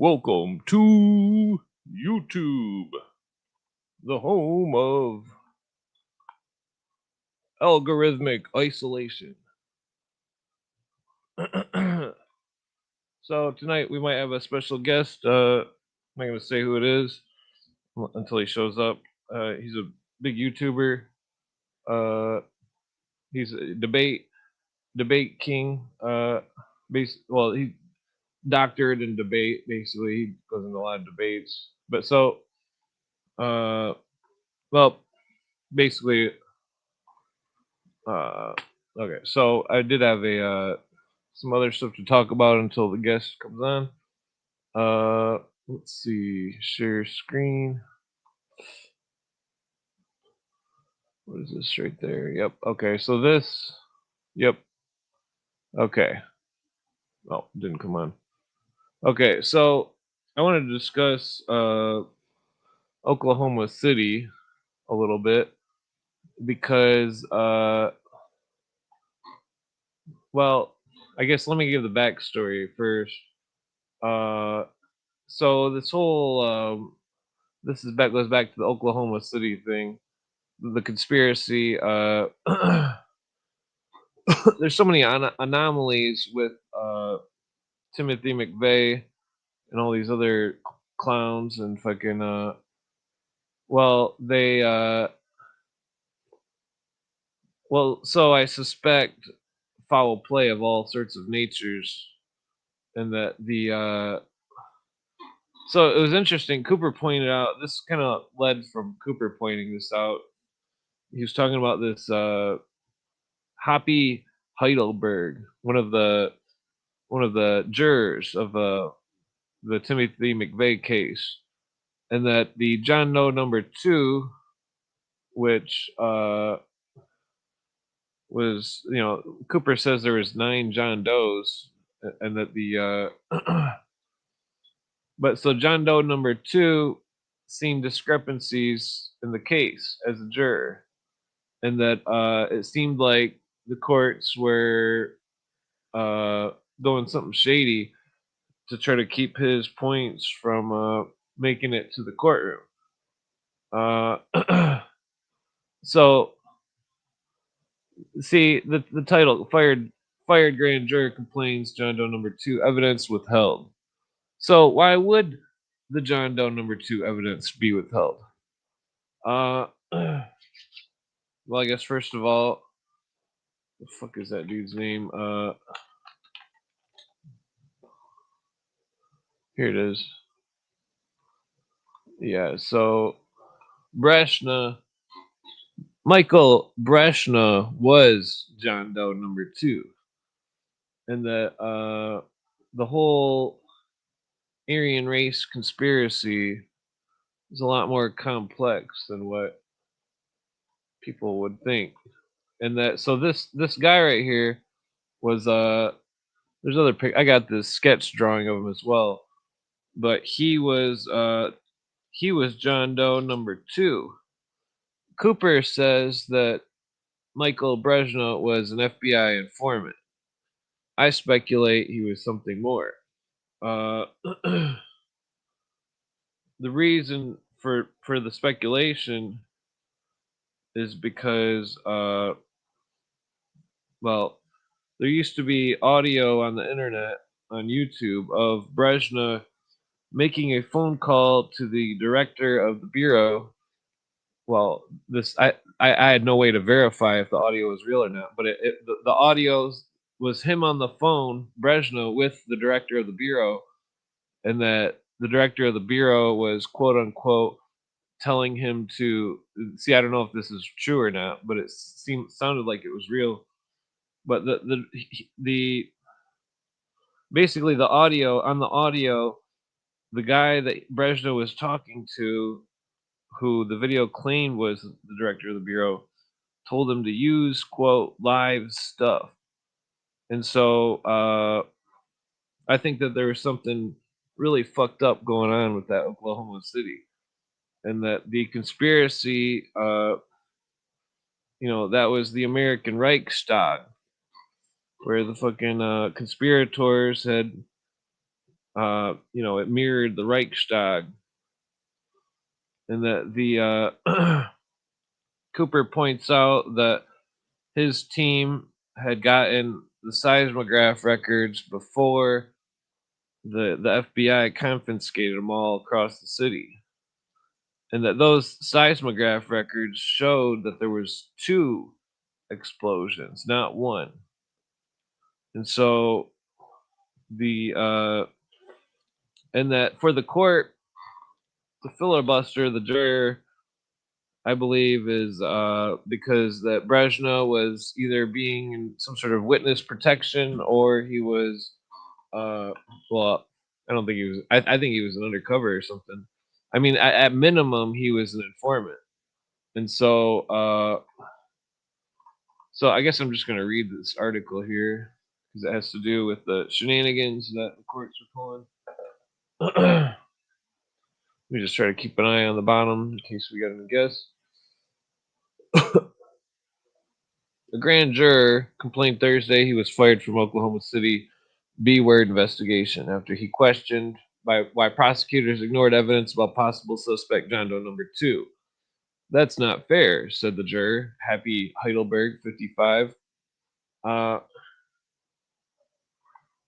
Welcome to YouTube, the home of algorithmic isolation. So tonight we might have a special guest. I'm not gonna say who it is until he shows up. He's a big YouTuber. Uh, he's a debate king. Well, he doctored in debate. Basically, he goes into a lot of debates. But so, uh, well, basically, Uh, okay, so I did have a some other stuff to talk about until the guest comes on. Let's see, share screen. What is this right there? Yep. Okay, so this. Yep. Okay. Oh, didn't come on. Okay, so I wanted to discuss Oklahoma City a little bit because well, I guess let me give the backstory first. Uh, so this whole this is back goes back to the Oklahoma City thing, the conspiracy. There's so many anomalies with Timothy McVeigh and all these other clowns and fucking. Well, they. Well, so I suspect foul play of all sorts of natures, and that the. So it was interesting. Cooper pointed out this kind of led from Cooper pointing this out. He was talking about this Hoppy Heidelberg, one of the jurors of the Timothy McVeigh case, and that the John Doe number two, which was Cooper says there was 9 John Does, and that the but so John Doe number two seen discrepancies in the case as a juror, and that it seemed like the courts were uh, doing something shady to try to keep his points from making it to the courtroom. So see the title fired grand jury complains John Doe number two evidence withheld. So why would the John Doe number two evidence be withheld? Well, I guess first of all, the fuck is that dude's name? Here it is. Yeah, so Breshna Michael Breshna was John Doe number two, and that the whole Aryan race conspiracy is a lot more complex than what people would think. And that so this guy right here was there's other I got this sketch drawing of him as well, but he was John Doe number two. Cooper says that Michael Brezhnev was an FBI informant. I speculate he was something more. Uh, the reason for the speculation is because well, there used to be audio on the internet on YouTube of Brezhnev making a phone call to the director of the bureau. Well, this I had no way to verify if the audio was real or not, but the audio was him on the phone, Brezhnev, with the director of the bureau, and that the director of the bureau was quote unquote telling him to see. I don't know if this is true or not, but it sounded like it was real. But the basically the audio on the audio, the guy that Brezhnev was talking to, who the video claimed was the director of the bureau, told him to use quote live stuff. And so I think that there was something really fucked up going on with that Oklahoma City, and that the conspiracy, that was the American Reichstag, where the fucking conspirators had it mirrored the Reichstag, and that the Cooper points out that his team had gotten the seismograph records before the FBI confiscated them all across the city, and that those seismograph records showed that there was two explosions, not one. And so the and that for the court, the filibuster, the juror, I believe, is because that Brezhnev was either being in some sort of witness protection, or he was uh well, I don't think he was. I think he was an undercover or something. I mean, at minimum, he was an informant. And so I guess I'm just gonna read this article here because it has to do with the shenanigans that the courts are pulling. Let me just try to keep an eye on the bottom in case we got any guess. A grand juror complained Thursday he was fired from Oklahoma City B-word investigation after he questioned why prosecutors ignored evidence about possible suspect John Doe number 2. That's not fair, said the juror, Happy Heidelberg, 55. Uh,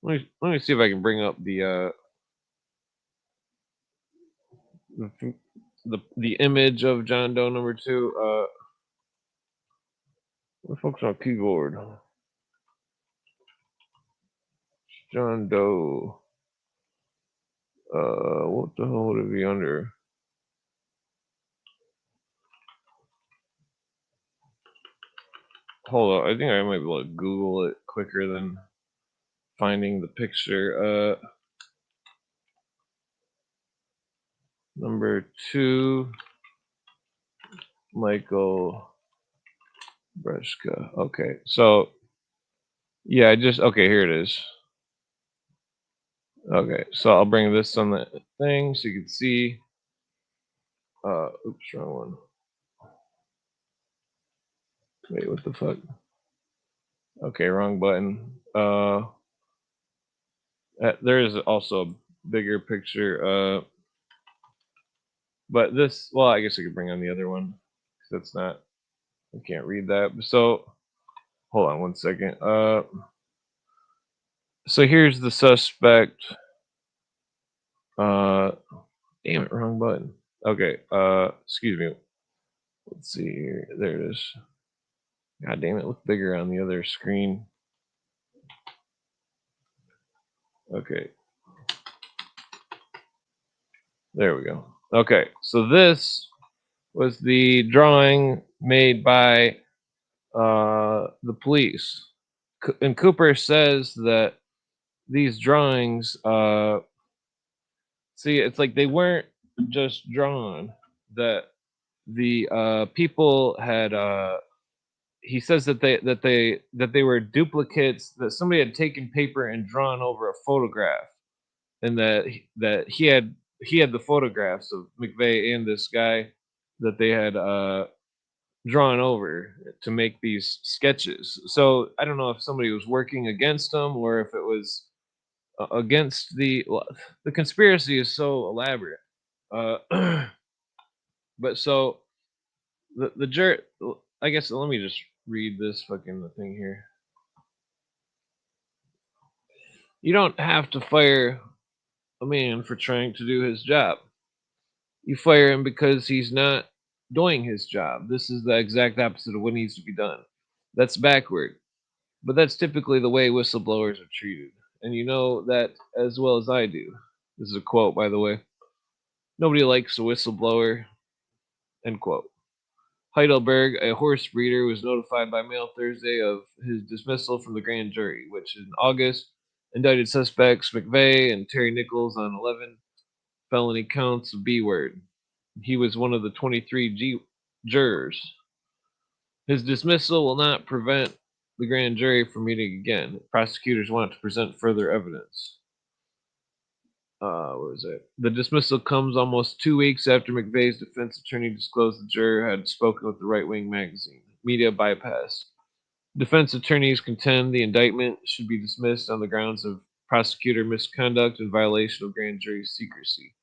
let me see if I can bring up the image of John Doe number 2. What the fuck's on keyboard? John Doe. What the hell would it be under? Hold on, I think I might be able to Google it quicker than finding the picture. Number 2, Michael Breshka. Okay, so yeah, okay, here it is. Okay, so I'll bring this on the thing so you can see. Oops, wrong one. Wait, what the fuck? Okay, wrong button. There is also a bigger picture. But this, well, I guess I could bring on the other one. That's not, I can't read that. So, hold on one second. So here's the suspect. Damn it, wrong button. Okay, excuse me. Let's see here. There it is. God damn it, look bigger on the other screen. Okay. There we go. Okay, so this was the drawing made by the police. And Cooper says that these drawings, see, it's like they weren't just drawn, that the people had he says that they were duplicates, that somebody had taken paper and drawn over a photograph, and that he had the photographs of McVeigh and this guy that they had drawn over to make these sketches. So I don't know if somebody was working against them or if it was against the conspiracy is so elaborate. Uh, but so the juror, I guess, let me just read this fucking thing here. You don't have to fire a man for trying to do his job. You fire him because he's not doing his job. This is the exact opposite of what needs to be done. That's backward. But that's typically the way whistleblowers are treated. And you know that as well as I do. This is a quote, by the way. Nobody likes a whistleblower. End quote. Heidelberg, a horse breeder, was notified by mail Thursday of his dismissal from the grand jury, which in August indicted suspects McVeigh and Terry Nichols on 11 felony counts of B-word. He was one of the 23 jurors. His dismissal will not prevent the grand jury from meeting again. Prosecutors want to present further evidence. What was it? The dismissal comes almost 2 weeks after McVeigh's defense attorney disclosed the juror had spoken with the right-wing magazine. Media bypass. Defense attorneys contend the indictment should be dismissed on the grounds of prosecutor misconduct and violation of grand jury secrecy.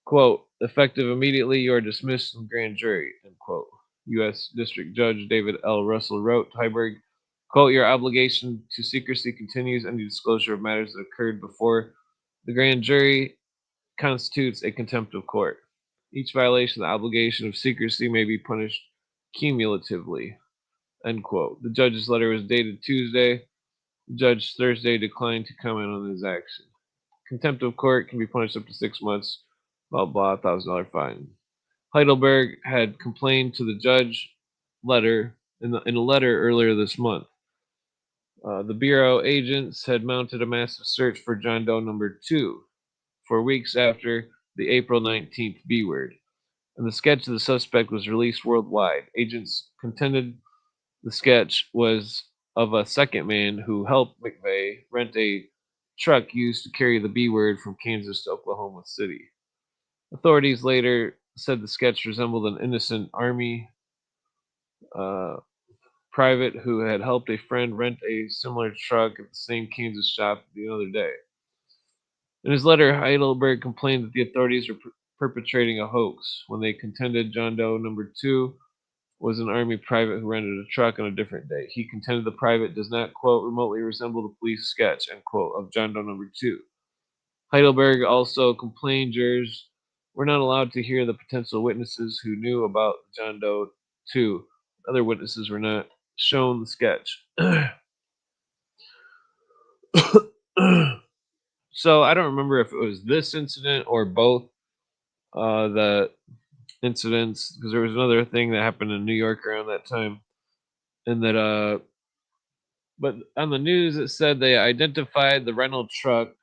Quote, effective immediately, you are dismissed from grand jury, end quote. U.S. District Judge David L. Russell wrote to Heiberg, quote, your obligation to secrecy continues. Any disclosure of matters that occurred before the grand jury constitutes a contempt of court. Each violation of the obligation of secrecy may be punished cumulatively, end quote. The judge's letter was dated Tuesday. The judge Thursday declined to comment on his action. Contempt of court can be punished up to 6 months, blah, blah, $1,000 fine. Heidelberg had complained to the judge in a letter earlier this month. The Bureau agents had mounted a massive search for John Doe number 2 for weeks after the April 19th B word, and the sketch of the suspect was released worldwide. Agents contended the sketch was of a second man who helped McVeigh rent a truck used to carry the B word from Kansas to Oklahoma City. Authorities later said the sketch resembled an innocent Army private who had helped a friend rent a similar truck at the same Kansas shop the other day. In his letter, Heidelberg complained that the authorities were perpetrating a hoax when they contended John Doe number 2 was an Army private who rented a truck on a different day. He contended the private does not, quote, remotely resemble the police sketch, end quote, of John Doe number 2. Heidelberg also complained jurors were not allowed to hear the potential witnesses who knew about John Doe 2. Other witnesses were not shown the sketch. So I don't remember if it was this incident or both the incidents, because there was another thing that happened in New York around that time, and that but on the news it said they identified the rental truck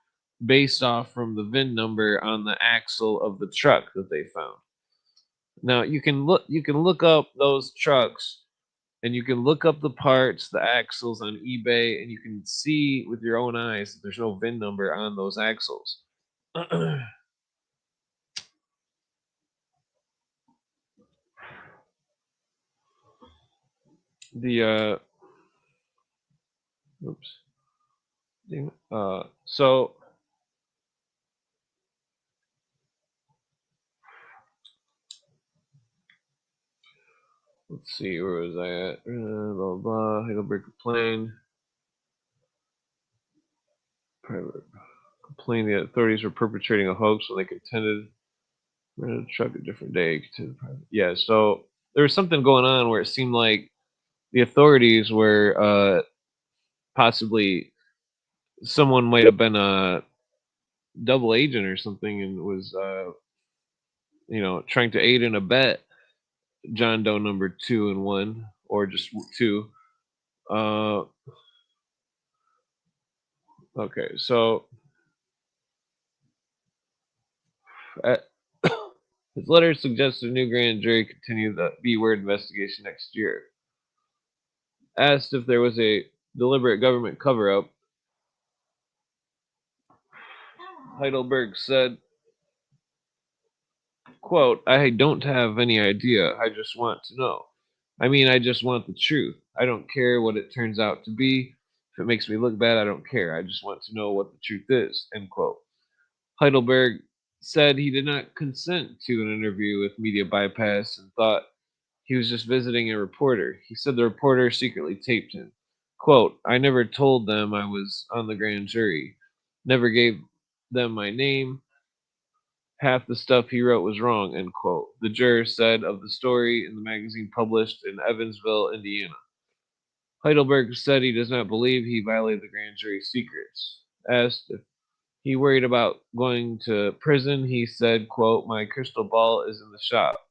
based off from the VIN number on the axle of the truck that they found. Now you can look up those trucks, and you can look up the parts, the axles on eBay, and you can see with your own eyes that there's no VIN number on those axles. The oops. So let's see, where was I at? Blah blah. Heidelberg complained. Complained the authorities were perpetrating a hoax when they contended rented a truck a different day. Yeah, so there was something going on where it seemed like the authorities were possibly someone might have been a double agent or something and was trying to aid and abet John Doe number 2 and 1, or just 2. Okay, so his letter suggested a new grand jury continue the B word investigation next year. Asked if there was a deliberate government cover up, Heidelberg said, quote, I don't have any idea. I just want to know. I mean, I just want the truth. I don't care what it turns out to be. If it makes me look bad, I don't care. I just want to know what the truth is, end quote. Heidelberg said he did not consent to an interview with Media Bypass and thought he was just visiting a reporter. He said the reporter secretly taped him. Quote, I never told them I was on the grand jury. Never gave them my name. Half the stuff he wrote was wrong, end quote. The juror said of the story in the magazine published in Evansville, Indiana. Heidelberg said he does not believe he violated the grand jury secrets. Asked if he worried about going to prison, he said, quote, my crystal ball is in the shop.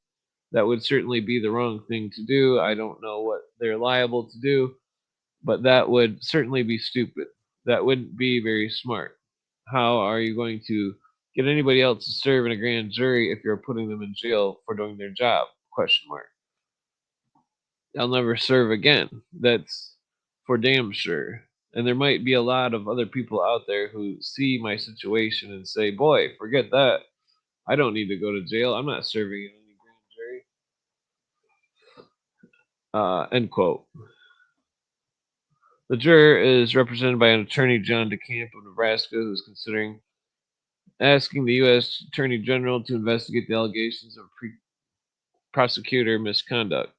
That would certainly be the wrong thing to do. I don't know what they're liable to do, but that would certainly be stupid. That wouldn't be very smart. How are you going to get anybody else to serve in a grand jury if you're putting them in jail for doing their job? Question mark. I'll never serve again. That's for damn sure. And there might be a lot of other people out there who see my situation and say, boy, forget that. I don't need to go to jail. I'm not serving in any grand jury. End quote. The juror is represented by an attorney, John DeCamp of Nebraska, who is considering asking the U.S. Attorney General to investigate the allegations of prosecutor misconduct.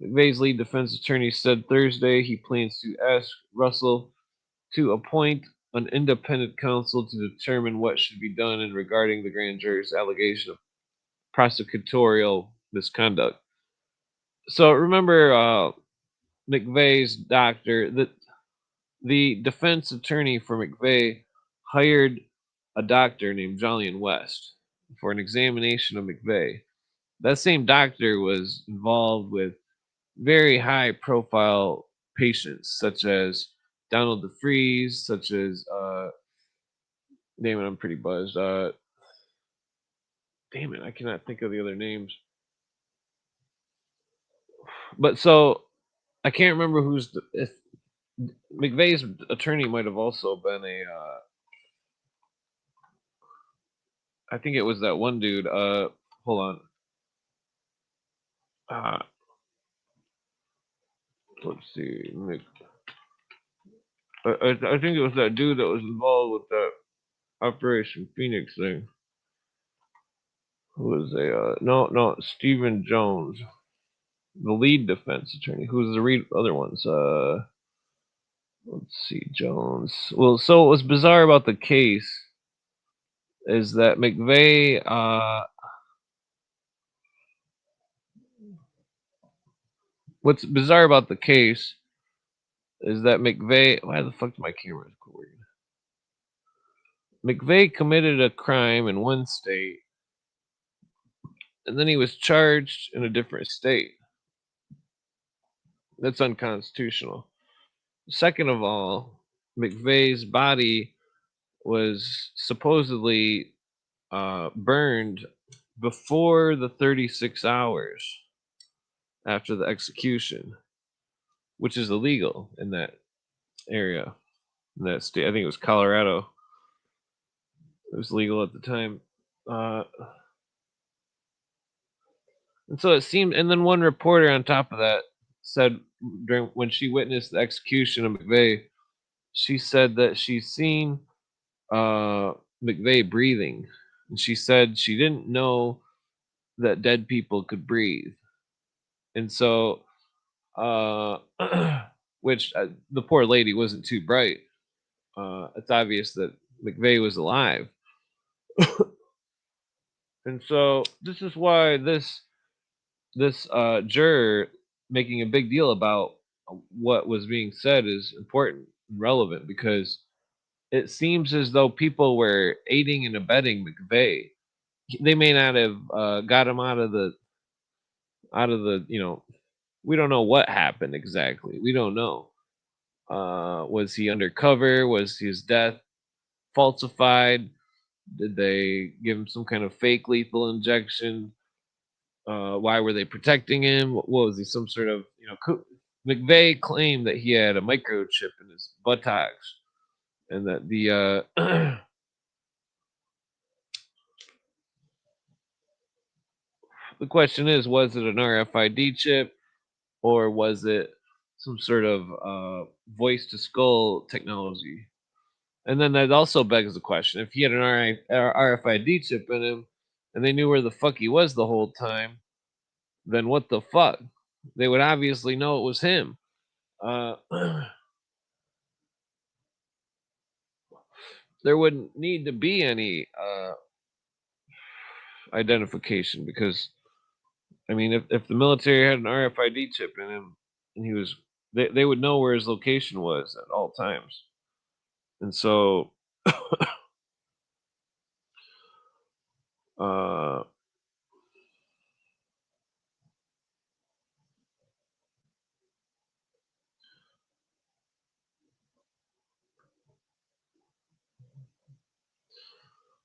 McVeigh's lead defense attorney said Thursday he plans to ask Russell to appoint an independent counsel to determine what should be done in regarding the grand jury's allegation of prosecutorial misconduct. So remember, McVeigh's doctor, that the defense attorney for McVeigh hired a doctor named Jolyon West for an examination of McVeigh. That same doctor was involved with very high profile patients, such as Donald DeFreeze, such as damn it, I'm pretty buzzed. Damn it, I cannot think of the other names. But so I can't remember who's if McVeigh's attorney might have also been a. I think it was that one dude. Hold on. Uh, let's see. I think it was that dude that was involved with that Operation Phoenix thing. Who was no Stephen Jones, the lead defense attorney. Who's the other ones? Let's see, Jones. Well, so what was bizarre about the case is that McVeigh. What's bizarre about the case is that McVeigh. Why the fuck did my camera go weird? McVeigh committed a crime in one state, and then he was charged in a different state. That's unconstitutional. Second of all, McVeigh's body was supposedly burned before the 36 hours after the execution, which is illegal in that area, in that state. I think it was Colorado. It was legal at the time. And so it seemed, and then one reporter on top of that said when she witnessed the execution of McVeigh, she said that she's seen McVeigh breathing, and she said she didn't know that dead people could breathe, and so which the poor lady wasn't too bright. It's obvious that McVeigh was alive, and so this is why this juror making a big deal about what was being said is important and relevant because it seems as though people were aiding and abetting McVeigh. They may not have got him out of the we don't know what happened exactly. We don't know. Was he undercover? Was his death falsified? Did they give him some kind of fake lethal injection? Why were they protecting him? What was he? Some sort of McVeigh claimed that he had a microchip in his buttocks, and that the question is, was it an RFID chip or was it some sort of voice to skull technology? And then that also begs the question: if he had an RFID chip in him, and they knew where the fuck he was the whole time, then what the fuck? They would obviously know it was him. Uh, there wouldn't need to be any identification because, I mean, if the military had an RFID chip in him and he was, they would know where his location was at all times. And so, uh,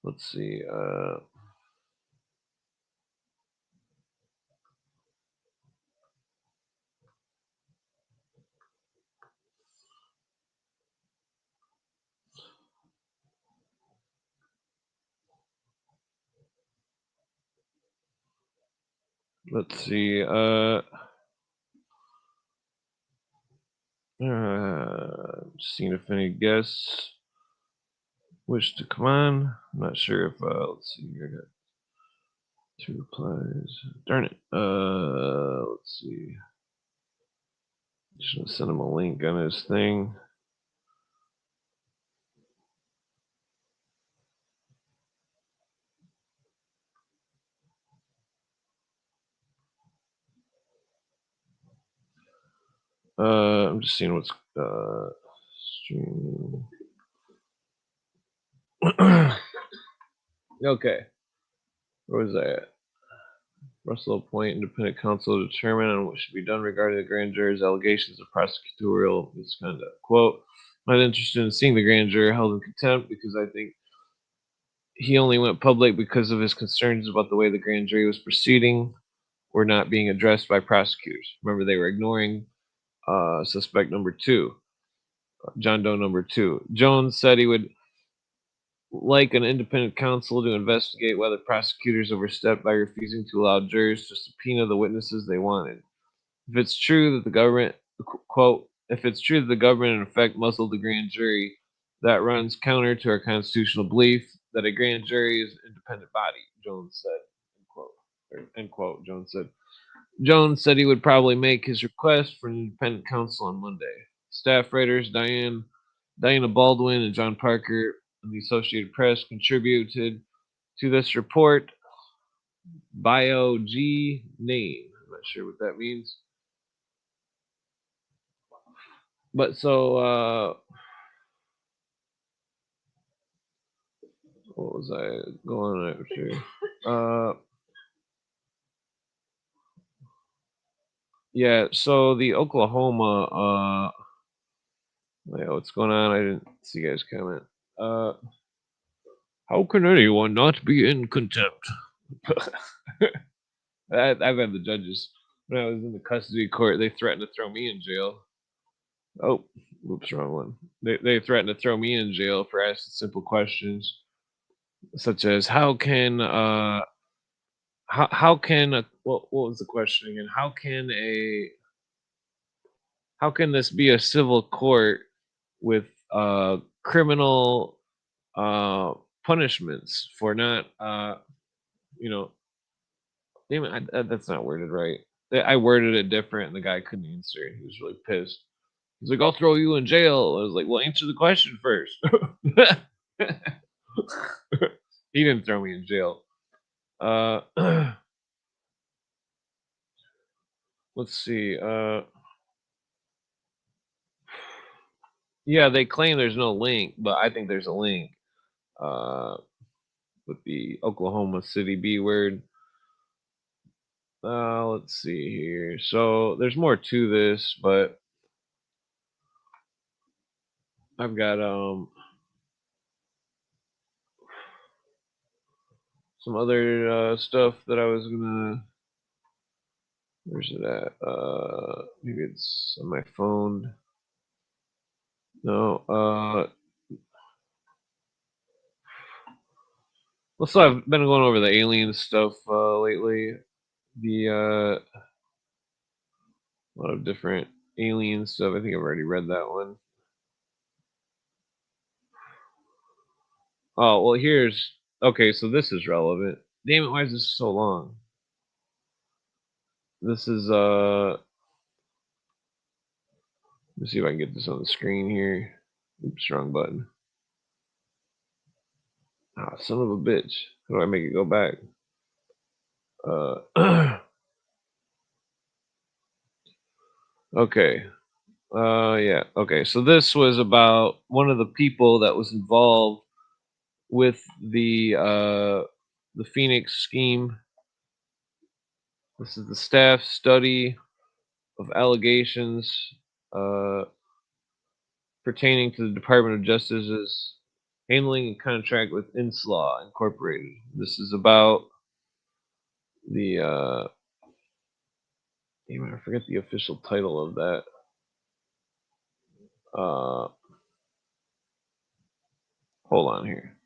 let's see. Let's see. Just seeing if any guests wish to come on. I'm not sure if let's see here. I got 2 replies. Darn it. Let's see. Just gonna send him a link on his thing. I'm just seeing what's streaming. Okay. Where was I at? Russell appoint independent counsel to determine on what should be done regarding the grand jury's allegations of prosecutorial misconduct. Quote, I'm not interested in seeing the grand jury held in contempt because I think he only went public because of his concerns about the way the grand jury was proceeding were not being addressed by prosecutors. Remember, they were ignoring suspect number 2, John Doe number 2. Jones said he would like an independent counsel to investigate whether prosecutors overstepped by refusing to allow jurors to subpoena the witnesses they wanted. If it's true that the government, quote, if it's true that the government in effect muzzled the grand jury, that runs counter to our constitutional belief that a grand jury is an independent body, Jones said, end quote, Jones said. Jones said he would probably make his request for an independent counsel on Monday. Staff writers Diana Baldwin and John Parker and the Associated Press contributed to this report. Bio G name. I'm not sure what that means. But so what was I going after? Yeah, so the Oklahoma what's going on? I didn't see you guys comment. How can anyone not be in contempt? I've had the judges when I was in the custody court. They threatened to throw me in jail. Oh, oops, wrong one. They threatened to throw me in jail for asking simple questions, such as how can what was the question again? How can this be a civil court with criminal punishments for not you know damn it, that's not worded right. I worded it different and the guy couldn't answer. He was really pissed. He's like, I'll throw you in jail. I was like, well, answer the question first. He didn't throw me in jail. Let's see. Yeah, they claim there's no link, but I think there's a link with the Oklahoma City B word. Let's see here. So there's more to this, but I've got some other stuff that I was gonna. Where's it at? Maybe it's on my phone. No. So I've been going over the alien stuff lately. A lot of different alien stuff. I think I've already read that one. Oh well, here's okay. So this is relevant. Damn it! Why is this so long? This is Let's see if I can get this on the screen here. Oops, wrong button. Ah, son of a bitch. How do I make it go back? Okay. Yeah. Okay. So this was about one of the people that was involved with the Phoenix scheme. This is the staff study of allegations uh, pertaining to the Department of Justice's handling a contract with Inslaw Incorporated. This is about the I forget the official title of that. Hold on here.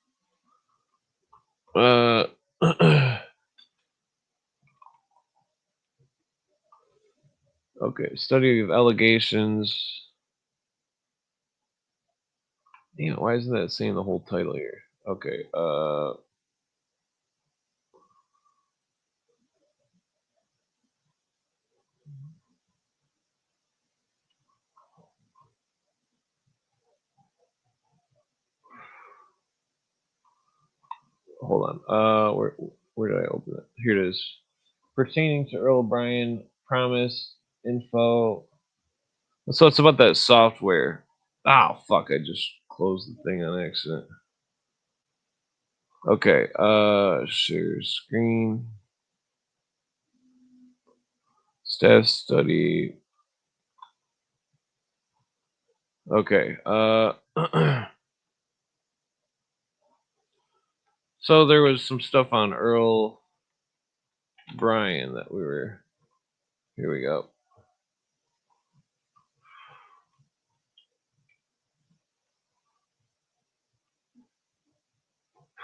Okay, study of allegations. Damn, why isn't that saying the whole title here? Okay, hold on. Where did I open it? Here it is. Pertaining to Earl O'Brien, promise, info. So it's about that software. Oh fuck! I just closed the thing on accident. Okay, share screen. Staff study. Okay, so there was some stuff on Earl Bryan that we were. Here we go.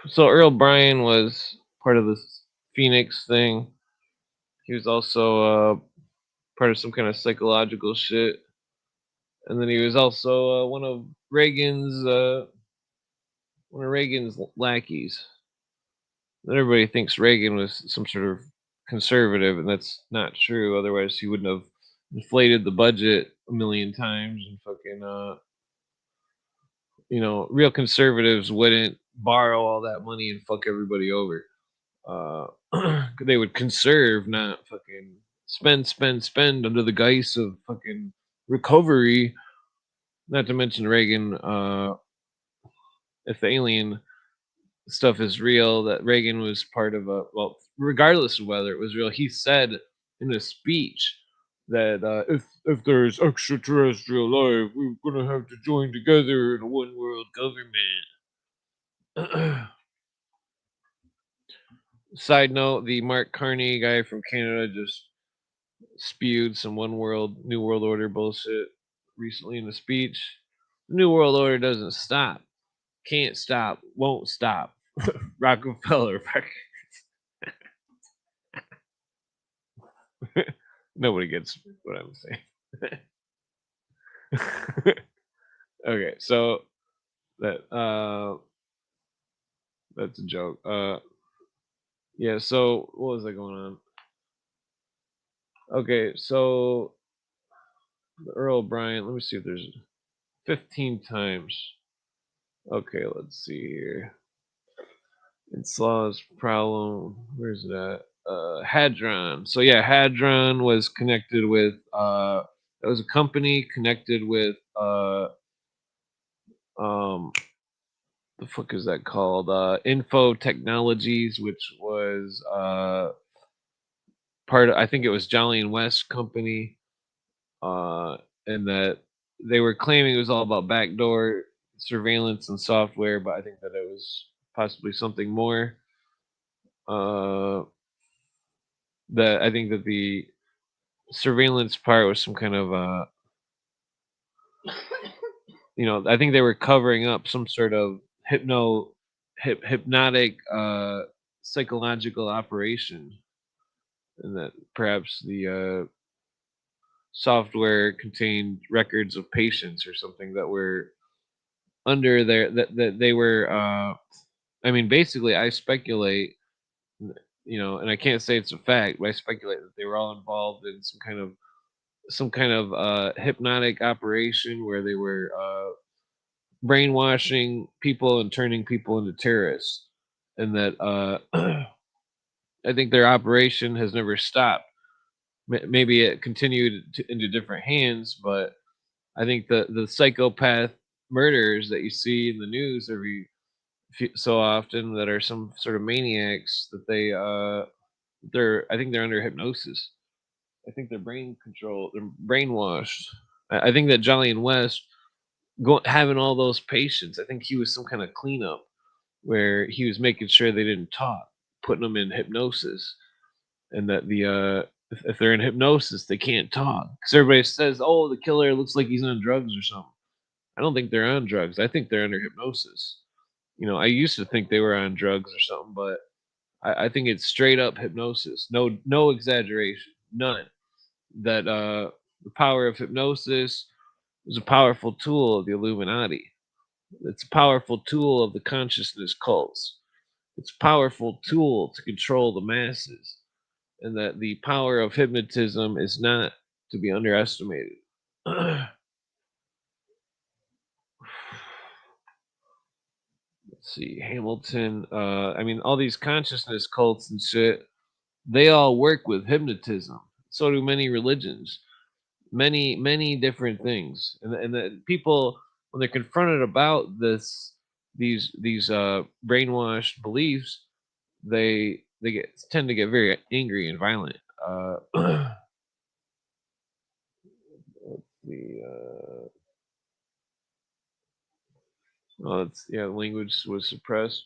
So Earl Bryan was part of this Phoenix thing. He was also part of some kind of psychological shit, and then he was also one of Reagan's lackeys. And everybody thinks Reagan was some sort of conservative, and that's not true. Otherwise, he wouldn't have inflated the budget a million times and fucking real conservatives wouldn't borrow all that money and fuck everybody over. They would conserve, not fucking spend under the guise of fucking recovery. Not to mention Reagan, if the alien stuff is real, that Reagan was part of regardless of whether it was real, he said in a speech that if there's extraterrestrial life, we're gonna have to join together in a one world government. Side note: the Mark Carney guy from Canada just spewed some New World Order bullshit recently in a speech. The New World Order doesn't stop, can't stop, won't stop. Rockefeller. Nobody gets what I'm saying. Okay, so that that's a joke. Yeah. So what was that going on? Okay, so the Earl Bryant. Let me see if there's 15 times. Okay, let's see here. It's Law's problem. Where's it at? Hadron. So yeah, Hadron was connected with it was a company connected with um the fuck is that called? Info Technologies, which was part of, I think it was Jolly and West company, uh and that they were claiming it was all about backdoor surveillance and software, but I think that it was possibly something more. Uh that I think that the surveillance part was some kind of I think they were covering up some sort of hypnotic psychological operation, and that perhaps the software contained records of patients or something that were under there, that they were I mean, basically I speculate, and I can't say it's a fact, but I speculate that they were all involved in some kind of hypnotic operation where they were brainwashing people and turning people into terrorists, and that I think their operation has never stopped. Maybe it continued into different hands, but I think the psychopath murders that you see in the news so often, that are some sort of maniacs, that I think they're under hypnosis. I think they're brainwashed. I think that Jolly and West having all those patients, I think he was some kind of cleanup where he was making sure they didn't talk, putting them in hypnosis, and that if they're in hypnosis, they can't talk. Because everybody says, "Oh, the killer looks like he's on drugs or something." I don't think they're on drugs. I think they're under hypnosis. I used to think they were on drugs or something, but I think it's straight up hypnosis. No exaggeration, none. That the power of hypnosis was a powerful tool of the Illuminati. It's a powerful tool of the consciousness cults. It's a powerful tool to control the masses, and that the power of hypnotism is not to be underestimated. Let's see, Hamilton. I mean, all these consciousness cults and shit, they all work with hypnotism. So do many religions, many different things, and the people, when they're confronted about these brainwashed beliefs, they tend to get very angry and violent. The Oh, it's, yeah, language was suppressed.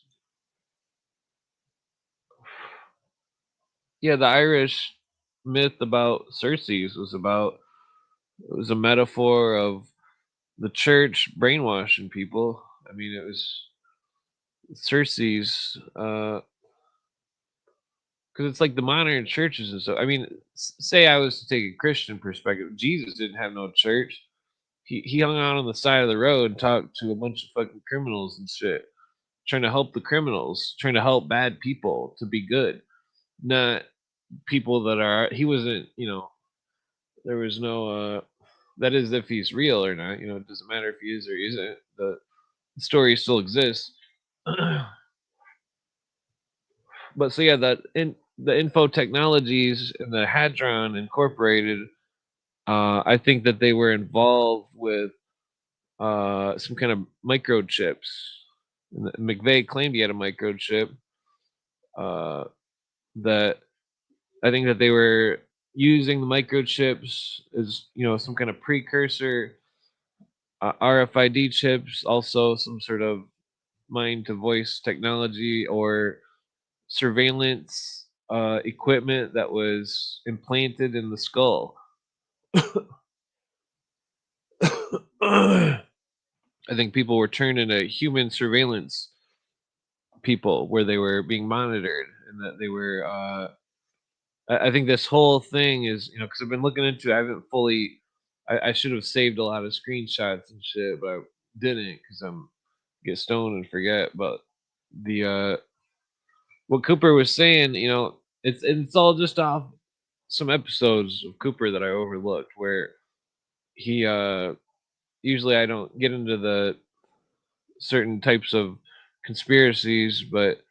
Yeah, the Irish myth about Xerxes was a metaphor of the church brainwashing people. I mean, it was Xerxes, because it's like the modern churches and so. I mean, say I was to take a Christian perspective, Jesus didn't have no church. He hung out on the side of the road and talked to a bunch of fucking criminals and shit, trying to help the criminals, trying to help bad people to be good, not people that are. He wasn't, there was no. That is, if he's real or not. It doesn't matter if he is or isn't. The story still exists. But so yeah, that in the info technologies and the Hadron Incorporated, I think that they were involved with some kind of microchips. And McVeigh claimed he had a microchip. Uh, that I think that they were using the microchips as some kind of precursor, RFID chips, also some sort of mind to voice technology or surveillance equipment that was implanted in the skull. I think people were turned into human surveillance people where they were being monitored, and that they were. I think this whole thing is, because I've been looking into it, I haven't fully. I should have saved a lot of screenshots and shit, but I didn't because I'm get stoned and forget. But the what Cooper was saying, it's all just off some episodes of Cooper that I overlooked, where he usually I don't get into the certain types of conspiracies, but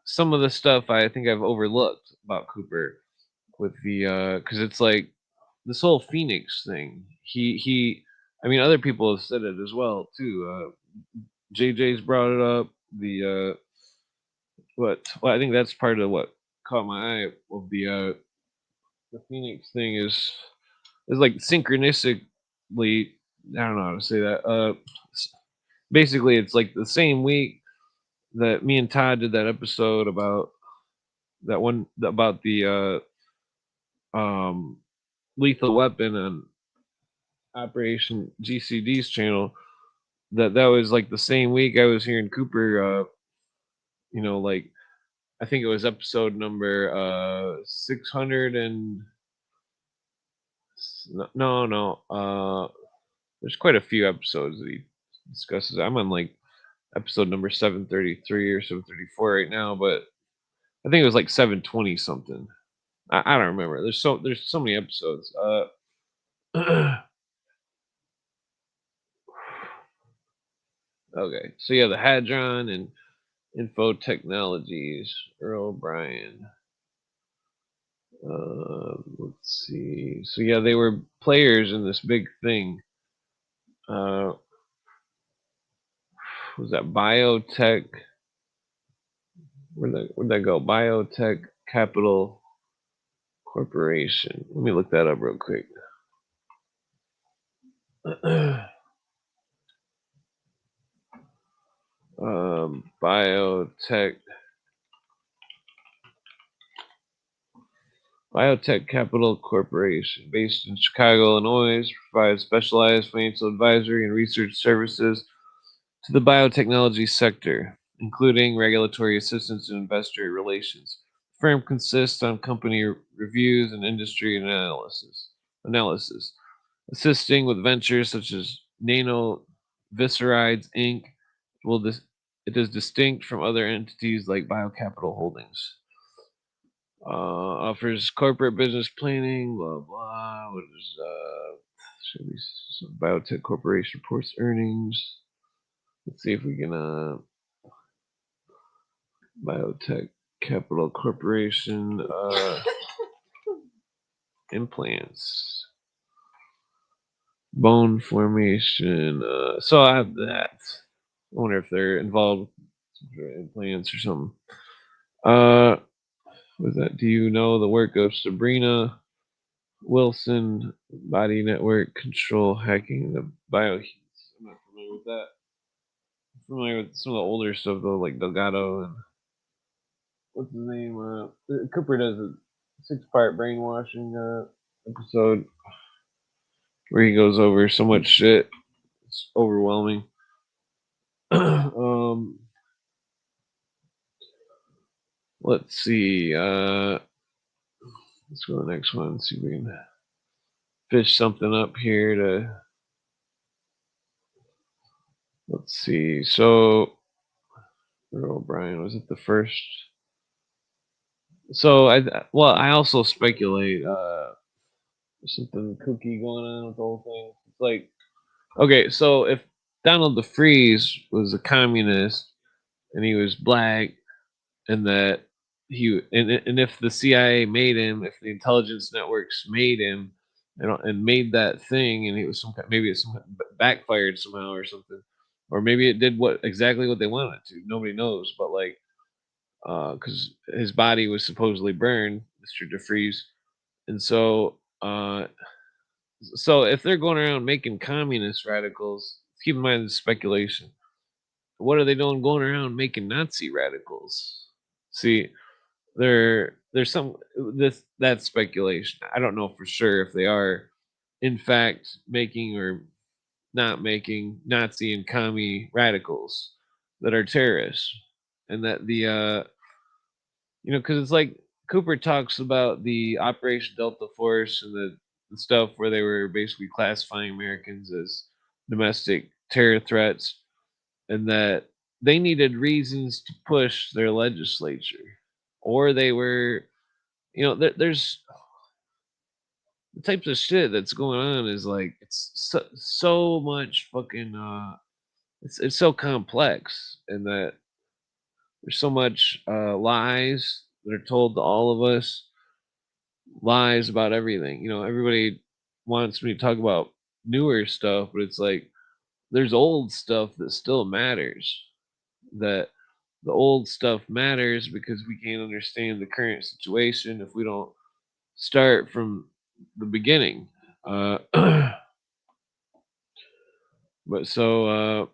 some of the stuff I think I've overlooked about Cooper with the because it's like this whole Phoenix thing. He I mean, other people have said it as well too. JJ's brought it up. The what well, I think that's part of what caught my eye of the Phoenix thing is like synchronistically. I don't know how to say that. Basically, it's like the same week that me and Todd did that episode about that one about the Lethal Weapon and Operation GCD's channel. That was like the same week I was hearing Cooper. Like I think it was episode number 600 and no. There's quite a few episodes that he discusses. I'm on like episode number 733 or 734 right now, but I think it was like 720 something. I don't remember. There's so many episodes. Okay, so yeah, the Hadron and Info Technologies, Earl Bryan. Let's see. So yeah, they were players in this big thing. Uh, was that Biotech? Where'd that go? Biotech Capital Corporation. Let me look that up real quick. Biotech Capital Corporation, based in Chicago, Illinois, provides specialized financial advisory and research services to the biotechnology sector, including regulatory assistance and investor relations. The firm consists on company reviews and industry analysis, assisting with ventures such as Viscerides Inc. It is distinct from other entities like BioCapital Holdings. Offers corporate business planning, blah blah. What is should be some biotech corporation reports earnings. Let's see if we can biotech capital corporation implants, bone formation. So I have that. I wonder if they're involved with implants or something. Was that? Do you know the work of Sabrina Wilson, Body Network Control Hacking the Bioheats? I'm not familiar with that. I'm familiar with some of the older stuff though, like Delgado and what's his name? Cooper does a 6-part brainwashing episode where he goes over so much shit. It's overwhelming. Let's see. Let's go to the next one. See if we can fish something up here to. Let's see. So, Earl O'Brien, was it the first? So I also speculate there's something kooky going on with the whole thing. It's like, okay, so if Donald DeFreeze was a communist and he was black, and that and if the CIA made him, if the intelligence networks made him, and made that thing, and it was maybe it backfired somehow or something, or maybe it did exactly what they wanted it to. Nobody knows, but like, because his body was supposedly burned, Mr. DeFreeze, and so if they're going around making communist radicals, keep in mind the speculation. What are they doing going around making Nazi radicals? See, there's some that's speculation. I don't know for sure if they are in fact making or not making Nazi and commie radicals that are terrorists, and that because it's like Cooper talks about the Operation Delta Force and the stuff where they were basically classifying Americans as domestic terror threats, and that they needed reasons to push their legislature, or they were, there's the types of shit that's going on is like it's so much fucking it's so complex, and that there's so much lies that are told to all of us, lies about everything. Everybody wants me to talk about newer stuff, but it's like there's old stuff that still matters. That the old stuff matters because we can't understand the current situation if we don't start from the beginning. But so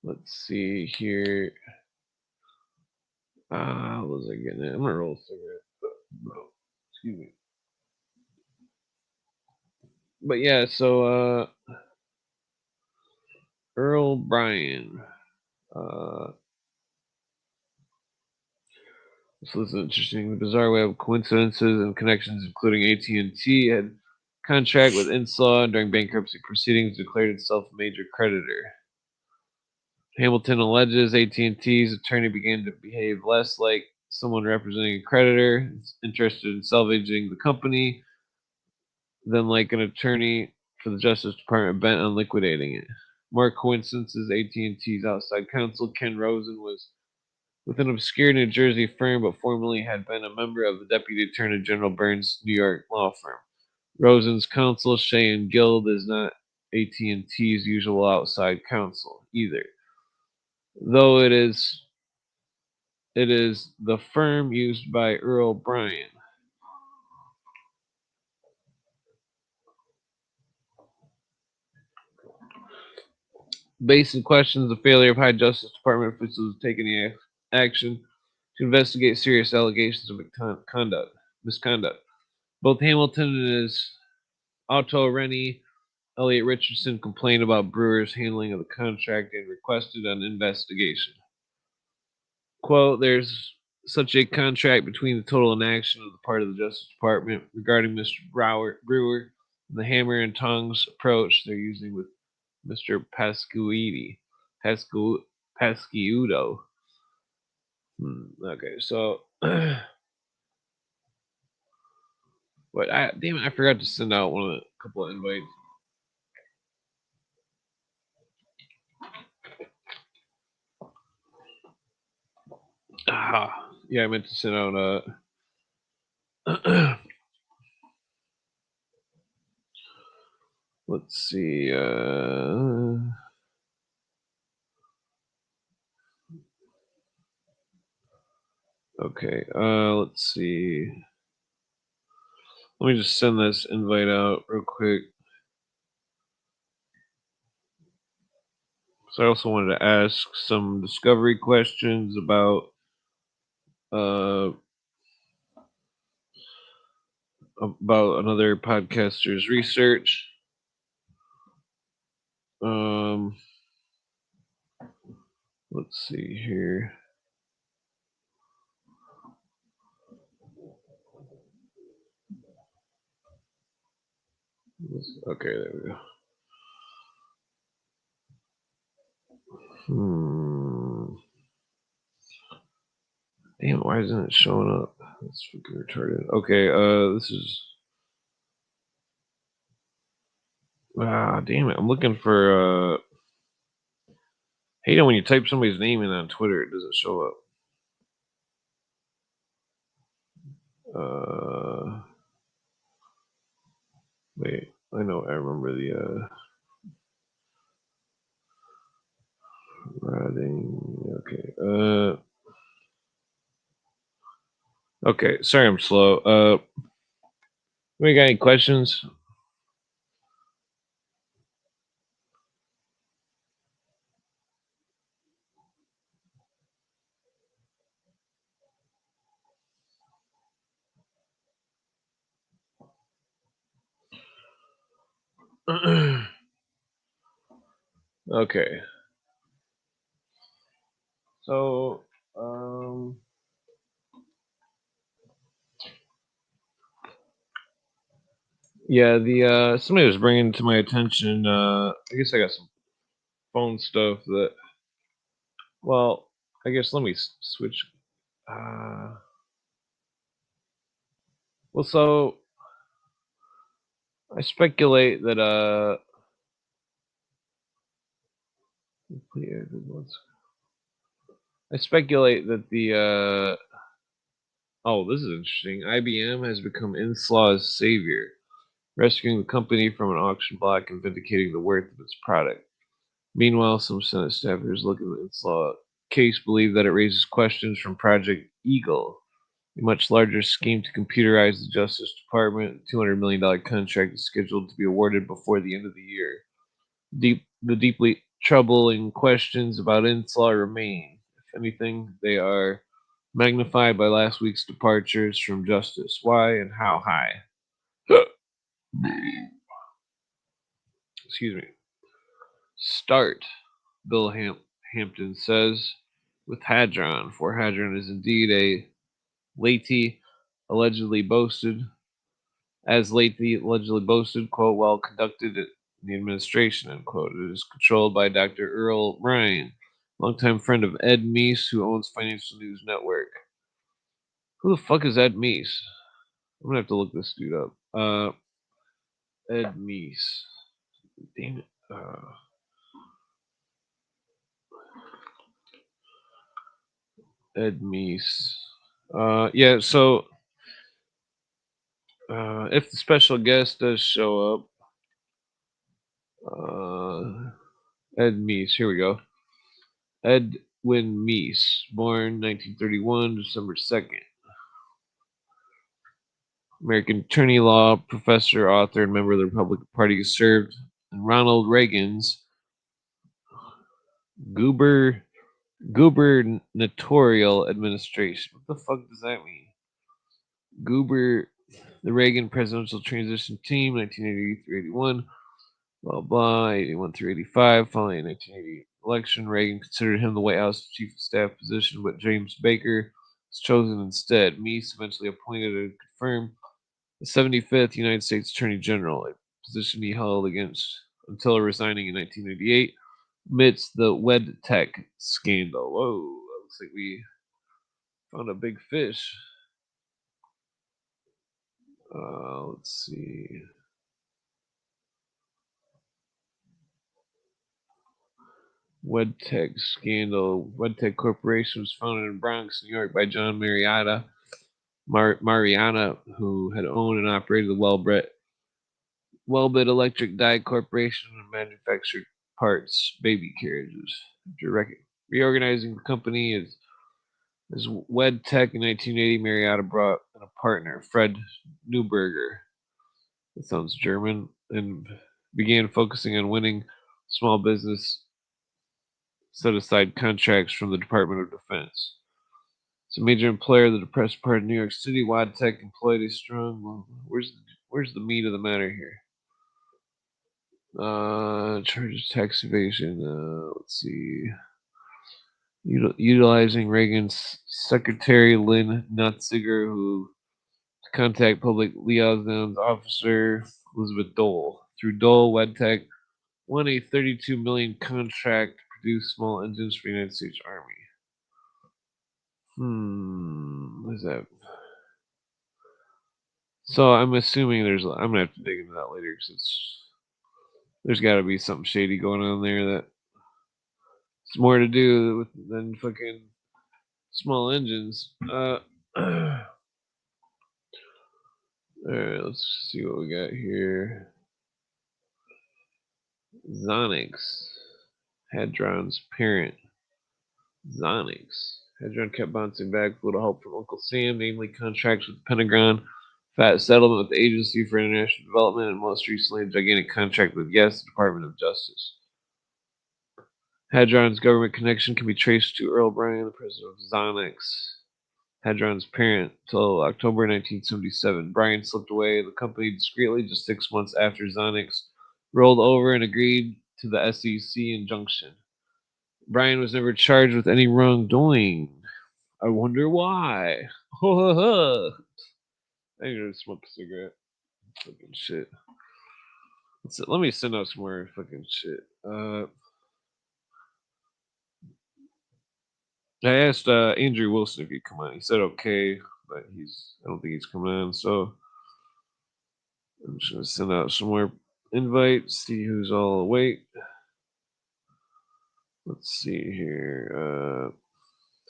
let's see here. What was I getting at? I'm gonna roll a cigarette. Excuse me. But yeah, so Earl Bryan. So this is interesting. The bizarre web of coincidences and connections, including AT&T, had contract with Inslaw during bankruptcy proceedings, declared itself a major creditor. Hamilton alleges AT&T's attorney began to behave less like someone representing a creditor, interested in salvaging the company, than like an attorney for the Justice Department bent on liquidating it. More coincidences, AT&T's outside counsel, Ken Rosen, was with an obscure New Jersey firm, but formerly had been a member of the Deputy Attorney General Burns' New York law firm. Rosen's counsel, Shea and Guild, is not AT&T's usual outside counsel either, though it is the firm used by Earl Bryan. Based on questions, the failure of high Justice Department officials taking the action to investigate serious allegations of misconduct. Both Hamilton and his Otto Rennie, Elliot Richardson, complained about Brewer's handling of the contract and requested an investigation. Quote, there's such a contract between the total inaction of the part of the Justice Department regarding Mr. Brewer the hammer and tongs approach they're using with Mr. Pascudo. Okay, so what? Damn it! I forgot to send out a couple of invites. Yeah, I meant to send out let's see. Okay. Let's see. Let me just send this invite out real quick. So I also wanted to ask some discovery questions about another podcaster's research. Let's see here. Okay, there we go. Damn, why isn't it showing up? That's freaking retarded. Okay, this is. Damn it! I'm looking for. Hate it when you type somebody's name in on Twitter, it doesn't show up. Wait, I know. I remember the writing. Okay. Okay. Sorry, I'm slow. We got any questions? Okay. So, yeah, the somebody was bringing to my attention. I guess I got some phone stuff that. Well, I guess let me switch. Well, so I speculate that I speculate that the oh, this is interesting. IBM has become Inslaw's savior, rescuing the company from an auction block and vindicating the worth of its product. Meanwhile, some Senate staffers looking at the Inslaw case believe that it raises questions from Project Eagle, a much larger scheme to computerize the Justice Department. A $200 million contract is scheduled to be awarded before the end of the year. The deeply troubling questions about Inslaw remain. If anything, they are magnified by last week's departures from justice. Why and how high? Excuse me. Start, Bill Hampton says, with Hadron, for Hadron is indeed a Leahy allegedly boasted, quote, well conducted in the administration, unquote. It is controlled by Dr. Earl Ryan, longtime friend of Ed Meese, who owns Financial News Network. Who the fuck is Ed Meese? I'm gonna have to look this dude up. Ed Meese. Damn it. Ed Meese. Yeah, so if the special guest does show up, Ed Meese, here we go. Edwin Meese, born 1931, December 2nd. American attorney, law professor, author, and member of the Republican Party, has served in Ronald Reagan's gubernatorial administration. What the fuck does that mean? The Reagan presidential transition team, 1980 through 81, blah blah, 81 through 85. Following the 1980 election, Reagan considered him the White House chief of staff position, but James Baker was chosen instead. Meese eventually appointed and confirmed the 75th United States Attorney General. position he held until resigning in 1998 amidst the WedTech scandal. Whoa, looks like we found a big fish. Let's see. WedTech scandal. WedTech Corporation was founded in Bronx, New York by John Mariana, who had owned and operated the Welbit Electric Die Corporation and manufactured parts baby carriages. After reorganizing the company as WedTech in 1980, Mariana brought in a partner, Fred Neuberger. That sounds German, and began focusing on winning small business set-aside contracts from the Department of Defense. It's a major employer of the depressed part of New York City. WedTech employed a strong. Well, where's the meat of the matter here? Charges tax evasion. Let's see. Utilizing Reagan's secretary Lynn Nutziger, who contact public liaisons officer Elizabeth Dole. Through Dole, WedTech won a $32 million contract to produce small engines for the United States Army. What is that? So I'm assuming I'm gonna have to dig into that later because there's got to be something shady going on there that it's more to do than fucking small engines. Alright, let's see what we got here. Zonix, Hadron's parent. Zonix. Hadron kept bouncing back with a little help from Uncle Sam, namely contracts with the Pentagon, fat settlement with the Agency for International Development, and most recently a gigantic contract with the Department of Justice. Hadron's government connection can be traced to Earl Bryan, the president of Zonix, Hadron's parent, until October 1977. Bryan slipped away the company discreetly just 6 months after Zonix rolled over and agreed to the SEC injunction. Bryan was never charged with any wrongdoing. I wonder why. I need to smoke a cigarette. Fucking shit. Let me send out some more fucking shit. I asked Andrew Wilson if he'd come on. He said okay, but I don't think he's coming on. So I'm just gonna send out some more invites, see who's all awake. Let's see here.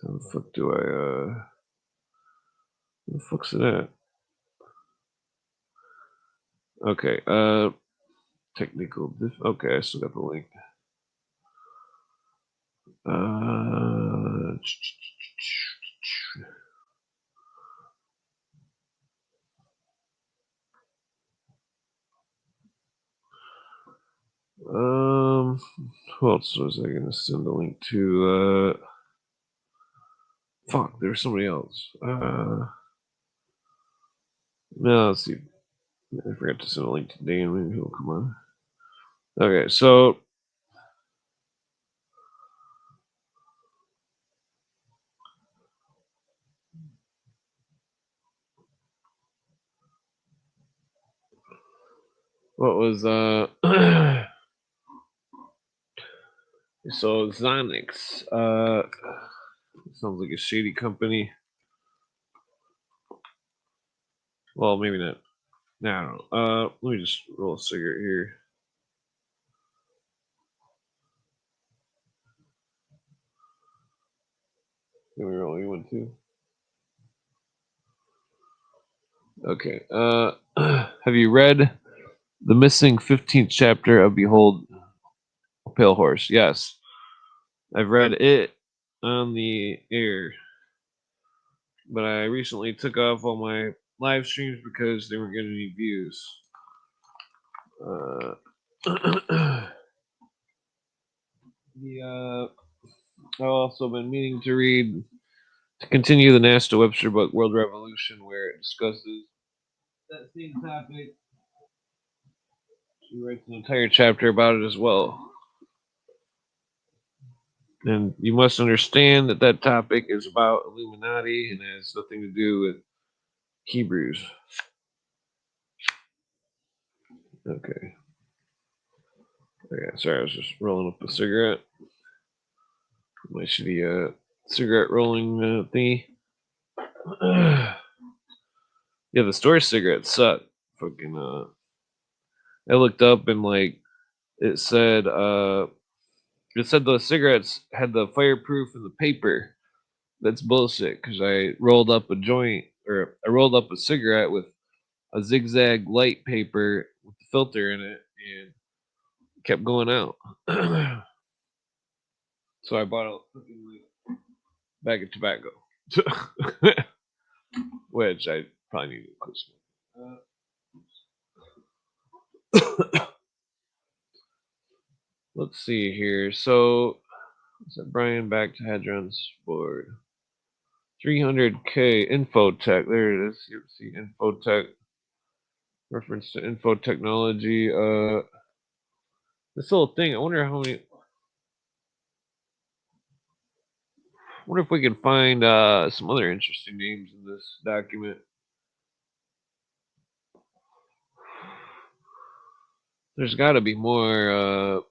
How the fuck do I? Where the fuck's it at? Okay. Technical. Okay, I still got the link. Who else was I gonna send a link to? Fuck, there's somebody else. No, let's see. I forgot to send a link to Dan. Maybe he'll come on. Okay, so what was so Zonix sounds like a shady company. Well, maybe not. No, I don't know. Let me just roll a cigarette here. Can we roll you one too? Okay. Have you read the missing 15th chapter of Behold, a Pale Horse? Yes. I've read it on the air, but I recently took off all my live streams because they weren't getting any views. I've also been meaning to continue the Nasta Webster book, World Revolution, where it discusses that same topic. She writes an entire chapter about it as well. And you must understand that topic is about Illuminati and has nothing to do with Hebrews. Okay. Okay, sorry, I was just rolling up a cigarette. My shitty cigarette rolling thingy. Yeah, the store cigarettes suck. Fucking I looked up and like it said the cigarettes had the fireproof in the paper. That's bullshit because I rolled up a joint or I rolled up a cigarette with a zigzag light paper with the filter in it and kept going out. So I bought a fucking bag of tobacco, which I probably need to quit smoking. Let's see here. So, is that Brian back to Hadron's board? 300K Infotech. There it is. You see Infotech. Reference to info technology. This little thing. I wonder how many. I wonder if we can find some other interesting names in this document. There's got to be more.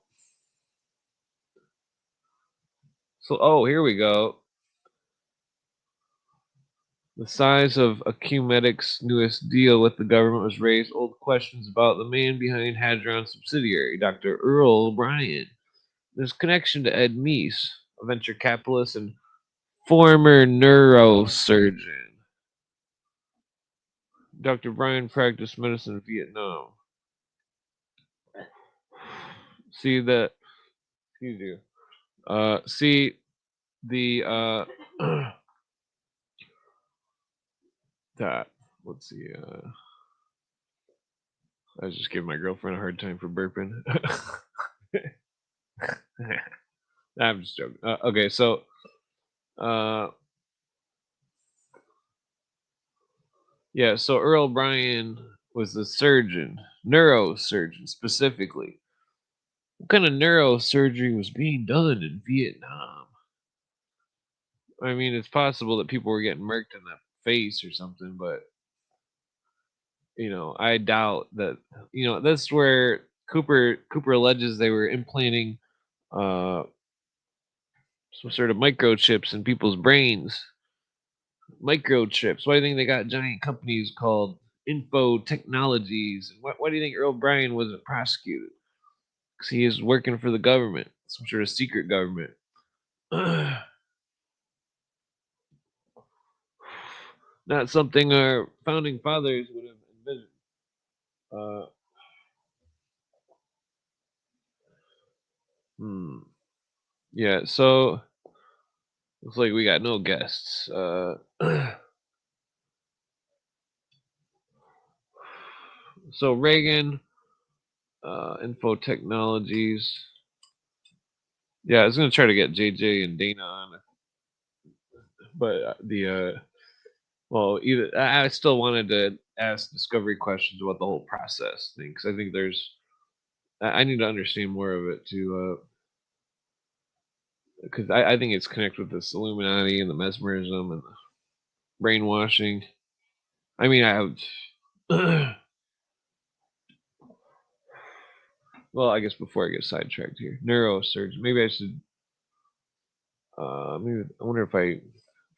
So, oh, here we go. The size of Acumedic's newest deal with the government was raised old questions about the man behind Hadron's subsidiary, Dr. Earl O'Brien. His connection to Ed Meese, a venture capitalist and former neurosurgeon. Dr. Brian practiced medicine in Vietnam. See that? Excuse you. See the that. Let's see. I was just giving my girlfriend a hard time for burping. I'm just joking. Okay, so uh, yeah, so Earl Bryan was the surgeon, neurosurgeon specifically. What kind of neurosurgery was being done in Vietnam? I mean, it's possible that people were getting murked in the face or something, but I doubt that. That's where Cooper alleges they were implanting uh, some sort of microchips in people's brains. Microchips. Why do you think they got giant companies called Info Technologies? And why do you think Earl Bryan wasn't prosecuted? Because he is working for the government, some sort of secret government. Not something our founding fathers would have envisioned. Uh, hmm. Yeah, so looks like we got no guests. So Reagan, Info Technologies. Yeah, I was gonna try to get JJ and Dana on, but either I still wanted to ask Discovery questions about the whole process thing because I think I need to understand more of it too, because I think it's connected with this Illuminati and the mesmerism and the brainwashing. I mean, I have. Well, I guess before I get sidetracked here, neurosurgeon. Maybe I should. Maybe I wonder if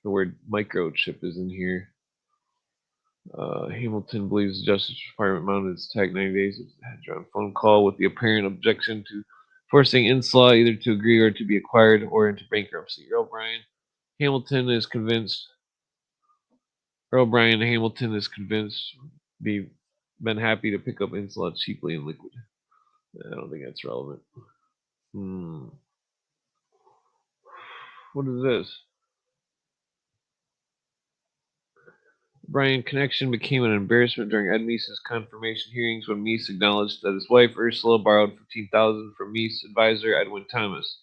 the word microchip is in here. Hamilton believes the Justice Department mounted its attack 90 days after a phone call with the apparent objection to forcing Inslaw either to agree or to be acquired or into bankruptcy. Hamilton is convinced. Earl Bryan Hamilton is convinced be been happy to pick up Inslaw cheaply and liquid. I don't think that's relevant. Hmm. What is this? Bryan connection became an embarrassment during Ed Meese's confirmation hearings when Meese acknowledged that his wife Ursula borrowed $15,000 from Meese advisor Edwin Thomas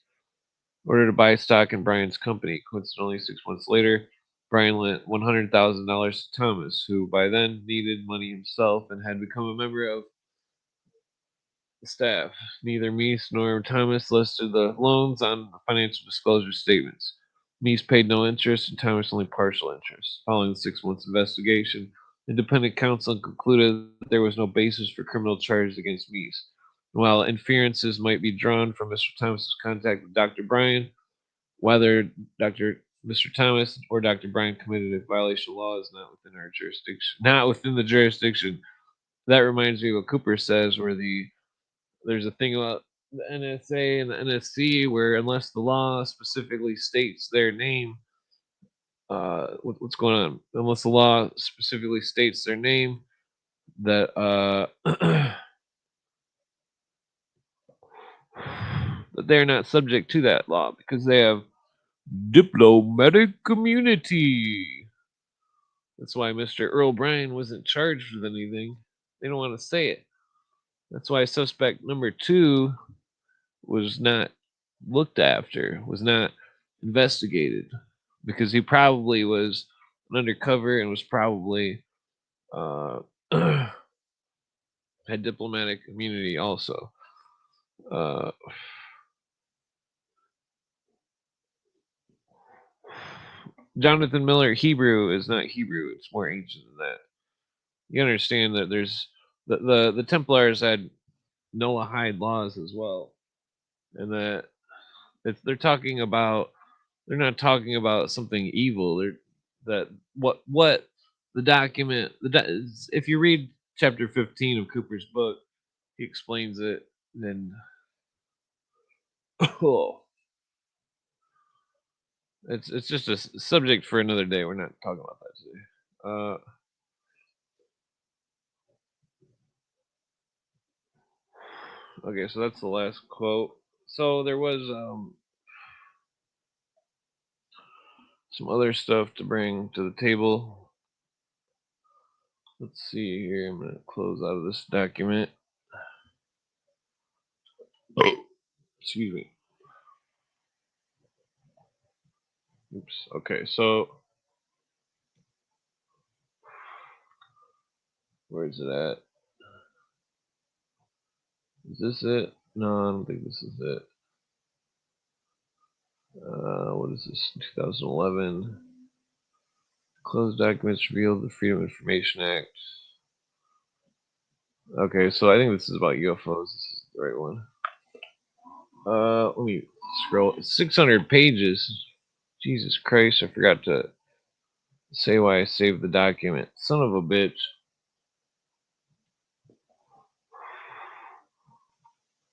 in order to buy stock in Bryan's company. Coincidentally, 6 months later, Bryan lent $100,000 to Thomas, who by then needed money himself and had become a member of the staff. Neither Meese nor Thomas listed the loans on the financial disclosure statements. Meese paid no interest and Thomas only partial interest. Following the 6 months investigation, independent counsel concluded that there was no basis for criminal charges against Meese. While inferences might be drawn from Mr. Thomas's contact with Dr. Bryan, whether Mr. Thomas or Dr. Bryan committed a violation of law is not within our jurisdiction. Not within the jurisdiction. That reminds me of what Cooper says, where there's a thing about the NSA and the NSC where unless the law specifically states their name, what's going on? Unless the law specifically states their name, that that they're not subject to that law because they have diplomatic immunity. That's why Mr. Earl Bryan wasn't charged with anything. They don't want to say it. That's why suspect number 2 was not looked after, was not investigated, because he probably was an undercover and was probably had diplomatic immunity also. Jonathan Miller Hebrew is not Hebrew; it's more ancient than that. You understand that there's the Templars had Noahide laws as well, and that they're talking about, they're not talking about something evil. They're that what the document if you read chapter 15 of Cooper's book, he explains it. Then oh, it's just a subject for another day. We're not talking about that today. Okay, so that's the last quote. So there was some other stuff to bring to the table. Let's see here. I'm going to close out of this document. Oh, excuse me. Oops. Okay, so where is it at? Is this it? No, I don't think this is it. What is this? 2011. Closed documents revealed the Freedom of Information Act. Okay, so I think this is about UFOs. This is the right one. Let me scroll. 600 pages. Jesus Christ, I forgot to say why I saved the document. Son of a bitch.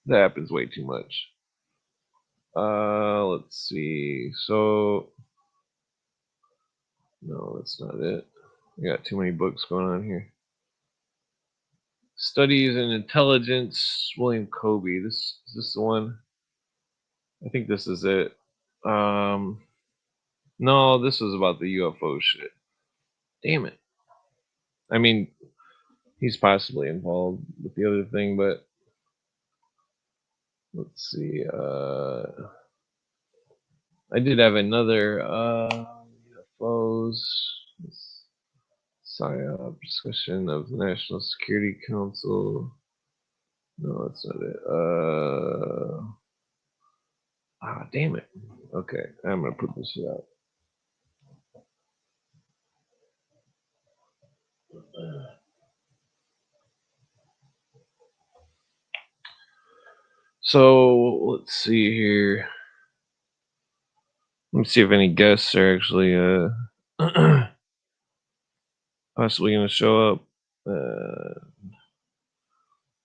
That happens way too much. Let's see. So, no, that's not it. I got too many books going on here. Studies in Intelligence, William Colby. Is this the one? I think this is it. No, this was about the UFO shit. Damn it. I mean, he's possibly involved with the other thing, but let's see. I did have another UFOs. PSYOP discussion of the National Security Council. No, that's not it. Damn it. Okay, I'm gonna put this shit out. So let's see here. Let me see if any guests are actually possibly gonna show up.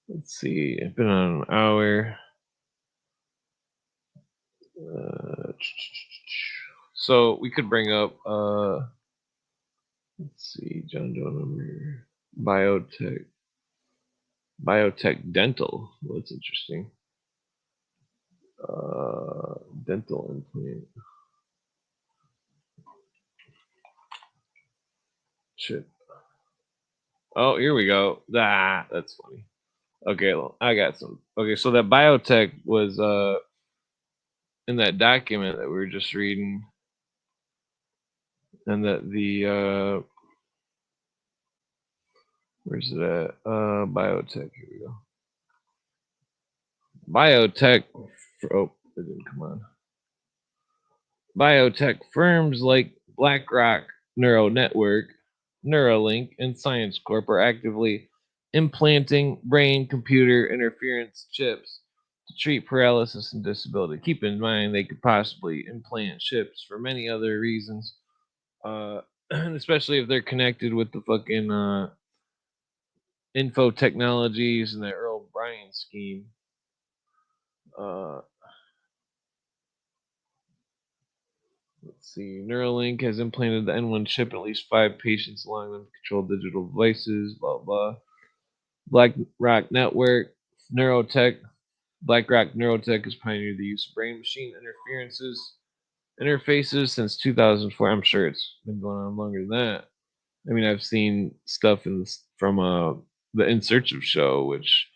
Let's see. I've been on an hour. So we could bring up. Let's see. John Doe number. Biotech dental. Well, that's interesting. Dental implant. Shit. Oh, here we go. That's funny. Okay, well, I got some. Okay, so that biotech was in that document that we were just reading, and that the where's it at? Biotech. Here we go. Biotech. Oh, it didn't come on. Biotech firms like BlackRock Neural Network Neuralink, and Science Corp are actively implanting brain computer interference chips to treat paralysis and disability. Keep in mind they could possibly implant chips for many other reasons, especially if they're connected with the fucking info technologies and the Earl Bryan scheme. Uh, let's see. Neuralink has implanted the N1 chip in at least 5 patients, allowing them to control digital devices. Blah blah. BlackRock Network, Neurotech. BlackRock Neurotech has pioneered the use of brain-machine interfaces since 2004. I'm sure it's been going on longer than that. I mean, I've seen stuff from the In Search of show, which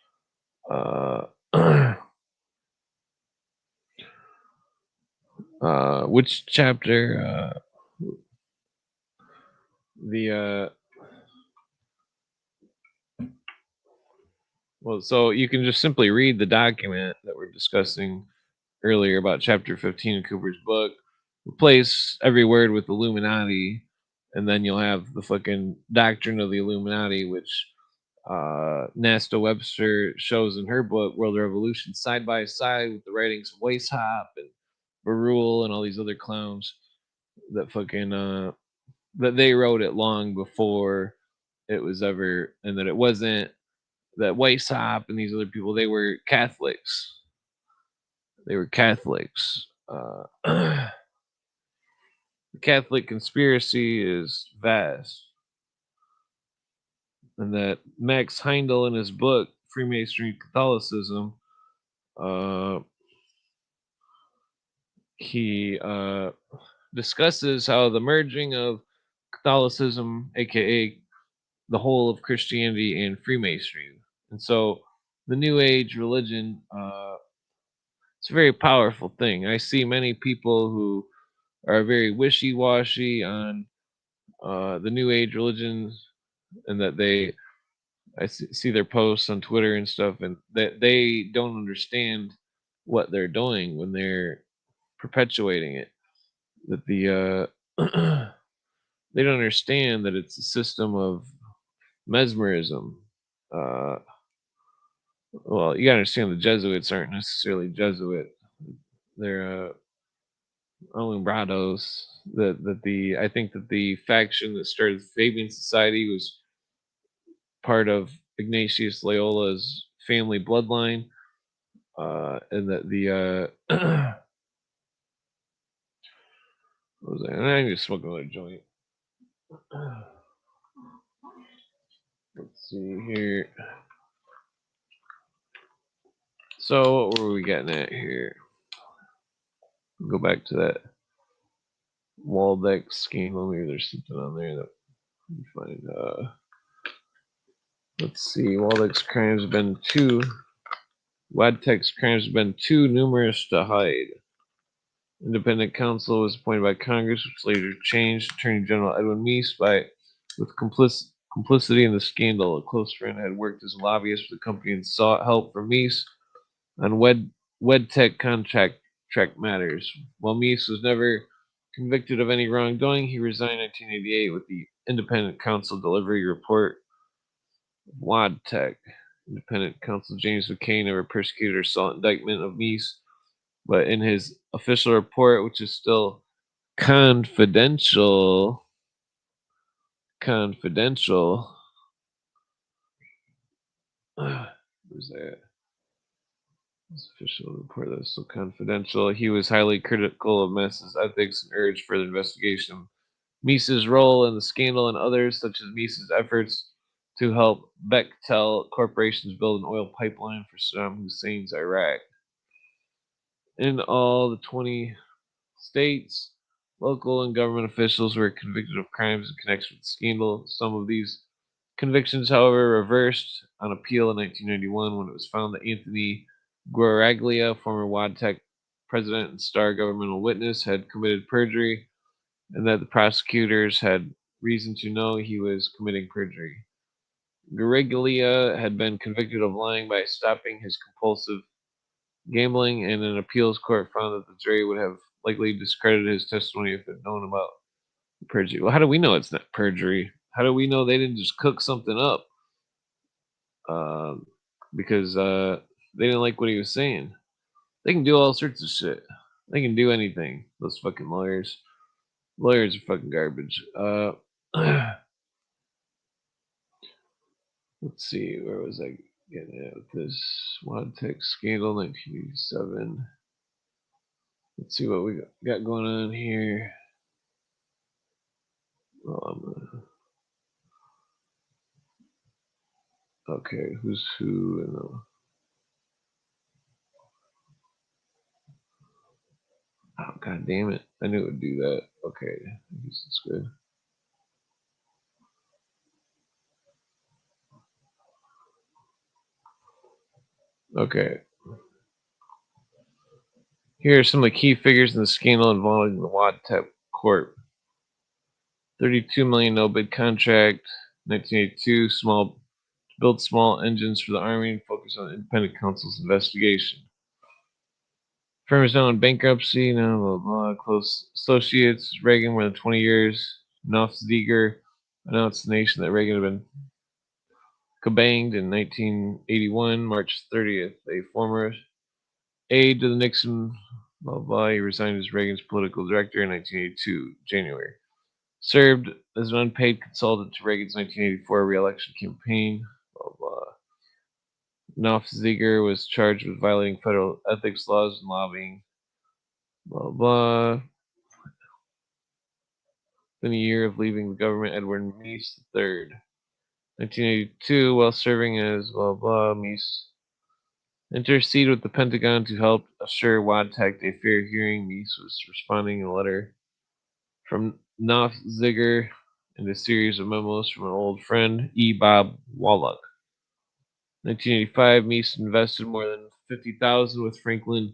which chapter? The well, so you can just simply read the document that we're discussing earlier about chapter 15 of Cooper's book. Replace every word with Illuminati, and then you'll have the fucking doctrine of the Illuminati, which Nasta Webster shows in her book World Revolution side by side with the writings of Weishaupt and Barul and all these other clowns that fucking that they wrote it long before it was ever, and that it wasn't that Weishaupt and these other people, they were Catholics. They were Catholics. The Catholic conspiracy is vast, and that Max Heindel in his book Freemasonry Catholicism, he discusses how the merging of Catholicism, aka the whole of Christianity, and Freemasonry, and so the New Age religion, it's a very powerful thing. I see many people who are very wishy-washy on the New Age religions, and that I see their posts on Twitter and stuff, and that they don't understand what they're doing when they're perpetuating it. That they don't understand that it's a system of mesmerism. Uh, well, you gotta understand the Jesuits aren't necessarily Jesuit. They're alumbrados. That the I think that the faction that started the Fabian Society was part of Ignatius Loyola's family bloodline, and that the what was that? I need to smoke another joint. Let's see here. So what were we getting at here? Go back to that Waldeck scheme. Maybe there's something on there that we find. Let's see. Waldeck's crimes have been too. Wadtek's crimes have been too numerous to hide. Independent counsel was appointed by Congress, which later changed Attorney General Edwin Meese with complicity in the scandal. A close friend had worked as a lobbyist for the company and sought help from Meese on WedTech contract matters. While Meese was never convicted of any wrongdoing, he resigned in 1988 with the independent counsel delivery report of WadTech. Independent counsel James McCain never persecuted or sought indictment of Meese, but in his official report, which is still confidential, where's that? His official report that's still confidential. He was highly critical of Meese's ethics and urged further investigation of Meese's role in the scandal and others, such as Meese's efforts to help Bechtel corporations build an oil pipeline for Saddam Hussein's Iraq. In all the 20 states, local and government officials were convicted of crimes in connection with the scandal. Some of these convictions, however, reversed on appeal in 1991 when it was found that Anthony Guaraglia, former WadTech president and star governmental witness, had committed perjury, and that the prosecutors had reason to know he was committing perjury. Guaraglia had been convicted of lying by stopping his compulsive gambling, and an appeals court found that the jury would have likely discredited his testimony if they'd known about perjury. Well, how do we know it's not perjury? How do we know they didn't just cook something up? Because they didn't like what he was saying. They can do all sorts of shit. They can do anything. Those fucking lawyers. Lawyers are fucking garbage. Let's see. Where was I getting at with this? WADTech scandal 1987. Let's see what we got going on here. Okay, who's who? Oh, god damn it. I knew it would do that. Okay, I guess it's good. Okay. Here are some of the key figures in the scandal involving the WADTech Corp. 32 million no bid contract, 1982, build small engines for the Army and focus on independent counsel's investigation. Firm is now in bankruptcy, now blah, blah, close associates, Reagan more than 20 years. Nofziger announced to the nation that Reagan had been kabanged in 1981, March 30th. A former aide to the Nixon, blah, blah, he resigned as Reagan's political director in 1982, January. Served as an unpaid consultant to Reagan's 1984 re-election campaign, blah, blah. Nofziger was charged with violating federal ethics laws and lobbying, blah, blah. Within a year of leaving the government, Edward Meese III. 1982, while serving as blah, blah, Meese interceded with the Pentagon to help assure WADTech a fair hearing. Meese was responding in a letter from Nofziger and a series of memos from an old friend, E. Bob Wallach. 1985, Meese invested more than $50,000 with Franklin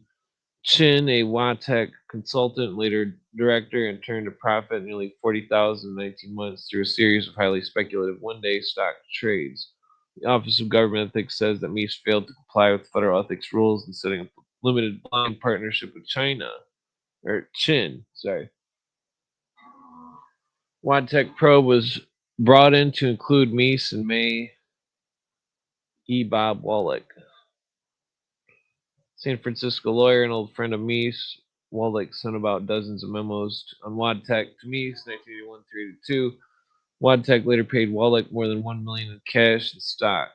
Chin, a WADTech consultant, later director, and turned a profit nearly $40,000 in 19 months through a series of highly speculative one-day stock trades. The Office of Government Ethics says that Meese failed to comply with federal ethics rules in setting up a limited blind partnership with Chin. WADTech probe was brought in to include Meese and May E. Bob Wallach. San Francisco lawyer and old friend of Meese, Wallach sent about dozens of memos on WADTech to Meese, 1981 through 82. WADTech later paid Wallach more than $1 million in cash and stock.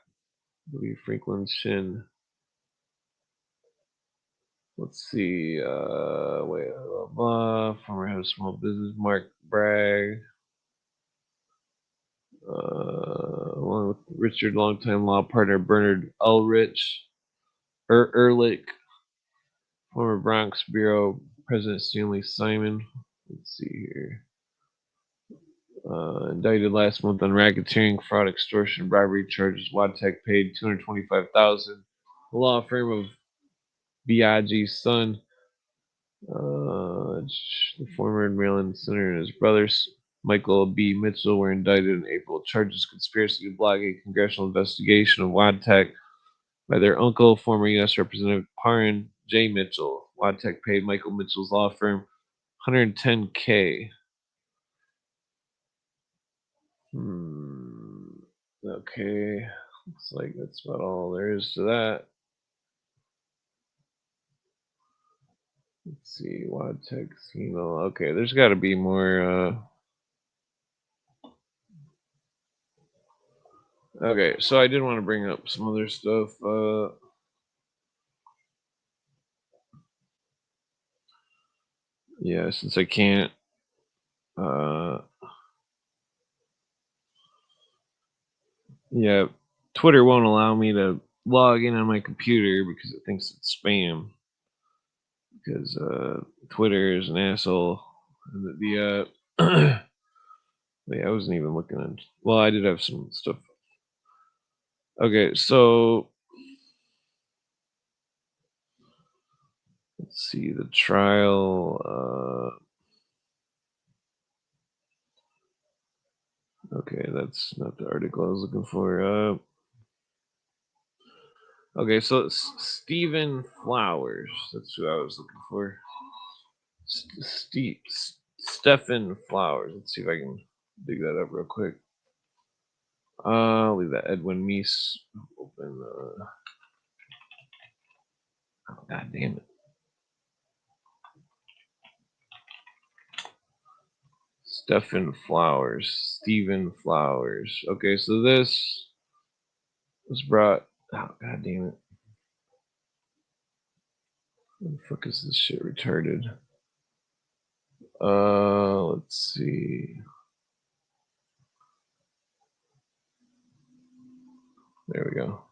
Louis Franklin Chin. Let's see. Former head of small business, Mark Bragg. Along with Richard, longtime law partner Bernard Ehrlich. Former Bronx Bureau President Stanley Simon. Let's see here. Indicted last month on racketeering, fraud, extortion, bribery charges. WADTech paid $225,000. The law firm of Biaggi's son, the former Maryland senator, and his brothers, Michael B. Mitchell, were indicted in April. Charges conspiracy to block a congressional investigation of WADTech by their uncle, former U.S. Representative Parrin J. Mitchell. WADTech paid Michael Mitchell's law firm $110K. Okay. Looks like that's about all there is to that. Let's see. WADTech email. Okay, there's got to be more. Okay, so I did want to bring up some other stuff. Yeah, since I can't. Yeah, Twitter won't allow me to log in on my computer because it thinks it's spam. Because Twitter is an asshole. And yeah, I wasn't even looking at. Well, I did have some stuff. Okay, so let's see the trial. Okay, that's not the article I was looking for. Okay, so it's Stephen Flowers. That's who I was looking for. Stephen Flowers. Let's see if I can dig that up real quick. I'll leave that Edwin Meese open. Oh, God damn it. Stephen Flowers. Stephen Flowers. Okay, so this was brought. Oh, God damn it. What the fuck is this shit retarded? Let's see. There we go.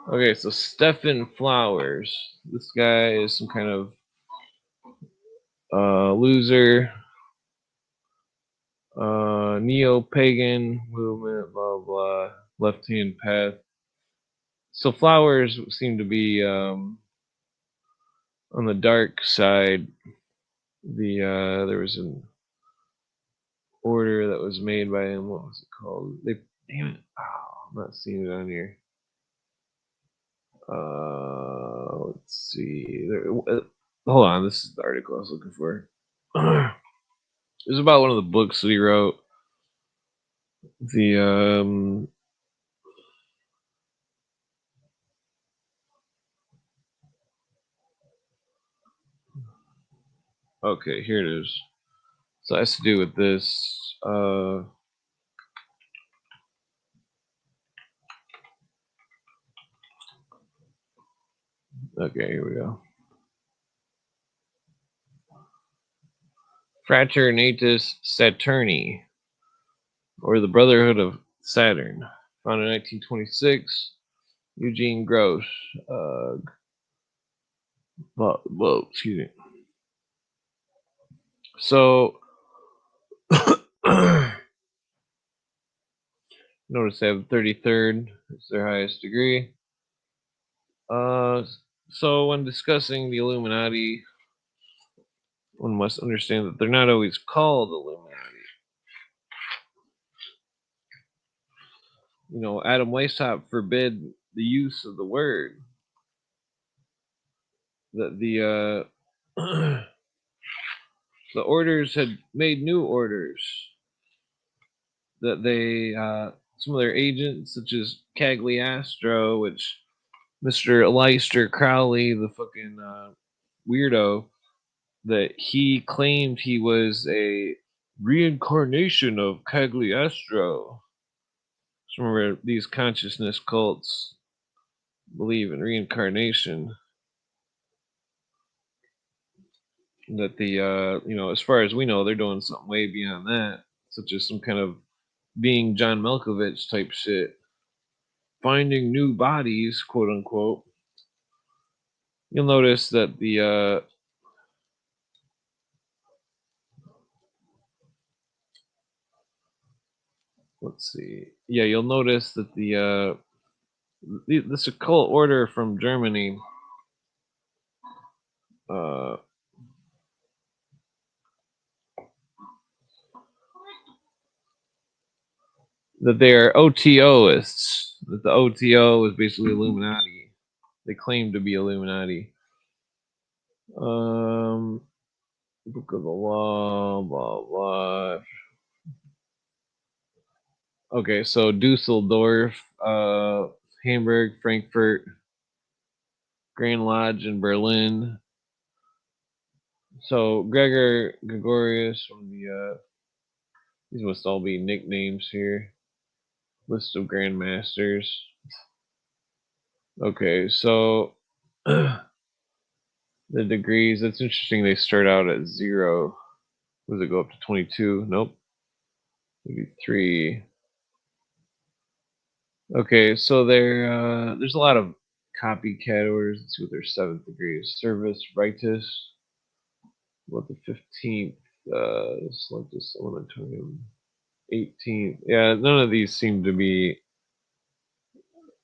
Okay, so Stephen Flowers. This guy is some kind of loser, neo-pagan movement, blah blah, left-hand path. So Flowers seem to be on the dark side. There was an order that was made by him. What was it called? Damn it! Oh, I'm not seeing it on here. Let's see. Hold on, this is the article I was looking for. It was about one of the books that he wrote. Okay, here it is. So it has to do with this. Okay, here we go. Fraternatus Saturni, or the Brotherhood of Saturn, founded in 1926. Eugene Gross. Whoa, excuse me. So, notice they have 33rd. It's their highest degree. So when discussing the Illuminati, one must understand that they're not always called Illuminati. You know, Adam Weishaupt forbid the use of the word. That the the orders had made new orders. That they some of their agents, such as Cagliostro, which Mr. Aleister Crowley, the fucking weirdo, that he claimed he was a reincarnation of Cagliostro. So remember, these consciousness cults believe in reincarnation. That the you know, as far as we know, they're doing something way beyond that, such as some kind of being John Malkovich type shit, finding new bodies, quote unquote. You'll notice that the let's see, yeah, you'll notice that this occult order from Germany, that they are OTOists. That the OTO is basically Illuminati. They claim to be Illuminati. Book of the Law, blah blah. Okay, so Dusseldorf, Hamburg, Frankfurt, Grand Lodge in Berlin. So Gregor Gregorius from the these must all be nicknames here. List of grandmasters. Okay, so the degrees, that's interesting. They start out at 0. Does it go up to 22? Nope. Maybe 3. Okay, so there's a lot of copycat orders. Let's see what their 7th degree is. Service Rightus. What the 15th? Sanctus Elementorium. 18th. Yeah, none of these seem to be.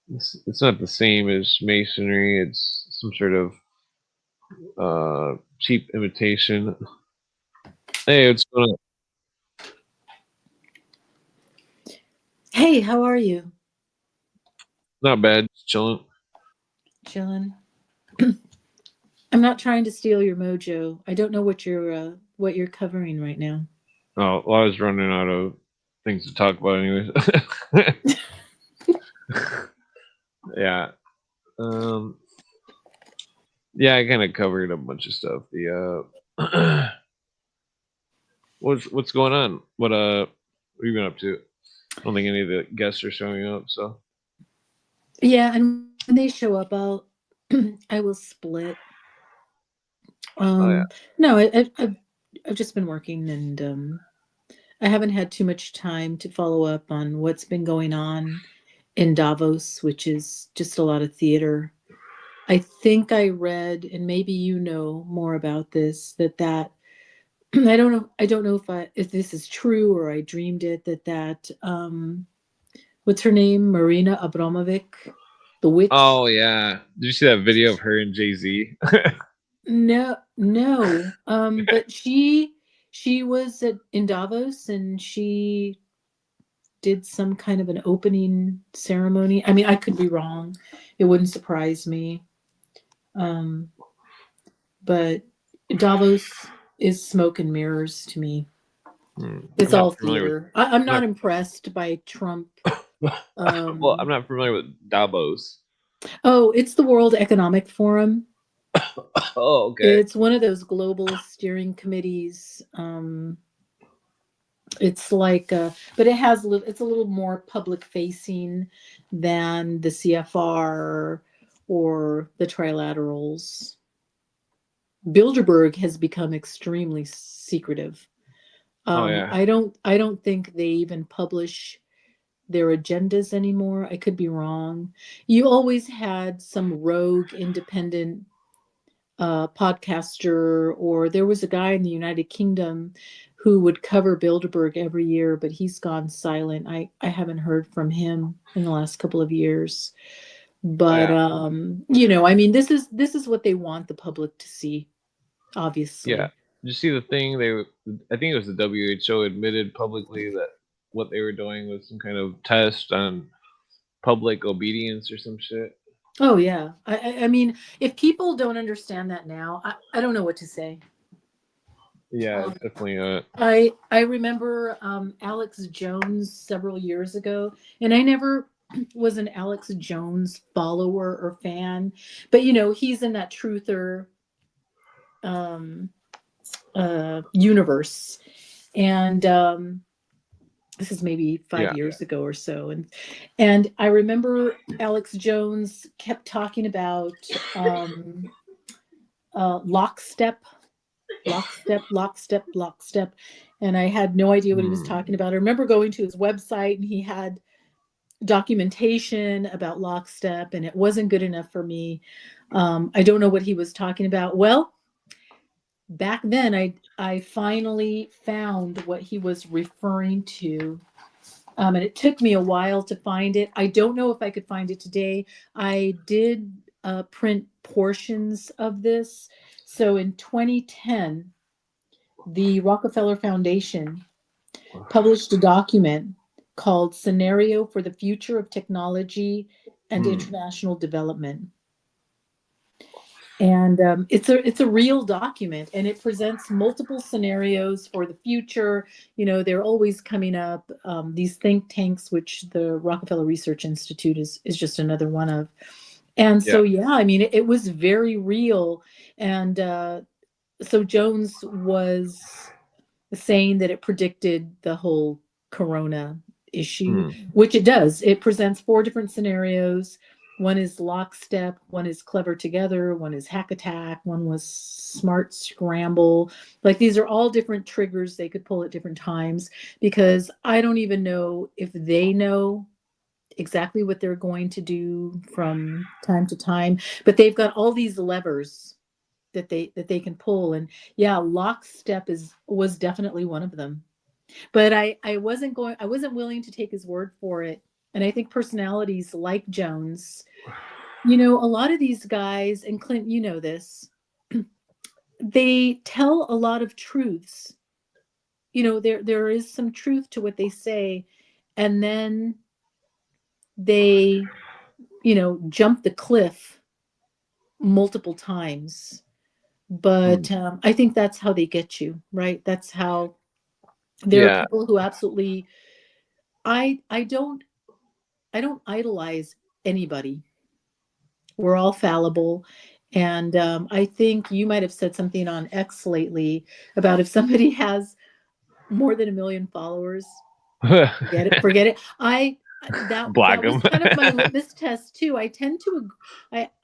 It's not the same as Masonry. It's some sort of cheap imitation. Hey, what's going on? Hey, how are you? Not bad. Just chilling. Chilling. I'm not trying to steal your mojo. I don't know what you're covering right now. Oh, well, I was running out of things to talk about, anyways. Yeah. Yeah, I kind of covered a bunch of stuff. The what's going on? What have you been up to? I don't think any of the guests are showing up. So Yeah, and when they show up, I will split. oh yeah, No, I've just been working, and I haven't had too much time to follow up on what's been going on in Davos, which is just a lot of theater. I think I read, and maybe you know more about this, that I don't know if this is true or I dreamed it, that what's her name? Marina Abramovic, the witch. oh yeah. Did you see that video of her and Jay Z? No, no. But she was in Davos, and she did some kind of an opening ceremony. I mean, I could be wrong. It wouldn't surprise me. Um, but Davos is smoke and mirrors to me. I'm It's not all familiar with. theater. I'm I'm not impressed by Trump. well, I'm not familiar with Davos. Oh, it's the World Economic Forum. Oh, okay. It's one of those global steering committees. It's like, but it's a little more public facing than the CFR or the trilaterals. Bilderberg has become extremely secretive. Oh yeah. I don't think they even publish their agendas anymore. I could be wrong. You always had some rogue independent podcaster, or there was a guy in the United Kingdom who would cover Bilderberg every year, but he's gone silent. I haven't heard from him in the last couple of years. Oh But yeah. I mean, this is what they want the public to see, Yeah. obviously. Did you see the thing I think it was the WHO admitted publicly that what they were doing was some kind of test on public obedience or some shit. Oh yeah. I mean, if people don't understand that now, I don't know what to say. Yeah, Um, it's definitely I remember Alex Jones several years ago, and I never was an Alex Jones follower or fan, but he's in that truther um, universe, and this is maybe five yeah. years ago or so, and I remember Alex Jones kept talking about lockstep, lockstep. And I had no idea what he was talking Hmm. about. I remember going to his website, and he had documentation about lockstep, and it wasn't good enough for me. I don't know what he was talking about. Well, back then I finally found what he was referring to. And it took me a while to find it. I don't know if I could find it today. I did print portions of this. So in 2010, the Rockefeller Foundation published a document called Scenario for the Future of Technology and Hmm. International Development. And it's a real document, and it presents multiple scenarios for the future. They're always coming up, these think tanks, which the Rockefeller Research Institute is just another one of. And Yeah. so, yeah, I mean, it was very real. And so Jones was saying that it predicted the whole corona issue, Hmm. which it does. It presents four different scenarios. One is lockstep, one is clever together, one is hack attack, one was smart scramble. Like, these are all different triggers they could pull at different times, because I don't even know if they know exactly what they're going to do from time to time, but they've got all these levers that they can pull. And yeah, lockstep was definitely one of them. But I wasn't willing to take his word for it. And I think personalities like Jones, a lot of these guys, and Clint, you know this, they tell a lot of truths. There is some truth to what they say, and then they jump the cliff multiple times. Hmm. But I think that's how they get you, right? That's how there are Yeah. people who absolutely I don't idolize anybody. We're all fallible. And I think you might have said something on X lately about if somebody has more than 1 million followers, forget it, forget it. That Block was them. kind of my litmus test too. I tend to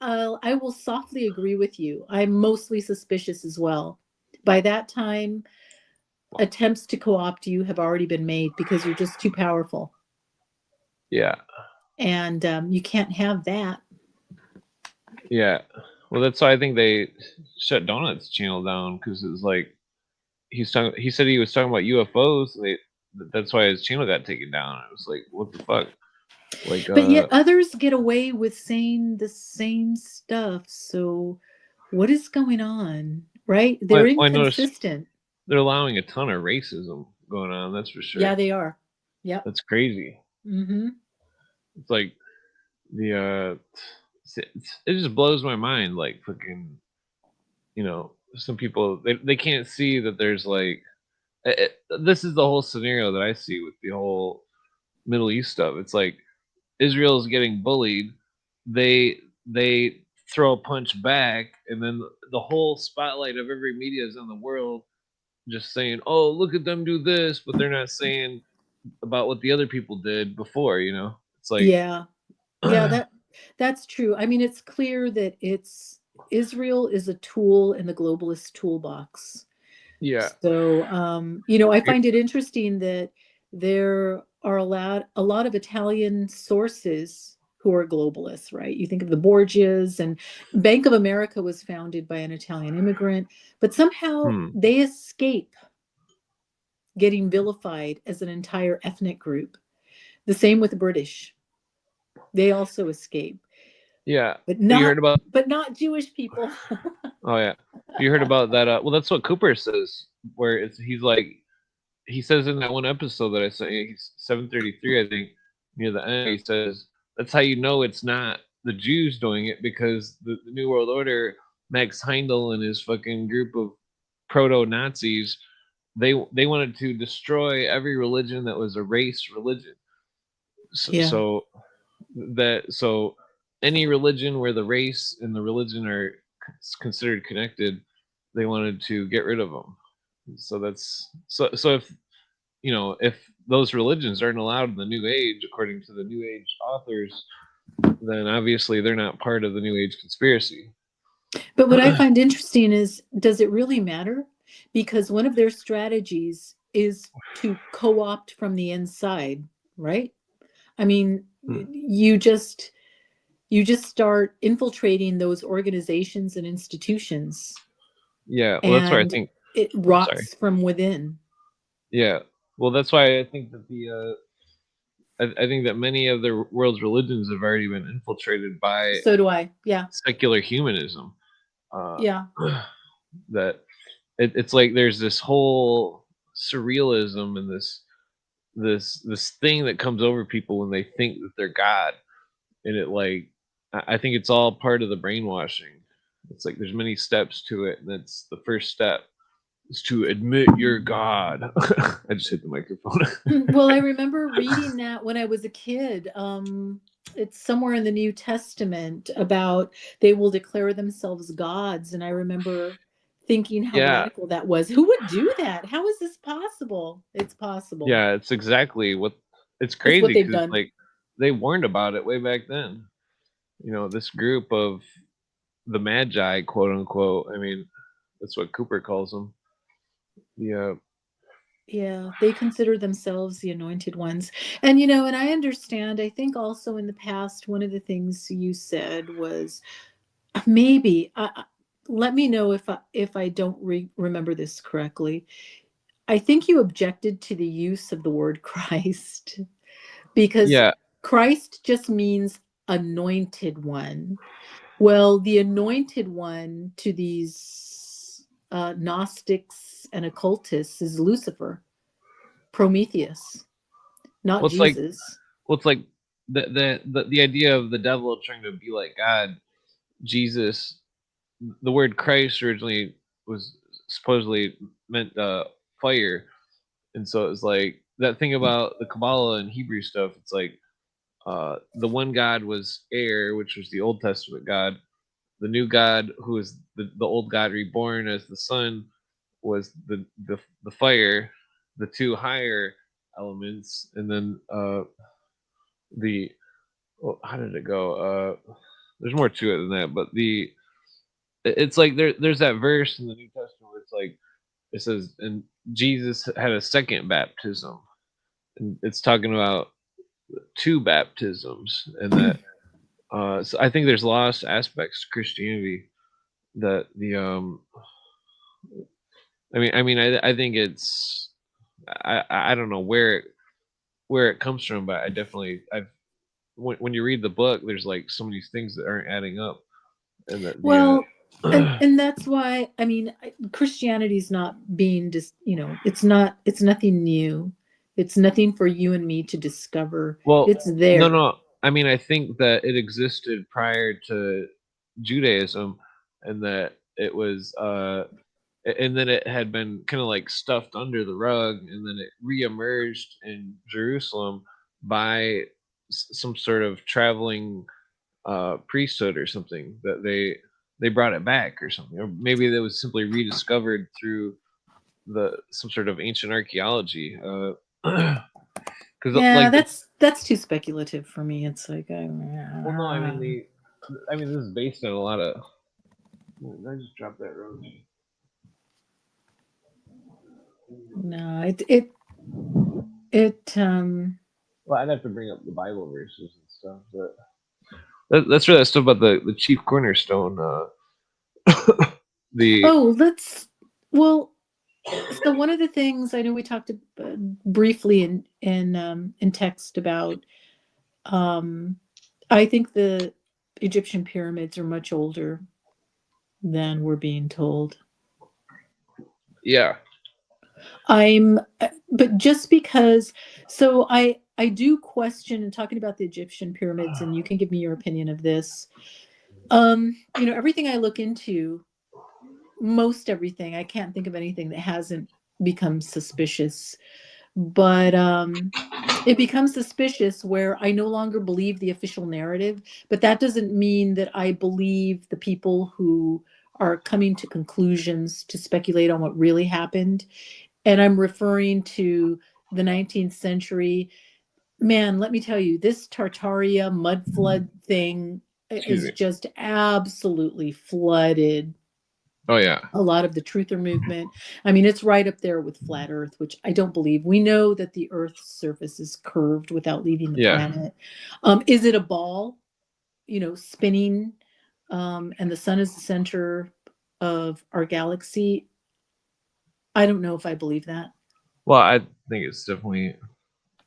I will softly agree with you. I'm mostly suspicious as well. By that time, attempts to co-opt you have already been made because you're just too powerful, Yeah. and you can't have that. Yeah. Well, that's why I think they shut Donut's channel down, because it was like he said he was talking about UFOs. That's why his channel got taken down. It was like, what the fuck? Like, But yet others get away with saying the same stuff. So what is going on? Right? They're I noticed inconsistent. they're allowing a ton of racism going on. That's for Yeah, sure. they are. Yep. That's crazy. Mm-hmm. It's like the it just blows my mind. Like, fucking, some people, they can't see that there's like this is the whole scenario that I see with the whole Middle East stuff. It's like Israel's getting bullied. They throw a punch back, and then the whole spotlight of every media is on the world, just saying, "Oh, look at them do this," but they're not saying about what the other people did before. It's like, Yeah. Yeah, that's true. I mean, it's clear that it's Israel is a tool in the globalist toolbox. yeah, So, I find it interesting that there are a lot of Italian sources who are globalists, right? You think of the Borgias, and Bank of America was founded by an Italian immigrant, but somehow hmm, they escape getting vilified as an entire ethnic group. The same with the British. They also escape, yeah. but You heard not about? but not Jewish people. Oh yeah, you heard about that? Well, that's what Cooper says. Where he's like, he says in that one episode that I sent you, he's 733, I think, near the end, he says that's how you know it's not the Jews doing it, because the New World Order, Max Heindel and his fucking group of proto Nazis, they wanted to destroy every religion that was a race religion. So, Yeah. so any religion where the race and the religion are considered connected, they wanted to get rid of them. So that's so if those religions aren't allowed in the New Age, according to the New Age authors, then obviously they're not part of the New Age conspiracy. But what I find interesting is, does it really matter? Because one of their strategies is to co-opt from the inside, right? I mean, Hmm. you just start infiltrating those organizations and institutions, Yeah, well, that's where I and think. it Oh, sorry. rots from within. Yeah, well, that's why I think that I think that many of the world's religions have already been infiltrated by So do I. Yeah. secular humanism. Uh, Yeah. that it's like there's this whole surrealism and this thing that comes over people when they think that they're God, and it like I think it's all part of the brainwashing. It's like there's many steps to it, and that's the first step is to admit you're God. I just hit the microphone. Well, I remember reading that when I was a kid. It's somewhere in the New Testament about they will declare themselves gods. And I remember thinking how Yeah, radical that was. Who would do that? How is this possible? It's possible. yeah, it's exactly what it's It's what crazy, they've because done. like they warned about it way back then. This group of the Magi, quote unquote. I mean, that's what Cooper calls them. Yeah, Yeah, they consider themselves the anointed ones. And I understand, I think also in the past, one of the things you said was maybe, let me know if I don't remember this correctly. I think you objected to the use of the word Christ because yeah. Christ just means anointed one. Well, the anointed one to these Gnostics and occultists is Lucifer, Prometheus, not Well, it's like Jesus. the idea of the devil trying to be like God. Jesus, the word Christ originally was supposedly meant fire, and so it was like that thing about the Kabbalah and Hebrew stuff. It's like the one God was air, which was the Old Testament God. The new God, who is the old God reborn as the sun, was the fire. The two higher elements, and then the how did it go? There's more to it than that, but it's like there's that verse in the New Testament where it's like it says, and Jesus had a second baptism, and it's talking about two baptisms, and that so I think there's lost aspects to Christianity that the I think it's I don't know where it comes from, but I definitely I've when you read the book, there's like so many things that aren't adding up, and that Well, the and that's why, I mean, Christianity is not being just, it's nothing new. It's nothing for you and me to discover. well, It's there. no, I mean I think that it existed prior to Judaism, and that it was and then it had been kind of like stuffed under the rug, and then it reemerged in Jerusalem by some sort of traveling priesthood or something, that they brought it back or something, or maybe it was simply rediscovered through the some sort of ancient archaeology. Because Yeah, like the, that's too speculative for me. It's like well, no, I mean this is based on a lot of. I just dropped that rose. no, it. Well, I'd have to bring up the Bible verses and stuff, but that's where that stuff about the chief cornerstone. The Oh, well, so one of the things I know we talked briefly in text about, um, I think the Egyptian pyramids are much older than we're being told. yeah, But just because, so I do question, and talking about the Egyptian pyramids, and you can give me your opinion of this. Everything I look into, most everything, I can't think of anything that hasn't become suspicious. But it becomes suspicious where I no longer believe the official narrative, but that doesn't mean that I believe the people who are coming to conclusions to speculate on what really happened. And I'm referring to the 19th century. Man, let me tell you, this Tartaria mud flood thing excuse is me. just absolutely flooded Oh yeah, a lot of the truther movement. I mean, it's right up there with flat Earth, which I don't believe. We know that the Earth's surface is curved without leaving the yeah. planet. Is it a ball, spinning, and the sun is the center of our galaxy? I don't know if I believe that, Well, I think it's definitely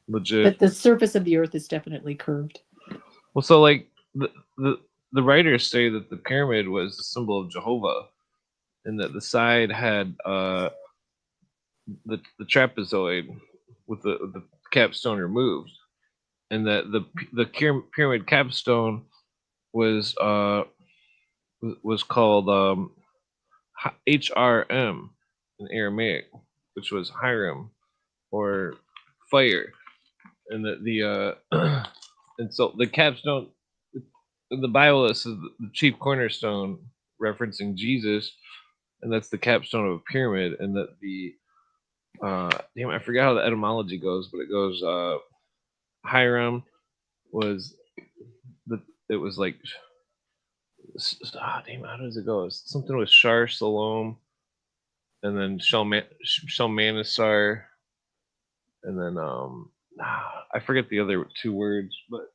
legit. but the surface of the Earth is definitely curved. Well, so like the writers say that the pyramid was a symbol of Jehovah, and that the side had the trapezoid with the capstone removed, and that the pyramid capstone was was called HRM in Aramaic, which was Hiram or fire, and the and so the capstone in the Bible, this is the chief cornerstone, referencing Jesus, and that's the capstone of a pyramid, and that the damn, I forgot how the etymology goes, but it goes Hiram was the it was like damn, how does it go? It's something with Shar Salom, and then Shalmaneser, and then I forget the other two words, but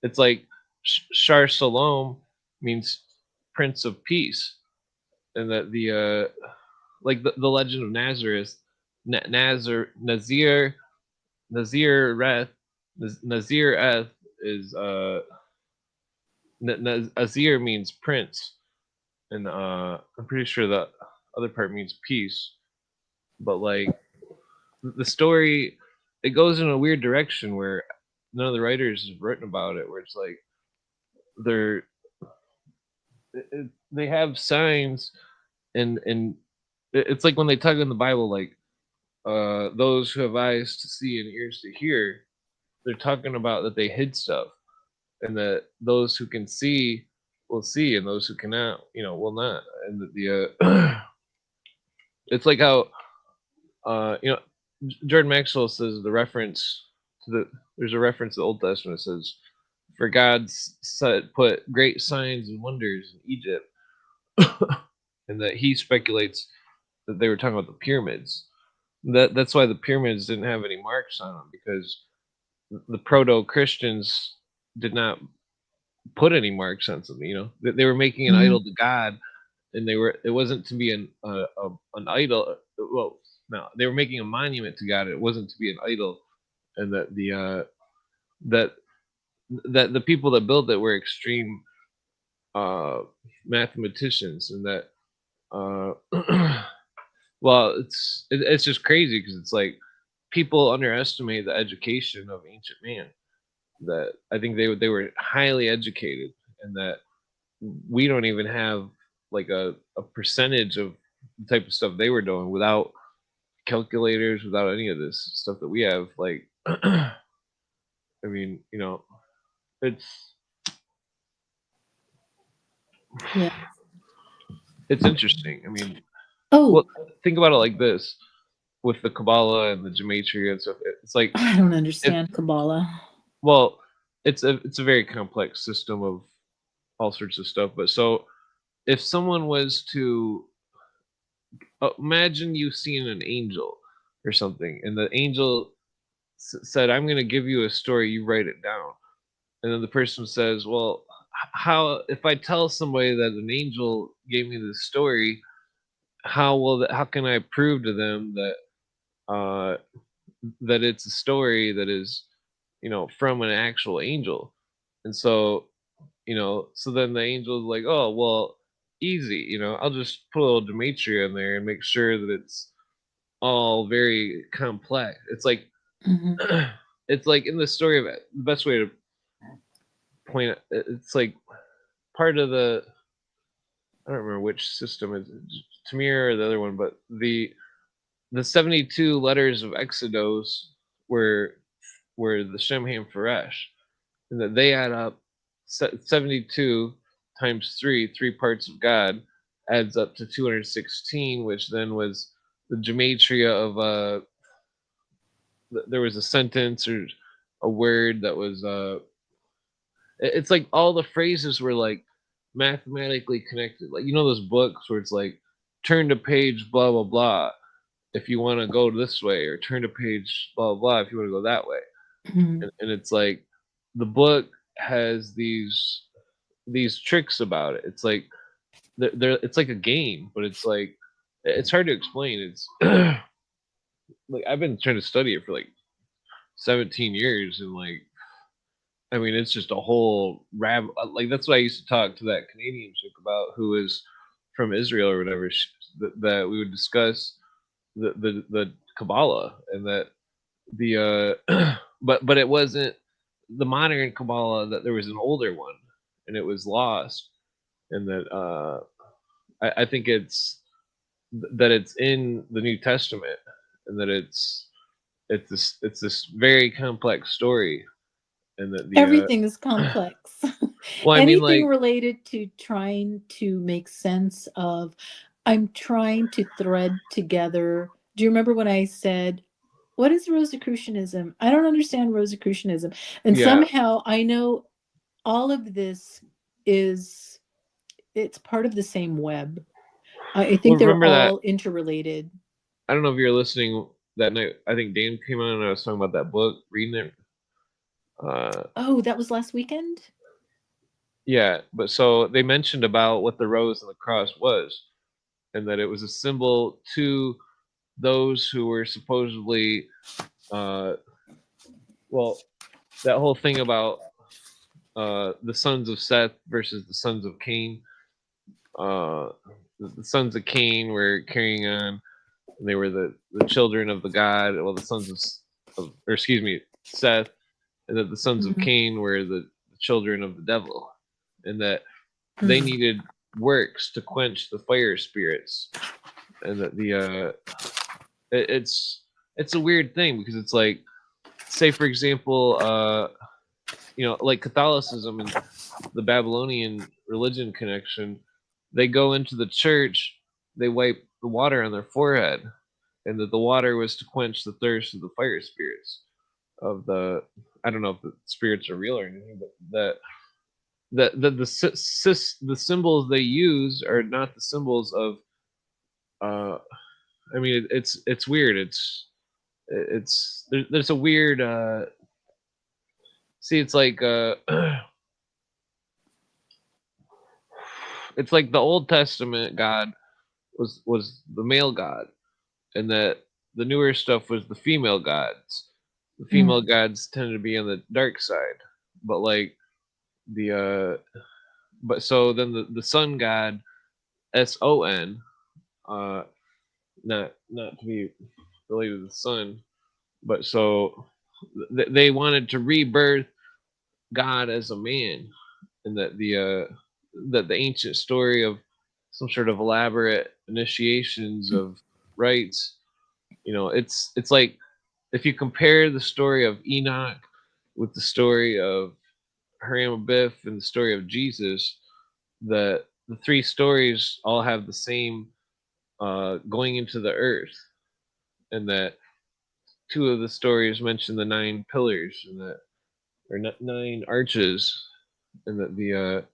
it's like Shar Salom means Prince of Peace, and that the like the Legend of Nazareth, Nazir Eth is Nazir means prince, and I'm pretty sure the other part means peace. But like the story, it goes in a weird direction where none of the writers have written about it. Where it's like they're they have signs, and it's like when they talk in the Bible, like those who have eyes to see and ears to hear, they're talking about that they hid stuff, and that those who can see will see, and those who cannot, will not. And that it's like how Jordan Maxwell says the reference to there's a reference to the Old Testament that says, "For God put great signs and wonders in Egypt," and that he speculates that they were talking about the pyramids. That's why the pyramids didn't have any marks on them, because the proto Christians did not put any marks on something. They were making an idol to God, and it wasn't to be an idol. Well, no, they were making a monument to God. It wasn't to be an idol, and that that the people that built it were extreme mathematicians, and that well, it's just crazy, because it's like people underestimate the education of ancient man. That I think they were highly educated, and that we don't even have like a percentage of the type of stuff they were doing without calculators, without any of this stuff that we have. Like, I mean, it's Yeah. it's interesting. I mean, Oh, well, think about it like this: with the Kabbalah and the gematria and stuff, it's like I don't understand Kabbalah. well, it's a very complex system of all sorts of stuff. But so if someone was to imagine you seeing an angel or something, and the angel said, "I'm going to give you a story. You write it down." And then the person says, "Well, how if I tell somebody that an angel gave me this story? How can I prove to them that that it's a story that is, from an actual angel?" And so, so then the angel's like, "Oh, well, easy. I'll just put a little gematria in there and make sure that it's all very complex." It's like Mhm. it's like in the story of it. The best way to point it's like part of the I don't remember which system is it, Tamir or the other one, but the 72 letters of Exodus were the Shem Ham Pharesh, and that they add up 72 times three parts of God adds up to 216, which then was the gematria of there was a sentence or a word that was it's like all the phrases were like mathematically connected. Like, those books where it's like, turn to page blah blah blah if you want to go this way, or turn to page blah blah blah if you want to go that way. Mhm. And it's like the book has these tricks about it. It's like it's like a game, but it's like it's hard to explain. It's like I've been trying to study it for like 17 years, and like I mean, it's just a whole rabbit. Like that's what I used to talk to that Canadian chick about, who is from Israel or whatever. That we would discuss the Kabbalah, and that the but it wasn't the modern Kabbalah. That there was an older one, and it was lost, and that I think that it's in the New Testament, and that it's this very complex story, and that the Everything is complex. well, I mean, Anything like, related to trying to make sense of, I'm trying to thread together. Do you remember when I said, what is Rosicrucianism? I don't understand Rosicrucianism. And yeah. somehow I know all of this is, it's part of the same web. I Well, think they're remember that all interrelated. I don't know if you're listening that night. I think Dan came on and I was talking about that book, reading it. Oh, that was last weekend? Yeah, but so they mentioned about what the rose and the cross was, and that it was a symbol to those who were supposedly, uh, well, that whole thing about the sons of Seth versus the sons of Cain. Uh, the sons of Cain were carrying on, and they were the children of the god. Well, the sons or excuse me, Seth, and that the sons of Mhm. Cain were the children of the devil, and that they Mhm. needed works to quench the fire spirits, and that it's it's a weird thing because it's like, say for example, like Catholicism and the Babylonian religion connection, they go into the church, they wipe the water on their forehead, and that the water was to quench the thirst of the fire spirits of the. I don't know if the spirits are real or anything, but the symbols they use are not the symbols of. Uh, I mean, it's weird. There's a weird. See, it's like it's like the Old Testament God was the male god, and that the newer stuff was the female gods. The female gods tended to be on the dark side, but like the but so then the sun god Son, uh, not to be related to the sun, but so they wanted to rebirth God as a man, and that the ancient story of some sort of elaborate initiations of rites, it's like if you compare the story of Enoch with the story of Hiram Abiff and the story of Jesus, the three stories all have the same going into the earth, and that two of the stories mention the nine pillars and that or nine arches, and that the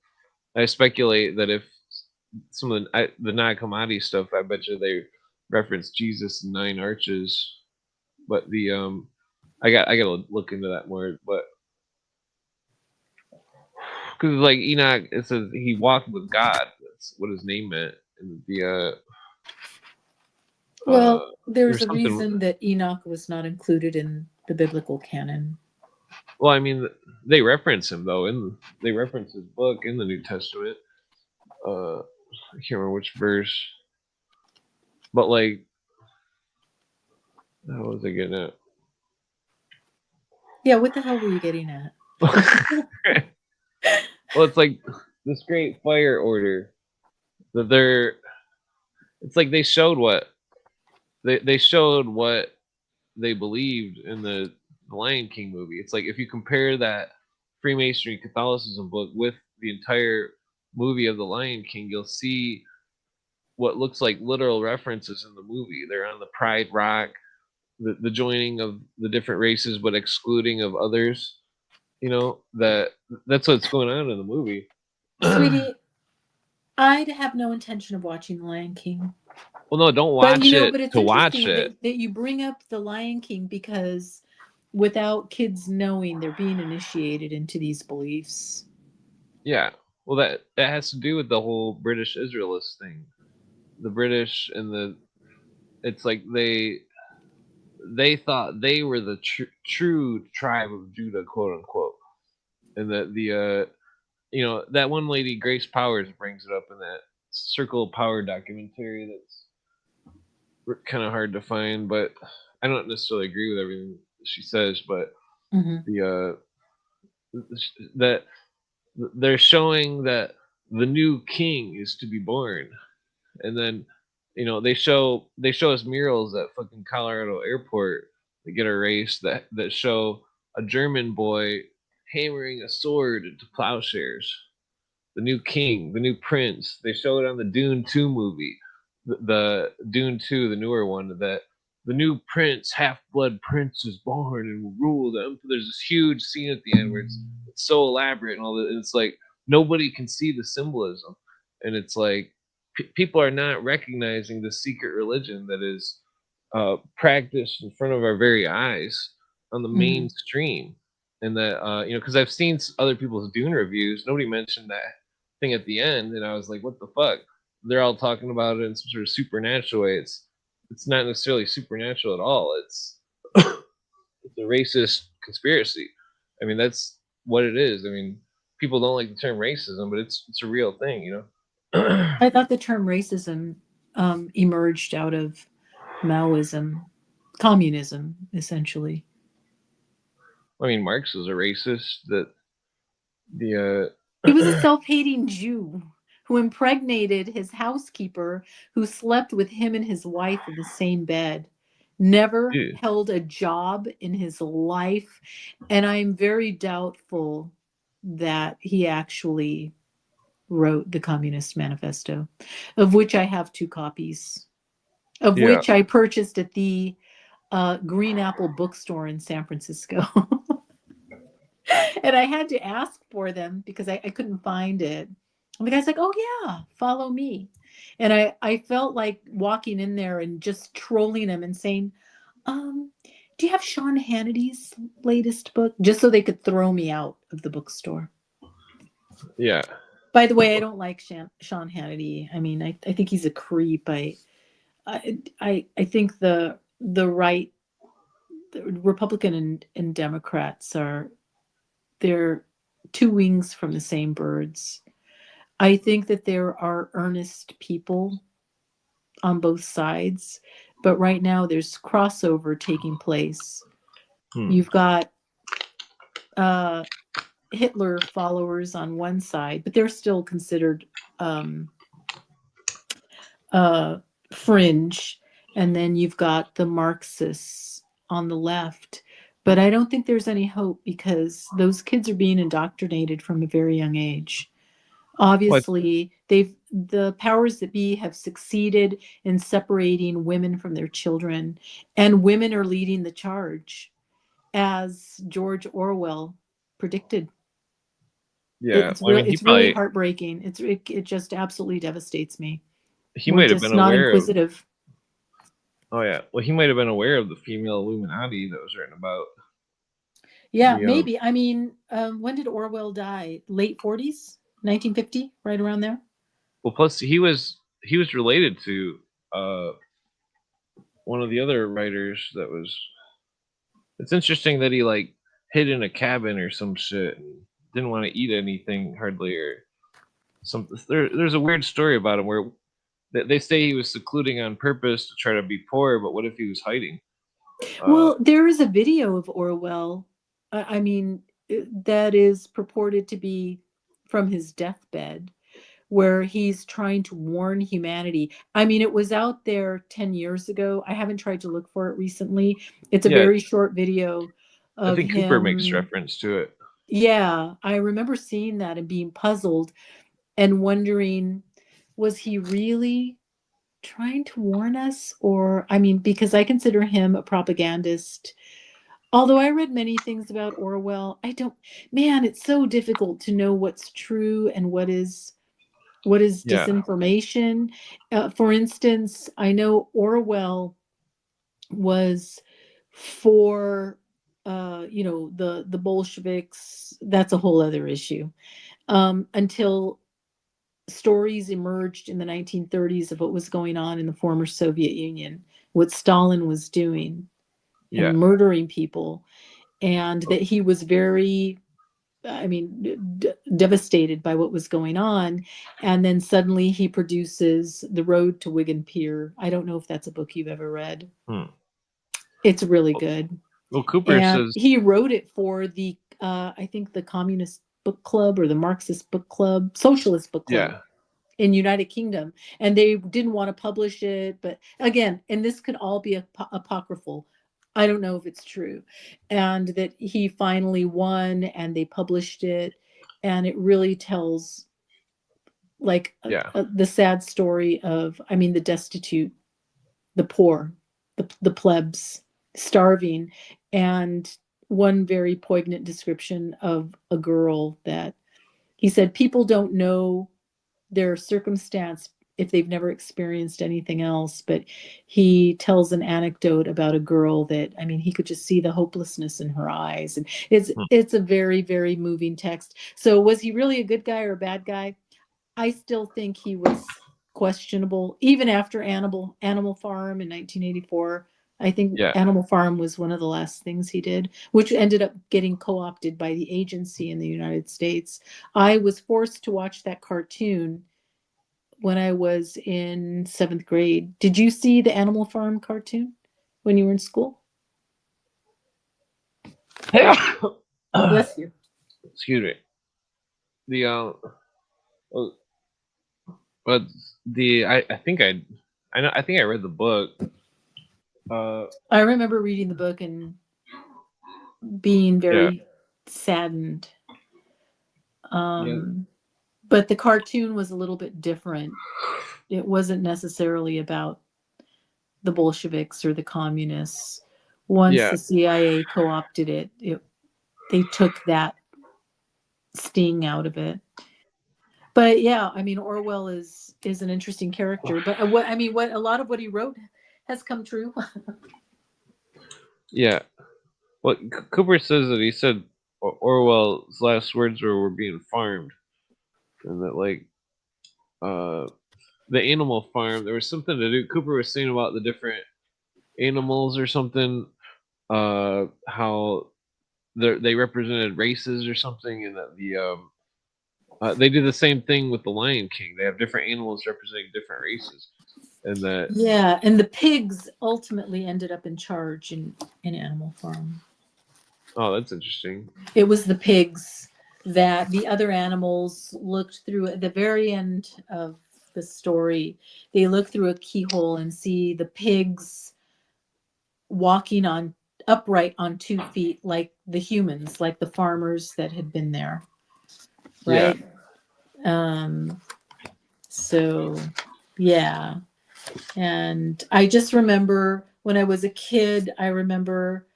I speculate that if some of the Nag Hammadi stuff, I bet you they reference Jesus and nine arches, but the I gotta look into that more, but because like Enoch, it says he walked with God. That's what his name meant, and Well, there's there's a something. reason that Enoch was not included in the biblical canon. Well, I mean, they reference him though, and they reference his book in the New Testament. I can't remember which verse, but like, how was I getting at? Yeah, what the hell were you getting at? Well, it's like this great fire order that they're. It's like they showed what they showed what they believed in the Lion King movie. It's like if you compare that Freemasonry Catholicism book with the entire movie of the Lion King, you'll see what looks like literal references in the movie. They're on the Pride Rock, the joining of the different races but excluding of others. That's what's going on in the movie. Sweetie, I'd have no intention of watching The Lion King. Well, no, don't But watch it but it's to watch interesting it. that you bring up The Lion King because without kids knowing, they're being initiated into these beliefs. Yeah. Well, that has to do with the whole British Israelist thing. The British and it's like they thought they were the true tribe of Judah, quote unquote, and that that one lady Grace Powers brings it up in that Circle of Power documentary that's kind of hard to find, but I don't necessarily agree with everything she says, but the that they're showing that the new king is to be born, and then they show us murals at fucking Colorado Airport that get erased that show a German boy hammering a sword into plowshares. The new king, the new prince. They show it on the Dune 2 movie, the Dune 2, the newer one, that the new prince, half blood prince, is born and will rule them. There's this huge scene at the end where it's so elaborate and all that. It's like nobody can see the symbolism, and it's like people are not recognizing the secret religion that is practiced in front of our very eyes on the mainstream. And that because I've seen other people's Dune reviews, nobody mentioned that thing at the end, and I was like, what the fuck? They're all talking about it in some sort of supernatural way. It's not necessarily supernatural at all. It's a racist conspiracy. I mean, that's what it is. I mean, people don't like the term racism, but it's a real thing, I thought the term racism emerged out of Maoism, communism, essentially. I mean, Marx was a racist. That the He was a self-hating Jew who impregnated his housekeeper, who slept with him and his wife in the same bed. never Ew. held a job in his life, and I'm very doubtful that he actually wrote the Communist Manifesto, of which I have 2 copies, of Yeah. which I purchased at the Green Apple bookstore in San Francisco. And I had to ask for them because I couldn't find it. And the guy's like, "Oh yeah, follow me." And I felt like walking in there and just trolling him and saying, do you have Sean Hannity's latest book? Just so they could throw me out of the bookstore. Yeah. By the way, I don't like Sean Hannity. I mean, I think he's a creep. I think the right, the Republican and Democrats are, they're 2 wings from the same birds. I think that there are earnest people on both sides, but right now there's crossover taking place. You've got Hitler followers on one side, but they're still considered fringe. And then you've got the Marxists on the left. But I don't think there's any hope because those kids are being indoctrinated from a very young age. Obviously, the powers that be have succeeded in separating women from their children, and women are leading the charge, as George Orwell predicted. Yeah. I mean, It's really heartbreaking. It just absolutely devastates me. he We're might have been just not aware of. inquisitive. Oh yeah. Well, he might have been aware of the female Illuminati that was written about. Yeah, maybe. I mean, when did Orwell die? Late 40s, 1950, right around there. Well, plus he was related to one of the other writers that was. It's interesting that he like hid in a cabin or some shit and didn't want to eat anything hardly or something. There's a weird story about him where they say he was secluding on purpose to try to be poor, but what if he was hiding? Well, there is a video of Orwell. I mean, that is purported to be from his deathbed, where he's trying to warn humanity. I mean, it was out there 10 years ago. I haven't tried to look for it recently. It's a Yeah, very short video I of think Cooper makes him. reference to it. Yeah, I remember seeing that and being puzzled and wondering, was he really trying to warn us? Or, I mean, because I consider him a propagandist. Although I read many things about Orwell, I don't, man, it's so difficult to know what's true and what is Yeah, disinformation. For instance, I know Orwell was for the Bolsheviks. That's a whole other issue. Until stories emerged in the 1930s of what was going on in the former Soviet Union, what Stalin was doing yeah. and murdering people, and that he was very, I mean, devastated by what was going on. And then suddenly he produces The Road to Wigan Pier. I don't know if that's a book you've ever read. It's really good. Well, Cooper And says he wrote it for the, I think the Communist Book Club or the Marxist Book Club, Socialist Book Club. Yeah. In United Kingdom, and they didn't want to publish it. But again, and this could all be apocryphal. I don't know if it's true. And that he finally won and they published it. And it really tells like the sad story of, I mean, the destitute, the poor, the plebs starving. And one very poignant description of a girl that he said, people don't know their circumstance if they've never experienced anything else. But he tells an anecdote about a girl that, I mean, he could just see the hopelessness in her eyes. And it's a very, very moving text. So was he really a good guy or a bad guy? I still think he was questionable, even after Animal Farm in 1984. I think Animal Farm was one of the last things he did, which ended up getting co-opted by the agency in the United States. I was forced to watch that cartoon when I was in 7th grade. Did you see the Animal Farm cartoon when you were in school? Bless you. Excuse me. The but I think I know, I think I read the book. I remember reading the book and being very saddened. Yeah. But the cartoon was a little bit different. It wasn't necessarily about the Bolsheviks or the communists. Once Yeah. the CIA co-opted it, they took that sting out of it. But yeah, I mean Orwell is an interesting character. But what a lot of what he wrote has come true. Yeah. Well, Cooper says that he said Orwell's last words were "we're being farmed," and that like uh the Animal Farm, there was something to do. Cooper was saying about the different animals or something, how they represented races or something, and that they do the same thing with the Lion King. They have different animals representing different races, and that Yeah, and the pigs ultimately ended up in charge in Animal Farm. oh, that's interesting. It was the pigs that the other animals looked through at the very end of the story. They look through a keyhole and see the pigs walking on upright on 2 feet like the humans, like the farmers that had been there. Yeah, Right? Um so yeah. And I just remember when I was a kid, I remember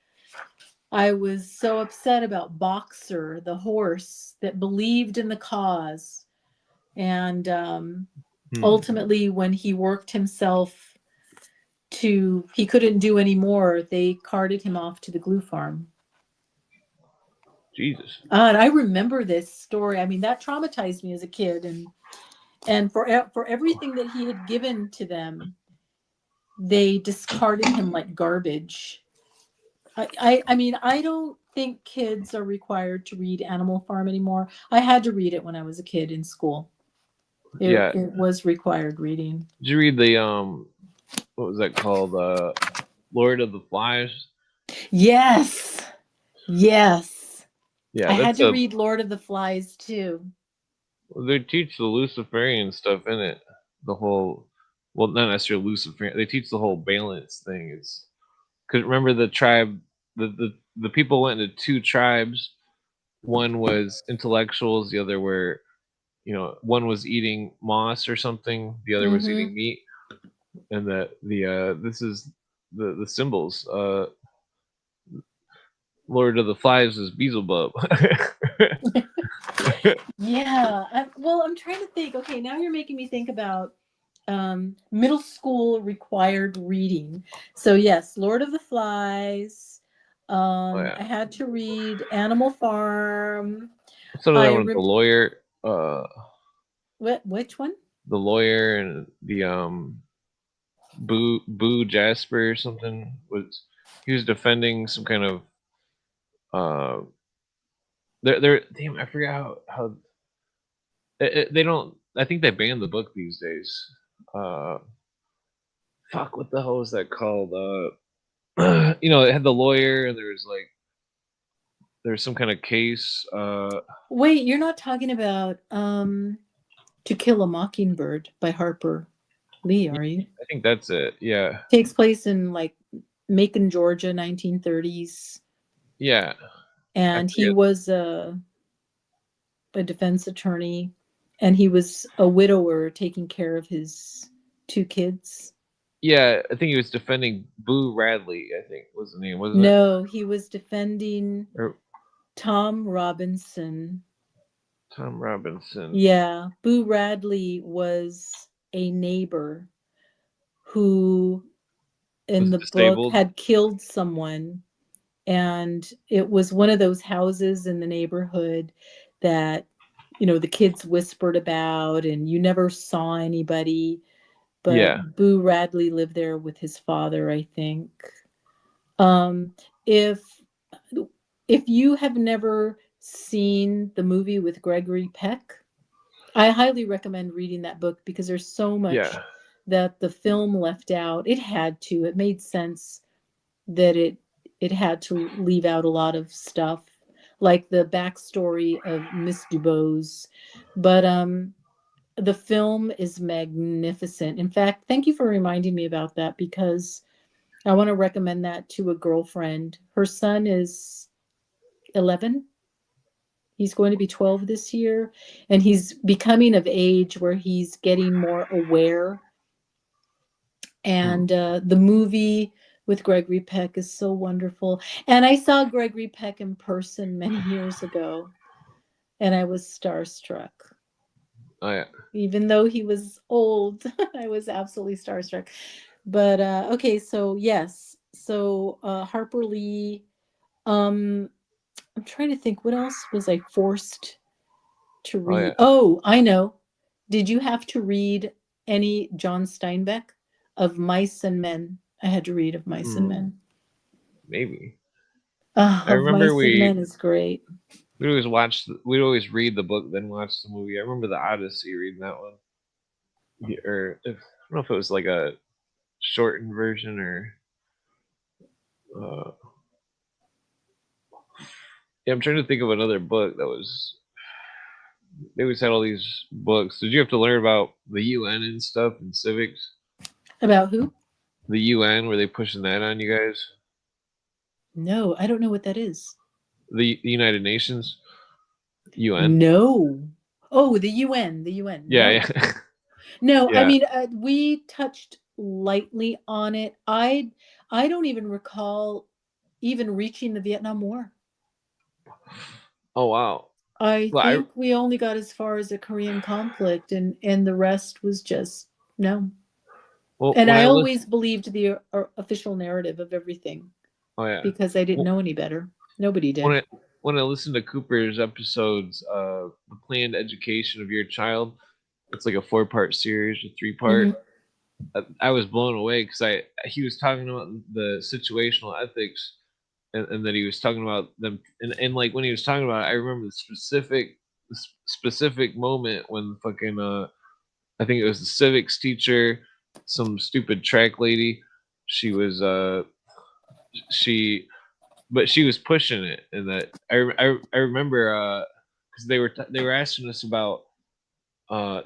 I was so upset about Boxer, the horse that believed in the cause. And ultimately, when he worked himself he couldn't do any more, they carted him off to the glue farm. Jesus. And I remember this story. I mean, that traumatized me as a kid. And for everything that he had given to them, they discarded him like garbage. I mean, I don't think kids are required to read Animal Farm anymore. I had to read it when I was a kid in school. Yeah. It was required reading. Did you read the what was that called? Lord of the Flies. Yes. Yes. Yeah, I had that's to a. read Lord of the Flies too. They teach the Luciferian stuff in it. The whole, well, not necessarily Luciferian. They teach the whole balance thing. It's because remember the tribe, the people went into two tribes. One was intellectuals. The other were, one was eating moss or something. The other was Mm-hmm. eating meat. And this is the symbols. Lord of the Flies is Beelzebub. Yeah. I'm trying to think. Okay, now you're making me think about middle school required reading. So yes, Lord of the Flies. Oh yeah. I had to read Animal Farm. What's another I one? The re- lawyer. which one? The lawyer and the Boo Jasper or something was he was defending some kind of uh they're damn I forgot how they don't I think they banned the book these days. Uh fuck, what the hell was that called? It had the lawyer and there's some kind of case. Wait, you're not talking about To Kill a Mockingbird by Harper Lee, Yeah, are you? I think that's it. Yeah. Takes place in like Macon, Georgia, 1930s. Yeah. I And he forget. was a defense attorney, and he was a widower taking care of his 2 kids. Yeah, I think he was defending Boo Radley, I think was the name, wasn't it? No, he was defending Or Tom Robinson. Tom Robinson. Yeah, Boo Radley was a neighbor who, in Was the book, disabled. had killed someone. And it was one of those houses in the neighborhood that, the kids whispered about, and you never saw anybody. Yeah. But Boo Radley lived there with his father, I think. Um, if if you have never seen the movie with Gregory Peck, I highly recommend reading that book because there's so much Yeah. that the film left out. It had to. It made sense that it had to leave out a lot of stuff, like the backstory of Miss Dubose. But the film is magnificent. In fact, thank you for reminding me about that because I want to recommend that to a girlfriend. Her son is 11. He's going to be 12 this year, and he's becoming of age where he's getting more aware. And the movie with Gregory Peck is so wonderful. And I saw Gregory Peck in person many years ago, and I was starstruck. Oh yeah. Even though he was old, I was absolutely starstruck. But okay, so yes. So Harper Lee, I'm trying to think, what else was I forced to Oh read? yeah. Oh, I know. Did you have to read any John Steinbeck? Of Mice and Men? I had to read Of Mice and Men. Maybe. I Of remember Mice and Men is great. we'd always read the book, then watch the movie. I remember the Odyssey, reading that one. Or I don't know if it was like a shortened version or uh, yeah, I'm trying to think of another book that was. They always had all these books. Did you have to learn about the UN and stuff and civics? About who? The UN, were they pushing that on you guys? No, I don't know what that is. The United Nations, UN. No. Oh, the UN. The UN. Yeah, No. yeah, No, I yeah. mean, we touched lightly on it. I don't even recall even reaching the Vietnam War. Oh wow. I Well, think we only got as far as the Korean conflict, and the rest was just no. And when I I listen, always believed the official narrative of everything oh yeah. because I didn't Well, know any better. Nobody when did. I listen to Cooper's episodes of the planned education of your child, it's like a 4-part series or 3-part. Hmm. I was blown away because he was talking about the situational ethics, and that he was talking about them, and like when he was talking about it, I remember the specific moment when fucking I think it was the civics teacher, some stupid track lady, she was she but she was pushing it, and that I remember because they were asking us about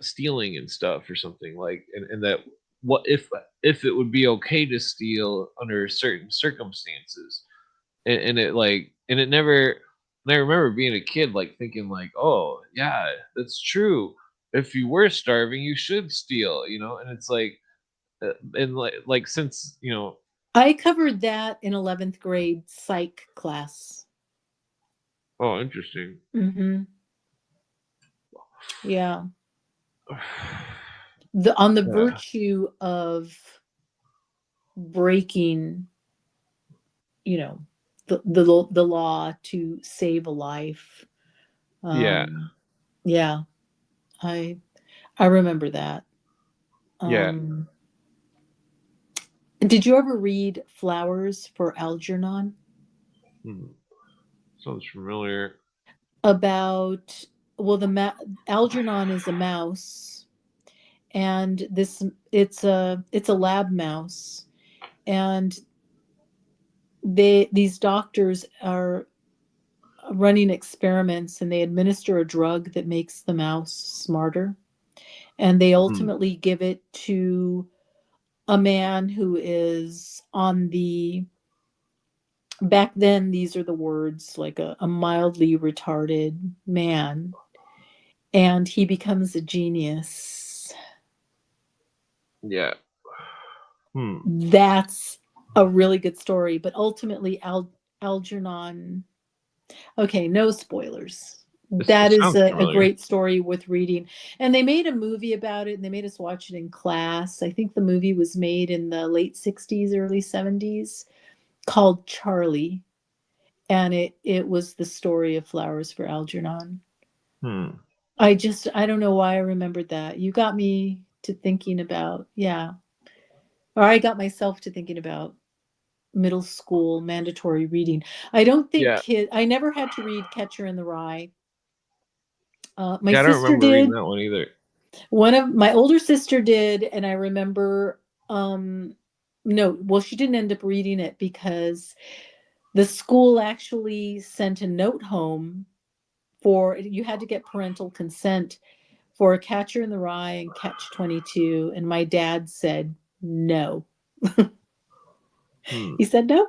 stealing and stuff or something like, and that what if it would be okay to steal under certain circumstances, and it like and it never. And I remember being a kid like thinking like, oh yeah, that's true. If you were starving, you should steal, and it's like, and like since I covered that in 11th grade psych class. oh, interesting. Hmm. Yeah. On the Yeah. virtue of breaking, you know, the law to save a life. Yeah. Yeah, I I remember that. Yeah. Um, did you ever read Flowers for Algernon? Hmm. Sounds familiar. About, well, Algernon is a mouse, and it's a lab mouse, and these doctors are running experiments, and they administer a drug that makes the mouse smarter, and they Hmm. ultimately give it to a man who is on the, back then these are the words, like a mildly retarded man, and he becomes a genius. Yeah. Hmm. That's a really good story, but ultimately Algernon, okay, no spoilers. It That is sounds a familiar. great story worth reading. And they made a movie about it, and they made us watch it in class. I think the movie was made in the late 60s, early 70s, called Charlie. And it was the story of Flowers for Algernon. Hmm. I don't know why I remembered that. You got me to thinking about, yeah. Or I got myself to thinking about middle school mandatory reading. I don't think Yeah. I never had to read Catcher in the Rye. My Yeah. I don't sister remember reading did. that one either. One of my older sister did, and I remember, no, well, she didn't end up reading it because the school actually sent a note home for, you had to get parental consent for Catcher in the Rye and Catch 22, and my dad said no. He said no.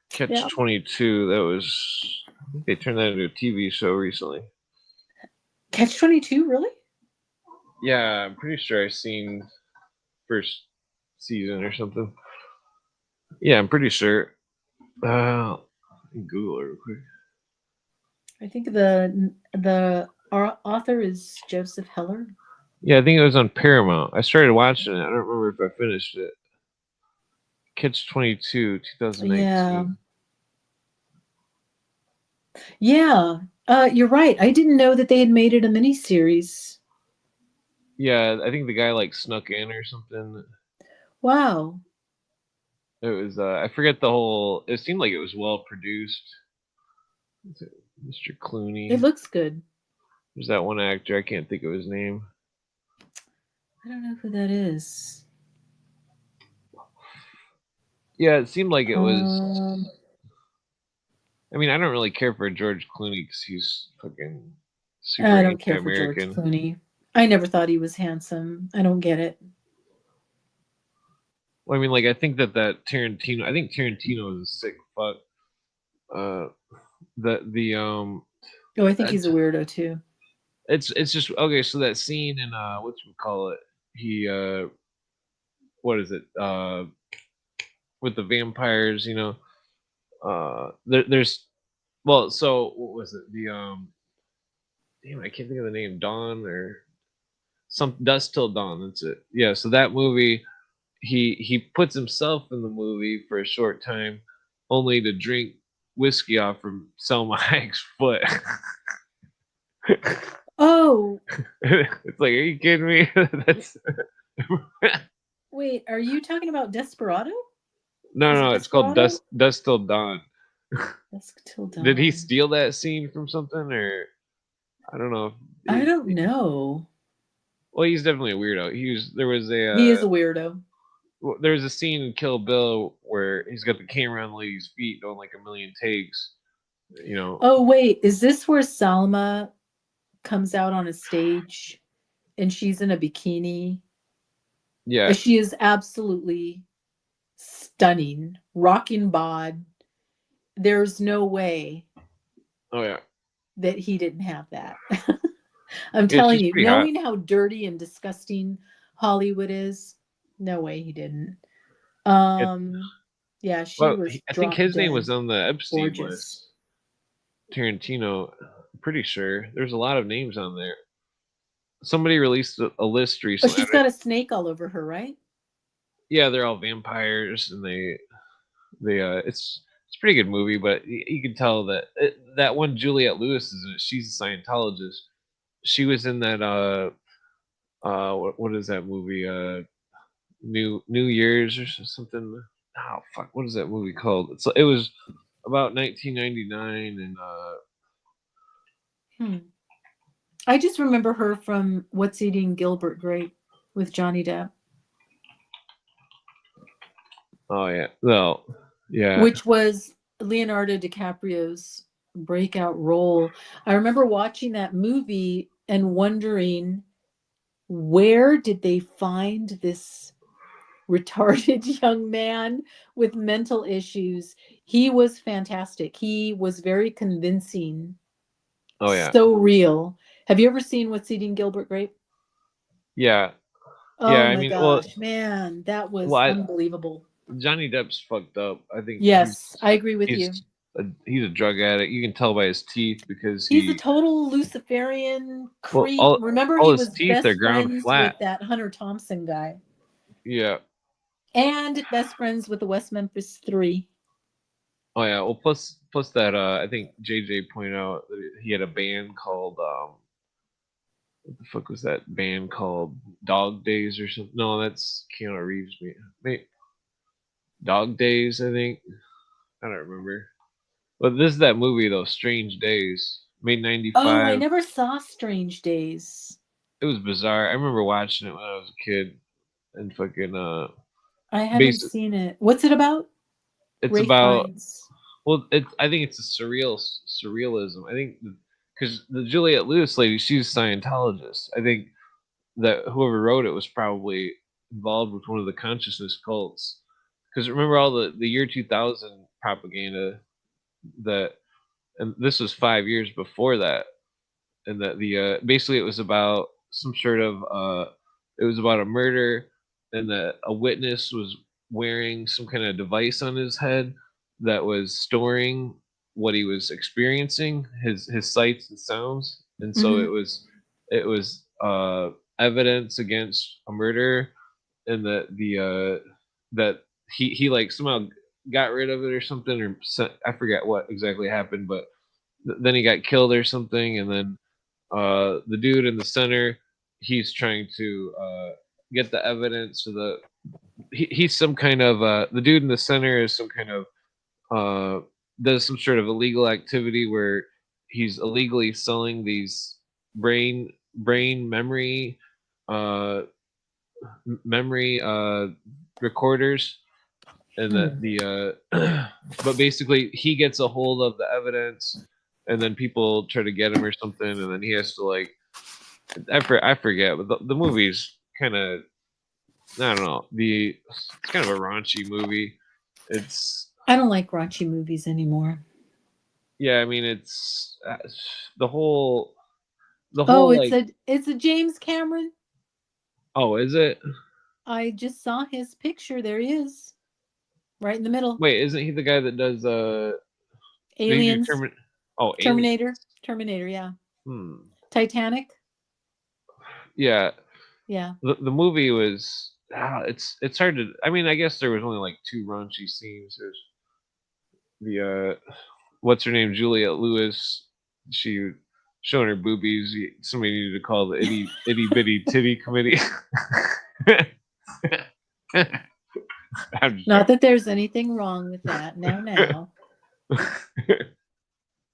Catch Yeah. 22. That was. I think they turned that into a TV show recently. Catch 22, really? Yeah, I'm pretty sure I've seen first season or something. Yeah, I'm pretty sure. Let me Google it real quick. I think the author is Joseph Heller. Yeah, I think it was on Paramount. I started watching it. I don't remember if I finished it. Catch 22, 2019. Yeah. You're right. I didn't know that they had made it a miniseries. Yeah, I think the guy like snuck in or something. Wow. It was I forget the whole. It seemed like it was well produced. Mr. Clooney. It looks good. There's that one actor. I can't think of his name. I don't know who that is. Yeah, it seemed like it was. I mean, I don't really care for George Clooney because he's fucking super I don't care for George anti-American. Clooney. I never thought he was handsome. I don't get it. Well, I mean, like I think that Tarantino. I think Tarantino is a sick fuck. The Oh, I think he's a weirdo too. It's just okay. So that scene in what you call it? He what is it? With the vampires, you know. There's well, so what was it? The damn, I can't think of the name. Dawn or some Dust Till Dawn. That's it. Yeah. So that movie, he puts himself in the movie for a short time, only to drink whiskey off from Selma Hayek's foot. Oh. It's like, are you kidding me? That's Wait, are you talking about Desperado? no, it's called Dust Till Dawn. Dusk Till Dawn. Did he steal that scene from something, or I don't know. I don't know. Well, he's definitely a weirdo. He is a weirdo. There's a scene in Kill Bill where he's got the camera on the lady's feet doing like a million takes. You know. Oh wait, is this where Salma comes out on a stage and she's in a bikini? Yeah. She is absolutely stunning, rocking bod. There's no way. Oh yeah. That he didn't have that. I'm telling you, knowing how dirty and disgusting Hollywood is, no way he didn't. Yeah, she was. I think his name was on the Epstein gorgeous. list. Tarantino, I'm pretty sure. There's a lot of names on there. Somebody released a list recently. Oh, she's got a snake all over her, right? Yeah, they're all vampires, and they it's a pretty good movie, but you can tell that that one Juliette Lewis is in it. She's a Scientologist. She was in that what is that movie? New Year's or something. Oh fuck, what is that movie called? It was about 1999 and I just remember her from What's Eating Gilbert Grape with Johnny Depp. Oh yeah, well, yeah. Which was Leonardo DiCaprio's breakout role. I remember watching that movie and wondering, where did they find this retarded young man with mental issues? He was fantastic. He was very convincing. Oh yeah. So real. Have you ever seen What's Eating Gilbert Grape? Yeah. Oh yeah, my gosh, man, that was unbelievable. Johnny Depp's fucked up. I think. Yes, I agree with you. He's a drug addict. You can tell by his teeth because he's a total Luciferian creep. Remember, all he was teeth best friends with that Hunter Thompson guy. Yeah. And best friends with the West Memphis 3. Oh yeah. Well, plus that I think JJ pointed out that he had a band called what the fuck was that band called? Dog Days or something? No, that's Keanu Reeves. Mate. Dog Days, I think. I don't remember. But this is that movie though, Strange Days, made 95. Oh, I never saw Strange Days. It was bizarre. I remember watching it when I was a kid, and fucking I haven't seen it. What's it about? It's about. Well, I think it's a surrealism. I think because the Juliette Lewis lady, she's a Scientologist. I think that whoever wrote it was probably involved with one of the consciousness cults, because remember all the year 2000 propaganda that, and this was 5 years before that, and that the basically it was about some sort of it was about a murder, and that a witness was wearing some kind of device on his head that was storing what he was experiencing, his sights and sounds, and so Mhm. it was evidence against a murder, and that that he like somehow got rid of it or something, or I forget what exactly happened, but then he got killed or something, and then the dude in the center, he's trying to get the evidence. So he's some kind of the dude in the center is some kind of does some sort of illegal activity where he's illegally selling these brain uh memory recorders, and that Hmm. but basically he gets a hold of the evidence, and then people try to get him or something, and then he has to like I forget, but the movie's kind of, I don't know, it's kind of a raunchy movie. It's I don't like raunchy movies anymore. Yeah, I mean it's the whole the Oh, whole like, it's a James Cameron. oh, is it? I just saw his picture. There he is, right in the middle. Wait, isn't he the guy that does did he do Aliens, Alien? Terminator. Yeah, Hmm. Titanic. Yeah, Yeah. the movie was it's hard to, I mean, I guess there was only like two raunchy scenes. There's the what's her name, Juliette Lewis, she showing her boobies. Somebody needed to call the itty bitty titty committee. I'm just Not that there's anything wrong with that. Now.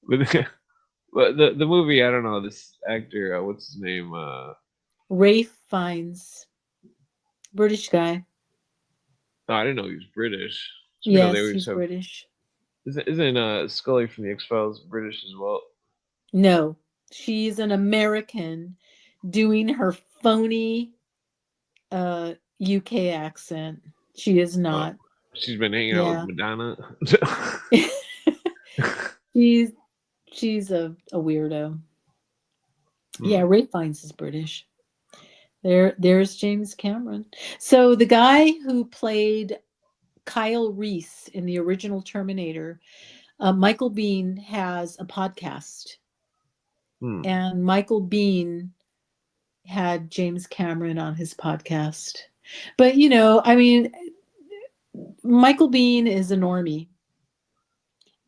joking. But the movie, I don't know, this actor, what's his name, Rafe Fiennes, British guy. oh, I didn't know he was British. So we know they Yes, always he's have, British. isn't Scully from the X-Files British as well? No, she's an American doing her phony UK accent. She is uh, not. she's been hanging out with Yeah. Madonna. she's she's a weirdo. Yeah, Hmm. Ray Fiennes is British. There's James Cameron. So the guy who played Kyle Reese in the original Terminator, Michael Bean has a podcast, Hmm. and Michael Bean had James Cameron on his podcast. But I mean, Michael Bean is a normie,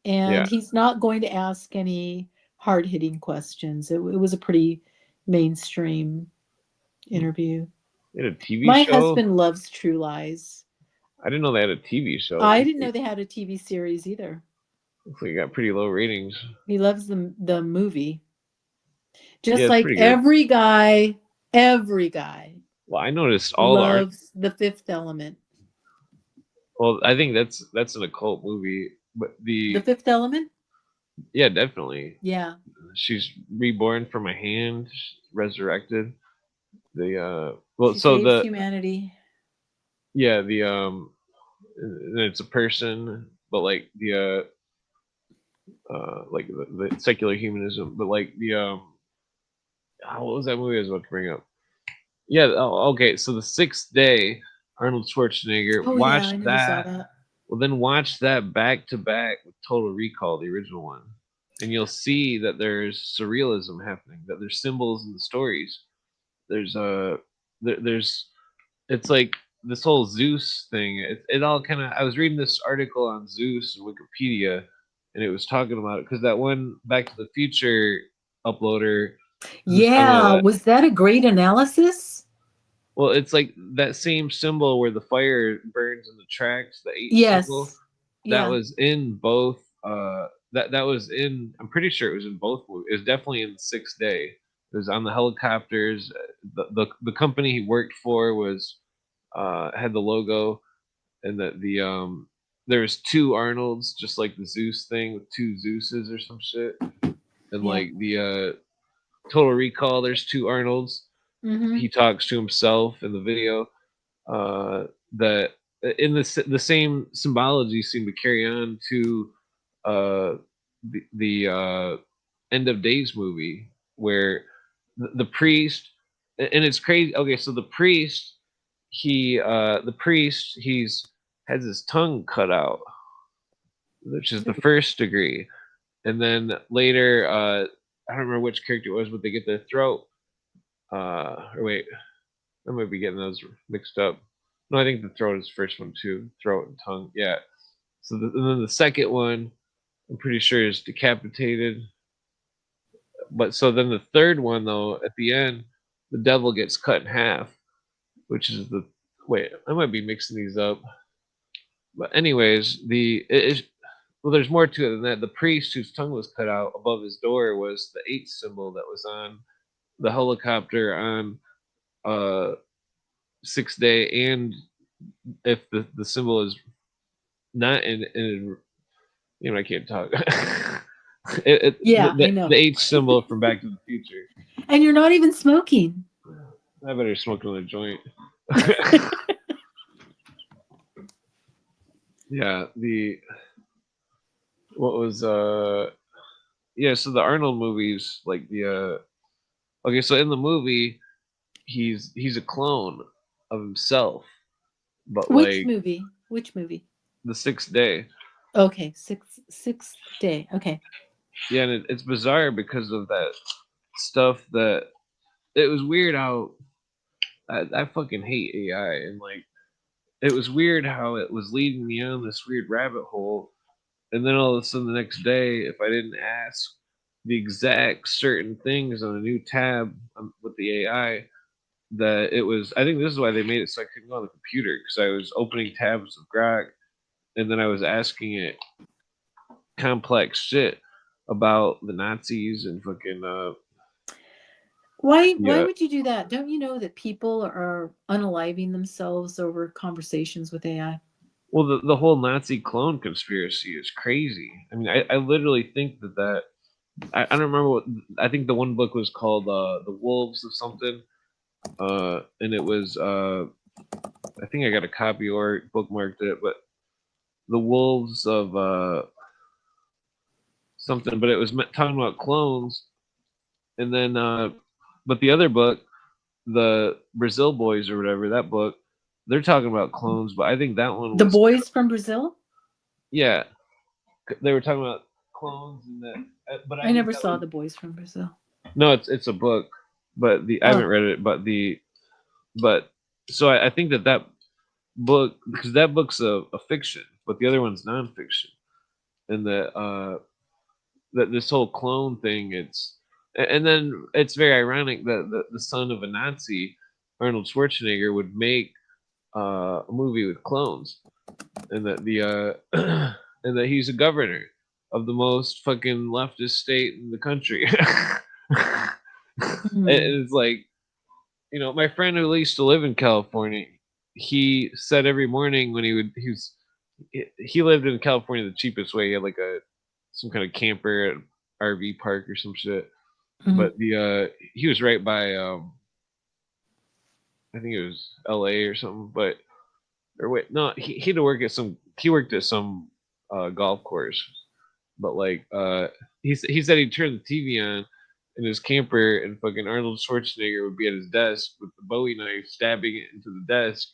Yeah. and he's not going to ask any hard hitting questions. It was a pretty mainstream Hmm. interview. They had a TV My show. husband loves True Lies. I didn't know they had a TV show. I didn't know they had a TV series either. Looks like it got pretty low ratings. He loves the movie. Yeah, Just it's like pretty good. every guy Well, I noticed all the art. loves The Fifth Element. Well, I think that's an occult movie, but The Fifth Element? yeah, definitely. Yeah. She's reborn from a hand, resurrected. The well, She so saves the humanity. yeah, the and it's a person, but like the like the secular humanism, but like the what was that movie I was about to bring up? Yeah, oh, okay. So the Sixth Day, Arnold Schwarzenegger. Oh yeah, Watch I never saw that. that. Well, then watch that back to back with Total Recall, the original one, and you'll see that there's surrealism happening. That there's symbols in the stories. There's there's it's like this whole Zeus thing. It all kind of. I was reading this article on Zeus and Wikipedia, and it was talking about it because that one Back to the Future uploader who's talking about Yeah, that. was that a great analysis? Well, it's like that same symbol where the fire burns in the tracks, the H symbol. Yes. That Yeah. was in both. That was in. I'm pretty sure it was in both movies. It was definitely in the Sixth Day. It was on the helicopters. The company he worked for was had the logo, and the there's two Arnolds, just like the Zeus thing with two Zeuses or some shit, and Yeah. like the Total Recall, there's two Arnolds. Mm-hmm. He talks to himself in the video, uh, that in the same symbology seem to carry on to uh, the End of Days movie where the priest, and it's crazy. Okay, so the priest he's has his tongue cut out, which is the first degree, and then later I don't remember which character it was, but they get their throat. Or wait, I might be getting those mixed up. No, I think the throat is the first one too. Throat and tongue, yeah. So and then the second one, I'm pretty sure is decapitated. But so then the third one though, at the end, the devil gets cut in half, which is the wait. I might be mixing these up. But anyways, well, there's more to it than that. The priest whose tongue was cut out above his door was the H symbol that was on the helicopter on Sixth Day, and if the symbol is not in I can't talk. Yeah, I know. The H symbol from Back to the Future. And you're not even smoking. I better smoke another joint. Yeah, what was yeah, so the Arnold movies, like the okay, so in the movie he's a clone of himself, but Which like movie? Which movie? the Sixth Day. Okay, sixth day. Okay. Yeah, and it's bizarre because of that stuff that it was weird how I fucking hate AI, and like it was weird how it was leading me on this weird rabbit hole, and then all of a sudden the next day, if I didn't ask the exact certain things on a new tab with the AI, that it was. I think this is why they made it so I couldn't go on the computer because I was opening tabs of Grok, and then I was asking it complex shit about the Nazis and fucking Why yeah. would you do that? Don't you know that people are unaliving themselves over conversations with AI? Well, the whole Nazi clone conspiracy is crazy. I mean, I literally think that I don't remember what I think the one book was called the Wolves of something, and it was I think I got a copy or bookmarked it, but the Wolves of something, but it was talking about clones, and then but the other book, the Brazil Boys or whatever, that book, they're talking about clones, but I think that one The was boys from Brazil? yeah, they were talking about clones and that, but I never saw The Boys from Brazil. no, it's a book, but I haven't read it, but so I think that book because that book's a fiction, but the other one's nonfiction, and that this whole clone thing, and then it's very ironic that the son of a Nazi, Arnold Schwarzenegger, would make a movie with clones, and that and that he's a governor of the most fucking leftist state in the country. Hmm. It's like, my friend who used to live in California, he said every morning when he lived in California the cheapest way. He had like some kind of camper at RV park or some shit. Mhm. But he was right by I think it was LA or something, but or wait, no, he worked at some golf course, but like he said he'd turn the TV on in his camper, and fucking Arnold Schwarzenegger would be at his desk with the Bowie knife stabbing it into the desk.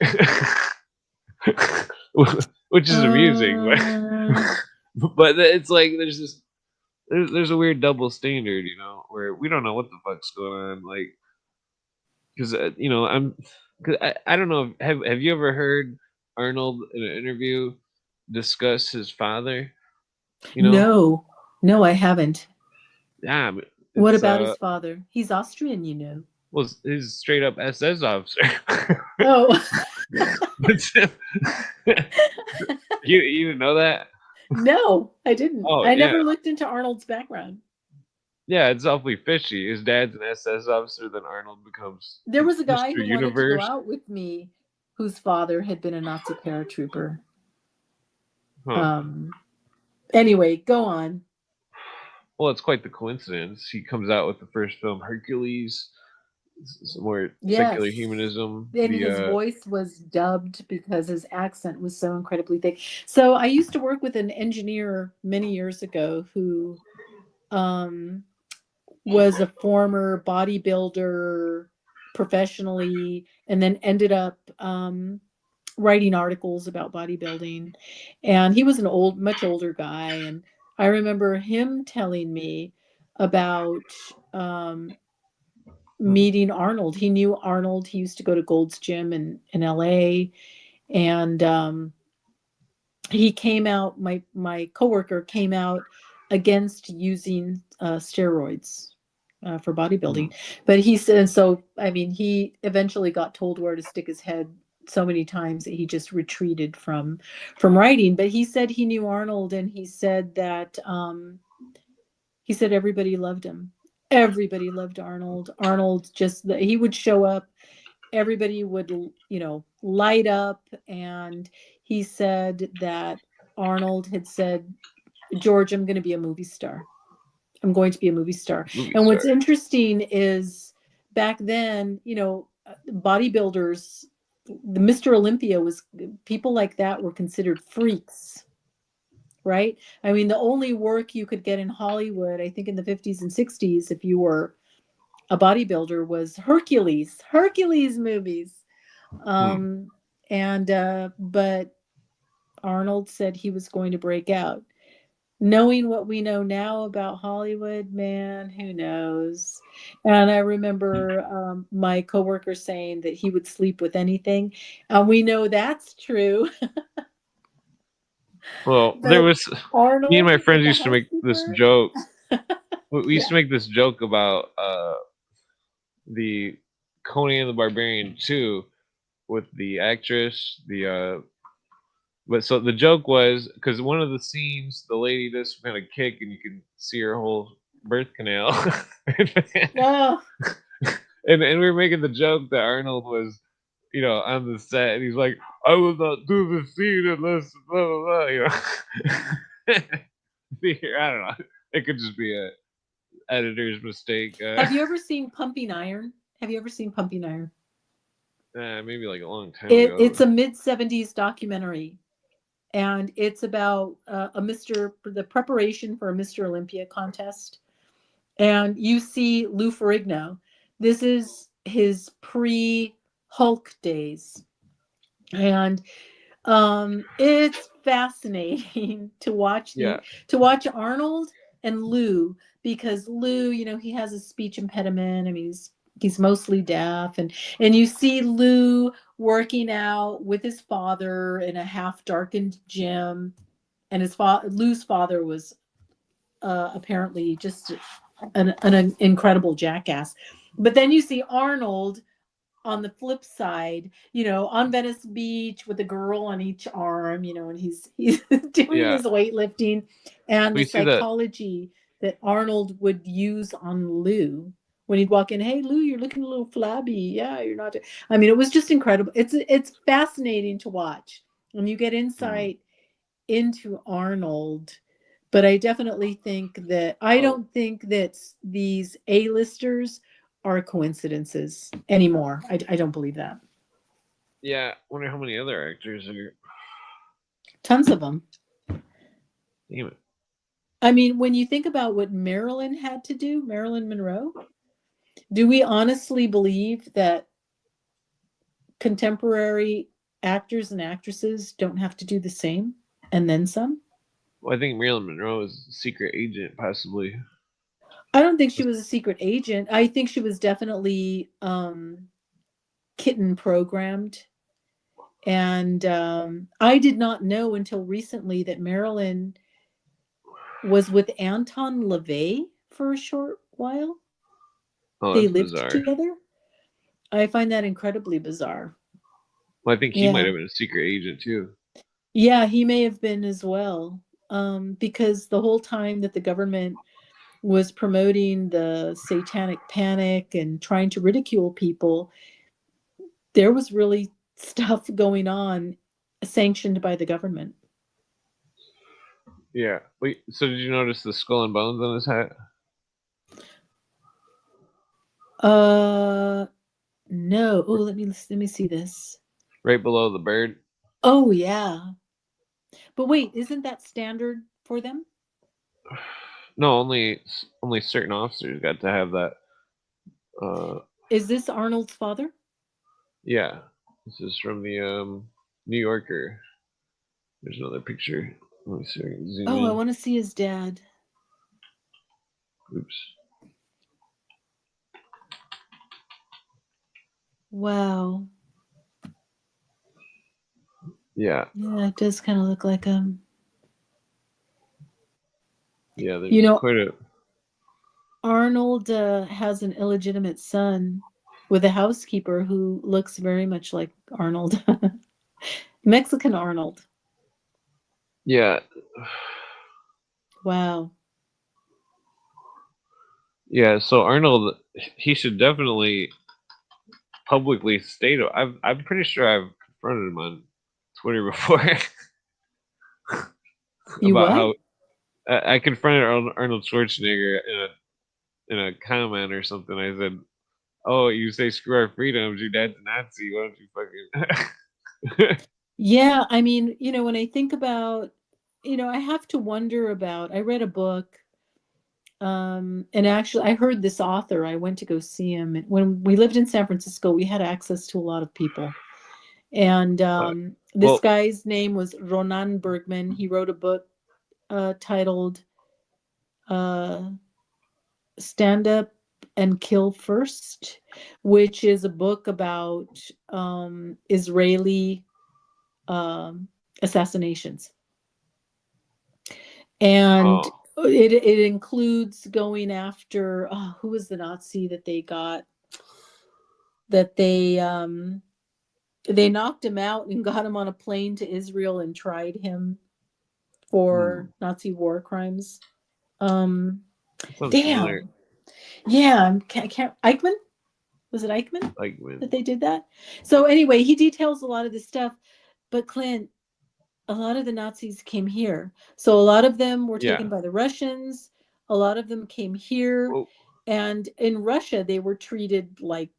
Which is amusing, but it's like there's a weird double standard, where we don't know what the fuck's going on, like because I don't know, have you ever heard Arnold in an interview discuss his father? No, I haven't. Yeah, What about his father? He's Austrian, you know. Well, he's straight up SS officer. Oh. You didn't know that? No, I didn't. Oh, I yeah. never looked into Arnold's background. Yeah, it's awfully fishy. His dad's an SS officer, then Arnold becomes There was a guy Mr. who wanted to Universe. go out with me whose father had been a Nazi paratrooper. Huh. Anyway, go on. Well, it's quite the coincidence. He comes out with the first film, Hercules, some more secular Yes. humanism. And his voice was dubbed because his accent was so incredibly thick. So I used to work with an engineer many years ago who um, was a former bodybuilder professionally and then ended up writing articles about bodybuilding. And he was an much older guy. And I remember him telling me about meeting Arnold. He knew Arnold. He used to go to Gold's Gym in LA. And he came out, my coworker came out against using steroids for bodybuilding. But he said, so, I mean, he eventually got told where to stick his head so many times that he just retreated from writing. But he said he knew Arnold, and he said that he said everybody loved him. Everybody loved Arnold. Arnold just, he would show up, everybody would, light up. And he said that Arnold had said, George, I'm going to be a movie star. I'm going to be a movie star. And what's interesting is back then, bodybuilders, the Mr. Olympia was, people like that were considered freaks, right? I mean, the only work you could get in Hollywood, I think in the 50s and 60s, if you were a bodybuilder, was Hercules movies. But Arnold said he was going to break out. Knowing what we know now about Hollywood, man, who knows? And I remember my coworker saying that he would sleep with anything, and we know that's true. Well, But there was Arnold, me and my friends the used to make this housekeeper. joke. We used Yeah. to make this joke about the Conan the Barbarian 2 with the actress, but so the joke was because one of the scenes, the lady does some kind of kick, and you can see her whole birth canal. Oh, and we were making the joke that Arnold was, on the set, and he's like, "I will not do the scene unless blah blah blah." I don't know. It could just be a editor's mistake. have you ever seen Pumping Iron? Have you ever seen Pumping Iron? Maybe like a long time ago. It's a mid-70s documentary, and it's about the preparation for a Mr. Olympia contest. And you see Lou Ferrigno. This is his pre-Hulk days. And it's fascinating to watch Yeah, Arnold and Lou, because Lou, he has a speech impediment. I mean, he's mostly deaf, and you see Lou working out with his father in a half darkened gym. And Lou's father was apparently just an incredible jackass. But then you see Arnold on the flip side, on Venice Beach with a girl on each arm, and he's doing yeah. his weightlifting, and the We see that. psychology that Arnold would use on Lou when he'd walk in. Hey, Lou, you're looking a little flabby. Yeah, you're not. I mean, it was just incredible. It's fascinating to watch, and you get insight into Arnold. But I definitely think that I Oh, don't think that these A-listers are coincidences anymore. I don't believe that. yeah. Wonder how many other actors are. Tons of them. Damn it. I mean, when you think about what Marilyn had to do, Marilyn Monroe, do we honestly believe that contemporary actors and actresses don't have to do the same and then some? Well, I think Marilyn Monroe is a secret agent, possibly. I don't think she was a secret agent. I think she was definitely kitten programmed. And I did not know until recently that Marilyn was with Anton LaVey for a short while. Oh, They that's lived bizarre. together. I find that incredibly bizarre. Well, I think he might Yeah. have been a secret agent too. Yeah, he may have been as well. Because the whole time that the government was promoting the satanic panic and trying to ridicule people, there was really stuff going on sanctioned by the government. Yeah. Wait. So did you notice the skull and bones on his hat? No. Oh, let me see this. Right below the bird. Oh yeah. But wait, isn't that standard for them? No, only certain officers got to have that. Is this Arnold's father? Yeah, this is from the New Yorker. There's another picture. Let me see if I can zoom Oh, I in. want to see his dad. Oops. Wow. Yeah, Yeah, it does kind of look like him. yeah. You There's know, quite a. Arnold has an illegitimate son with a housekeeper who looks very much like Arnold. Mexican Arnold. Yeah, Wow. yeah. So Arnold, he should definitely publicly state. I'm pretty sure I've confronted him on Twitter before You about what? how I confronted Arnold Schwarzenegger in a comment or something. I said, "Oh, you say screw our freedoms. Your dad's a Nazi. Why don't you fucking?" Yeah, I mean, when I think about, I have to wonder about, I read a book, and actually I heard this author, I went to go see him. When we lived in San Francisco, we had access to a lot of people. And this well, guy's name was Ronan Bergman. He wrote a book titled uh, Stand Up and Kill First, which is a book about Israeli um, assassinations. And oh, it includes going after, who was the Nazi that they got, that they knocked him out and got him on a plane to Israel and tried him for Nazi war crimes. Um, that sounds familiar. Damn. Yeah, I can't. Eichmann? Was it Eichmann Like that when, they did that? So anyway, he details a lot of this stuff. But Clint, a lot of the Nazis came here. So a lot of them were yeah. taken by the Russians. A lot of them came here. Well, And in Russia, they were treated like,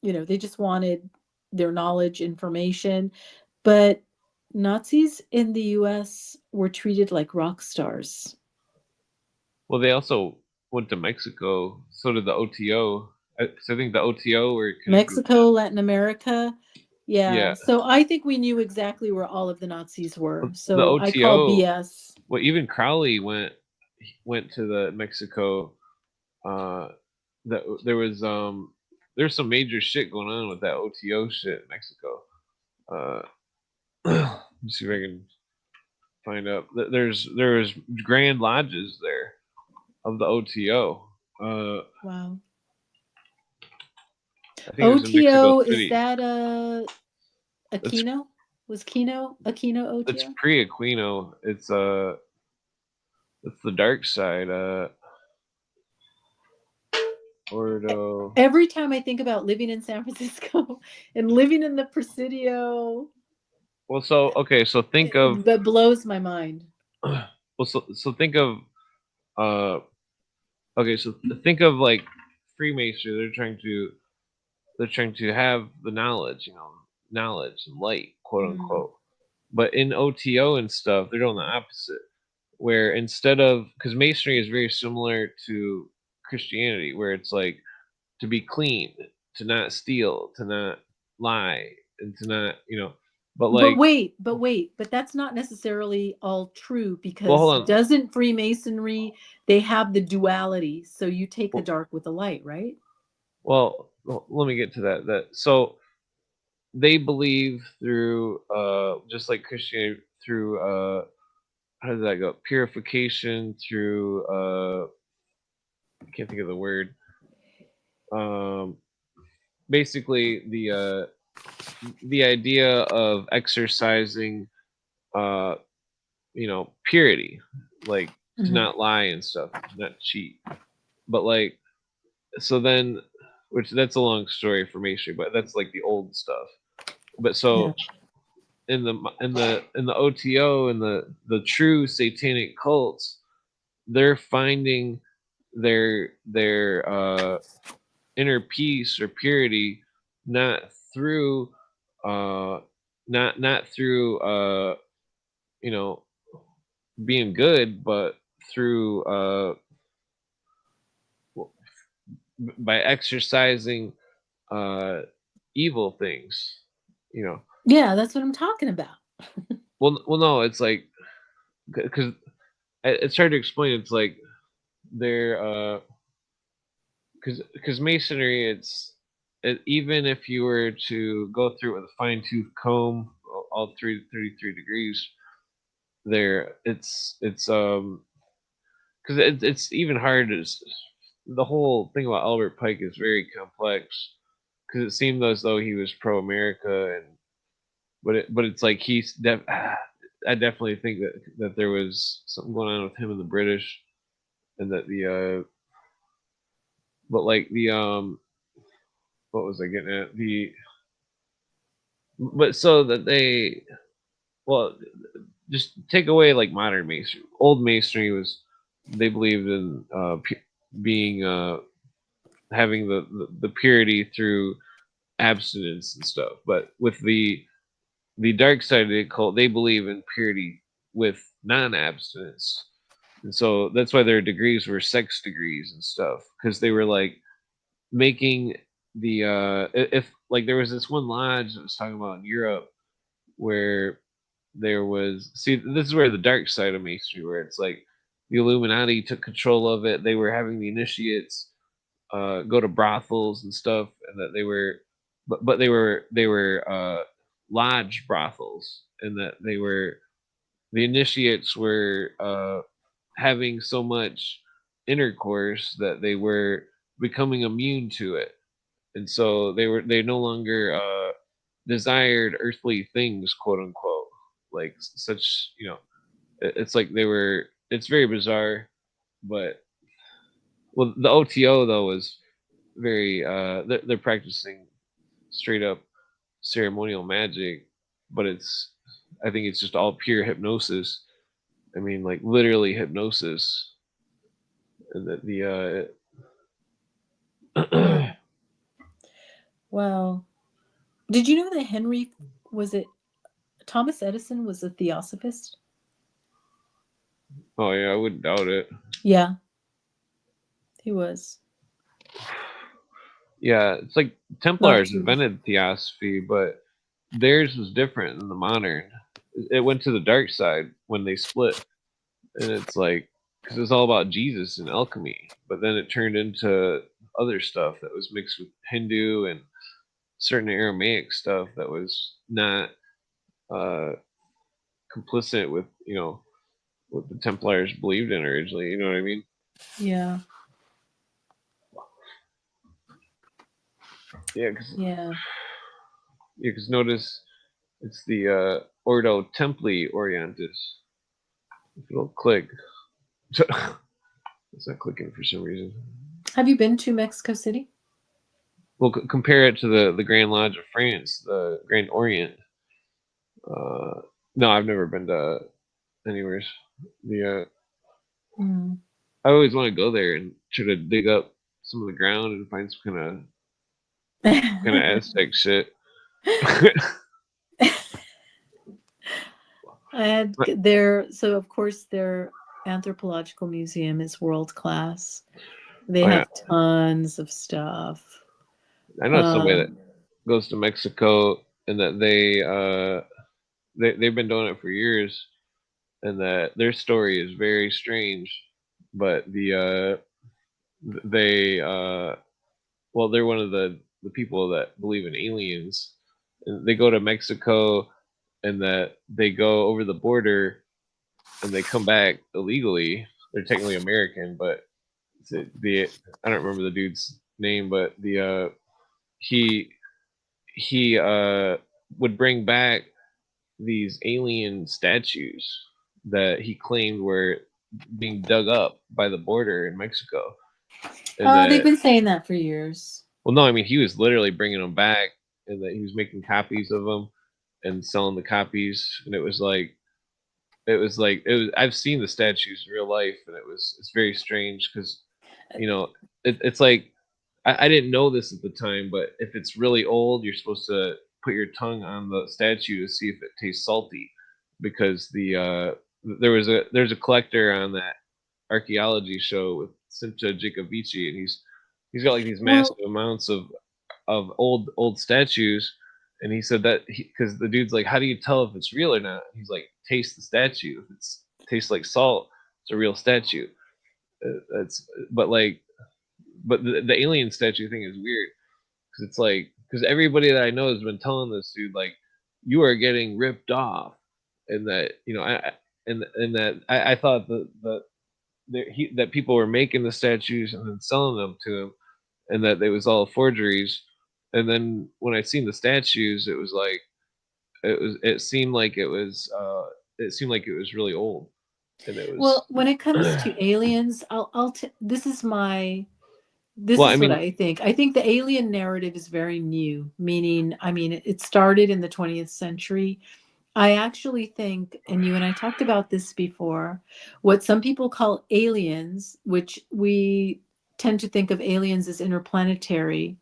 they just wanted their knowledge, information. But Nazis in the US were treated like rock stars. well, they also went to Mexico. So did the OTO. So I think the OTO were connected with Mexico, Latin America. Yeah. yeah. So I think we knew exactly where all of the Nazis were. The So I call OTO. BS. Well, even Crowley went to the Mexico. Uh, that there's some major shit going on with that OTO shit in Mexico. Let me see if I can find out. There's grand lodges there of the OTO. Wow. I think it was in Mexico OTO, is City. that That's Aquino? Was Kino Aquino it's OTO? pre-Aquino. It's the dark side. Ordo. Every time I think about living in San Francisco and living in the Presidio, Well, so okay, so think of that blows my mind. well, so think of uh okay, so think of like Freemasonry. They're trying to have the knowledge, knowledge and light, quote Mm. unquote. But in OTO and stuff, they're doing the opposite. Where instead of because Masonry is very similar to Christianity, where it's like to be clean, to not steal, to not lie, and to not, but like, But that's not necessarily all true, well, because hold on. doesn't Freemasonry, they have the duality. So you take the Well, dark with the light, right? let me get to that. So they believe through, just like Christianity, through how does that go? Purification through, I can't think of the word. Um, basically the idea of exercising, uh, purity, like to Mhm. not lie and stuff, to not cheat. But like, so then, which that's a long story for Masonry, but that's like the old stuff. But Yeah. so in the OTO and the true satanic cults, they're finding their inner peace or purity, not through uh not through you know, being good, but through by exercising uh evil things, you know. Yeah, that's what I'm talking about. Well, no, it's like, because it's hard to explain. It's like they're because masonry, even if you were to go through it with a fine tooth comb, all 33 degrees, there it's because it's even hard as the whole thing about Albert Pike is very complex, because it seemed as though he was pro America, and but it's like I definitely think that there was something going on with him and the British, and that but like the what was I getting at, the but so that they, well, just take away like modern masonry. Old masonry was, they believed in being having the purity through abstinence and stuff. But with the dark side of the occult, they believe in purity with non-abstinence, and so that's why their degrees were sex degrees and stuff, because they were like making the if like there was this one lodge that was talking about in Europe where there was, see, this is where the dark side of masonry, where it's like the Illuminati took control of it. They were having the initiates go to brothels and stuff, and that they were, but they were lodge brothels, and that they were, the initiates were having so much intercourse that they were becoming immune to it, and so they no longer desired earthly things, quote unquote, like such, it's like they were, it's very bizarre. But well, the OTO though is very they're practicing straight up ceremonial magic, but it's, I think it's just all pure hypnosis. I mean, like literally hypnosis, and that the Hmm. Well, did you know that was it Thomas Edison was a theosophist? oh yeah, I wouldn't doubt it. Yeah, he was. Yeah, it's like Not Templars too. invented theosophy, but theirs was different than the modern. It went to the dark side when they split, and it's like, because it's all about Jesus and alchemy, but then it turned into other stuff that was mixed with Hindu and certain Aramaic stuff that was not uh, complicit with, what the Templars believed in originally. You know what I mean? Yeah. Yeah, because Yeah. notice it's the Ordo Templi Orientis. If it'll click, it's not clicking for some reason. Have you been to Mexico City? Well, compare it to the Grand Lodge of France, the Grand Orient. Uh, no, I've never been to anywhere. The Mm. I always want to go there and try to dig up some of the ground and find some kind of Aztec shit. I had their so of course their anthropological museum is world class. They Oh yeah, have tons of stuff. I know somebody that Um, goes to Mexico, and that they've been doing it for years, and that their story is very strange. But they well, they're one of the people that believe in aliens, and they go to Mexico, and that they go over the border and they come back illegally. They're technically American, but the I don't remember the dude's name, but the he would bring back these alien statues that he claimed were being dug up by the border in Mexico, and oh, they've that, been saying that for years. well, no, I mean, he was literally bringing them back, and that he was making copies of them and selling the copies, and it was I've seen the statues in real life, and it's very strange because, you know, it's like, I didn't know this at the time, but if it's really old, you're supposed to put your tongue on the statue to see if it tastes salty, because there's a collector on that archaeology show with Simcha Jacovici, and he's got like these massive Well, amounts of old statues, and he said that because the dude's like, how do you tell if it's real or not? He's like, taste the statue. If it's tastes like salt, it's a real statue. That's but like but the alien statue thing is weird because it's like because everybody that I know has been telling this dude like you are getting ripped off, and that and that I thought that people were making the statues and then selling them to him, and that it was all forgeries. And then when I seen the statues, it was like it seemed like it was really old, and it was well, when it comes to aliens, this is my this well, I is what mean, I think. I think the alien narrative is very new, meaning, I mean, it started in the 20th century. I actually think, and you and I talked about this before, what some people call aliens, which we tend to think of aliens as interplanetary,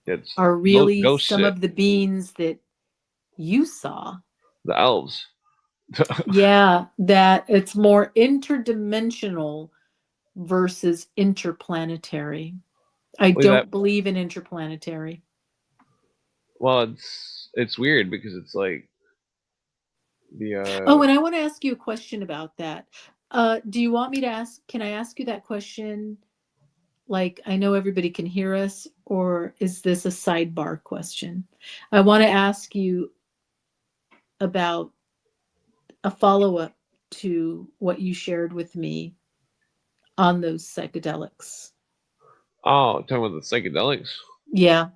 it's are really ghost some shit. of the beings that you saw. The elves. Yeah, that it's more interdimensional versus interplanetary. I Look at that. don't believe in interplanetary. Well, it's weird because it's like Oh, the and I want to ask you a question about that. Do you want me to ask? Can I ask you that question? Like, I know everybody can hear us, or is this a sidebar question? I want to ask you about a follow up to what you shared with me on those psychedelics. talking about the psychedelics. Yeah.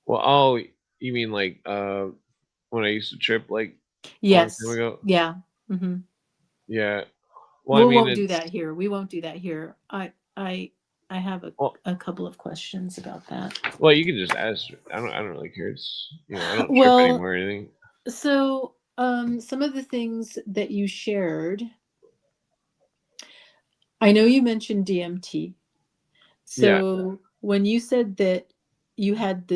Well, you mean like when I used to trip like a long time Yes. ago? Yeah. Hmm. Yeah. Well, I We mean won't do it's that here. We won't do that here. I have well, a couple of questions about that. well, you can just ask. I don't really care. It's I don't trip Well, anymore or anything. so some of the things that you shared, I know you mentioned DMT. Yeah. So when you said that you had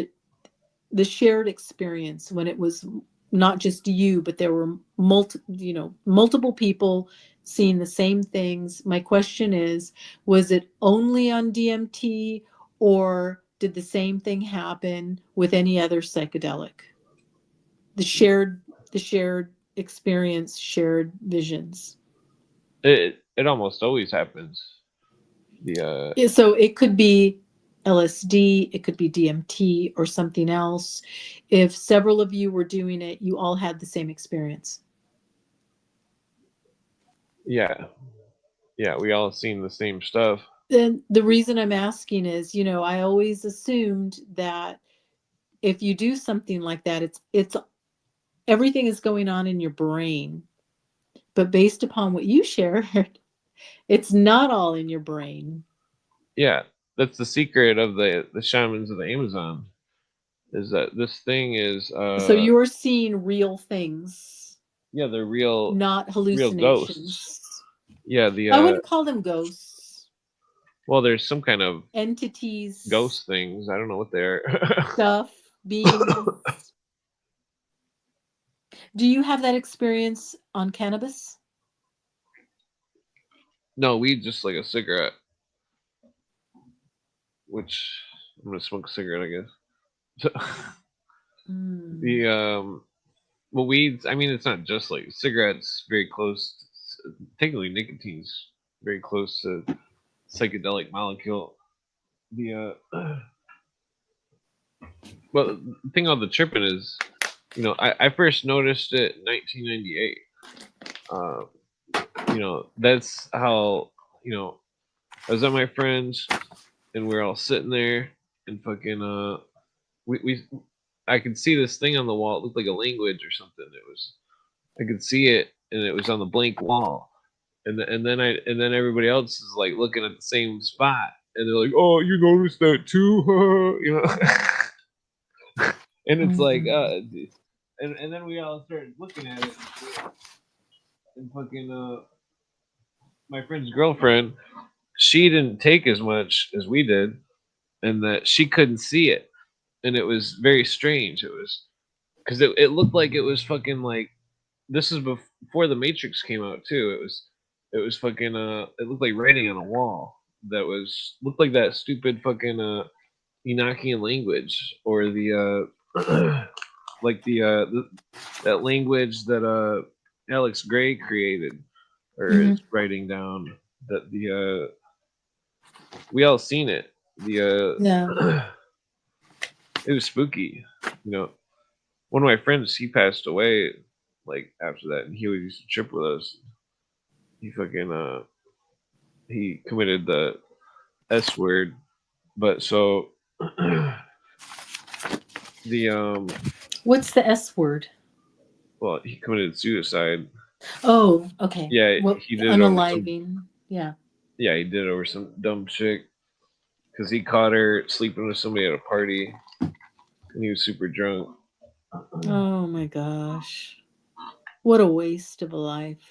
the shared experience when it was not just you, but there were multiple people seeing the same things. My question is, was it only on DMT, or did the same thing happen with any other psychedelic? The shared experience, shared visions. It almost always happens. The So it could be LSD, it could be DMT or something else. If several of you were doing it, you all had the same experience. yeah, yeah, we all seen the same stuff. And the reason I'm asking is, I always assumed that if you do something like that, it's everything is going on in your brain. But based upon what you shared, it's not all in your brain. Yeah, that's the secret of the shamans of the Amazon, is that this thing is So you're seeing real things, yeah, they're not real ghosts. hallucinations. Yeah, the I wouldn't call them ghosts, well, there's some kind of entities, ghost things. I don't know what they're. stuff, beings. Do you have that experience on cannabis? No, weed just like a cigarette, which I'm gonna smoke a cigarette, I guess. Mm. The well, weeds. I mean, it's not just like cigarettes. Very close. Technically, nicotine's very close to psychedelic molecule. The well, the thing about the tripping is, I first noticed it in 1998. That's how I was at my friends, and we are all sitting there, and fucking we I could see this thing on the wall. It looked like a language or something. I could see it, and it was on the blank wall. And then everybody else is like looking at the same spot, and they're like, "Oh, you noticed that too?" And it's like, Mhm. and then we all started looking at it, and fucking my friend's girlfriend, she didn't take as much as we did, and that she couldn't see it, and it was very strange. It was because it looked like it was fucking like this is before the Matrix came out too. It was fucking it looked like writing on a wall that was looked like that stupid fucking Enochian language or the like that language that Alex Gray created or Mhm. is writing down that the we all seen it. The Yeah. it was spooky. You know, one of my friends he passed away like after that, and he would used to trip with us. He fucking he committed the S word, but so the What's the S word? well he committed suicide. Oh, okay. Yeah, What he did it over some. unaliving? Yeah. Yeah, he did it over some dumb chick because he caught her sleeping with somebody at a party, and he was super drunk. Oh my gosh. What a waste of a life.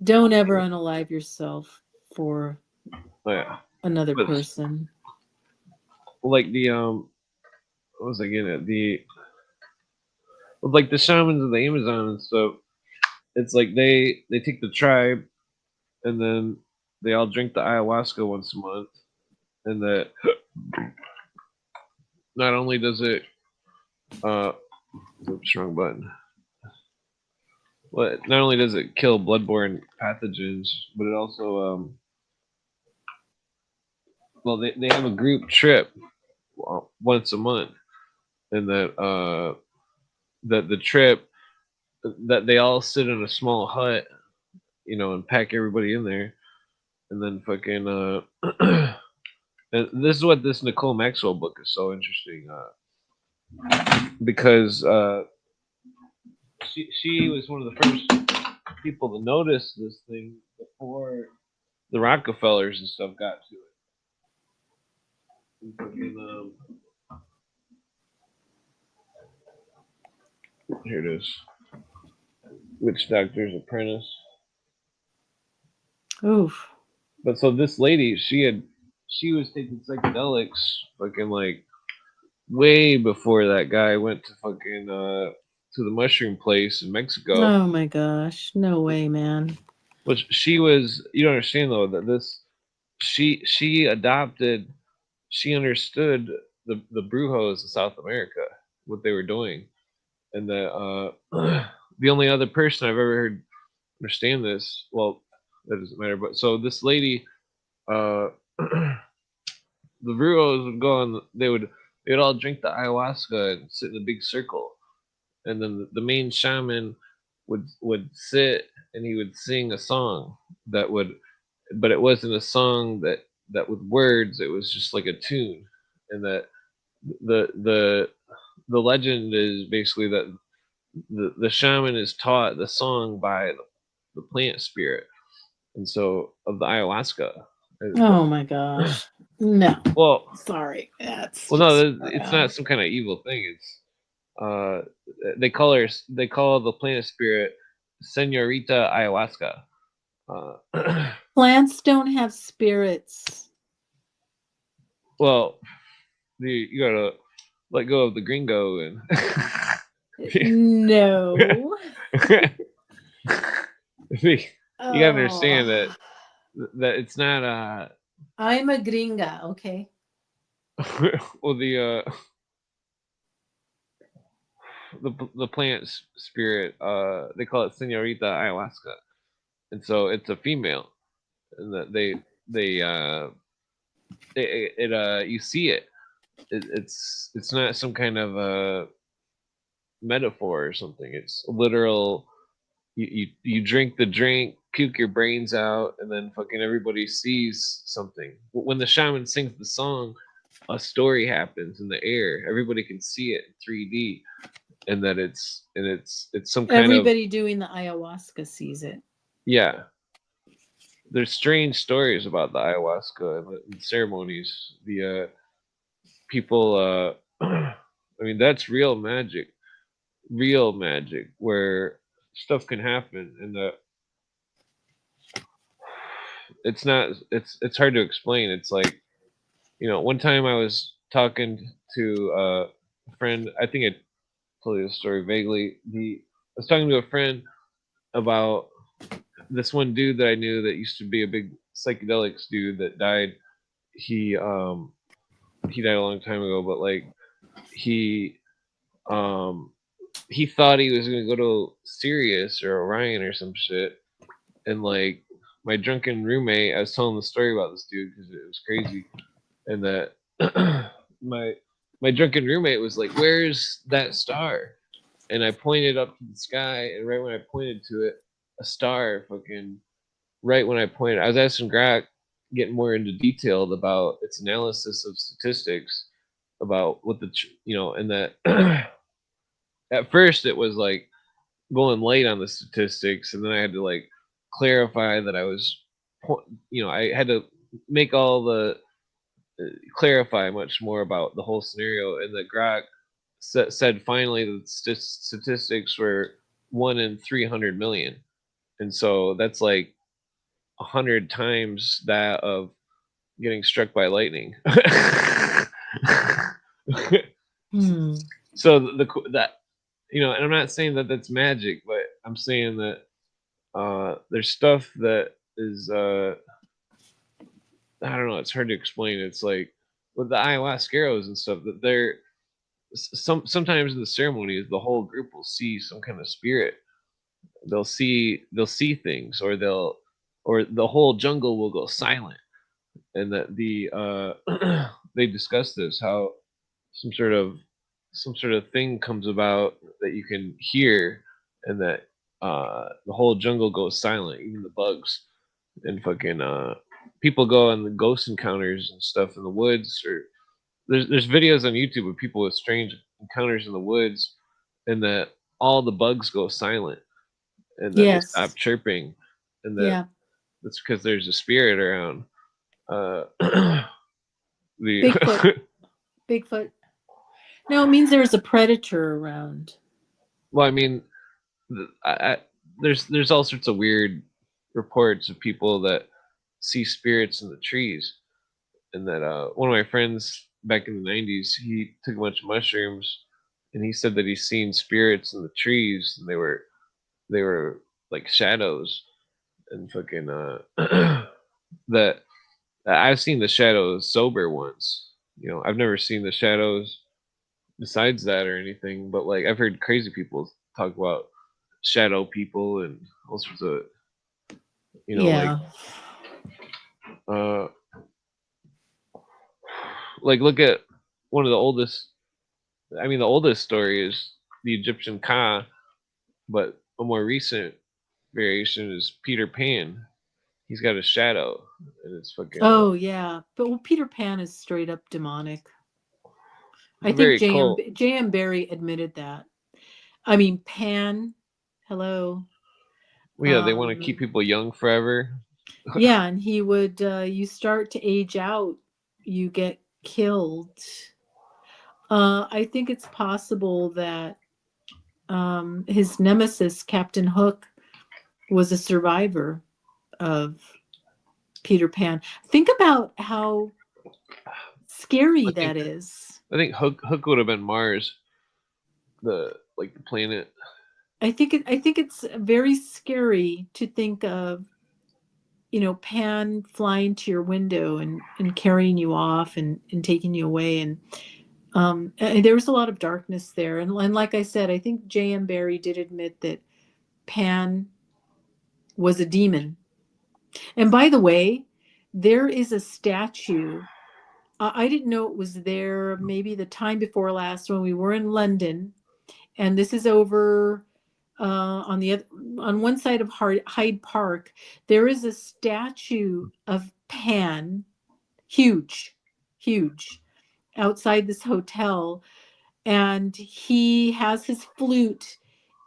Don't ever unalive yourself for Oh, yeah, another but person. like the what was I getting at with like the shamans of the Amazon and stuff. It's like they take the tribe and then they all drink the ayahuasca once a month, and that not only does it oops, wrong button. Well, not only does it kill bloodborne pathogens, but it also well they have a group trip once a month, and that the trip that they all sit in a small hut, you know, and pack everybody in there, and then fucking and this is what this Nicole Maxwell book is so interesting because she was one of the first people to notice this thing before the Rockefellers and stuff got to it. And fucking, here it is. Witch Doctor's Apprentice. Oof. But so this lady, she was taking psychedelics fucking like way before that guy went to fucking to the mushroom place in Mexico. Oh my gosh. No way, man. Which she was you don't understand though that this she adopted she understood the brujos of South America, what they were doing. And that the only other person I've ever heard understand this, well, that doesn't matter, but so this lady the brujos would go on they'd all drink the ayahuasca and sit in a big circle, and then the main shaman would sit and he would sing a song that would but it wasn't a song that with words, it was just like a tune. And that the the the legend is basically that the shaman is taught the song by the plant spirit, and so of the ayahuasca. Oh my gosh. No. Well, Sorry. That's well, just no, it's not some kind of evil thing. It's uh, they call the plant spirit Senorita Ayahuasca. plants don't have spirits. Well, you gotta let go of the gringo and No. you gotta understand Oh. that it's not I'm a gringa, okay? well the plant spirit they call it Senorita Ayahuasca, and so it's a female, and that they you see it's not some kind of metaphor or something. It's literal. You drink the drink, puke your brains out, and then fucking everybody sees something. When the shaman sings the song, a story happens in the air. Everybody can see it in 3D, and that it's some kind of Everybody doing the ayahuasca sees it. yeah. There's strange stories about the ayahuasca and the ceremonies. The people, I mean, that's real magic where stuff can happen, and it's not it's hard to explain. It's like one time I was talking to a friend. I think I told you the story vaguely. I was talking to a friend about this one dude that I knew that used to be a big psychedelics dude that died. He died a long time ago, but like he um he thought he was gonna go to Sirius or Orion or some shit, and like my drunken roommate, I was telling the story about this dude because it was crazy, and that my my drunken roommate was like, "Where's that star?" And I pointed up to the sky, and right when I pointed to it, a star fucking right when I pointed. I was asking Grok, getting more into detail about its analysis of statistics about what and that at first it was like going late on the statistics, and then I had to like clarify that I was, I had to make all the clarify much more about the whole scenario, and that Grok said finally that statistics were 1 in 300 million, and so that's like 100 times that of getting struck by lightning. Hmm. So that and I'm not saying that that's magic, but I'm saying that there's stuff that is I don't know, it's hard to explain. It's like with the ayahuasqueros and stuff that they're sometimes in the ceremonies the whole group will see some kind of spirit. They'll see things, or the whole jungle will go silent, and that they discuss this, how some sort of some sort of thing comes about that you can hear, and that the whole jungle goes silent, even the bugs, and fucking people go on the ghost encounters and stuff in the woods, or there's videos on YouTube of people with strange encounters in the woods, and that all the bugs go silent, and that they stop Yes. chirping, and Yeah. that's because there's a spirit around. Uh, Bigfoot. the Bigfoot. No, it means there's a predator around. well, I mean, there's all sorts of weird reports of people that see spirits in the trees, and that one of my friends back in the '90s, he took a bunch of mushrooms, and he said that he's seen spirits in the trees, and they were like shadows, and fucking that I've seen the shadows sober once. I've never seen the shadows besides that or anything, but like I've heard crazy people talk about shadow people and all sorts of, like Yeah. uh like look at one of the oldest. I mean, the oldest story is the Egyptian Ka, but a more recent variation is Peter Pan. He's got a shadow, and it's fucking Oh, yeah. But well, Peter Pan is straight up demonic. it's I think very J.M. cool. J.M. Barrie admitted that. I mean, Pan, hello. Well, yeah, they want to keep Um, people young forever. yeah, and he would, you start to age out, you get killed. I think it's possible that his nemesis, Captain Hook, was a survivor of Peter Pan. Think about how scary I that think is. I think Hook would have been Mars, the planet. I think it's very scary to think of, Pan flying to your window and carrying you off and taking you away. And there was a lot of darkness there. And like I said, I think J.M. Barrie did admit that Pan was a demon. And by the way, there is a statue. I didn't know it was there maybe the time before last when we were in London. And this is over on one side of Hyde Park. There is a statue of Pan, huge, huge, outside this hotel, and he has his flute,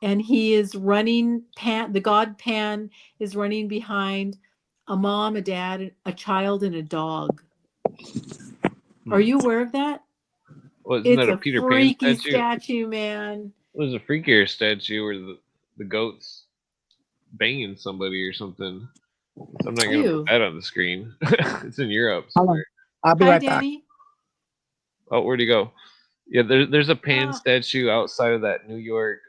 and he is running. Pan, the god Pan, is running behind a mom, a dad, a child, and a dog. Are you aware of that? Well, isn't It's that a a Peter Pan freaky statue? statue, man. It was a freakier statue where the goat's banging somebody or something. So I'm not gonna put Ew. that on the screen. It's in Europe Hold on. somewhere. I'll be Hi, right back. Danny. Oh, where'd he go? Yeah, there's a Pan Ah, statue outside of that New York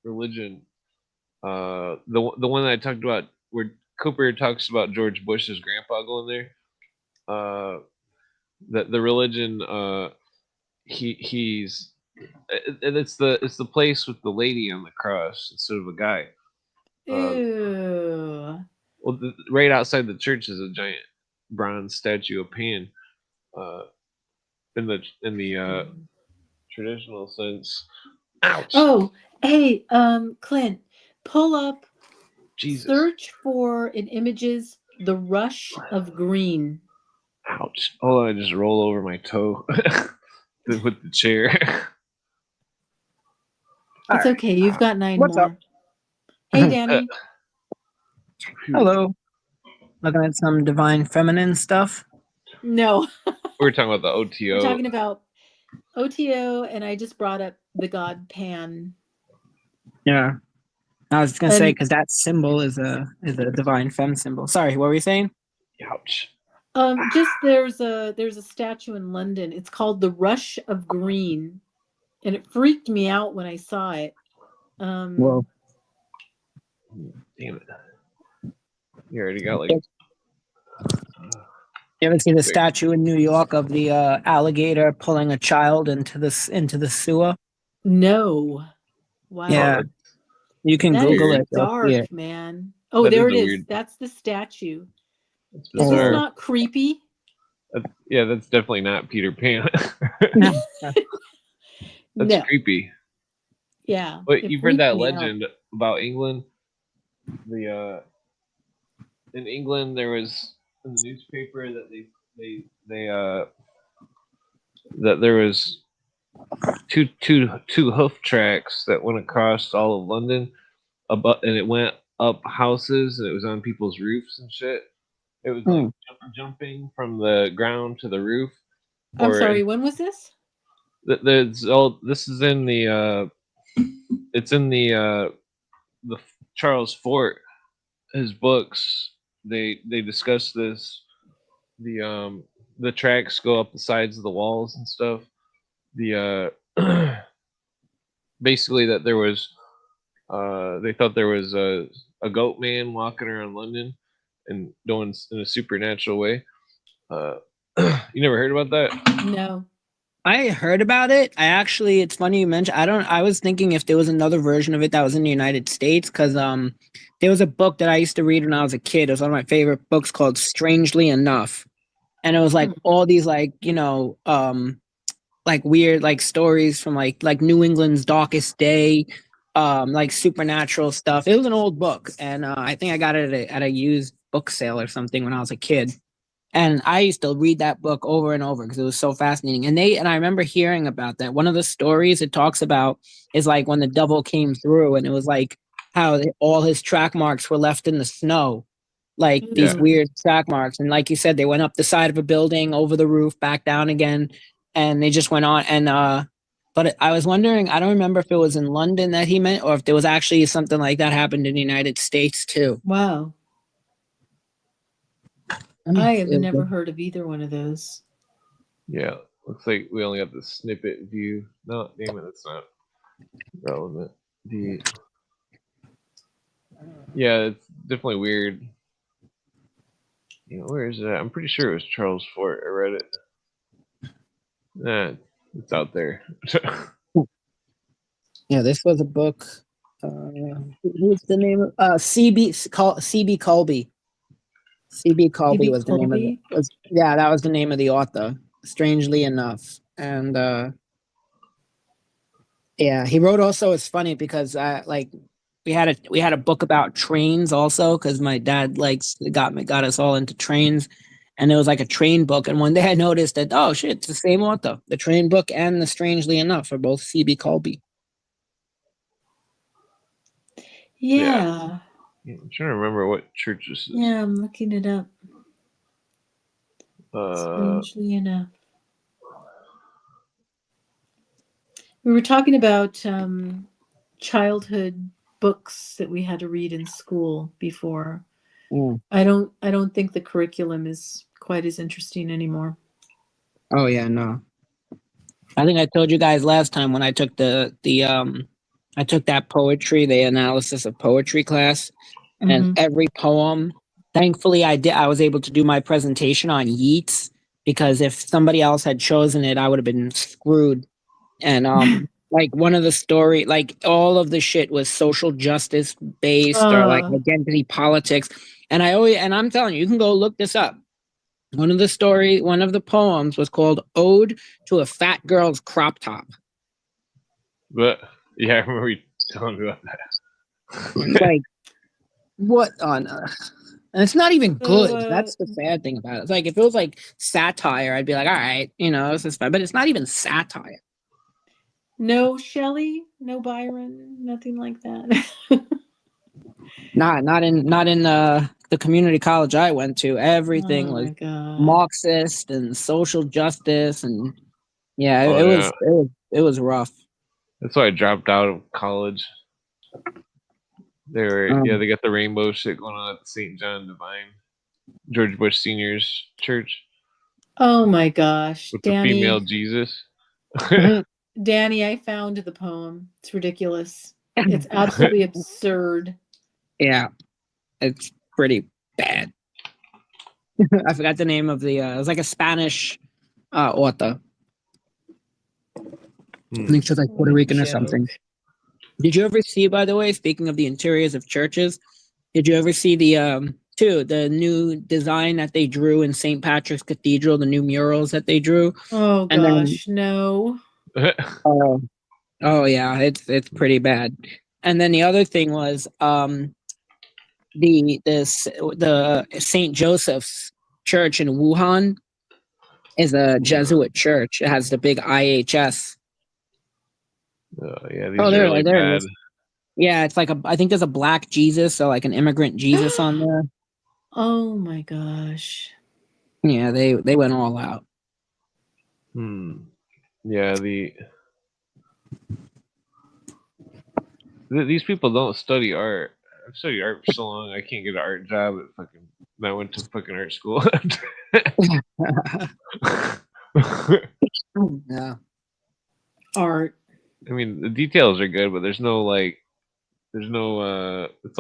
religion. The one that I talked about where Cooper talks about George Bush's grandpa going there. Uh, the religion he's it's the place with the lady on the cross instead of a guy. Uh, ew. well, right outside the church is a giant bronze statue of Pan. Uh, in the traditional sense. Ouch! Oh, hey, Clint, pull up, Jesus! search for in images the rush of green. Ouch! Hold on, I just roll over my toe with the chair. All It's right. okay, you've got nine What's up? more. Hey, Danny. Hello. Looking at some divine feminine stuff. No, We're talking about the we're OTO. talking about OTO, and I just brought up the god Pan. Yeah. I was gonna say And because that symbol is a divine femme symbol. Sorry, what were you saying? Ouch! just there's a statue in London. It's called the Rush of Green, and it freaked me out when I saw it. Whoa. Damn it! You already got like. You ever see the Wait. statue in New York of the alligator pulling a child into the sewer? No, wow, Yeah, you can that is Google weird. it. You'll see dark, it. man. Oh, That is there a it is. weird. That's the statue. That's Is this bizarre. not creepy? Yeah, that's definitely not Peter Pan. That's No. creepy. Yeah. But It you've heard freaked that me out. legend about England? The in England there was in the newspaper that they that there was two hoof tracks that went across all of London, and it went up houses and it was on people's roofs and shit. It was like Hmm. jumping from the ground to the roof. I'm Or sorry, when was this? there's all this is in the it's in the Charles Fort his books. They discuss this. The tracks go up the sides of the walls and stuff. The basically that there was they thought there was a goat man walking around London and doing in a supernatural way. Uh, you never heard about that? No. I heard about it. It's funny you mentioned. I was thinking if there was another version of it that was in the United States, because there was a book that I used to read when I was a kid. It was one of my favorite books called Strangely Enough, and it was like all these like weird like stories from like New England's darkest day, like supernatural stuff. It was an old book, and I think I got it at a used book sale or something when I was a kid. And I used to read that book over and over because it was so fascinating. And I remember hearing about that. One of the stories it talks about is like when the devil came through, and it was like how all his track marks were left in the snow, like these Yeah. weird track marks. And like you said, they went up the side of a building, over the roof, back down again, and they just went on. And but I was wondering, I don't remember if it was in London that he meant, or if there was actually something like that happened in the United States too. Wow. I have never heard of either one of those. Yeah. Looks like we only have the snippet view. No, damn it, that's not relevant. Yeah, it's definitely weird. Where is it at? I'm pretty sure it was Charles Fort. I read it. Nah, it's out there. Yeah, this was a book. Who's the name of CB Colby. CB Colby CB was the name of it. Colby? Yeah, that was the name of the author. Strangely enough, and yeah, he wrote also. It's funny because like we had a book about trains also because my dad got us all into trains, and it was like a train book. And one day I noticed that, oh shit, it's the same author. The train book and the Strangely Enough are both CB Colby. Yeah. I'm trying to remember what church this is. Yeah, I'm looking it up. Strangely enough. We were talking about childhood books that we had to read in school before. Mm. I don't think the curriculum is quite as interesting anymore. Oh yeah, no. I think I told you guys last time when I took I took that poetry, the analysis of poetry class, and Mhm. every poem. Thankfully, I was able to do my presentation on Yeats because if somebody else had chosen it, I would have been screwed. And like one of the story, like all of the shit was social justice based or like Uh, identity politics. And I'm telling you, you can go look this up. One of the poems was called "Ode to a Fat Girl's Crop Top." But yeah, I remember you telling me about that. Like, what on earth? And it's not even so, good. That's the sad thing about it. It's like if it was like satire, I'd be like, all right, this is fine. But it's not even satire. no Shelley, no Byron, nothing like that. Not in the community college I went to. Everything Oh was my God. Marxist and social justice, and yeah, Oh yeah, it was rough. that's why I dropped out of college. Um, They got the rainbow shit going on at St. John Divine, George Bush Senior's church Oh my gosh, with the female Danny. Jesus. Danny, I found the poem. It's ridiculous. It's absolutely absurd. yeah, it's pretty bad. I forgot the name of the. It was like a Spanish author. I think she was like What Puerto a Rican or joke. something. Did you ever see, by the way, speaking of the interiors of churches, did you ever see the new design that they drew in St. Patrick's Cathedral, the new murals that they drew? Oh And then gosh, no. oh yeah, it's pretty bad. And then the other thing was the St. Joseph's Church in Wuhan is a Jesuit church. It has the big IHS. Yeah, Oh, these are really there it bad. is. Yeah, it's like I think there's a black Jesus, so like an immigrant Jesus on there. Oh my gosh. Yeah, they went all out. Yeah, these people don't study art. I've studied art for so long, I can't get an art job at fucking. I went to fucking art school. Yeah. Art. I mean, the details are good, but there's no it's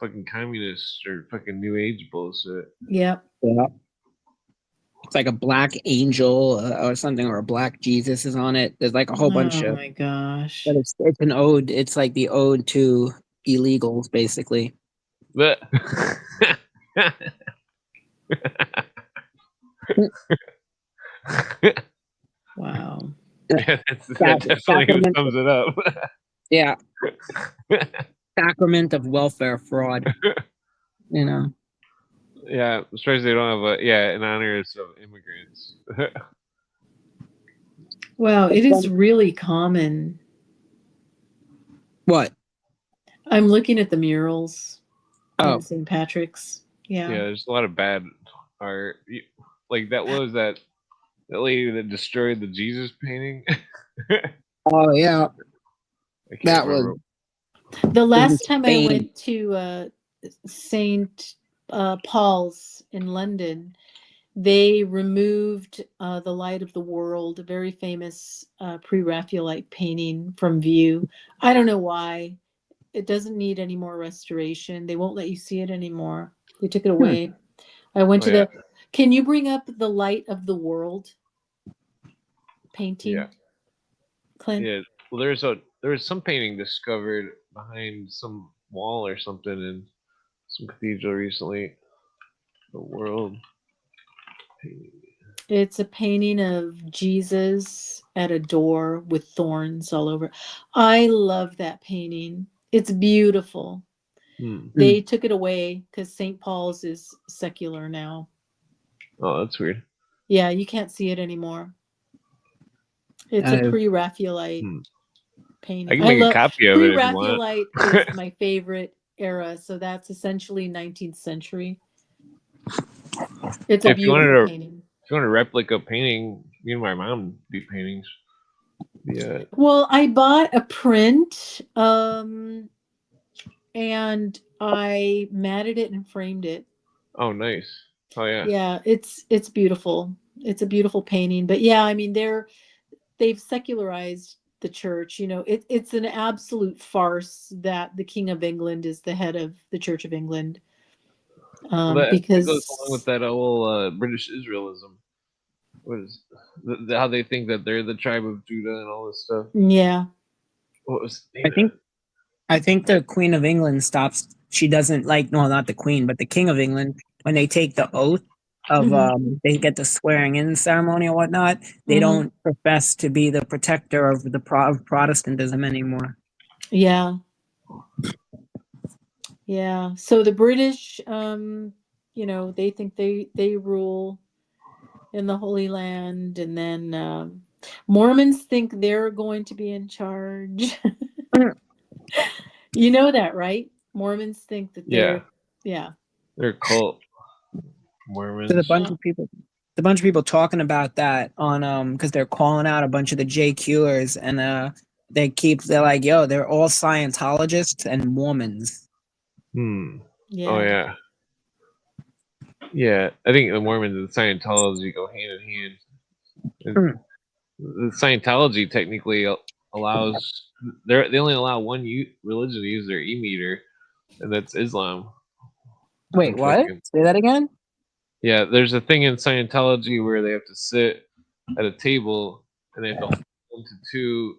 fucking communist or fucking new age bullshit. Yep. Yeah. It's like a black angel or something, or a black Jesus is on it. There's like a whole bunch Oh of, my gosh. but it's an ode. It's like the ode to illegals, basically. But Wow. yeah, that definitely sums it up. Yeah, sacrament of welfare fraud. Yeah, especially they don't have in honor of immigrants. Wow, it is really common. What? I'm looking at the murals Oh, in St. Patrick's. Yeah, Yeah. there's a lot of bad art. Like that was that lady that destroyed the Jesus painting. oh yeah, I can't that remember. was The last in time I Spain. went to St. Paul's in London, they removed The Light of the World, a very famous pre-Raphaelite painting, from view. I don't know why. It doesn't need any more restoration. They won't let you see it anymore. They took it away. I went to the. Can you bring up The Light of the World painting, Yeah. Clint? Yeah. Well, there was some painting discovered behind some wall or something in some cathedral recently. The world painting. It's a painting of Jesus at a door with thorns all over. I love that painting. It's beautiful. They took it away because St. Paul's is secular now. Oh, that's weird. Yeah, you can't see it anymore. It's a pre-Raphaelite painting. I can make a copy of it if you want. Pre-Raphaelite is my favorite era, so that's essentially 19th century. It's a beautiful painting. If you want a replica painting, me and my mom do paintings. Yeah. Well, I bought a print, and I matted it and framed it. Oh, nice. Oh, yeah. Yeah, it's beautiful. It's a beautiful painting. But yeah, I mean, they've secularized the church. You know, it's an absolute farce that the King of England is the head of the Church of England. That goes along with Because that whole British Israelism. What is how they think that they're the tribe of Judah and all this stuff? yeah, What was the I name of think it? I think the Queen of England stops. She doesn't like, well, not the Queen, but the King of England. When they take the oath of, Mhm. they get the swearing in ceremony or whatnot. They Mhm. don't profess to be the protector of the of Protestantism anymore. Yeah. Yeah. So the British, you know, they think they rule in the Holy Land, and then Mormons think they're going to be in charge. You know that, right? Mormons think that Yeah, yeah. they're cult There's a Mormons. bunch of people. A bunch of people talking about that on because they're calling out a bunch of the JQers and they're like, yo, they're all Scientologists and Mormons. Hmm. Oh Yeah. yeah, yeah. I think the Mormons and Scientology go hand in hand. Hmm. The Scientology technically allows they only allow one religion to use their e-meter, and that's Islam. Wait, what? Say that again? Yeah, there's a thing in Scientology where they have to sit at a table and they have to hold into two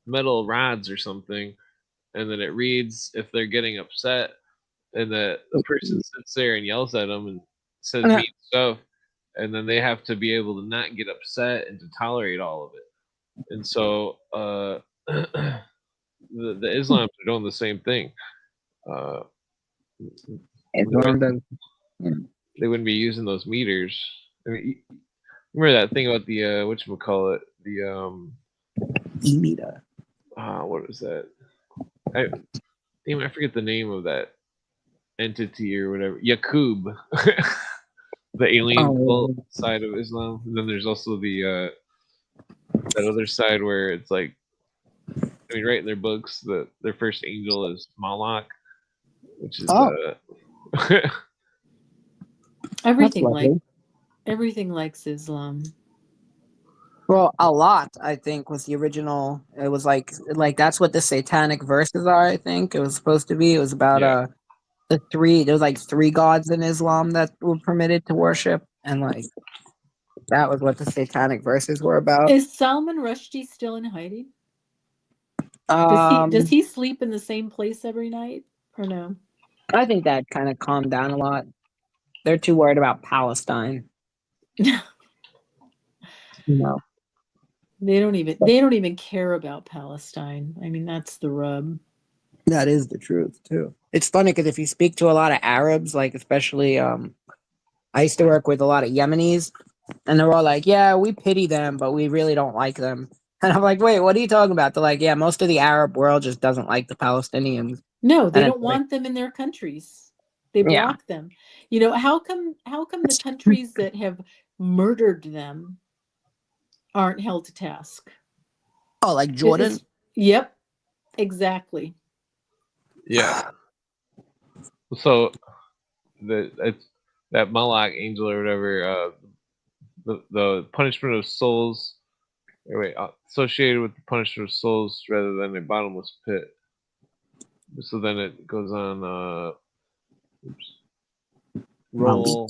metal rods or something, and then it reads if they're getting upset, and the person sits there and yells at them and says mean stuff, and then they have to be able to not get upset and to tolerate all of it. And so the Islams are doing the same thing. Uh, Islam does. they wouldn't be using those meters. I mean, remember that thing about the whatchamacallit, the E-meter. what is that? I forget the name of that entity or whatever. Yaqub, the alien cult side of Islam. And then there's also the that other side where it's like, I mean, right in their books, their first angel is Malak, which is Everything likes Islam. Well, a lot, I think, was the original. It was like that's what the satanic verses are, I think. It was supposed to be. It was about there was like three gods in Islam that were permitted to worship, and like that was what the satanic verses were about. Is Salman Rushdie still in hiding? Does he sleep in the same place every night or no? I think that kind of calmed down a lot. They're too worried about Palestine. No. They don't even care about Palestine. I mean, that's the rub. That is the truth too. It's funny because if you speak to a lot of Arabs, like especially I used to work with a lot of Yemenis, and they're all like, "Yeah, we pity them, but we really don't like them." And I'm like, "Wait, what are you talking about?" They're like, "Yeah, most of the Arab world just doesn't like the Palestinians." No, they And don't want them in their countries. They block them. You know, how come the countries that have murdered them aren't held to task? Oh, like Jordan? Yep, exactly. Yeah. So that Malak angel or whatever, the punishment of souls, associated with the punishment of souls rather than a bottomless pit. So then it goes on. Roll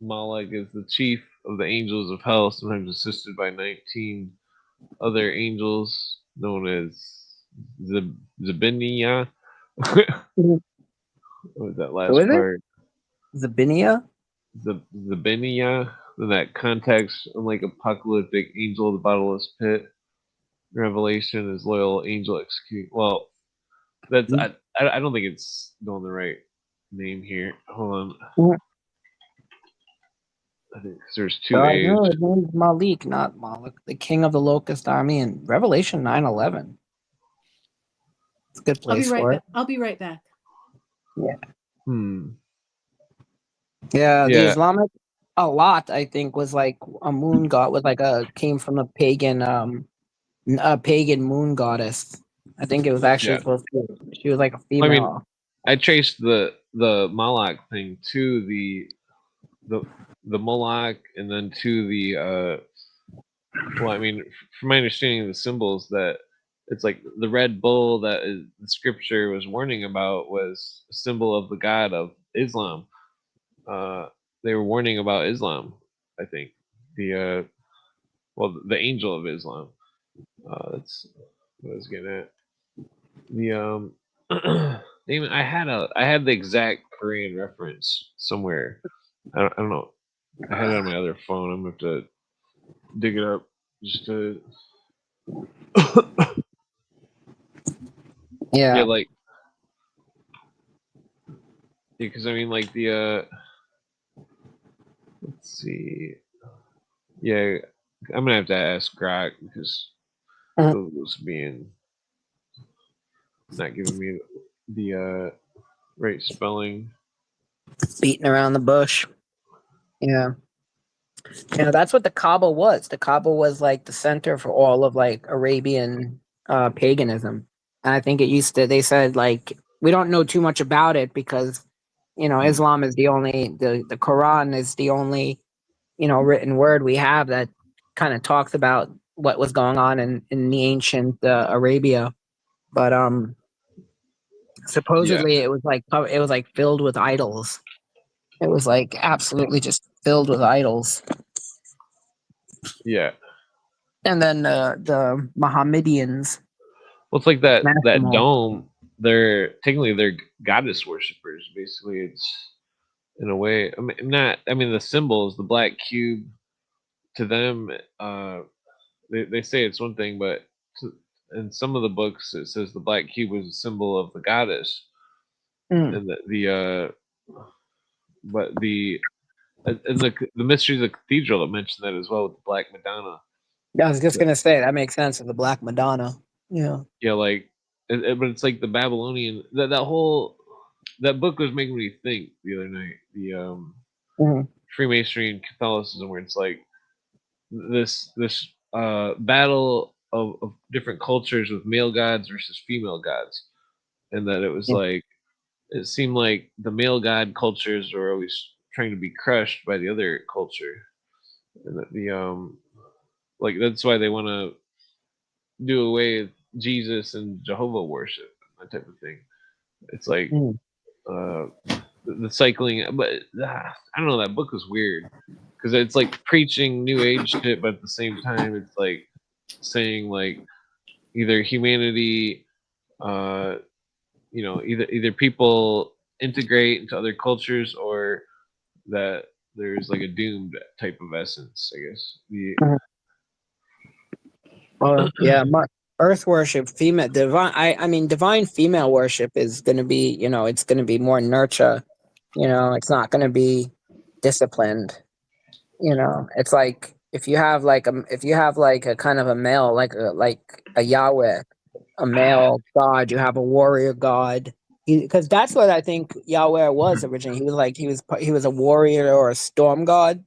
Malak is the chief of the angels of hell, sometimes assisted by 19 other angels known as Zabinia. What was that last part? Zabinia? Zabinia. In that context, unlike apocalyptic angel of the bottomless pit, Revelation is loyal angel execute. Well, that's I don't think it's going the right name here. Hold on. I think there's two A's. No, his name's Malik, not Malik, the king of the locust army in Revelation 9:11. It's a good place for it. I'll be right back. Yeah. Yeah. The Islamic a lot, I think, was like a moon god was like came from a pagan moon goddess. I think it was actually supposed to be, she was like a female. I mean, I traced the Malak thing to the Moloch and then to the Well, I mean, from my understanding of the symbols, that it's like the red bull that the scripture was warning about was a symbol of the god of Islam. Uh, they were warning about Islam, I think. The the angel of Islam. That's what I was getting at. The Damon, I had the exact Korean reference somewhere. I don't know. I had it on my other phone. I'm gonna have to dig it up just to yeah, Yeah. like because I mean like the let's see. Yeah, I'm gonna have to ask Grok because Google's being not giving me the right spelling. Beating around the bush. Yeah. That's what the Kaaba was. The Kaaba was like the center for all of like Arabian paganism. And I think it used to, they said like, we don't know too much about it because, Islam is the Quran is the only, written word we have that kind of talks about what was going on in the ancient Arabia. But Yeah, supposedly it was like filled with idols. It was like absolutely just filled with idols. yeah. And then the Mohammedans Well, it's like smashed them that all. dome. They're goddess worshippers. Basically, it's in a way. I mean, not. I mean, the symbols, the black cube, to them, they say it's one thing, but in some of the books, it says the black cube was a symbol of the goddess, Mm. and but and the mysteries of the cathedral that mentioned that as well with the Black Madonna. I was just gonna say that makes sense with the Black Madonna. Yeah. Yeah, like, but it's like the Babylonian that whole that book was making me think the other night. The Mhm. Freemasonry and Catholicism, where it's like this battle of different cultures with male gods versus female gods, and that it was Yeah. like it seemed like the male god cultures were always trying to be crushed by the other culture, and that the like that's why they want to do away with Jesus and Jehovah worship, that type of thing. It's like Mm. uh, the cycling, but I don't know. That book was weird because it's like preaching new age shit, but at the same time, it's like saying like either humanity, uh, either people integrate into other cultures or that there's like a doomed type of essence. I guess Mhm. Yeah, Earth worship, female divine. I mean, divine female worship is going to be, it's going to be more nurture. It's not going to be disciplined. It's like if you have like a kind of a male, like a Yahweh, a male god, you have a warrior god. Because that's what I think Yahweh was originally. He was a warrior or a storm god,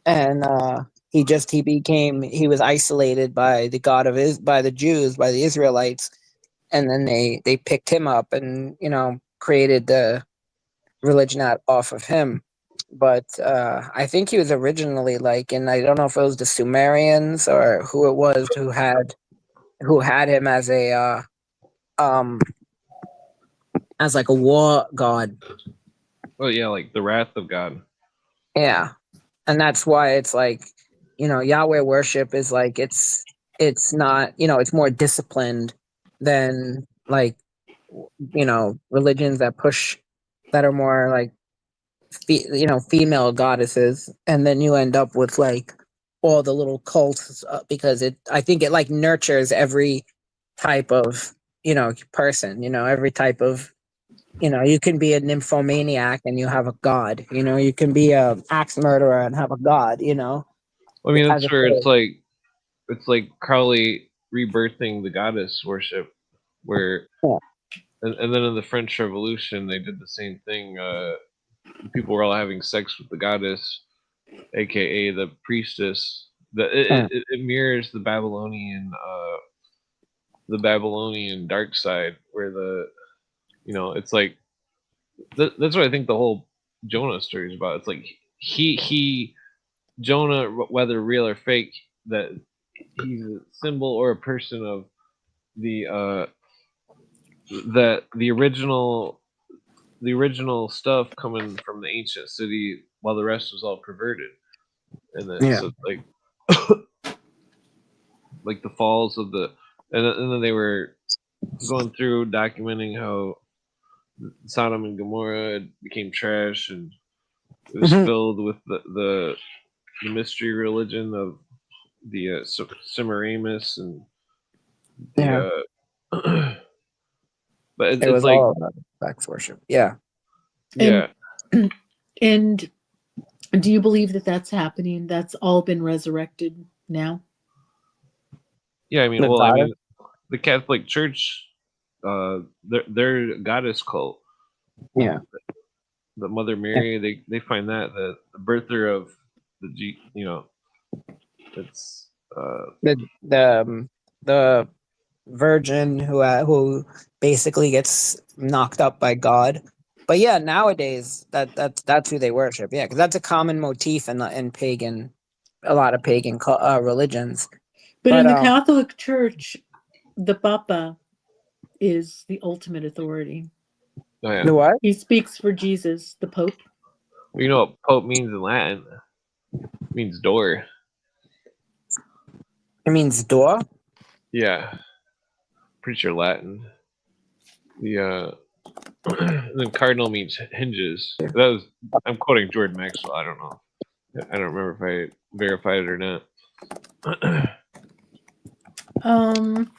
and he was isolated by the God of by the Jews, by the Israelites, and then they picked him up and created the religion out off of him. But I think he was originally like, and I don't know if it was the Sumerians or who it was who had him um as like a war god. oh yeah, like the wrath of God. Yeah, and that's why it's like, Yahweh worship is like it's not, it's more disciplined than like, religions that are more like female goddesses, and then you end up with like all the little cults, because I think it like nurtures every type of person, every type of, you can be a nymphomaniac and you have a god, you can be a axe murderer and have a god, I mean, as that's a where kid. it's like Crowley rebirthing the goddess worship, where Yeah. and then in the French Revolution they did the same thing. People were all having sex with the goddess, aka the priestess. It mirrors the Babylonian dark side, where it's like that's what I think the whole Jonah story is about. It's like he Jonah, whether real or fake, that he's a symbol or a person of the the original stuff coming from the ancient city, while the rest was all perverted. And then Yeah. so like the falls of the, and then they were going through documenting how Sodom and Gomorrah became trash, and it was Mhm. filled with the mystery religion of the Semiramis and Yeah. the but It it's was like all about sex worship. Yeah. And yeah. and do you believe that that's happening? That's all been resurrected now? Yeah, I mean, The well, I goddess. mean, the Catholic Church, their goddess cult, Yeah. the Mother Yeah. Mary, they find that the birther of you know, it's The virgin who basically gets knocked up by God. But yeah, nowadays that's who they worship. Yeah, because that's a common motif in pagan, a lot of pagan religions. But But in the Catholic Church, the Papa is the ultimate authority. oh yeah. the what? He speaks for Jesus, the Pope. You know what Pope means in Latin? It means door. It means door. Yeah, pretty sure Latin. The and then cardinal means hinges. That was, I'm quoting Jordan Maxwell. I don't know. I don't remember if I verified it or not. Um,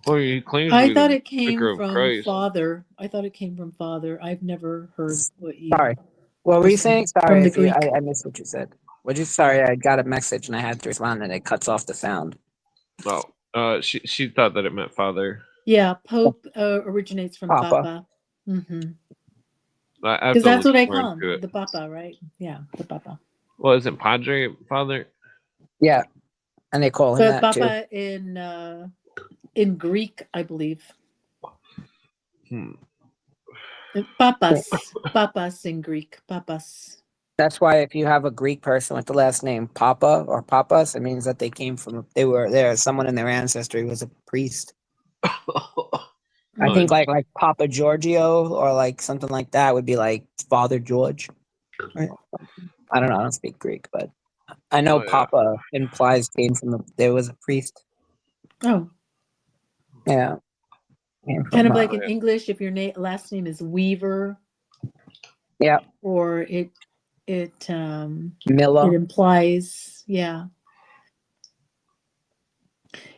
Well, he claims to I be thought the it came vicar of from Christ. Father. I thought it came from Father. I've never heard what you Sorry. What were were you saying saying? Sorry from the if you Greek. I missed what you said. What you sorry, I got a message and I had to respond and it cuts off the sound. Oh, she thought that it meant father. Yeah, Pope originates from Papa. Papa. Mm-hmm. I have Because to that's look what I more call him, into it. the Papa, right? Yeah, the Papa. Well, isn't Padre father? Yeah. And they call him But that too. Papa in Greek, I believe. Hmm. Papas in Greek. Papas. That's why if you have a Greek person with the last name Papa or Papas, it means that they were there. Someone in their ancestry was a priest. I think like Papa Giorgio or like something like that would be like Father George. Right? I don't know. I don't speak Greek, but I know Oh yeah. Papa implies there was a priest. Oh, Yeah. Came kind from, of like Oh in yeah. English, if your last name is Weaver, yeah. or it Miller. implies, yeah.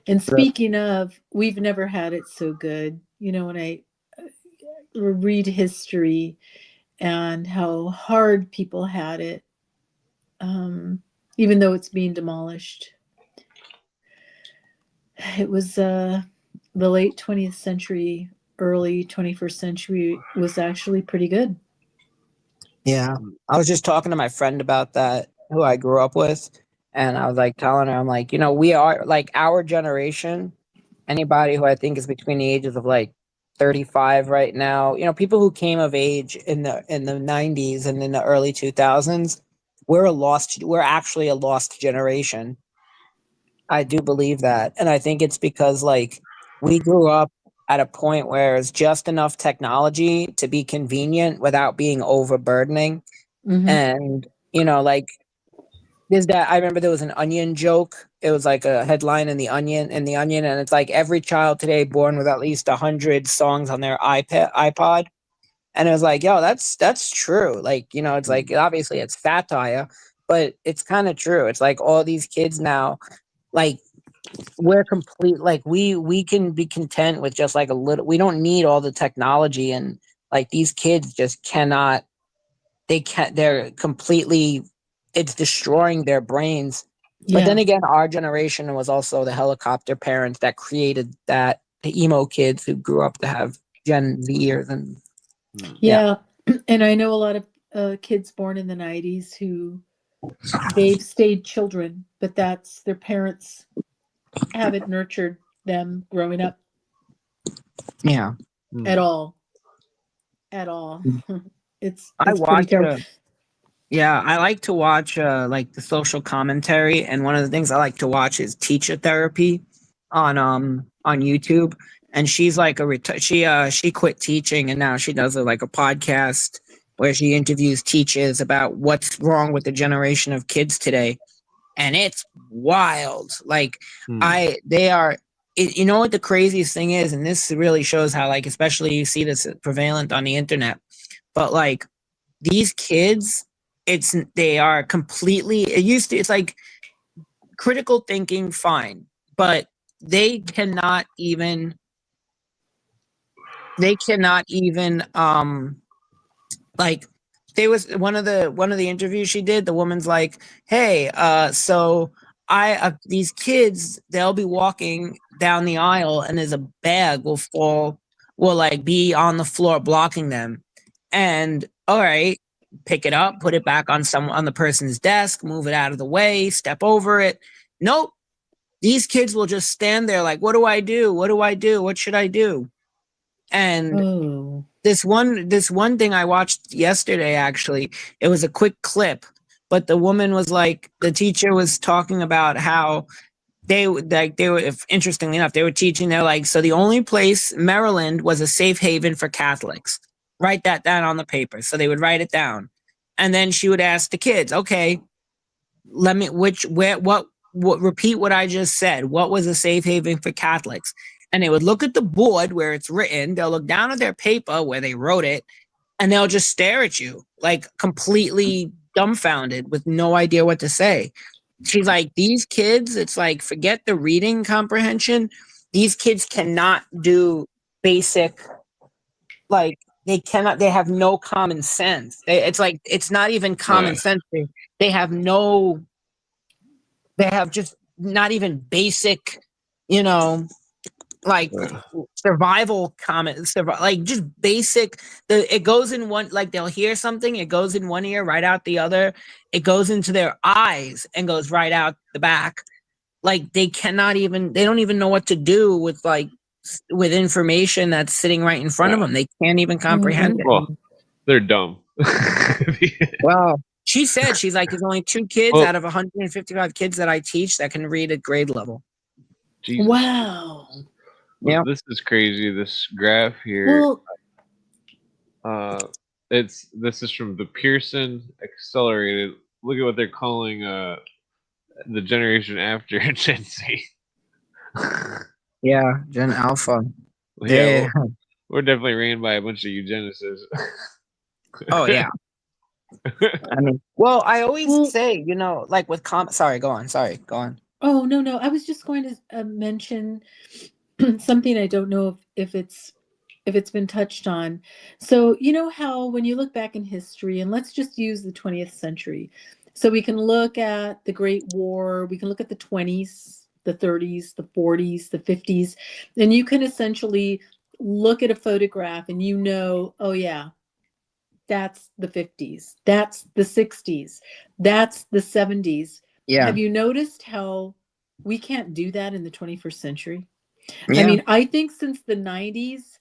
And speaking of, we've never had it so good. You know, when I read history and how hard people had it, even though it's being demolished. It was the late 20th century, early 21st century was actually pretty good. Yeah. I was just talking to my friend about that, who I grew up with. And I was like telling her, I'm like, we are like our generation, anybody who I think is between the ages of like 35 right now, people who came of age in the 90s and in the early 2000s, we're actually a lost generation. I do believe that. And I think it's because like we grew up at a point where it's just enough technology to be convenient without being overburdening. Mm-hmm. And, like there's that I remember there was an Onion joke. It was like a headline in the Onion, and it's like every child today born with at least 100 songs on their iPod. And it was like, yo, that's true. Like, it's like obviously it's satire, but it's kind of true. It's like all these kids now, like we're complete like we can be content with just like a little. We don't need all the technology, and like these kids just cannot. They're completely, it's destroying their brains. But then Yeah. again, our generation was also the helicopter parents that created that, the emo kids who grew up to have Gen Zers and Yeah. And I know a lot of kids born in the 90s who they've stayed children, but that's their parents haven't nurtured them growing up yeah. at all. At all. I It's pretty watched terrible. Yeah, I like to watch like the social commentary, and one of the things I like to watch is teacher therapy on YouTube. And she's like she quit teaching, and now she does like a podcast where she interviews teachers about what's wrong with the generation of kids today, and it's wild. Like Hmm. I they are you know what the craziest thing is, and this really shows how, like, especially you see this prevalent on the internet, but like these kids, they are completely, it's like critical thinking, fine, but they cannot even they cannot even like, there was one of the interviews she did, the woman's like, hey, so I these kids, they'll be walking down the aisle and there's a bag will like be on the floor blocking them, and all right, pick it up, put it back on the person's desk, move it out of the way, step over it. Nope, these kids will just stand there like, what do I do, what should I do? And Oh. this one thing I watched yesterday, actually, it was a quick clip, but the woman was like, the teacher was talking about how they were, if interestingly enough, they were teaching, they're like, so the only place, Maryland was a safe haven for Catholics. Write that down on the paper. So they would write it down. And then she would ask the kids, okay, let me what repeat what I just said. What was a safe haven for Catholics? And they would look at the board where it's written, they'll look down at their paper where they wrote it, and they'll just stare at you like completely dumbfounded with no idea what to say. She's like, these kids, it's like, forget the reading comprehension. These kids cannot do basic, like, they have no common sense. It's like, it's not even common sense. They have no, they have just not even basic, you know, like Yeah. survival comments, like just basic. It goes in one, like they'll hear something, it goes in one ear, right out the other. It goes into their eyes and goes right out the back. Like they don't even know what to do with, like, with information that's sitting right in front of Yeah. them. They can't even comprehend it. Well, they're dumb. Well, she said, she's like, there's only 2 kids Well, out of 155 kids that I teach that can read at grade level. Jesus. Wow. Well, Yep. this is crazy. This graph here. Well, This is from the Pearson Accelerated. Look at what they're calling the generation after Gen Z. Yeah, Gen Alpha. Yeah, we're definitely ran by a bunch of eugenicists. Oh yeah. I mean, well, I always Well- say, like with sorry, go on. oh no, I was just going to mention something. I don't know if it's been touched on. So you know how when you look back in history, and let's just use the 20th century, so we can look at the Great War, we can look at the 20s, the 30s, the 40s, the 50s, and you can essentially look at a photograph and oh yeah, that's the 50s, that's the 60s, that's the 70s. Yeah. Have you noticed how we can't do that in the 21st century? Yeah. I mean, I think since the 90s,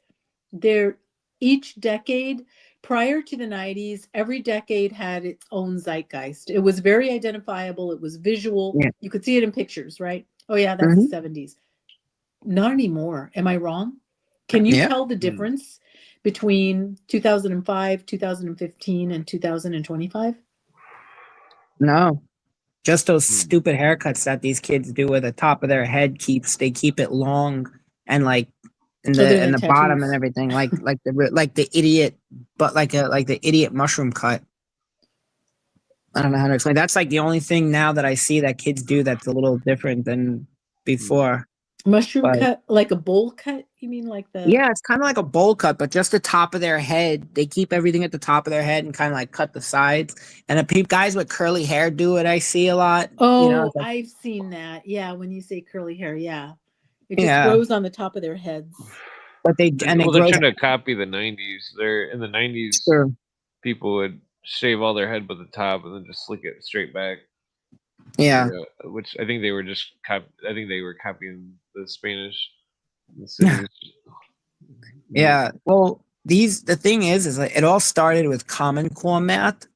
each decade prior to the 90s, every decade had its own zeitgeist. It was very identifiable, it was visual. Yeah. You could see it in pictures, right? Oh yeah, that's the 70s. Not anymore. Am I wrong? Can you tell the difference between 2005, 2015, and 2025? No. Just those stupid haircuts that these kids do where the top of their head they keep it long, and like in the bottom and everything, like the idiot, but like the idiot mushroom cut. I don't know how to explain. That's like the only thing now that I see that kids do that's a little different than before. Mushroom cut, like a bowl cut? You mean like Yeah, it's kind of like a bowl cut, but just the top of their head. They keep everything at the top of their head and kind of like cut the sides. And the guys with curly hair do it. I see a lot. Oh, I've seen that. Yeah, when you say curly hair, yeah, it just grows on the top of their heads. But they're trying to copy the 90s. They're in the 90s. Sure. People would shave all their head but the top and then just slick it straight back. Yeah. Which I think they were copying the Spanish. Yeah. Well, the thing is like it all started with Common Core math,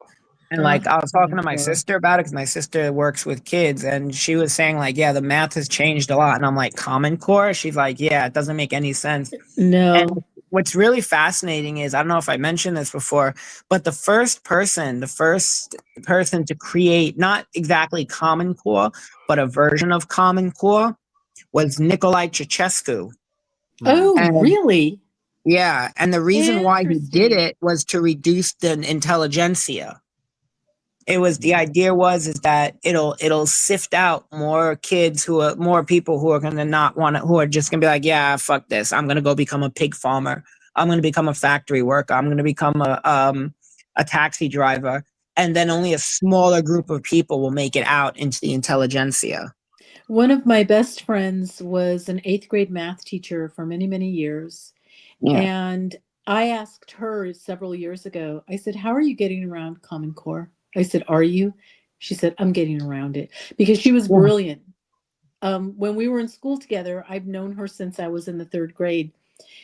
And like I was talking to Common my Core. sister about it because my sister works with kids, and she was saying like, yeah, the math has changed a lot. And I'm like, Common Core? She's like, yeah, it doesn't make any sense. And No. what's really fascinating is I don't know if I mentioned this before, but the first person to create not exactly Common Core, but a version of Common Core was Nicolae Ceausescu. Oh, And really? yeah, and the reason why he did Interesting. it was to reduce the intelligentsia. It was the idea was is that it'll sift out more kids who are more people who are gonna not want to who are just gonna be like, yeah, fuck this, I'm gonna go become a pig farmer, I'm gonna become a factory worker, I'm gonna become a taxi driver, and then only a smaller group of people will make it out into the intelligentsia. One of my best friends was an eighth grade math teacher for many, many years. Yeah, And I asked her several years ago, I said, how are you getting around Common Core? I said, are you? She said, I'm getting around it because she was yeah, brilliant. When we were in school together, I've known her since I was in the third grade.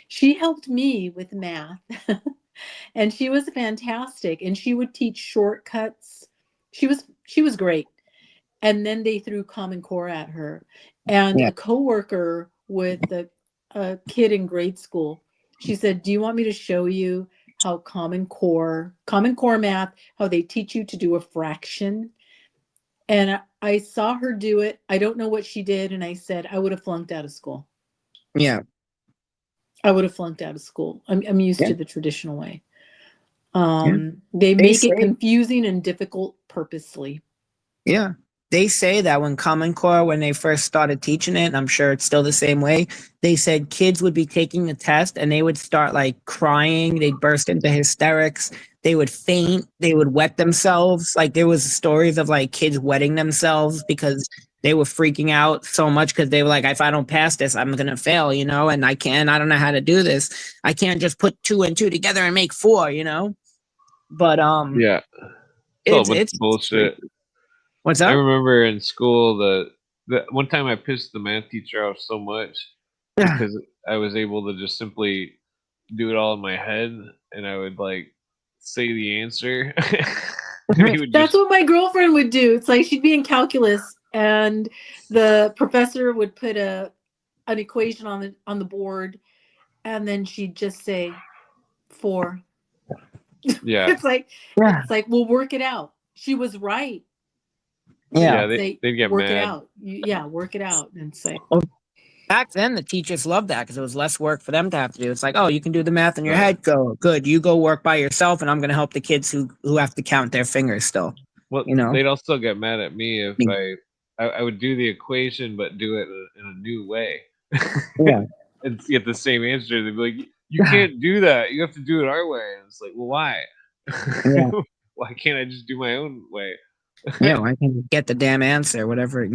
She helped me with math and she was fantastic. And she would teach shortcuts. She was great. And then they threw Common Core at her. And yeah. a coworker with a kid in grade school, she said, do you want me to show you how Common Core math, how they teach you to do a fraction? And I saw her do it. I don't know what she did. And I said, I would have flunked out of school. Yeah. I would have flunked out of school. I'm used Yeah. to the traditional way. Yeah. They They make it say, confusing and difficult purposely. yeah. They say that when Common Core, when they first started teaching it, and I'm sure it's still the same way, they said kids would be taking the test and they would start like crying. They'd burst into hysterics. They would faint. They would wet themselves. Like there was stories of like kids wetting themselves because they were freaking out so much because they were like, if I don't pass this, I'm going to fail, and I don't know how to do this. I can't just put 2 and 2 together and make 4. But Yeah, it's all a bunch it's of bullshit. What's I up? remember in school the one time I pissed the math teacher off so much because I was able to just simply do it all in my head, and I would like say the answer. And he would That's just what my girlfriend would do. It's like she'd be in calculus and the professor would put an equation on the board and then she'd just say 4. yeah It's like Yeah. it's like we'll work it out. She was right. Yeah. they'd get work it mad. out. Yeah, work it out. And it's like, Back then, the teachers loved that because it was less work for them to have to do. It's like, oh, you can do the math in your head. Go, good. You go work by yourself, and I'm going to help the kids who have to count their fingers still. Well, they'd also get mad at me if I would do the equation but do it in a new way. Yeah. And get the same answer. They'd be like, you can't do that. You have to do it our way. And it's like, well, why? Yeah. Why can't I just do my own way? Yeah, I can get the damn answer, whatever.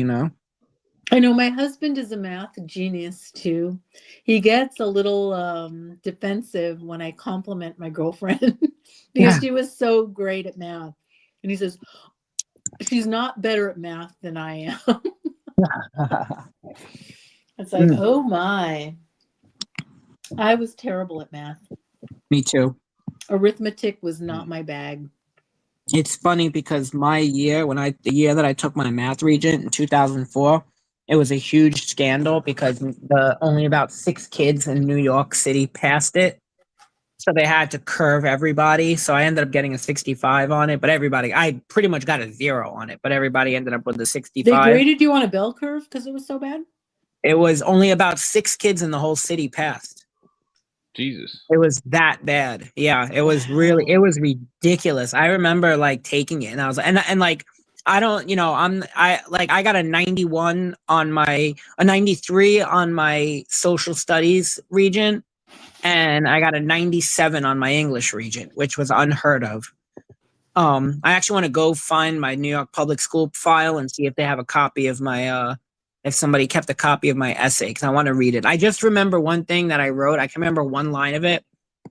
I know my husband is a math genius too. He gets a little defensive when I compliment my girlfriend because she was so great at math. And he says, she's not better at math than I am. It's like, oh my. I was terrible at math. Me too. Arithmetic was not my bag. It's funny because the year that I took my math regent in 2004, it was a huge scandal because only about 6 kids in New York City passed it. So they had to curve everybody. So I ended up getting a 65 on it, but I pretty much got a 0 on it, but everybody ended up with a 65. They graded you on a bell curve because it was so bad? It was only about 6 kids in the whole city passed. Jesus. It was that bad. Yeah, it was ridiculous. I remember like taking it and I was and like I don't, I got a 91 on a 93 on my social studies regent, and I got a 97 on my English regent, which was unheard of. I actually want to go find my New York public school file and see if they have a copy of my if somebody kept a copy of my essay, because I want to read it. I just remember one thing that I wrote. I can remember one line of it,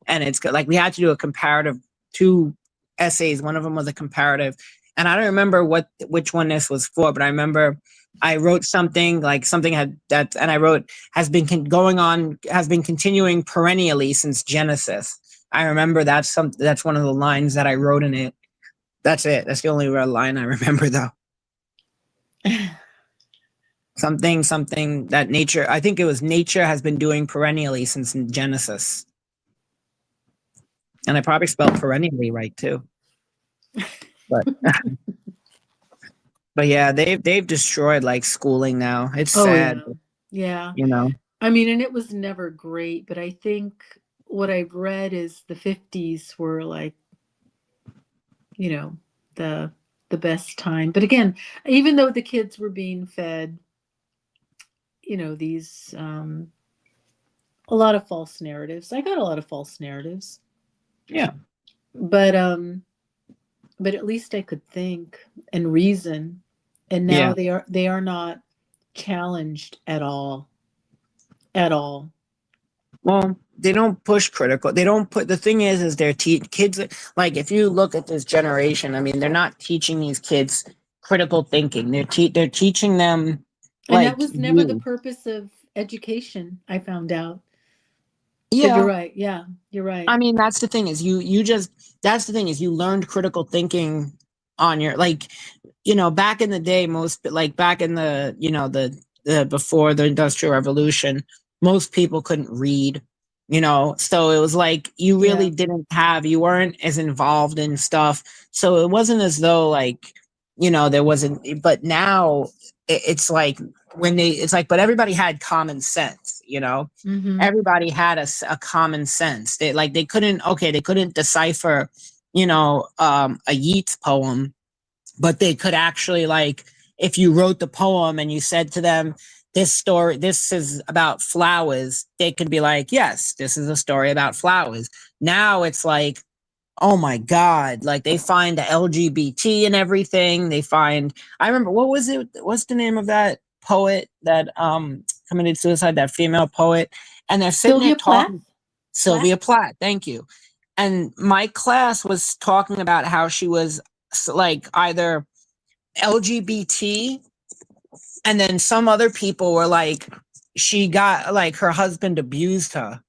and it's like we had to do a comparative, 2 essays. One of them was a comparative, and I don't remember which one this was for, but I remember I wrote something like and I wrote has been continuing perennially since Genesis. I remember that's one of the lines that I wrote in it. That's it. That's the only real line I remember, though. Something that nature, I think it was nature has been doing perennially since Genesis. And I probably spelled perennially right too. But but yeah, they've destroyed like schooling now. It's Oh sad, yeah. Yeah. you know. I mean, and it was never great, but I think what I've read is the 50s were like, you know, the the best time. But again, even though the kids were being fed, these a lot of false narratives. I got a lot of false narratives. Yeah. But at least I could think and reason. And now Yeah. they are not challenged at all. At all. Well, they don't push critical. They don't put the thing is they're kids like if you look at this generation, I mean, they're not teaching these kids critical thinking. They're teaching them And that like was never the you. purpose of education, I found out. But you're Yeah. right. Yeah, you're right. I mean, that's the thing is you just that's the thing is you learned critical thinking on your like back in the day most like back in the the before the industrial revolution most people couldn't read, so it was like you Yeah. really you weren't as involved in stuff, so it wasn't as though like there wasn't, but now it's like it's like but everybody had common sense, Mm-hmm. everybody had a common sense. They couldn't decipher a Yeats poem, but they could actually like if you wrote the poem and you said to them this is about flowers, they could be like, yes, this is a story about flowers. Now it's like, oh my god, like they find the LGBT and everything. They find, I remember, what's the name of that poet that committed suicide, that female poet, and they're sitting there Sylvia Plath? talking. Sylvia Plath, thank you. And my class was talking about how she was like either LGBT, and then some other people were like she got like her husband abused her.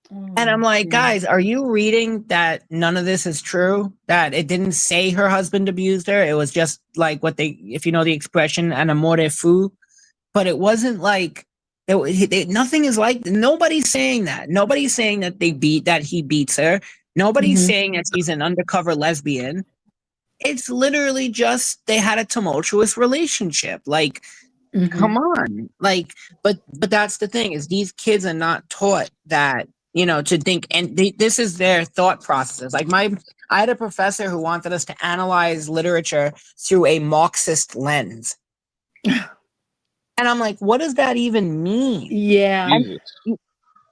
And I'm like, guys, are you reading that none of this is true? That it didn't say her husband abused her. It was just like what they, if you know the expression, an amore fou. But it wasn't like, nothing is like, nobody's saying that. Nobody's saying that he beats her. Nobody's Mhm. saying that she's an undercover lesbian. It's literally just they had a tumultuous relationship. Like, Mhm. come on. Like, but that's the thing is these kids are not taught that, to think, and this is their thought processes. Like I had a professor who wanted us to analyze literature through a Marxist lens. And I'm like, what does that even mean? Yeah. Jesus.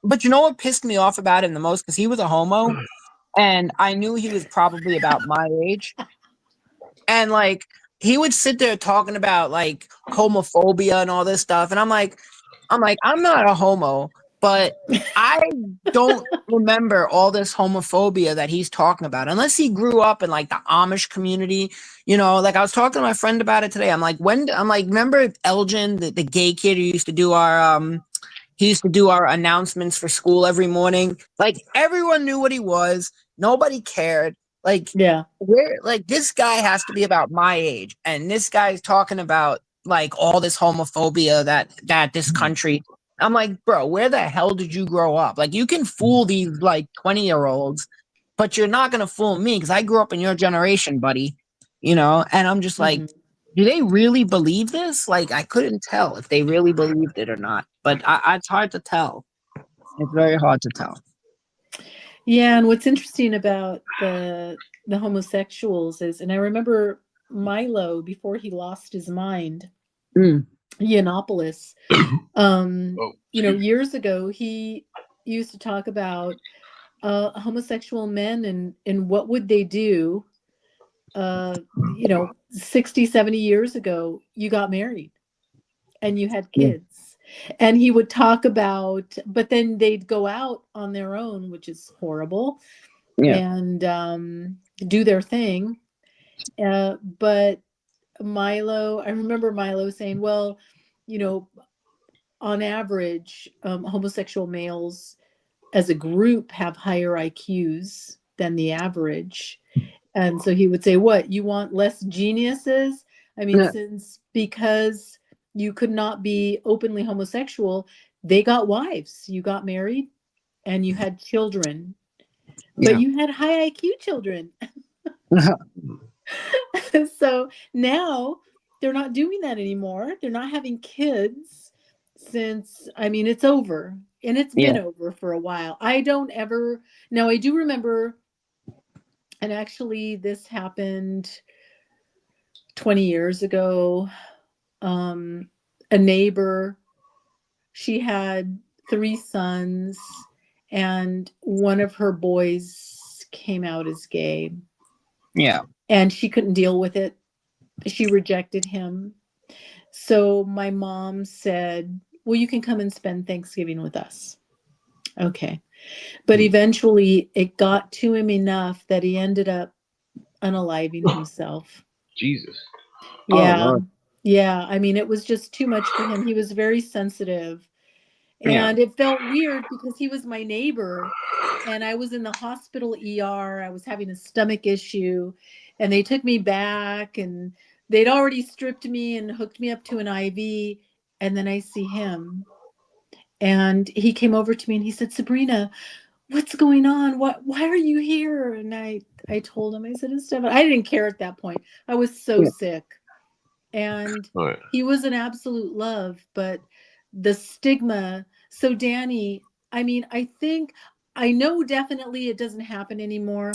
But you know what pissed me off about him the most? Because he was a homo, and I knew he was probably about my age. And like he would sit there talking about like homophobia and all this stuff. And I'm like, I'm not a homo, but I don't remember all this homophobia that he's talking about unless he grew up in like the Amish community. Like I was talking to my friend about it today. I'm like, remember Elgin, the gay kid who used to do our announcements for school every morning? Like everyone knew what he was. Nobody cared. Like, Yeah. where, like, this guy has to be about my age, and this guy's talking about like all this homophobia that this country. I'm like, bro, where the hell did you grow up? Like, you can fool these like 20-year-olds, but you're not gonna fool me because I grew up in your generation, buddy. And I'm just like, Mhm. do they really believe this? Like, I couldn't tell if they really believed it or not. But it's hard to tell. It's very hard to tell. Yeah, and what's interesting about the homosexuals is, and I remember Milo before he lost his mind, Yiannopoulos, years ago, he used to talk about homosexual men and what would they do 60, 70 years ago. You got married and you had Yeah. kids, and he would talk about, but then they'd go out on their own, which is horrible, Yeah. and do their thing. But I remember Milo saying, well, on average, homosexual males as a group have higher IQs than the average. And so he would say, what, you want less geniuses? I mean, Yeah. because you could not be openly homosexual, they got wives. You got married and you had children, but Yeah. you had high IQ children. So now they're not doing that anymore. They're not having kids since, I mean, it's over, and it's been Yeah. over for a while. I don't ever, now I do remember, and actually this happened 20 years ago. A neighbor, she had 3 sons, and one of her boys came out as gay, Yeah. and she couldn't deal with it. She rejected him. So my mom said, well, you can come and spend Thanksgiving with us. Okay. But eventually it got to him enough that he ended up unaliving himself. Jesus. Oh, Yeah. Lord. Yeah. I mean, it was just too much for him. He was very sensitive. Yeah. And it felt weird because he was my neighbor and I was in the hospital ER. I was having a stomach issue and they took me back and they'd already stripped me and hooked me up to an IV. And then I see him and he came over to me and he said, Sabrina, what's going on? Why are you here? And I told him, I said, it's Stefan. I didn't care at that point. I was so Yeah. sick. And All right. he was an absolute love, but the stigma. So Danny, I mean, I know definitely it doesn't happen anymore.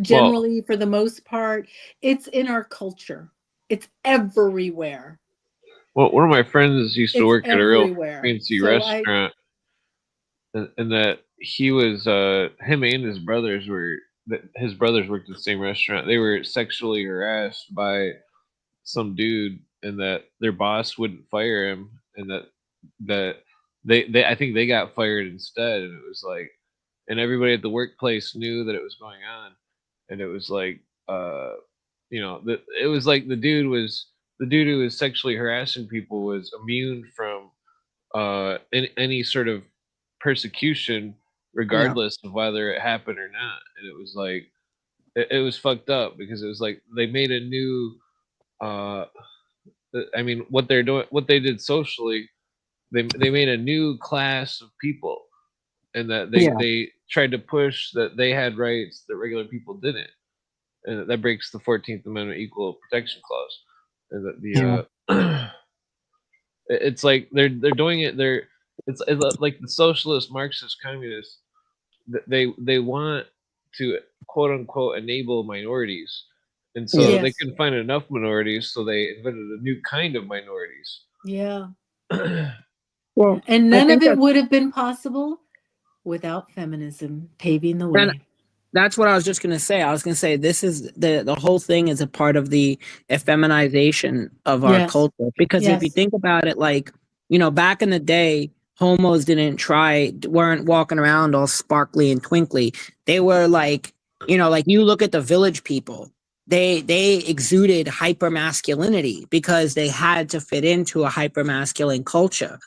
Generally, for the most part, it's in our culture. It's everywhere. Well, one of my friends used to It's work at a real everywhere. fancy So restaurant, and that he was him and his brothers were his brothers worked at the same restaurant. They were sexually harassed by some dude, and that their boss wouldn't fire him, and that they I think they got fired instead, and it was like, and everybody at the workplace knew that it was going on, and it was like, it was like the dude who was sexually harassing people was immune from any sort of persecution, Yeah. regardless of whether it happened or not. And it was like it was fucked up because it was like they made a new. Uh, I mean, what they're doing, what they did socially, they made a new class of people, and that Yeah. they tried to push that they had rights that regular people didn't, and that breaks the 14th Amendment Equal Protection Clause, and that Yeah. it's like they're doing it. It's like the socialist, Marxist, communists. They want to quote unquote enable minorities, and so Yeah. they yes. couldn't find enough minorities, so they invented a new kind of minorities. Yeah. Well, And I none of think it would have been possible without feminism paving the way. that's what I was just gonna say. I was gonna say this is the whole thing is a part of the effeminization of our Yes. culture. Because if you Yes. think about it, like, back in the day, homos weren't walking around all sparkly and twinkly. They were like, like you look at the Village People, they exuded hyper masculinity because they had to fit into a hyper masculine culture.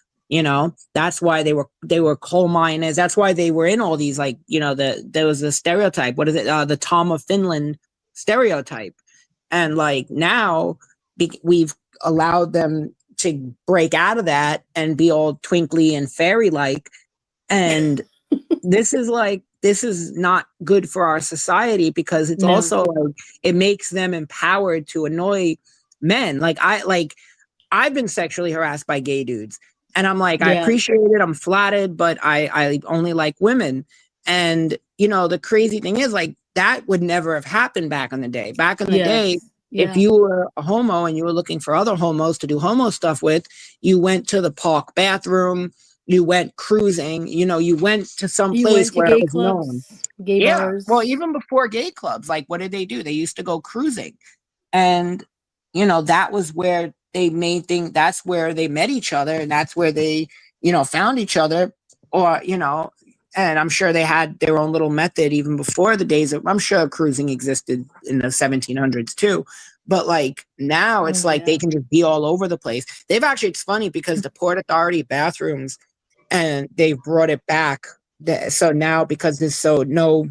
That's why they were coal miners. That's why they were in all these, like, there was a stereotype. What is it? The Tom of Finland stereotype. And like now we've allowed them to break out of that and be all twinkly and fairy like. And this is not good for our society because it's No. also like it makes them empowered to annoy men. I've been sexually harassed by gay dudes. And I'm like, I Yeah. appreciate it. I'm flattered, but I only like women. And, the crazy thing is, like, that would never have happened back in the day. Back in the day, if you were a homo and you were looking for other homos to do homo stuff with, you went to the park bathroom, you went cruising, you went to some You place went to where gay it was clubs, known. gay bars. Well, even before gay clubs, like, what did they do? They used to go cruising. And, that was where they that's where they met each other, and that's where they, found each other. Or, and I'm sure they had their own little method even before the days of, I'm sure cruising existed in the 1700s too. But like now it's like they can just be all over the place. It's funny because the Port Authority bathrooms, and they've brought it back. So now, because there's no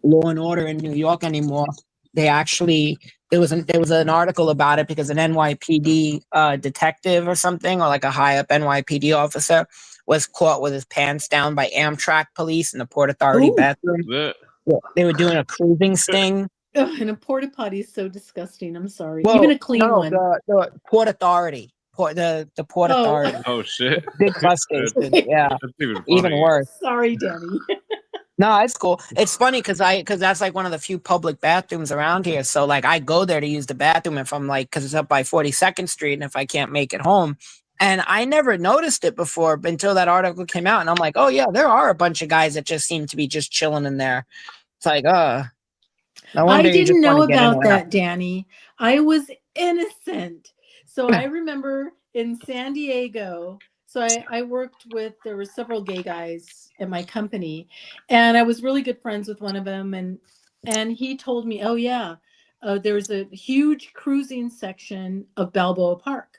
Law and Order in New York anymore. They actually there was an article about it because an NYPD detective or something, or like a high up NYPD officer, was caught with his pants down by Amtrak police in the Port Authority Oh, bathroom. Yeah. They were doing a cruising sting. and a porta potty is so disgusting. I'm sorry. Well, Even a clean no, one. the Port Authority, the Port Oh. Authority, Oh shit. big bus That's station. Yeah, even even funny. worse. Sorry, Danny. No, it's cool. It's funny because that's like one of the few public bathrooms around here. So like I go there to use the bathroom if I'm like because it's up by 42nd Street, and if I can't make it home. And I never noticed it before until that article came out, and I'm like, oh yeah, there are a bunch of guys that just seem to be just chilling in there. It's like, no wonder I you just didn't want know to get in about there. that, Danny. I was innocent. So I remember in San Diego, so I worked with, there were several gay guys in my company, and I was really good friends with one of them, and he told me, oh yeah, there's a huge cruising section of Balboa Park.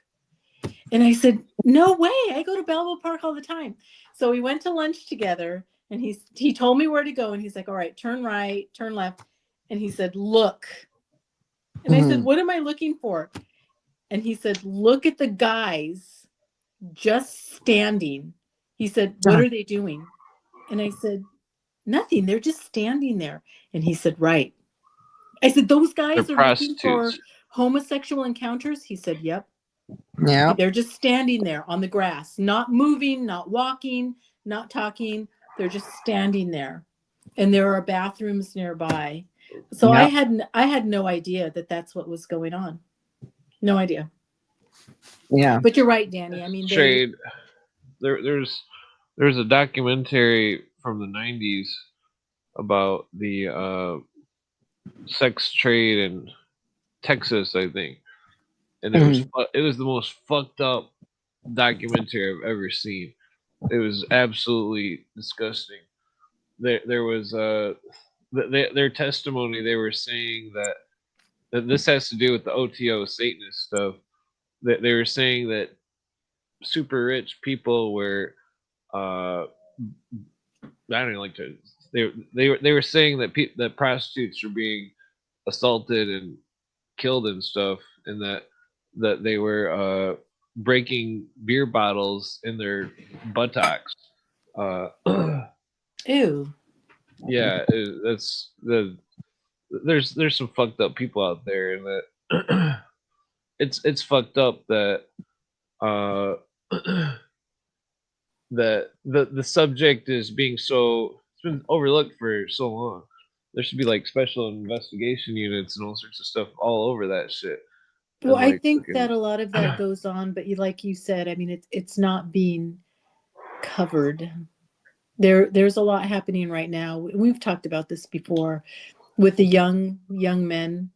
And I said, no way, I go to Balboa Park all the time. So we went to lunch together, and he told me where to go, and he's like, all right, turn right, turn left. And he said, look. And I said, what am I looking for? And he said, look at the guys just standing. He said, what are they doing? And I said, nothing. They're just standing there. And he said, right. I said, those guys They're are looking for prostitutes. homosexual encounters? He said, yep. Yeah. They're just standing there on the grass, not moving, not walking, not talking. They're just standing there. And there are bathrooms nearby. So Yep. I had no idea that that's what was going on. No idea. Yeah. But you're right, Danny. I mean, Trade. There's a documentary from the 90s about the sex trade in Texas, I think, and it was the most fucked up documentary I've ever seen. It was absolutely disgusting. There was their testimony. They were saying that this has to do with the OTO Satanist stuff. That they were saying that super rich people were I don't even like to. They were saying that that prostitutes were being assaulted and killed and stuff, and that they were breaking beer bottles in their buttocks. ew. Yeah, that's the there's some fucked up people out there, and that it's fucked up that uh that the subject is being so it's been overlooked for so long. There should be like special investigation units and all sorts of stuff all over that shit. Well, And I like think fucking that a lot of that goes on, but like you said, I mean, it's not being covered. There's a lot happening right now. We've talked about this before with the young men,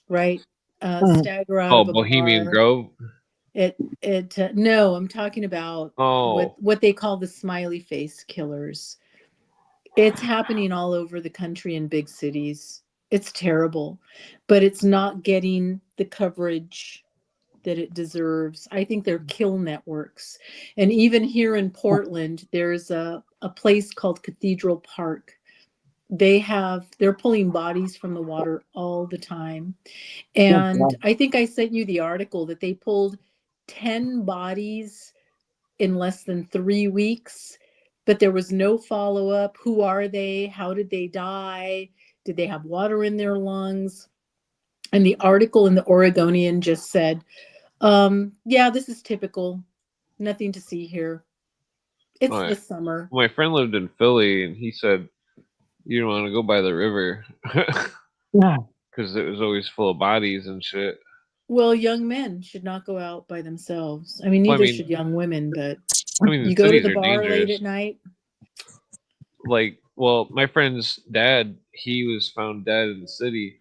right? Stagger out of a Bohemian bar. Grove. No, I'm talking about what they call the smiley face killers. It's happening all over the country in big cities. It's terrible, but it's not getting the coverage that it deserves. I think they're kill networks. And even here in Portland, there's a place called Cathedral Park. They're pulling bodies from the water all the time. And I think I sent you the article that they pulled 10 bodies in less than 3 weeks, but there was no follow-up. Who are they? How did they die? Did they have water in their lungs? And the article in the Oregonian just said, yeah, this is typical. Nothing to see here. It's the summer. My friend lived in Philly, and he said, "You don't want to go by the river." Yeah. Because it was always full of bodies and shit. Well, young men should not go out by themselves. I mean, neither should young women, but you go to the bar late at night. Like, well, my friend's dad, he was found dead in the city,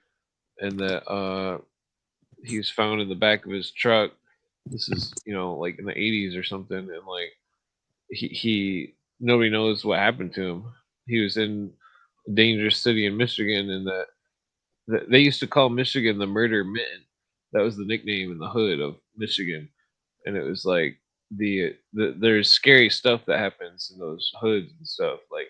and that he was found in the back of his truck. This is, like in the 80s or something, and like he nobody knows what happened to him. He was in a dangerous city in Michigan, and that they used to call Michigan the murder mitten. That was the nickname in the hood of Michigan, and it was like there's scary stuff that happens in those hoods and stuff, like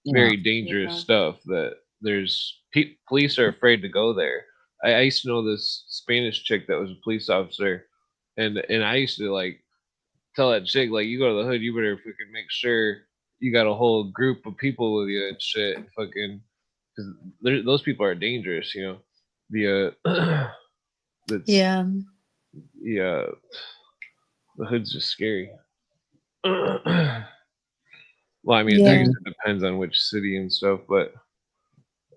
very dangerous stuff that there's police are afraid to go there. I used to know this Spanish chick that was a police officer, and I used to like tell that chick like, you go to the hood, you better fucking make sure you got a whole group of people with you and shit, fucking, because those people are dangerous, you know. The that's Yeah. yeah, the hood's just scary. Well, I mean, I guess Yeah. it depends on which city and stuff, but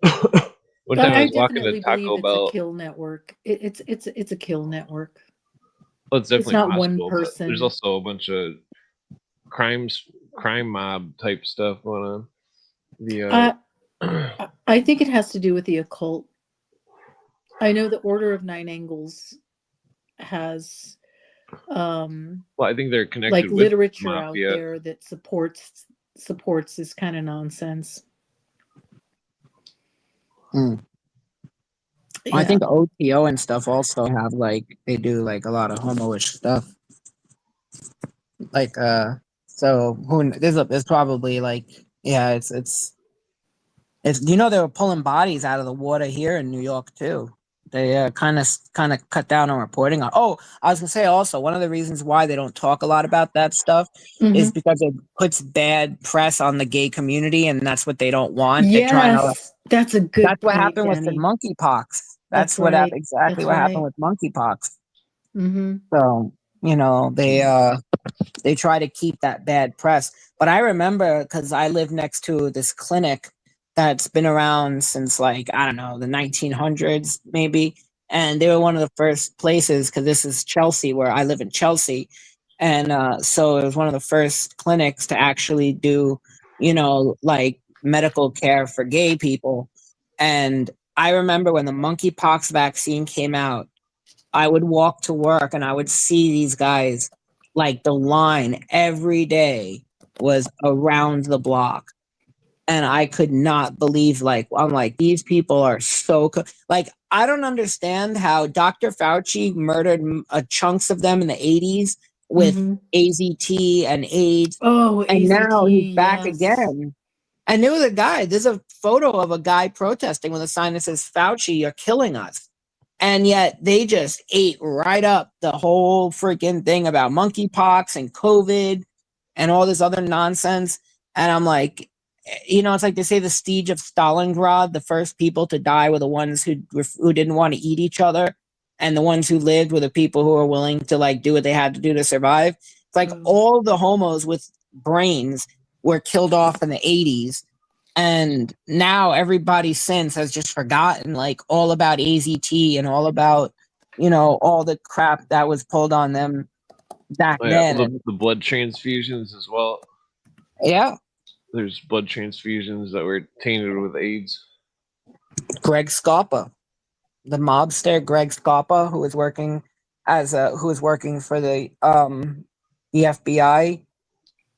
one But time I I was walking to definitely believe Taco it's a Bell. kill network. It's a kill network. Well, it's It's definitely not one possible, but there's person. also a bunch of crime mob type stuff going on. The I think it has to do with the occult. I know the Order of Nine Angles has well, I think they're connected like with literature out mafia. there that supports this kind of nonsense. I Yeah. think OTO and stuff also have like they do like a lot of homo-ish stuff. Like so there's probably like yeah it's you know they were pulling bodies out of the water here in New York too. They kind of cut down on reporting on. Oh, I was gonna say also one of the reasons why they don't talk a lot about that stuff is Mhm. because it puts bad press on the gay community, and that's what they don't want. They're trying to. Yes, that's a good That's what point, happened with the Danny. monkeypox. That's That's what right. exactly That's what happened right. with monkeypox. Mm-hmm. So you know they try to keep that bad press. But I remember because I live next to this clinic that's been around since like I don't know the 1900s maybe, and they were one of the first places because this is Chelsea where I live in Chelsea, and so it was one of the first clinics to actually do like medical care for gay people. And I remember when the monkeypox vaccine came out, I would walk to work and I would see these guys, like the line every day was around the block. And I could not believe, like, I'm like, these people are so, like, I don't understand how Dr. Fauci murdered chunks of them in the 80s with Mm-hmm. AZT and AIDS. Oh, And now he's AZT, back yes. again. And there was a guy, there's a photo of a guy protesting with a sign that says, Fauci, you're killing us. And yet they just ate right up the whole freaking thing about monkeypox and COVID and all this other nonsense. And I'm like, it's like they say the siege of Stalingrad, the first people to die were the ones who didn't want to eat each other. And the ones who lived were the people who were willing to like do what they had to do to survive. It's like all the homos with brains were killed off in the 80s, and now everybody since has just forgotten like all about AZT and all about all the crap that was pulled on them back Oh, yeah, then. well, And the blood transfusions as well. yeah, There's blood transfusions that were tainted with AIDS. Greg Scarpa, the mobster Greg Scarpa, who was working for the FBI.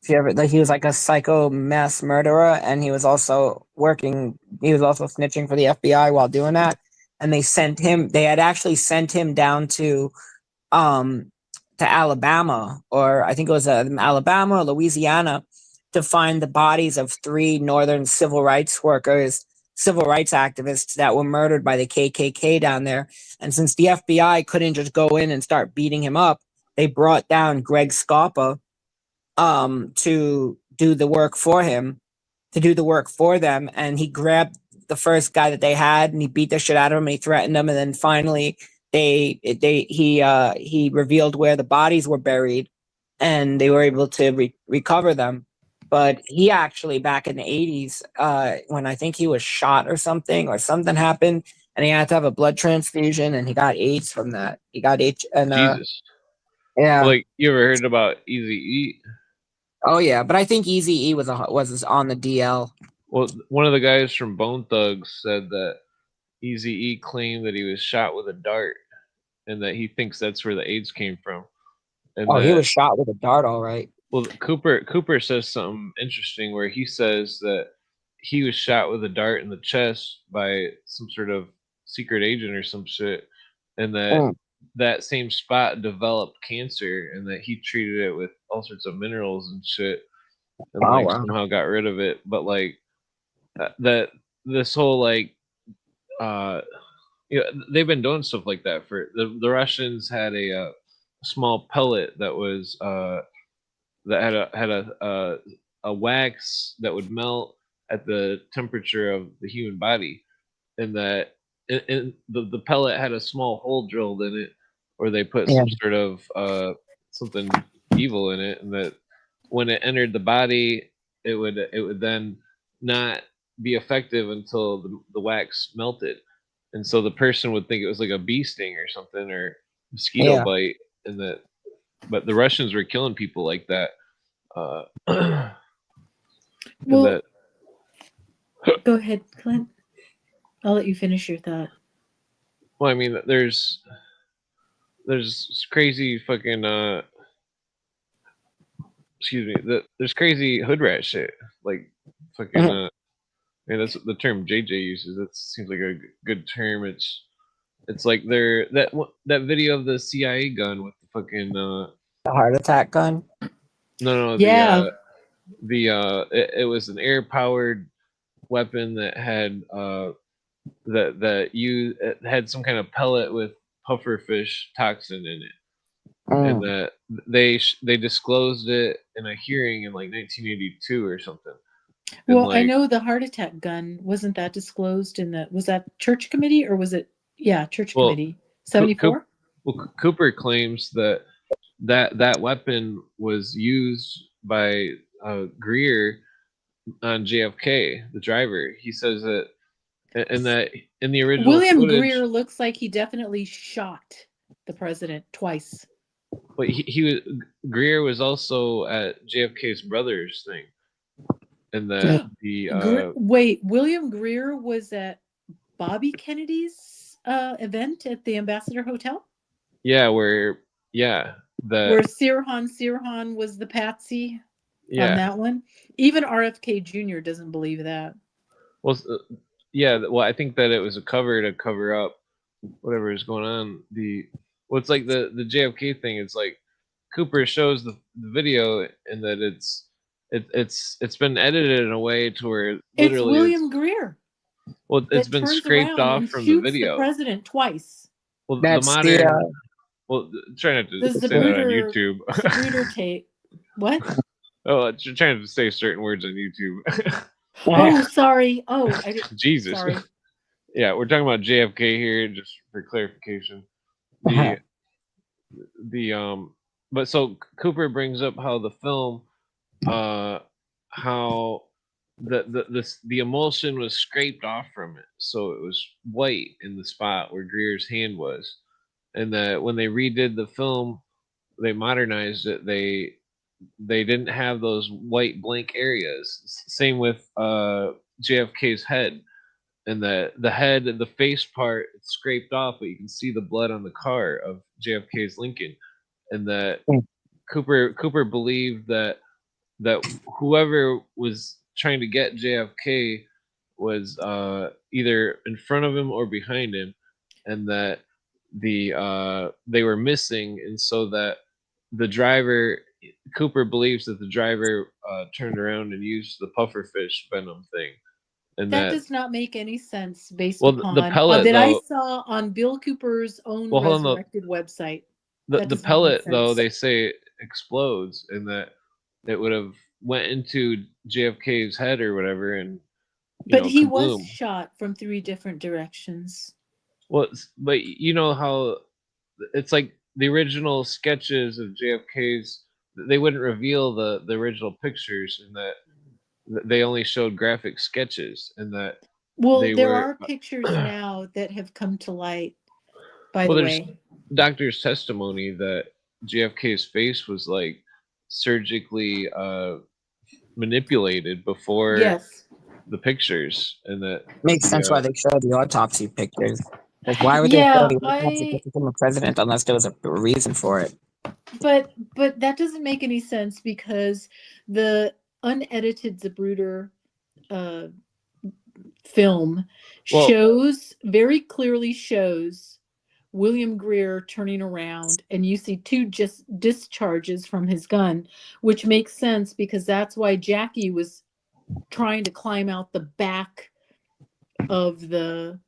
If you ever, like, he was like a psycho mass murderer, and he was also snitching for the FBI while doing that. And they had actually sent him down um to Alabama, or I think it was Alabama or Louisiana, to find the bodies of 3 northern civil rights activists that were murdered by the KKK down there. And since the FBI couldn't just go in and start beating him up, they brought down Greg Scarpa to do the work for them. And he grabbed the first guy that they had and he beat the shit out of him. And he threatened them. And then finally he revealed where the bodies were buried and they were able to recover them. But he actually, back in the 80s, when I think he was shot or something happened and he had to have a blood transfusion and he got AIDS from that. He got AIDS and Jesus. yeah. Like, you ever heard about Easy E? Oh yeah, but I think Easy E was on the DL. Well, one of the guys from Bone Thugs said that Easy E claimed that he was shot with a dart, and that he thinks that's where the AIDS came from. And Oh, he was shot with a dart, all right. Well, Cooper says something interesting where he says that he was shot with a dart in the chest by some sort of secret agent or some shit, and that same spot developed cancer, and that he treated it with all sorts of minerals and shit, and somehow got rid of it. But like that this whole like you know, they've been doing stuff like that for the Russians had a small pellet that was that had a wax that would melt at the temperature of the human body, and that the pellet had a small hole drilled in it, or they put Yeah. some sort of something evil in it, and that when it entered the body, it would then not be effective until the wax melted, and so the person would think it was like a bee sting or something or mosquito Yeah. bite, and that but the Russians were killing people like that. And Well, that go ahead, Clint. I'll let you finish your thought. well, I mean, there's crazy fucking excuse me, there's crazy hood rat shit like fucking and that's the term JJ uses. That seems like a good term. It's like that video of the CIA gun with the fucking The heart attack gun. no Yeah. it was an air powered weapon that had it had some kind of pellet with pufferfish toxin in it, and that they disclosed it in a hearing in like 1982 or something. And Well, I like know the heart attack gun wasn't that disclosed in was that church committee or was it church Well, committee 74? Cooper claims that weapon was used by Greer on JFK, the driver. He says that, and that in the original William footage, Greer looks like he definitely shot the president twice. but Greer was also at JFK's brother's thing, and that Wait, William Greer was at Bobby Kennedy's event at the Ambassador Hotel? where Sirhan was the patsy on that one. Even RFK Jr. doesn't believe that. Well, well, I think that it was a cover to cover up whatever is going on. It's like the JFK thing. It's like Cooper shows the video, and that it's been edited in a way to where literally it's William Greer. Well, it's been scraped off from the video. The president twice. Well, That's the modern. Well, try not to say that on YouTube. Zapruder tape. What? Oh, you're trying to say certain words on YouTube. Oh, sorry. Oh, I didn't. Jesus. Sorry. Yeah, we're talking about JFK here, just for clarification. But so Cooper brings up how the film, how the emulsion was scraped off from it, so it was white in the spot where Greer's hand was, and that when they redid the film, they modernized it. They didn't have those white blank areas. Same with JFK's head, and the head and the face part it's scraped off, but you can see the blood on the car of JFK's Lincoln, and that Cooper believed that whoever was trying to get JFK was either in front of him or behind him, and that they were missing, and so that the driver. Cooper believes that the driver turned around and used the pufferfish venom thing, and that does not make any sense based upon the pellet that I saw on Bill Cooper's own resurrected website. The pellet, though, they say explodes, and that it would have went into JFK's head or whatever, and but he was shot from 3 different directions. Well, but you know how it's like the original sketches of JFK's. They wouldn't reveal the original pictures, and that they only showed graphic sketches, and that there are pictures now that have come to light. By the way, doctor's testimony that JFK's face was like surgically manipulated before the pictures, and that makes sense why they showed the autopsy pictures. Like, why would they show the autopsy pictures from the president unless there was a reason for it? But that doesn't make any sense, because the unedited Zapruder film very clearly shows William Greer turning around, and you see 2 discharges from his gun, which makes sense because that's why Jackie was trying to climb out the back of the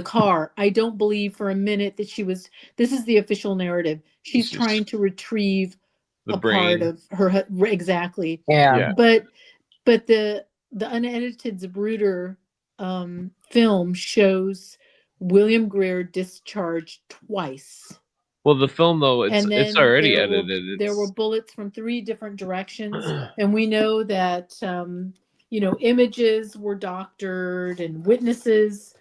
car. I don't believe for a minute that she was. This is the official narrative. She's It's just trying to retrieve the a part brain. of her exactly. Yeah. Yeah. But the unedited Zapruder film shows William Greer discharged twice. Well, the film though, it's And it's then already edited. there were It's bullets from 3 different directions, and we know that images were doctored and witnesses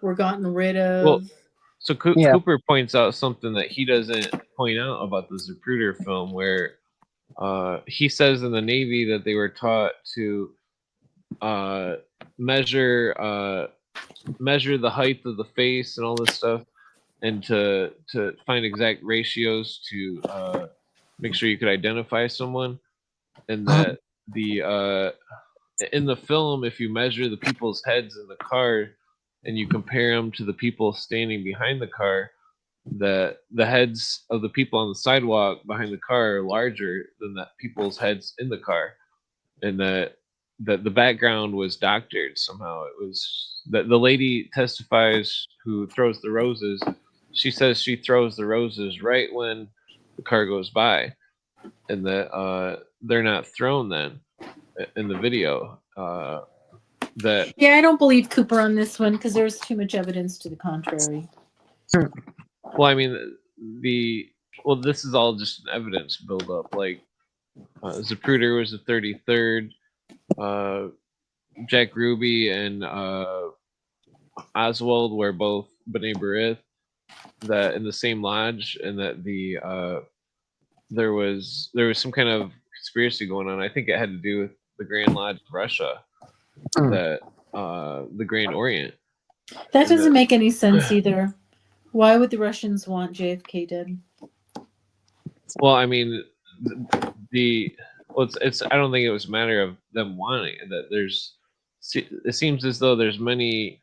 were gotten rid well. of. So Yeah. Cooper points out something that he doesn't point out about the Zapruder film, where he says in the Navy that they were taught to measure the height of the face and all this stuff, and to find exact ratios to make sure you could identify someone, and that the in the film, if you measure the people's heads in the car and you compare them to the people standing behind the car, that the heads of the people on the sidewalk behind the car are larger than the people's heads in the car, and that the background was doctored somehow. It was that the lady testifies who throws the roses. She says she throws the roses right when the car goes by, and that they're not thrown then in the video. That Yeah, I don't believe Cooper on this one because there's too much evidence to the contrary. well, I mean this is all just an evidence build up. Like Zapruder was the 33rd. Jack Ruby and Oswald were both B'nai B'rith, that in the same lodge, and that there was some kind of conspiracy going on. I think it had to do with the Grand Lodge of Russia, that the Grand Orient. That doesn't make any sense either. Why would the Russians want JFK dead? Well, I mean, it's I don't think it was a matter of them wanting it. That it seems as though there's many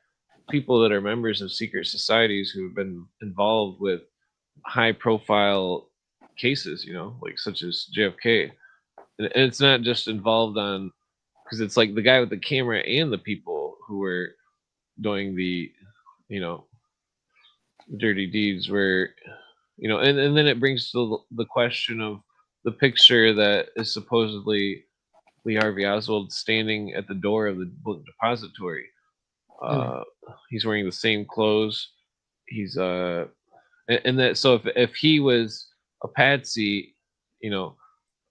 people that are members of secret societies who have been involved with high profile cases, like such as JFK. And it's not just involved on, because it's like the guy with the camera and the people who were doing the, dirty deeds were, and then it brings to the question of the picture that is supposedly Lee Harvey Oswald standing at the door of the book depository. He's wearing the same clothes. He's and that, so if he was a patsy, did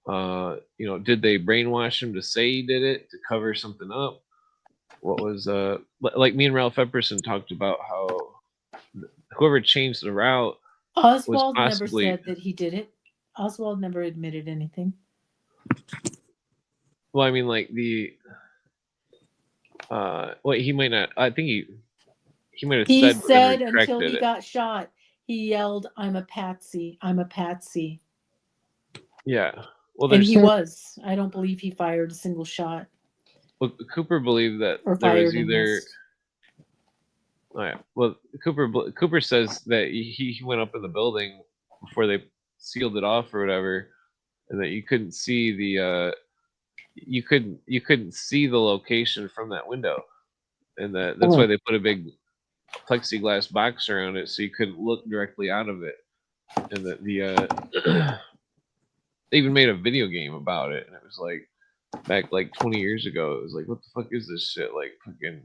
they brainwash him to say he did it to cover something up? What was like me and Ralph Epperson talked about how whoever changed the route Oswald possibly, never said that he did it. Oswald never admitted anything. well, I mean, like he might not. I think he might have He said said and until he retracted it. got shot, he yelled, "I'm a patsy. I'm a patsy." Yeah. Well, And there's he was. I don't believe he fired a single shot well, Cooper believed that or there was fired and either. missed. Oh, yeah. Well, Cooper says that he went up in the building before they sealed it off or whatever, and that you couldn't see the you couldn't see the location from that window, and that's why they put a big plexiglass box around it so you couldn't look directly out of it, and that they even made a video game about it, and it was like back like 20 years ago. It was like, what the fuck is this shit? Like fucking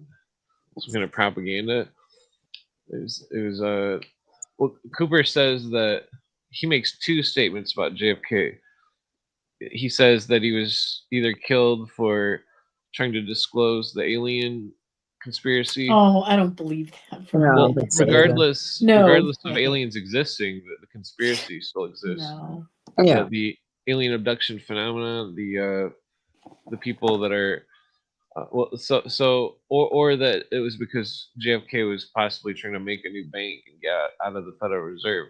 some kind of propaganda. It was well, Cooper says that he makes 2 statements about JFK. He says that he was either killed for trying to disclose the alien conspiracy. Oh, I don't believe that. No, regardless No. regardless of aliens existing, the conspiracy still exists. No. Yeah. The alien abduction phenomena, the people that are or that it was because JFK was possibly trying to make a new bank and get out of the Federal Reserve.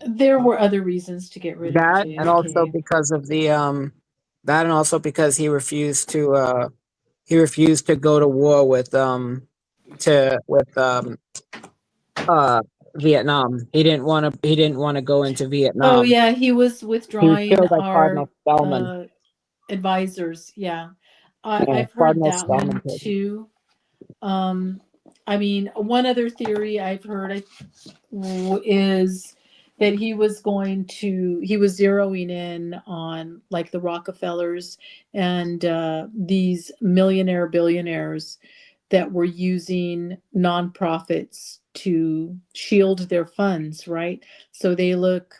There were other reasons to get rid of That, JFK. and also because of the that, and also because he refused to go to war with Vietnam. He didn't want to go into Vietnam. Oh yeah, he was He withdrawing was killed by our Cardinal Spellman. advisors. Yeah, Yeah, I've heard Cardinal that Spellman one did. too. I mean, one other theory I've heard is that he was zeroing in on like the Rockefellers and these millionaire billionaires that were using nonprofits to shield their funds, right? So they look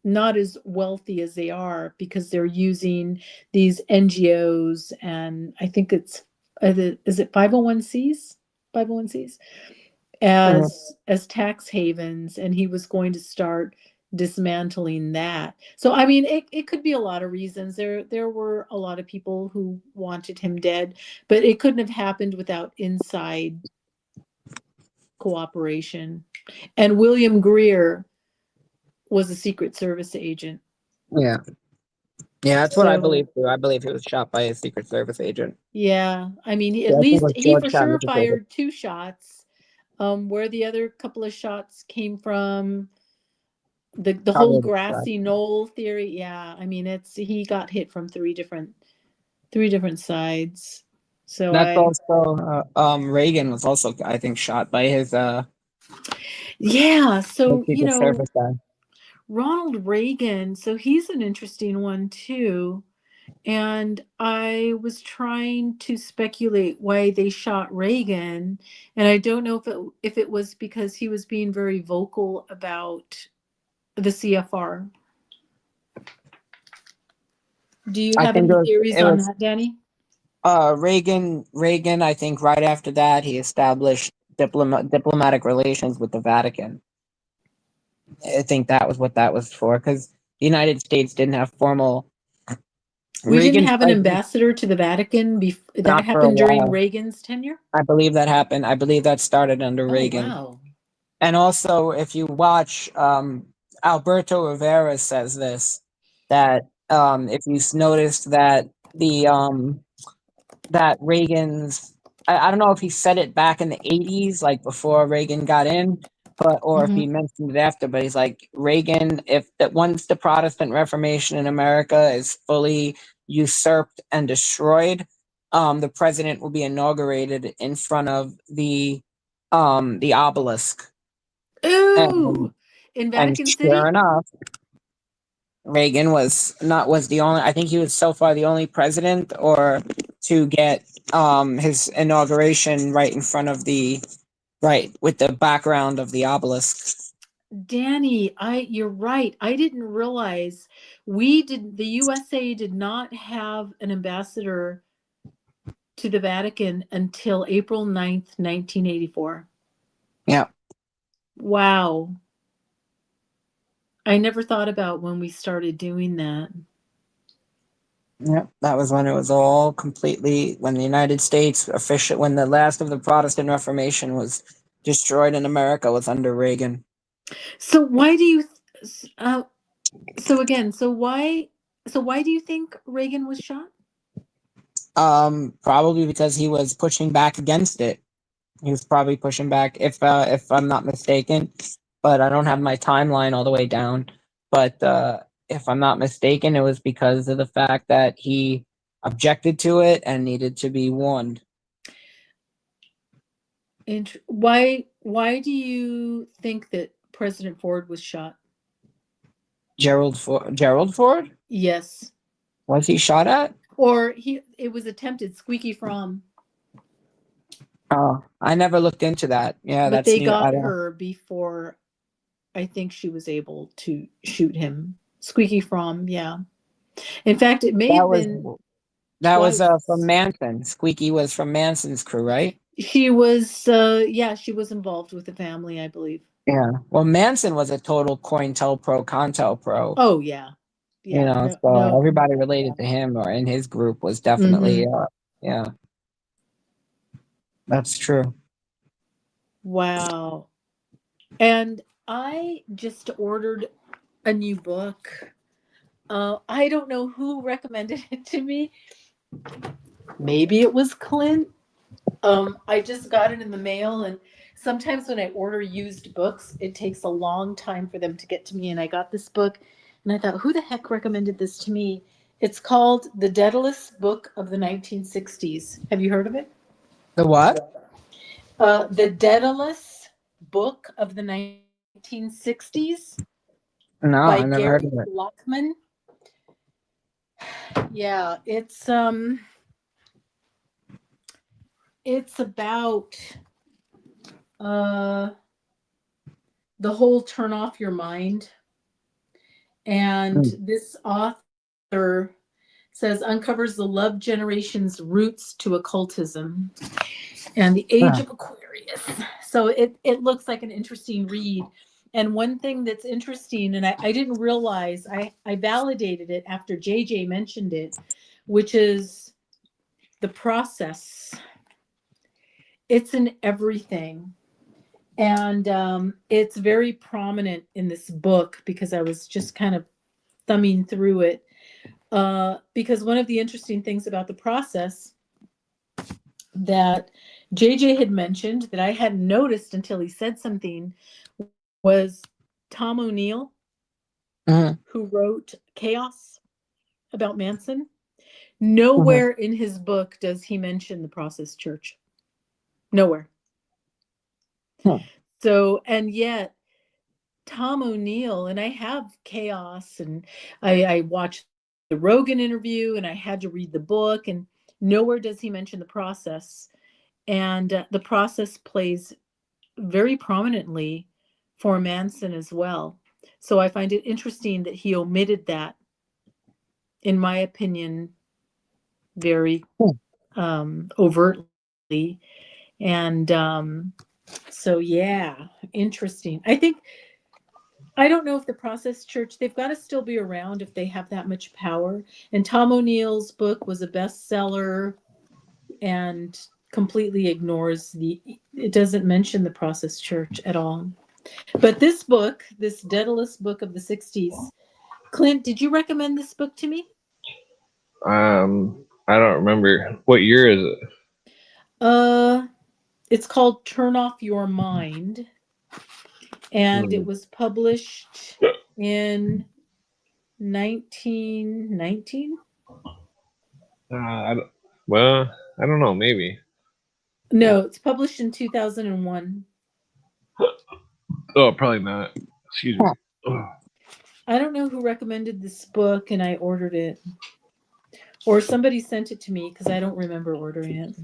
not as wealthy as they are because they're using these NGOs, and I think is it 501(c)s? 501(c)s as tax havens, and he was going to start dismantling that. So I mean, it could be a lot of reasons. There were a lot of people who wanted him dead, but it couldn't have happened without inside cooperation. And William Greer was a Secret Service agent. Yeah. Yeah, that's what I So, believe too. I believe he was shot by a Secret Service agent. yeah, I mean, Yeah, at I think it least was he for Georgetown sure educated. fired 2 shots. Where the other couple of shots came from, the whole Probably the shot. grassy knoll theory. Yeah, I mean, he got hit from 3 different sides. So That's also Reagan was also, I think, shot by his yeah, so Secret Service guy. Ronald Reagan, so he's an interesting one too. And I was trying to speculate why they shot Reagan, and I don't know if it was because he was being very vocal about the CFR. Do you I have think any theories it on was that, Danny? Reagan, I think right after that he established diplomatic relations with the Vatican. I think that was what that was for, because the United States didn't have formal. We didn't Reagan's have an president- ambassador to the Vatican that Not for a happened during while. Reagan's tenure? I believe that happened. I believe that started under Reagan. Wow. And also, if you watch, Alberto Rivera says this, that if you noticed that that Reagan's, I don't know if he said it back in the 80s, like before Reagan got in, or if he mentioned it after, but he's like, Reagan, if that once the Protestant Reformation in America is fully usurped and destroyed, the president will be inaugurated in front of the obelisk. Ooh, in Vatican City? Sure enough, Reagan was the only, I think he was so far the only president or to get his inauguration right in front of with the background of the obelisk. Danny, you're right. I didn't realize the USA did not have an ambassador to the Vatican until April 9th, 1984. Yeah. Wow. I never thought about when we started doing that. Yep, that was when it was all completely, when the United States when the last of the Protestant Reformation was destroyed in America, was under Reagan. So why do you why do you think Reagan was shot? Probably because he was pushing back against it. He was probably pushing back, if I'm not mistaken, but I don't have my timeline all the way down. But if I'm not mistaken, it was because of the fact that he objected to it and needed to be warned. And why do you think that President Ford was shot? Gerald Ford? Yes. Was he shot at? Or it was attempted, Squeaky Fromm. Oh, I never looked into that. Yeah, but they got her before I think she was able to shoot him. Squeaky Fromm, yeah. In fact, it may have been. That was from Manson. Squeaky was from Manson's crew, right? She was, she was involved with the family, I believe. Yeah. Well, Manson was a total COINTELPRO, CONTELPRO. Oh, yeah. Yeah. Everybody related to him or in his group was definitely, yeah. That's true. Wow. And I just ordered a new book. I don't know who recommended it to me. Maybe it was Clint. I just got it in the mail, and sometimes when I order used books, it takes a long time for them to get to me. And I got this book, and I thought, who the heck recommended this to me? It's called The Daedalus Book of the 1960s. Have you heard of it? The what? The Daedalus book of the 1960s No, by I never heard Gary of it. Lockman. Yeah, it's about the whole turn off your mind. And this author says uncovers the love generation's roots to occultism and the age of Aquarius. So it looks like an interesting read. And one thing that's interesting, and I didn't realize, I validated it after JJ mentioned it, which is the process. It's in everything. And it's very prominent in this book because I was just kind of thumbing through it. Because one of the interesting things about the process that JJ had mentioned that I hadn't noticed until he said something was Tom O'Neill, who wrote Chaos about Manson. Nowhere in his book does he mention the Process Church. Nowhere. So, and yet Tom O'Neill, and I have Chaos, and I watched the Rogan interview, and I had to read the book, and nowhere does he mention the process. And the process plays very prominently for Manson as well. So I find it interesting that he omitted that, in my opinion, very overtly. And so, yeah, interesting. I don't know if the Process Church, they've got to still be around if they have that much power. And Tom O'Neill's book was a bestseller and completely ignores it doesn't mention the Process Church at all. But this book, this Daedalus book of the 60s, Clint, did you recommend this book to me? I don't remember. What year is it? It's called Turn Off Your Mind. And it was published in 1919. I don't know. Maybe. No, it's published in 2001. Oh, probably not. Excuse me. I don't know who recommended this book, and I ordered it. Or somebody sent it to me because I don't remember ordering it.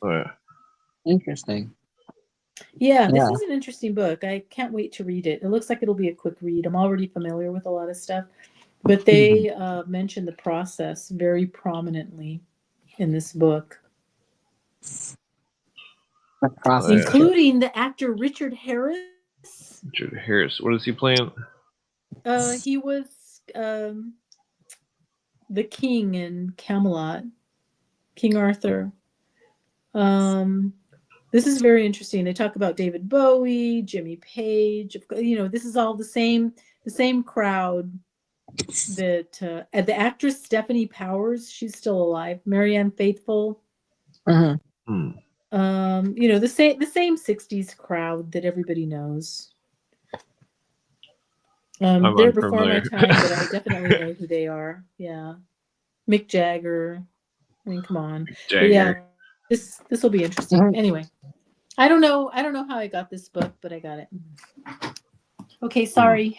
Oh, yeah. Interesting. Yeah, this is an interesting book. I can't wait to read it. It looks like it'll be a quick read. I'm already familiar with a lot of stuff, but they mention the process very prominently in this book. The process. Including the actor Richard Harris. Richard Harris. What is he playing? He was the king in Camelot, King Arthur. This is very interesting. They talk about David Bowie, Jimmy Page. This is all the same crowd that the actress Stephanie Powers, she's still alive. Marianne Faithfull. The same 60s crowd that everybody knows. They're before my time, but I definitely know who they are. Yeah. Mick Jagger. I mean, come on. But yeah, this will be interesting. Anyway, I don't know how I got this book, but I got it. Okay, sorry.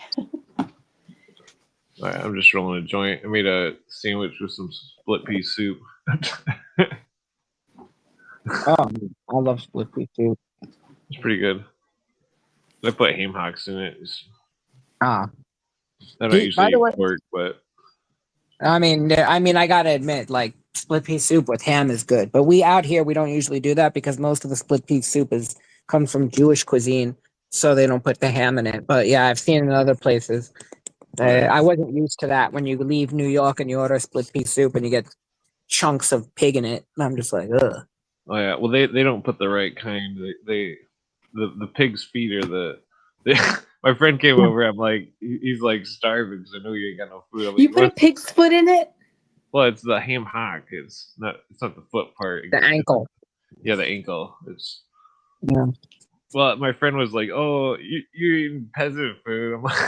All right, I'm just rolling a joint. I made a sandwich with some split pea soup. Oh, I love split pea soup. It's pretty good. I put ham hocks in it. I don't usually eat pork, but I mean, I gotta admit, like split pea soup with ham is good. But we don't usually do that because most of the split pea soup comes from Jewish cuisine, so they don't put the ham in it. But yeah, I've seen it in other places. I wasn't used to that. When you leave New York and you order split pea soup and you get chunks of pig in it, and I'm just like, ugh. Oh yeah, well they don't put the right kind. The pig's feet are my friend came over. I'm like, he's like starving because I know you ain't got no food. You put a pig's foot in it? Well, it's the ham hock. It's not the foot part. The ankle. Yeah, the ankle. It's Well, my friend was like, "Oh, you're eating peasant food." I'm like,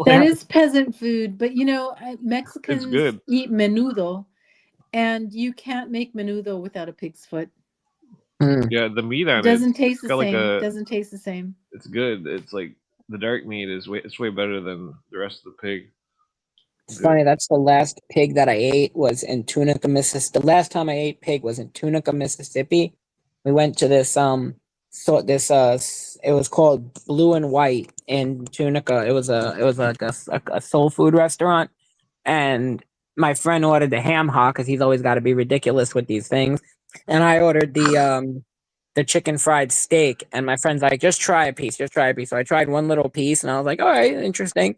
that is peasant food, but Mexicans it's good. eat menudo, And you can't make menudo without a pig's foot. Mm. Yeah, the meat It on doesn't it's taste the got like same. a. Doesn't taste the same. It's good. It's like the dark meat is way. It's way better than the rest of the pig. It's Good. funny. That's the last pig that I ate was in Tunica, Mississippi. The last time I ate pig was in Tunica, Mississippi. We went to this it was called Blue and White in Tunica. It was like a soul food restaurant, and my friend ordered the ham hock because he's always got to be ridiculous with these things, and I ordered the chicken fried steak, and my friend's like, just try a piece, just try a piece. So I tried one little piece, and I was like, all right, interesting.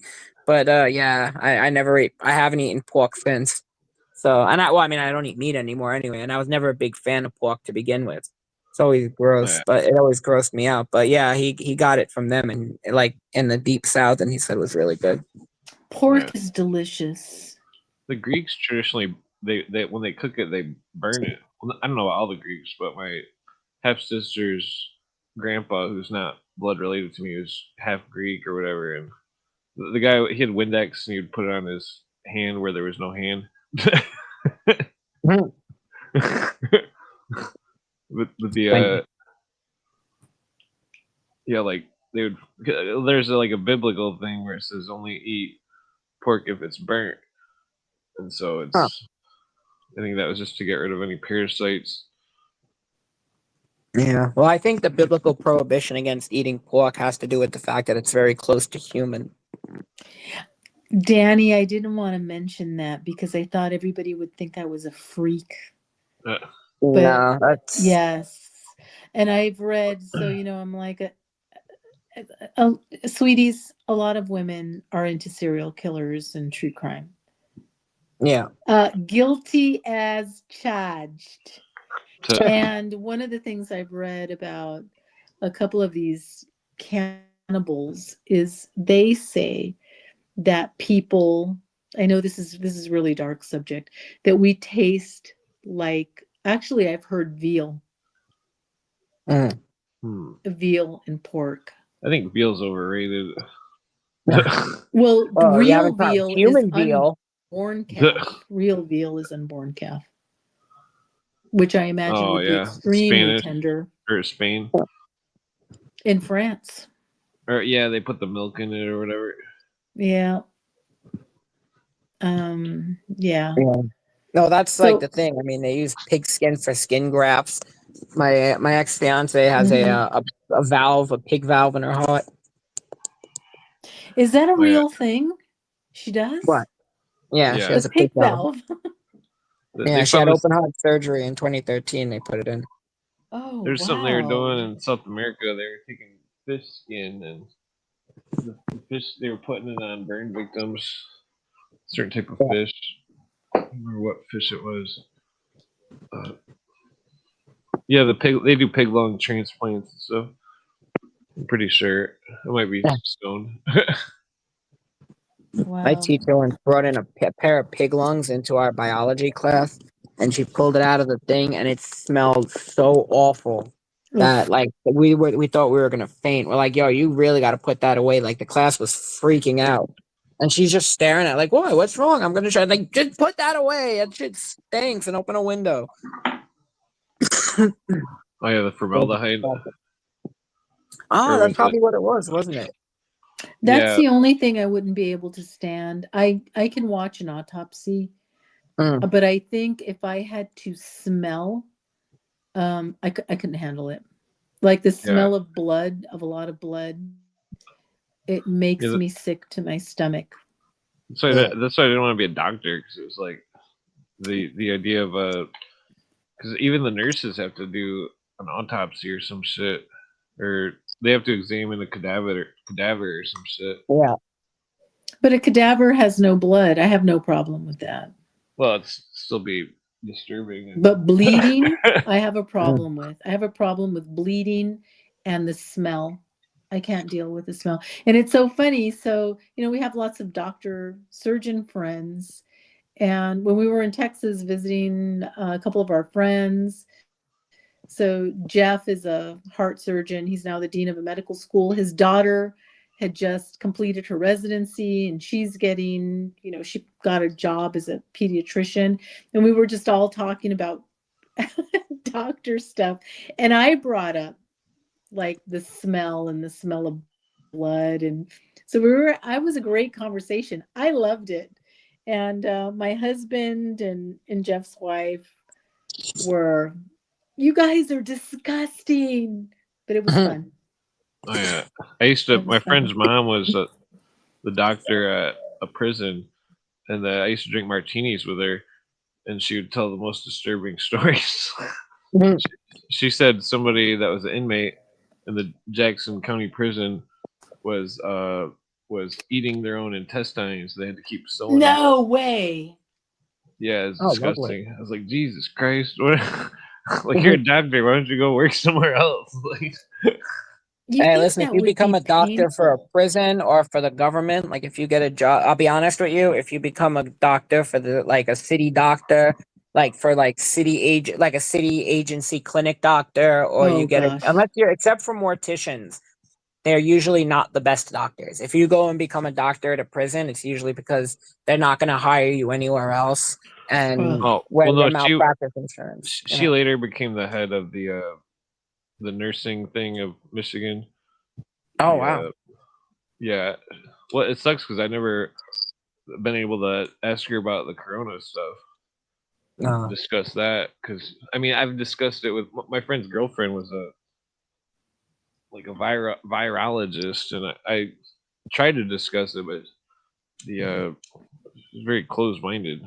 But yeah, I haven't eaten pork since. So, I mean, I don't eat meat anymore anyway, and I was never a big fan of pork to begin with. It's always gross, Yeah. but it always grossed me out. But yeah, he got it from them, and like in the deep south, and he said it was really good. Pork Yeah. is delicious. The Greeks traditionally they when they cook it they burn it. Well, I don't know about all the Greeks, but my half sister's grandpa, who's not blood related to me, was half Greek or whatever, and the guy he had Windex and he would put it on his hand where there was no hand. Mm. with the Thank you. yeah, like they would. There's like a biblical thing where it says only eat pork if it's burnt, and so it's. Huh. I think that was just to get rid of any parasites. Yeah. Well, I think the biblical prohibition against eating pork has to do with the fact that it's very close to human. Danny, I didn't want to mention that because I thought everybody would think I was a freak. Uh, No, that's Yes. And I've read, so, I'm like, sweeties, a lot of women are into serial killers and true crime. yeah. Guilty as charged. And one of the things I've read about a couple of these cannibals is they say that people, I know this is really dark subject, that we taste like, actually I've heard veal and pork. I think veal's overrated. Well, Oh, you real haven't tried veal is human veal. unborn calf. Real veal is unborn calf, which I imagine Oh would be yeah, extremely Spanish tender. or Spain. In France. Or yeah, they put the milk in it or whatever. Yeah. Yeah. No, that's So- like the thing. I mean, they use pig skin for skin grafts. My ex fiance has a valve, a pig valve in her heart. Is that a Oh, yeah. real thing? She does? What? Yeah, Yeah. she has A a pig pig valve. Yeah, she had open heart surgery in 2013. They put it in. Oh, There's something they were wow. doing in South America. They were taking fish skin and the fish they were putting it on burn victims. Certain type of fish. I don't remember what fish it was. Yeah, the pig. They do pig lung transplants and stuff. I'm pretty sure. I might be stoned. Wow. My teacher once brought in a pair of pig lungs into our biology class, and she pulled it out of the thing, and it smelled so awful that like we thought we were gonna faint. We're like, "Yo, you really got to put that away!" Like the class was freaking out, and she's just staring at, like, "What? What's wrong?" I'm gonna try, like, just put that away. That shit stinks, and open a window. Oh yeah, the formaldehyde. Oh, that's probably what it was, wasn't it? That's the only thing I wouldn't be able to stand. I can watch an autopsy, but I think if I had to smell, I couldn't handle it. Like the smell of blood, of a lot of blood, it makes me sick to my stomach. So that's why I didn't want to be a doctor, because it was like the idea of because even the nurses have to do an autopsy or some shit, or they have to examine a cadaver or some shit. Yeah. But a cadaver has no blood. I have no problem with that. Well, it's still be disturbing. But bleeding, I have a problem with. I have a problem with bleeding and the smell. I can't deal with the smell. And it's so funny. So, we have lots of doctor, surgeon friends. And when we were in Texas visiting a couple of our friends, so Jeff is a heart surgeon. He's now the dean of a medical school. His daughter had just completed her residency, and she's getting, she got a job as a pediatrician, and we were just all talking about doctor stuff. And I brought up like the smell of blood. And so I was a great conversation. I loved it. And my husband and Jeff's wife were, you guys are disgusting, but it was fun. Oh yeah, my friend's mom was the doctor at a prison, and I used to drink martinis with her, and she would tell the most disturbing stories. She said somebody that was an inmate in the Jackson County prison was eating their own intestines. They had to keep sewing them. No way. Yeah, it's disgusting. Lovely. I was like, Jesus Christ, what? Like, you're a doctor. Why don't you go work somewhere else? Like, hey, listen, if you become a doctor for a prison or for the government, like if you get a job, I'll be honest with you, if you become a doctor for a city doctor, like for like a city agency clinic doctor, or you get it, except for morticians, they're usually not the best doctors. If you go and become a doctor at a prison, it's usually because they're not going to hire you anywhere else. And malpractice insurance. She later became the head of the nursing thing of Michigan. Oh, wow. Yeah. Well, it sucks because I never been able to ask her about the corona stuff. Discuss that, because I mean, I've discussed it with my friend's girlfriend was a virologist, and I tried to discuss it, but very closed-minded.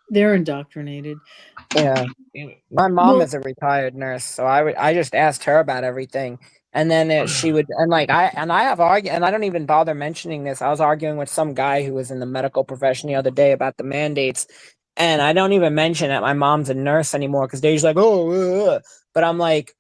They're indoctrinated. Yeah. My mom is a retired nurse, so I just asked her about everything. And then she would, and I have argued, and I don't even bother mentioning this. I was arguing with some guy who was in the medical profession the other day about the mandates, and I don't even mention that my mom's a nurse anymore because they're just like, but I'm like,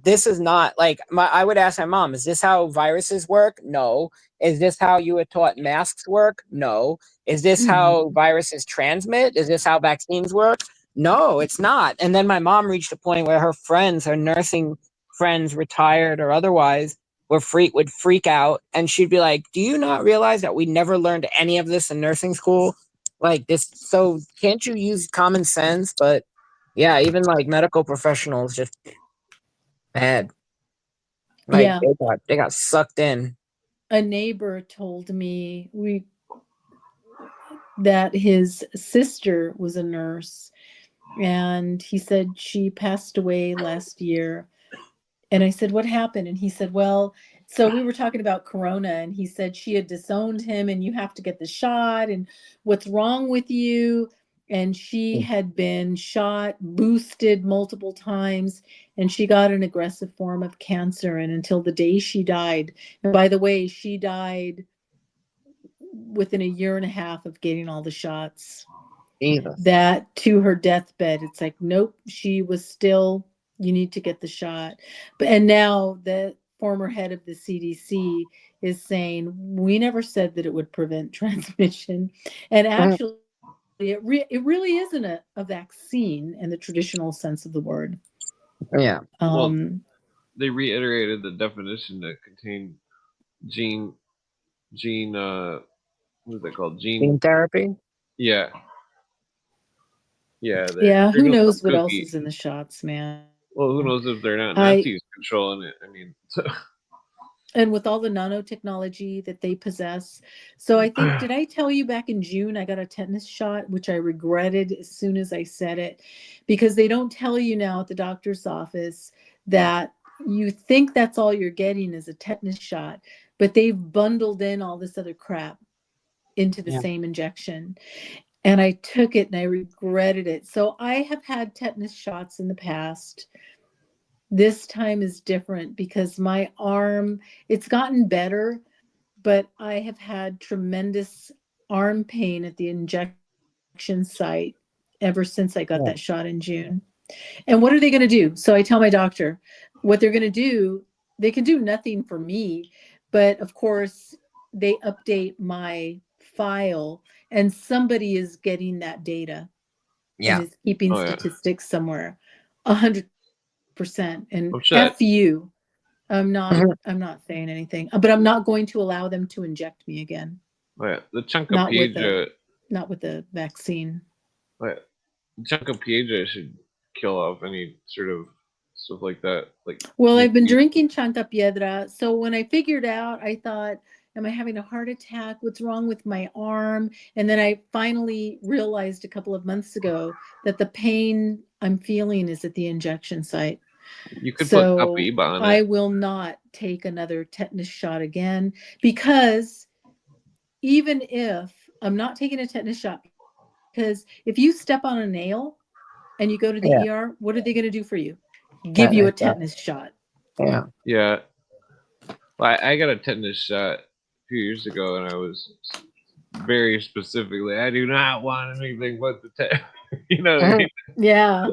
this is not like I would ask my mom, is this how viruses work? No. Is this how you were taught masks work? No. Is this how viruses transmit? Is this how vaccines work? No, it's not. And then my mom reached a point where her nursing friends, retired or otherwise, would freak out, and she'd be like, do you not realize that we never learned any of this in nursing school? Like this, so can't you use common sense? But yeah, even like medical professionals just bad. Like they got sucked in. A neighbor told me that his sister was a nurse, and he said she passed away last year. And I said, what happened? And he said, well, so we were talking about corona, and he said she had disowned him, and you have to get the shot, and what's wrong with you? And she had been shot, boosted multiple times, and she got an aggressive form of cancer. And until the day she died, and by the way, she died within a year and a half of getting all the shots. Jesus. That to her deathbed, it's like, nope, she was still, you need to get the shot. And now the former head of the CDC is saying, we never said that it would prevent transmission. And actually, it really isn't a vaccine in the traditional sense of the word. Yeah. They reiterated the definition that contained gene what is it called? Gene therapy? Yeah. Yeah. Who knows what else is in the shots, man? Well, who knows if they're not Nazis controlling it? I mean, and with all the nanotechnology that they possess. So I think, did I tell you back in June, I got a tetanus shot, which I regretted as soon as I said it, because they don't tell you now at the doctor's office that you think that's all you're getting is a tetanus shot, but they've bundled in all this other crap into the same injection. And I took it and I regretted it. So I have had tetanus shots in the past. This time is different because my arm, it's gotten better, but I have had tremendous arm pain at the injection site ever since I got that shot in June. And what are they going to do? So I tell my doctor what they're going to do. They can do nothing for me, but of course they update my file and somebody is getting that data and is keeping statistics somewhere. 100%. And F you I'm not saying anything, but I'm not going to allow them to inject me again. Right. The Not with Chunkapiedra, the vaccine. right. The Chunkapiedra should kill off any sort of stuff like that. Like, Well, I've been disease. drinking Chanca Piedra. So when I figured out, I thought, am I having a heart attack? What's wrong with my arm? And then I finally realized a couple of months ago that the pain I'm feeling is at the injection site. You could put So Capiba on I it. will not take another tetanus shot again, because even if I'm not taking a tetanus shot, because if you step on a nail and you go to the Yeah. ER, what are they going to do for you? Give you a tetanus shot. Yeah. Yeah. Well, I got a tetanus shot a few years ago, and I was very specifically, I do not want anything but the tetanus. You know what I mean? Yeah.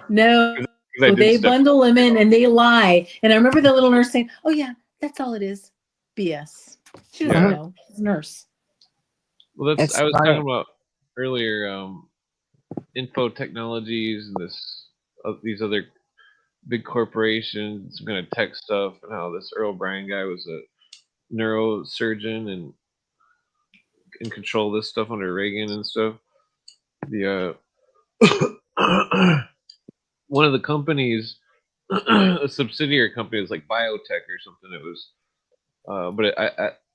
No, 'Cause I did they step. bundle them in and they lie. And I remember the little nurse saying, "Oh yeah, that's all it is. BS." She doesn't Yeah. know. She's a nurse. Well, that's It's I was funny. talking about earlier. Info technologies and these other big corporations, some kind of tech stuff, and how this Earl Bryan guy was a neurosurgeon and in control of this stuff under Reagan and stuff. The one of the companies, a subsidiary company, was like biotech or something. It was, but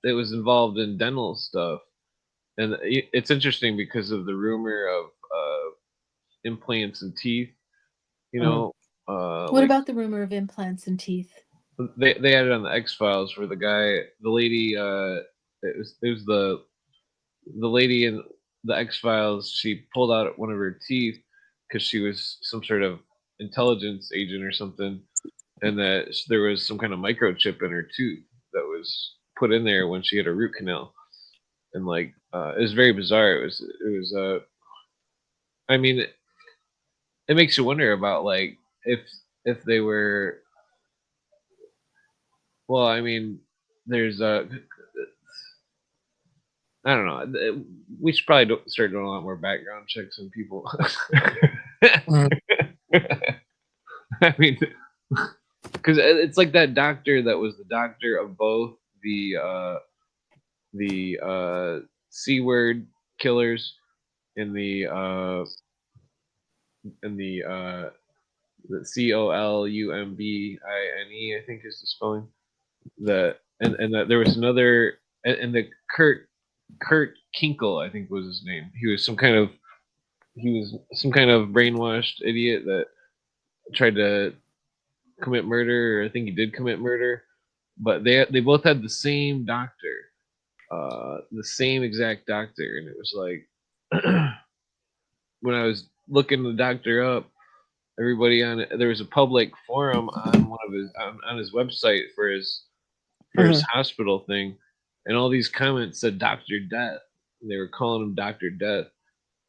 it was involved in dental stuff, and it's interesting because of the rumor of implants and teeth. You know, What like about the rumor of implants in teeth? they had it on the X Files where the lady, it was the lady in the X Files. She pulled out one of her teeth because she was some sort of intelligence agent or something, and that there was some kind of microchip in her tooth that was put in there when she had a root canal, and like it was very bizarre. It was. I mean, it makes you wonder about like if they were. Well, I mean, there's I don't know. We should probably start doing a lot more background checks on people. I mean, because it's like that doctor that was the doctor of both the C word killers and the COLUMBINE, I think is the spelling. And that there was another, and the Kurt Kinkle, I think was his name. He was some kind of brainwashed idiot that tried to commit murder, or I think he did commit murder. But they both had the same doctor, the same exact doctor, and it was like when I was looking the doctor up, everybody on it, there was a public forum on one of his on his website for his hospital thing, and all these comments said Doctor Death. And they were calling him Doctor Death,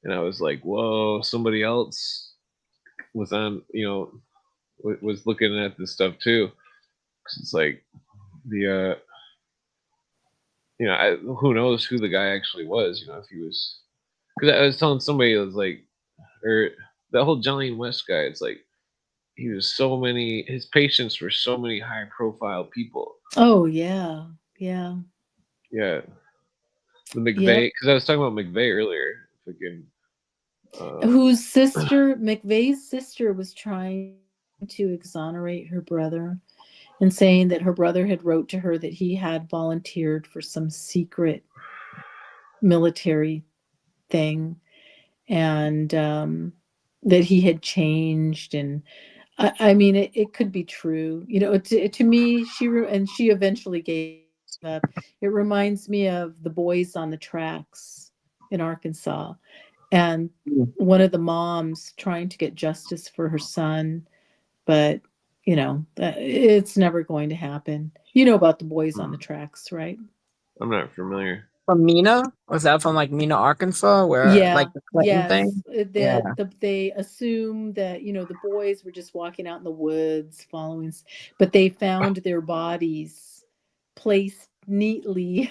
and I was like, "Whoa!" Somebody else was on, was looking at this stuff too. 'Cause it's like the who knows who the guy actually was? If he was, because I was telling somebody, it was like, or the whole Johnny West guy. It's like he was his patients were so many high profile people. Oh yeah, yeah. Yeah, the McVeigh, because I was talking about McVeigh earlier. Whose sister, McVeigh's sister, was trying to exonerate her brother and saying that her brother had wrote to her that he had volunteered for some secret military thing, and that he had changed. And I mean, it could be true. To me, she eventually gave up. It reminds me of the boys on the tracks in Arkansas, and one of the moms trying to get justice for her son, but it's never going to happen. You know about the boys on the tracks, right? I'm not familiar. From Mina? Was that from like Mina, Arkansas, where like the Clinton thing? They assume that the boys were just walking out in the woods following, but they found their bodies placed neatly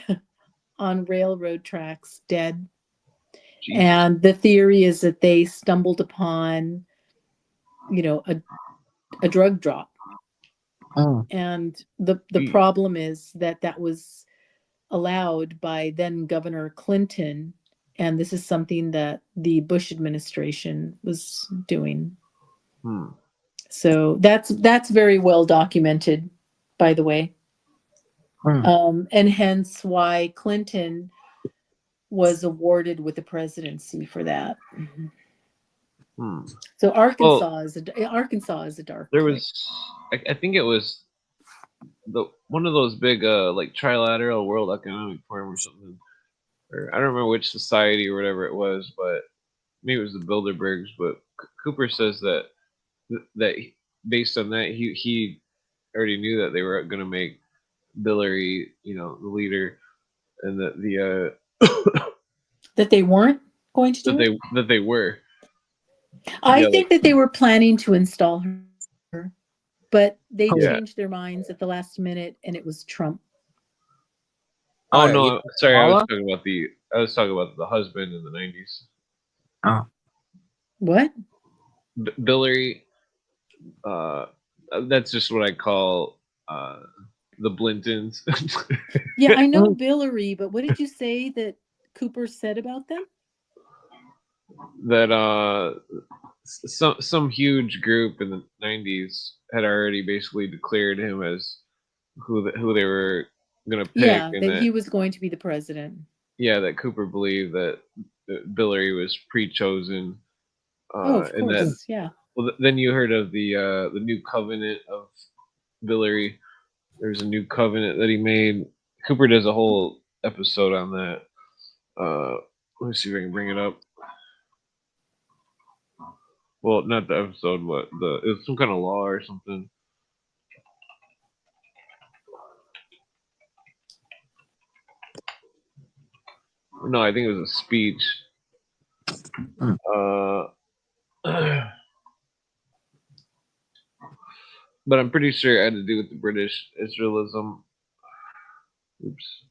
on railroad tracks, dead. Jeez. And the theory is that they stumbled upon a drug drop, Oh. And the Ye- problem is that that was allowed by then Governor Clinton, and this is something that the Bush administration was doing. Hmm. So that's very well documented, by the way. And hence why Clinton was awarded with the presidency for that. Hmm. So Well, Arkansas is a dark there place. was, I think it was one of those big like trilateral World Economic Forum or something, or I don't remember which society or whatever it was, but maybe it was the Bilderbergs. But Cooper says that based on that he already knew that they were going to make Billary, the leader, and that That they weren't going to do it. that they were. I Yeah, think that they were planning to install her, but they Yeah. changed their minds at the last minute, and it was Trump. Oh Oh, no, yeah. sorry, I was Paula? talking about the husband in the 90s. Oh. What? Billary. That's just what I call the Blintons. Yeah, I know Billary, but what did you say that Cooper said about them? That some huge group in the 90s had already basically declared him as who they were going to pick, Yeah, and that he was going to be the president. yeah, that Cooper believed that Billary was pre-chosen. Oh, of And course, yeah. well, then you heard of the new covenant of Billary. There's a new covenant that he made. Cooper does a whole episode on that. Let me see if I can bring it up. Well, not the episode, but it's some kind of law or something. No, I think it was a speech. But I'm pretty sure it had to do with the British Israelism. Oops.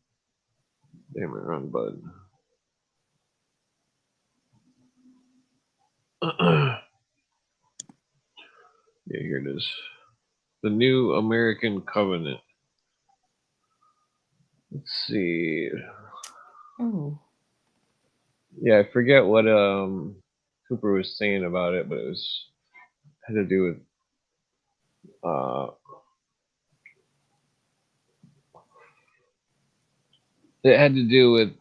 Damn it, wrong button. Yeah, here it is. The New American Covenant. Let's see. Oh. Yeah, I forget what Cooper was saying about it, but it had to do with it had to do with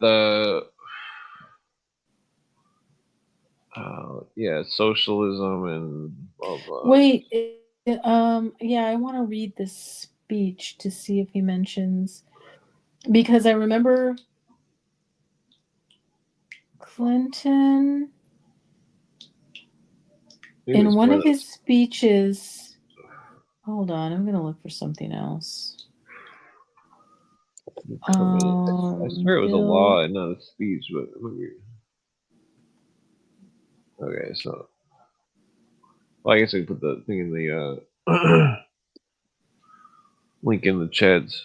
yeah, socialism and blah blah. Wait, yeah, I want to read this speech to see if he mentions, because I remember Clinton Maybe in it's one more of his speeches. Hold on, I'm gonna look for something else. I swear it was a Bill. law and not a speech, but okay, so well, I guess I can put the thing in the link in the chats.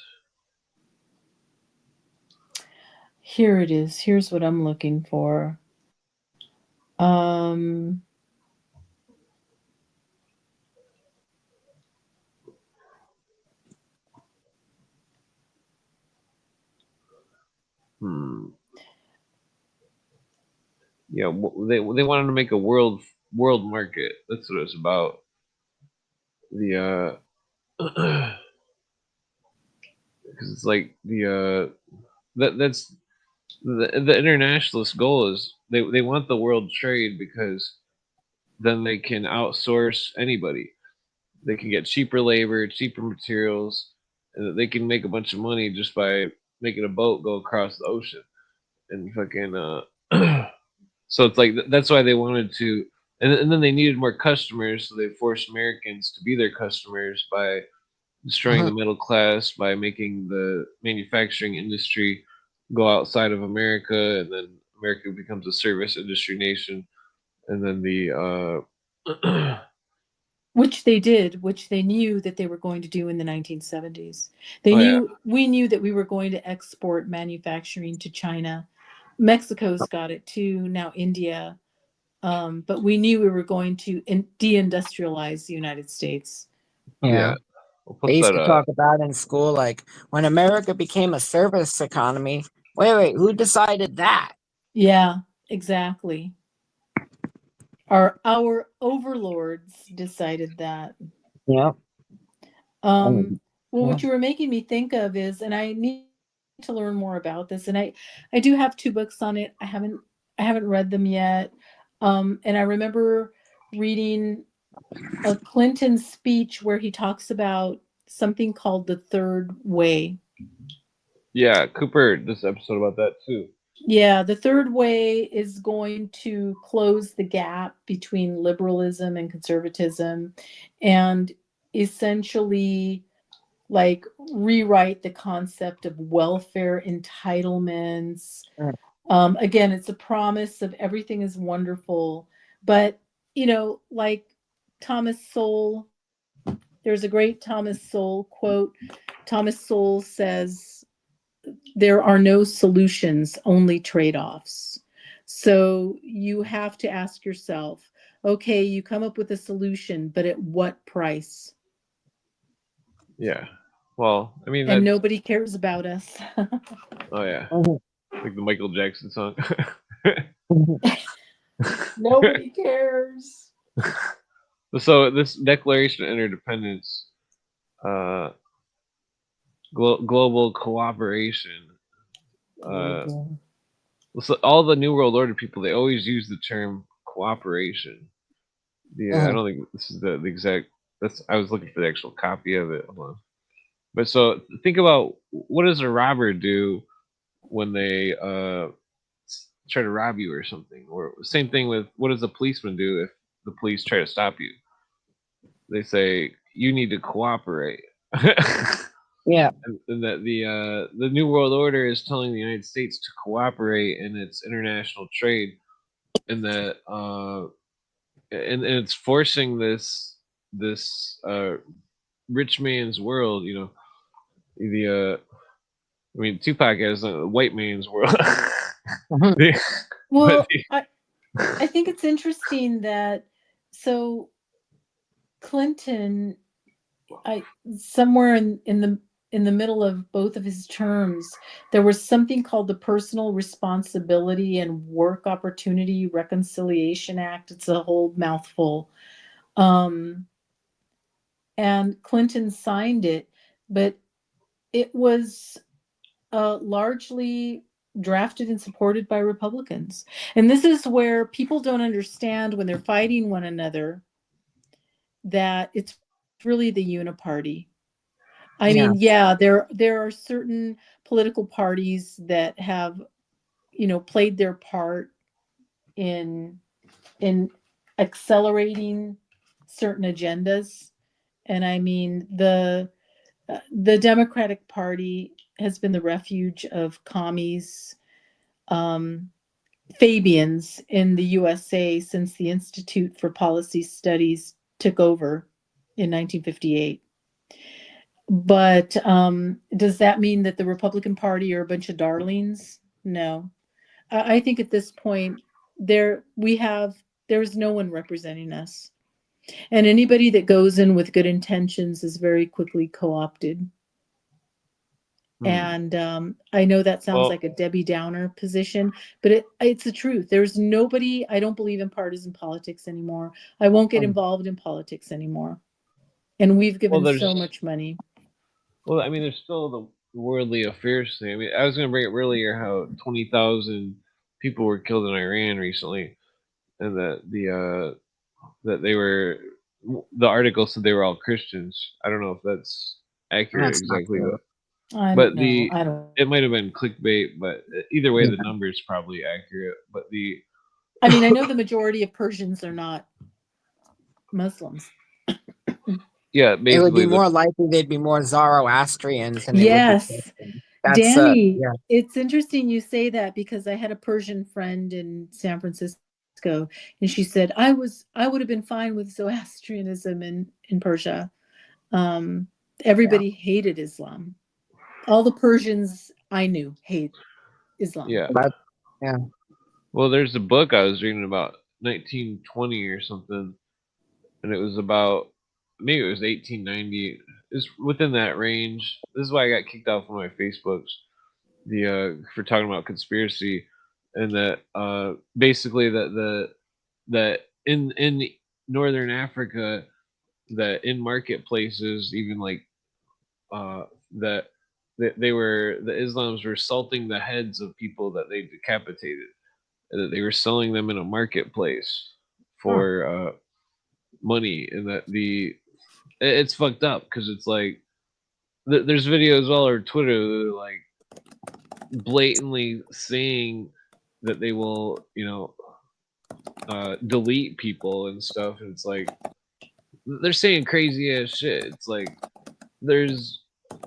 Here it is. Here's what I'm looking for. Yeah, they wanted to make a world market. That's what it's about. The because it's like that's the internationalist goal is they want the world trade because then they can outsource anybody. They can get cheaper labor, cheaper materials, and they can make a bunch of money just by making a boat go across the ocean and fucking so it's like that's why they wanted to, and then they needed more customers, so they forced Americans to be their customers by destroying the middle class, by making the manufacturing industry go outside of America, and then America becomes a service industry nation, and then the which they did, which they knew that they were going to do in the 1970s. They Oh, yeah. knew, we knew that we were going to export manufacturing to China. Mexico's got it too, now India. But we knew we were going to deindustrialize the United States. Yeah. They What's used that? to talk about in school, like when America became a service economy. Wait, who decided that? Yeah, exactly. Our overlords decided that. Yeah. Um, well, Yeah. what you were making me think of is, and I need to learn more about this, and I do have two books on it. I haven't read them yet. And I remember reading a Clinton speech where he talks about something called the third way. Yeah, Cooper. This episode about that too. Yeah, the third way is going to close the gap between liberalism and conservatism and essentially like rewrite the concept of welfare entitlements. Mm. Again, it's a promise of everything is wonderful, but like Thomas Sowell, there's a great Thomas Sowell quote. Thomas Sowell says, there are no solutions, only trade-offs. So you have to ask yourself, okay, you come up with a solution, but at what price? Yeah. Well, I mean And that's. nobody cares about us. Oh yeah, Mhm. like the Michael Jackson song. Nobody cares. So this Declaration of Interdependence, uh, global cooperation. So all the New World Order people, they always use the term cooperation. Yeah, I Mhm. don't think this is the exact. That's I was looking for the actual copy of it. Hold on. But so think about what does a robber do when they try to rob you or something, or same thing with what does a policeman do if the police try to stop you? They say you need to cooperate. Yeah. And that the New World Order is telling the United States to cooperate in its international trade, and that and it's forcing this rich man's world. The I mean Tupac has a white man's world. Mhm. But Well, I think it's interesting that so Clinton, I somewhere in the middle of both of his terms, there was something called the Personal Responsibility and Work Opportunity Reconciliation Act. It's a whole mouthful. Um, and Clinton signed it, but it was largely drafted and supported by Republicans. And this is where people don't understand when they're fighting one another that it's really the uniparty. I Yeah. mean, yeah, there are certain political parties that have, played their part in in accelerating certain agendas. And I mean, the Democratic Party has been the refuge of commies, um, Fabians in the USA since the Institute for Policy Studies took over in 1958. But does that mean that the Republican Party are a bunch of darlings? No. I think at this point, there's no one representing us. And anybody that goes in with good intentions is very quickly co-opted. And I know that sounds well, like a Debbie Downer position, but it's the truth. There's nobody, I don't believe in partisan politics anymore. I won't get involved in politics anymore. And we've given there's so much money. I mean, there's still the worldly affairs thing. I mean, I was going to bring up earlier how 20,000 people were killed in Iran recently, and that that they were the article said they were all Christians. I don't know if that's accurate That's not exactly true. though, I but don't know. I don't. it might have been clickbait. But either way, Yeah. the number's probably accurate. But I mean, I know the majority of Persians are not Muslims. yeah, It would be basically more likely they'd be more Zoroastrians than they would be Yes, Christian. That's Danny, yeah. it's interesting you say that because I had a Persian friend in San Francisco, and she said I would have been fine with Zoroastrianism in Persia. Um, Yeah. Everybody hated Islam. All the Persians I knew hate Islam. yeah. But yeah. Well, there's a book I was reading about 1920 or something, and it was about maybe it was 1890. is within that range. This is why I got kicked off of my Facebooks, for talking about conspiracy, and that basically that in northern Africa, that in marketplaces, even like uh, that they were the Islams were salting the heads of people that they decapitated, and that they were selling them in a marketplace for money, and that it's fucked up because it's like there's videos all over Twitter that are like blatantly saying that they will, delete people and stuff, and it's like they're saying crazy ass shit. It's like there's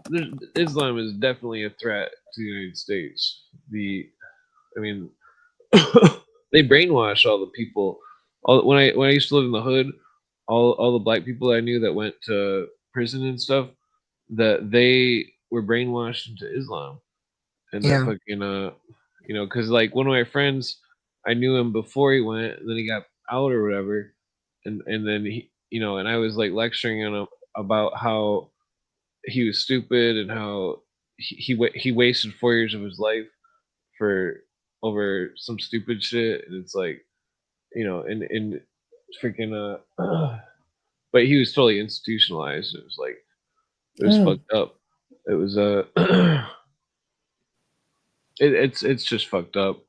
there's Islam is definitely a threat to the United States. I mean, they brainwash all the people. When I used to live in the hood, all the black people I knew that went to prison and stuff, that they were brainwashed into Islam, and that Yeah. fucking because like one of my friends, I knew him before he went, and then he got out or whatever, and then and I was like lecturing on him about how he was stupid and how he wasted 4 years of his life for over some stupid shit, and it's like and freaking but he was totally institutionalized. It was like it was Oh. fucked up. It was it's just fucked up.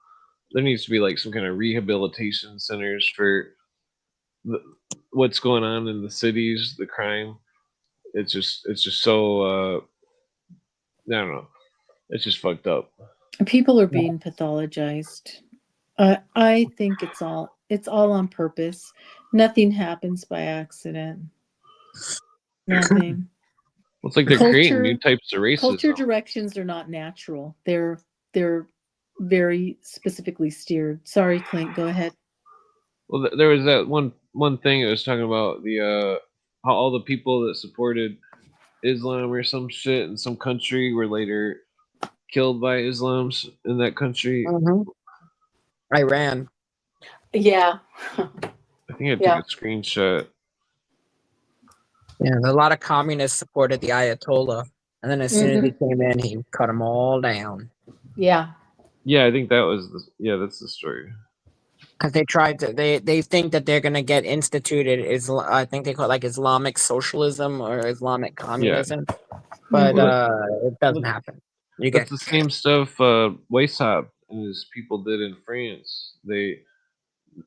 There needs to be like some kind of rehabilitation centers for the, what's going on in the cities, the crime. It's just so I don't know. It's just fucked up. People are being pathologized. I think it's all on purpose. Nothing happens by accident. Nothing. Well, it's like they're creating new types of Culture racism. directions are not natural. They're very specifically steered. Sorry, Clint, go ahead. Well, there was that one thing that was talking about the how all the people that supported Islam or some shit in some country were later killed by Islams in that country. Iran. Yeah. I think I took Yeah. a screenshot. Yeah, a lot of communists supported the Ayatollah, and then as soon as he came in, he cut them all down. Yeah. Yeah, I think that was that's the story. Because they tried to, they think that they're gonna get instituted I think they call it like Islamic socialism or Islamic communism, but it doesn't happen. You That's get the same stuff Weishaupt and his people did in France. The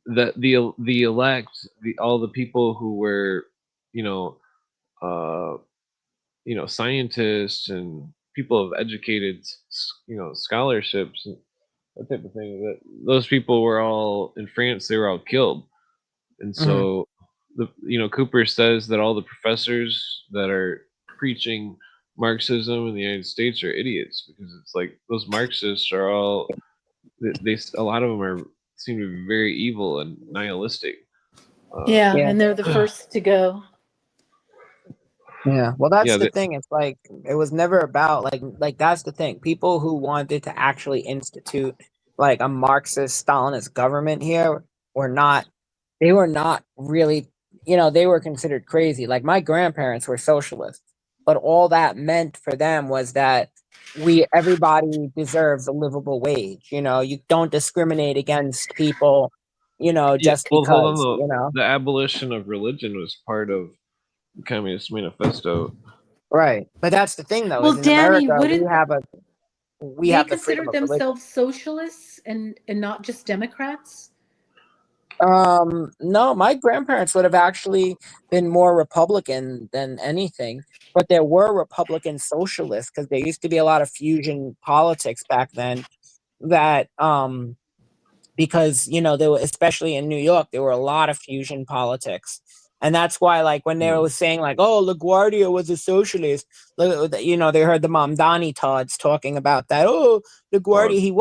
elect, all the people who were, you know, uh, scientists and people of educated, scholarships and that type of thing. That those people were all in France. They were all killed, and so Cooper says that all the professors that are preaching Marxism in the United States are idiots, because it's like those Marxists are all they a lot of them seem to be very evil and nihilistic. Yeah, and they're the first to go. Yeah, well, that's the thing. It's like it was never about like that's the thing. People who wanted to actually institute like a Marxist Stalinist government here were not. They were not really. They were considered crazy. Like my grandparents were socialists, but all that meant for them was that everybody deserves a livable wage. You don't discriminate against people. Just well, because. hold on, the abolition of religion was part of the Communist Manifesto. Right, but that's the thing, though. Well, is in Danny, America, we have the freedom considered of religion. themselves socialists and not just Democrats. No, my grandparents would have actually been more Republican than anything, but there were Republican socialists because there used to be a lot of fusion politics back then. That because there were, especially in New York, there were a lot of fusion politics. And that's why, like, when they were saying, like, oh, LaGuardia was a socialist, they heard the Mamdani Tods talking about that. Oh, LaGuardia, he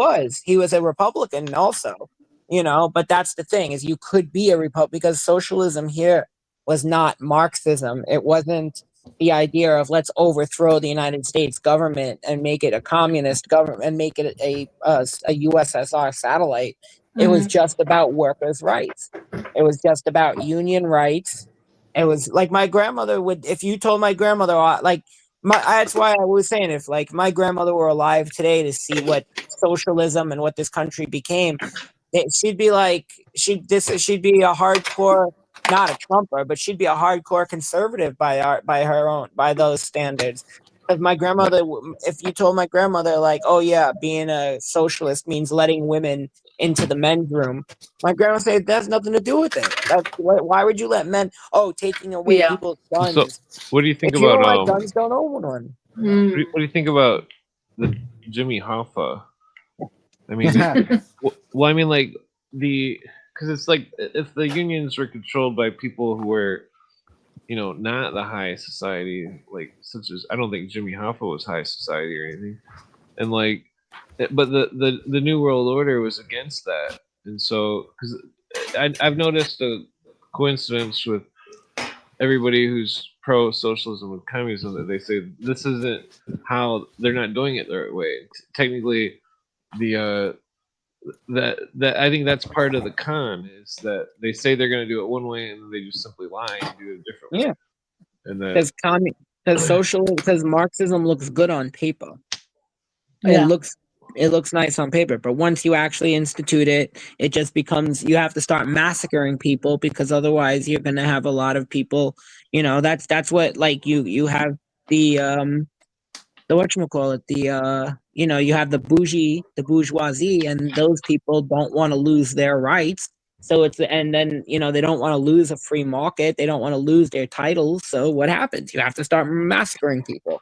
was a Republican also, but that's the thing, is you could be a Republican, because socialism here was not Marxism. It wasn't the idea of let's overthrow the United States government and make it a communist government and make it a USSR satellite. It was just about workers' rights. It was just about union rights It was like my grandmother would. If you told my grandmother, like that's why I was saying, if like my grandmother were alive today to see what socialism and what this country became, she'd be like, she'd be a hardcore, not a Trumper, but she'd be a hardcore conservative by those standards. If my grandmother, if you told my grandmother like, oh yeah, being a socialist means letting women into the men's room, my grandma said that's nothing to do with it. Why would you let men? Oh, taking away Yeah. people's So, guns. what do you think If you about don't like guns, don't own one. what do you think about the Jimmy Hoffa? I mean, well, I mean, like because it's like if the unions were controlled by people who were, not the high society, like such as I don't think Jimmy Hoffa was high society or anything, and like, but the New World Order was against that, and so because I've noticed a coincidence with everybody who's pro socialism and communism that they say this isn't how they're not doing it the right way. Technically, the that I think that's part of the con is that they say they're going to do it one way and they just simply lie and do it a different way. Yeah, And that because Marxism looks good on paper. Yeah. It looks nice on paper, but once you actually institute it, it just becomes you have to start massacring people because otherwise you're gonna have a lot of people. That's what like you have the whatchamacallit, you have the bourgeoisie, and those people don't want to lose their rights. So and then they don't want to lose a free market. They don't want to lose their titles. So what happens? You have to start massacring people.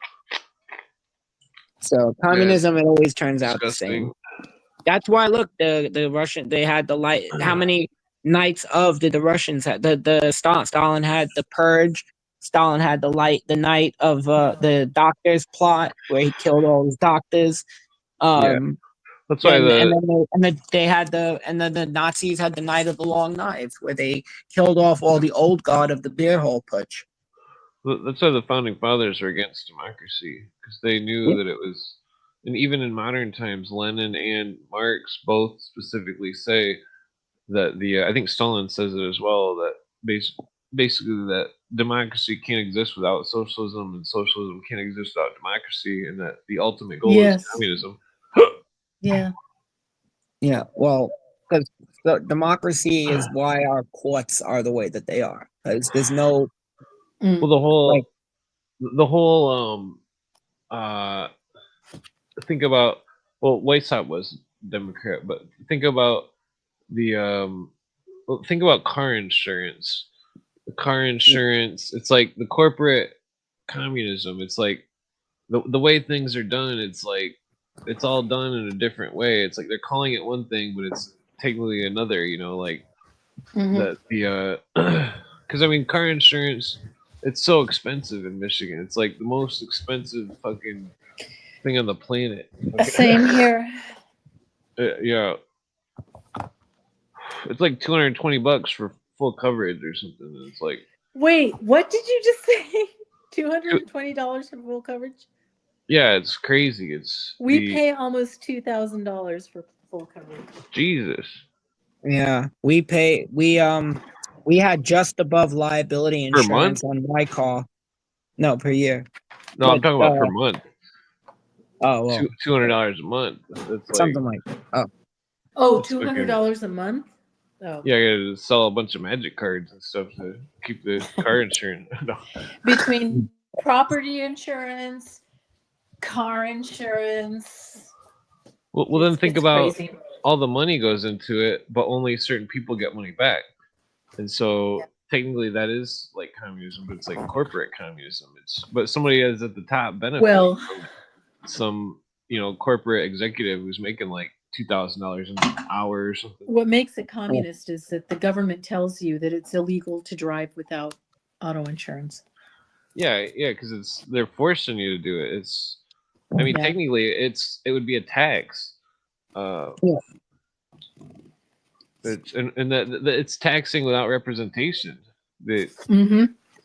So communism, it always turns out the same. That's why look, the Russian, they had the light. How many nights of did the Russians have? The Stalin had the purge. Stalin had the night of the doctors plot where he killed all his doctors. That's why They had and then the Nazis had the night of the long knives where they killed off all the old guard of the beer hall putsch. That's why the founding fathers were against democracy because they knew that it was, and even in modern times, Lenin and Marx both specifically say that I think Stalin says it as well that basically that democracy can't exist without socialism and socialism can't exist without democracy and that the ultimate goal is communism. Yeah. Yeah. Well, because democracy is why our courts are the way that they are. Because there's no. Well, the whole think about Weishaupt was Democrat, but think about think about car insurance. The car insurance, it's like the corporate communism. It's like the way things are done. It's like it's all done in a different way. It's like they're calling it one thing, but it's technically another. That because I mean, car insurance. It's so expensive in Michigan. It's like the most expensive fucking thing on the planet. Okay? Same here. Yeah. It's like $220 for full coverage or something. It's like wait, what did you just say? $220 for full coverage? Yeah, it's crazy. We pay almost $2,000 for full coverage. Jesus. Yeah, we had just above liability insurance on my car. No, per year. No, I'm talking about per month. Oh, well. $200 a month. That's something like $200 a month? Oh. Yeah, I gotta sell a bunch of magic cards and stuff to keep the car insurance. No. Between property insurance, car insurance. Well, then think about crazy. All the money goes into it, but only certain people get money back. And so technically that is like communism, but it's like corporate communism. But somebody is at the top benefit from some, corporate executive who's making like $2,000 an hour or something. What makes it communist is that the government tells you that it's illegal to drive without auto insurance. Yeah, because they're forcing you to do it. Technically, it would be a tax. It's taxing without representation.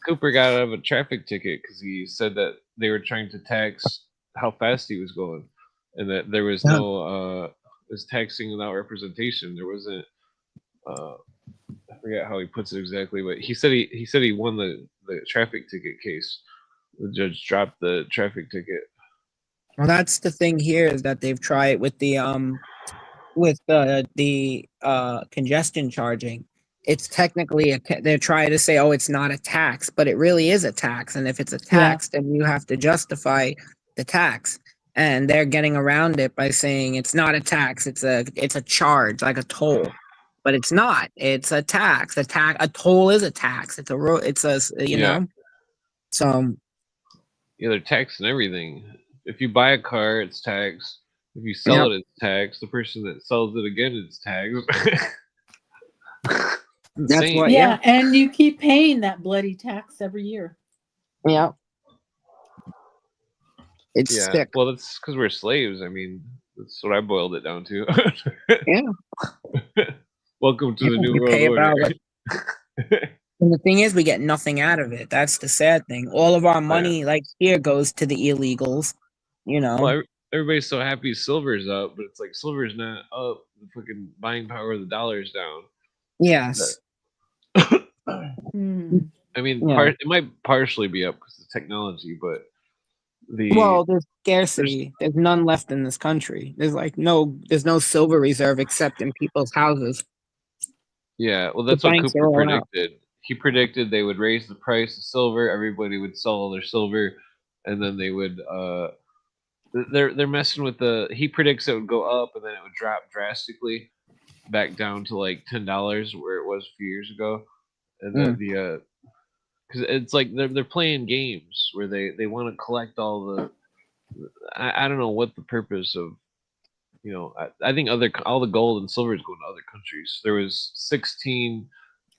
Cooper got out of a traffic ticket because he said that they were trying to tax how fast he was going, and that there was no it was taxing without representation. There wasn't I forget how he puts it exactly, but he said he won the traffic ticket case. The judge dropped the traffic ticket. Well, that's the thing here is that they've tried with the congestion charging. It's technically they're trying to say, oh, it's not a tax, but it really is a tax. And if it's a Yeah. tax, then you have to justify the tax. And they're getting around it by saying it's not a tax, it's a charge, like a toll. But it's not. It's a tax. A toll is a tax. It's a it's a you Yeah. know. So Yeah, they're taxing everything. If you buy a car, it's taxed. If you sell it, it's taxed. The person that sells it again, it's taxed. That's Insane. what- Yeah, and you keep paying that bloody tax every year. yeah. It's Yeah. sick. Well, that's because we're slaves. I mean, that's what I boiled it down to. Yeah. Welcome to the Yeah, new we world pay order. about And the thing is, we get nothing out of it. That's the sad thing. All of our money, like here, goes to the illegals. You know. Well, everybody's so happy silver's up, but it's like silver's not up. The fucking buying power of the dollar is down. Yes. Hmm. I mean, Yeah. it might partially be up because of technology, but Well, there's scarcity. There's none left in this country. There's no silver reserve except in people's houses. yeah, well, that's The what banks Cooper are all out. predicted. He predicted they would raise the price of silver. Everybody would sell all their silver, and then they would. They're messing with the. He predicts it would go up, and then it would drop drastically, back down to like $10 where it was a few years ago, and then because it's like they're playing games where they want to collect all the. I don't know what the purpose of. I think all the gold and silver is going to other countries. There was 16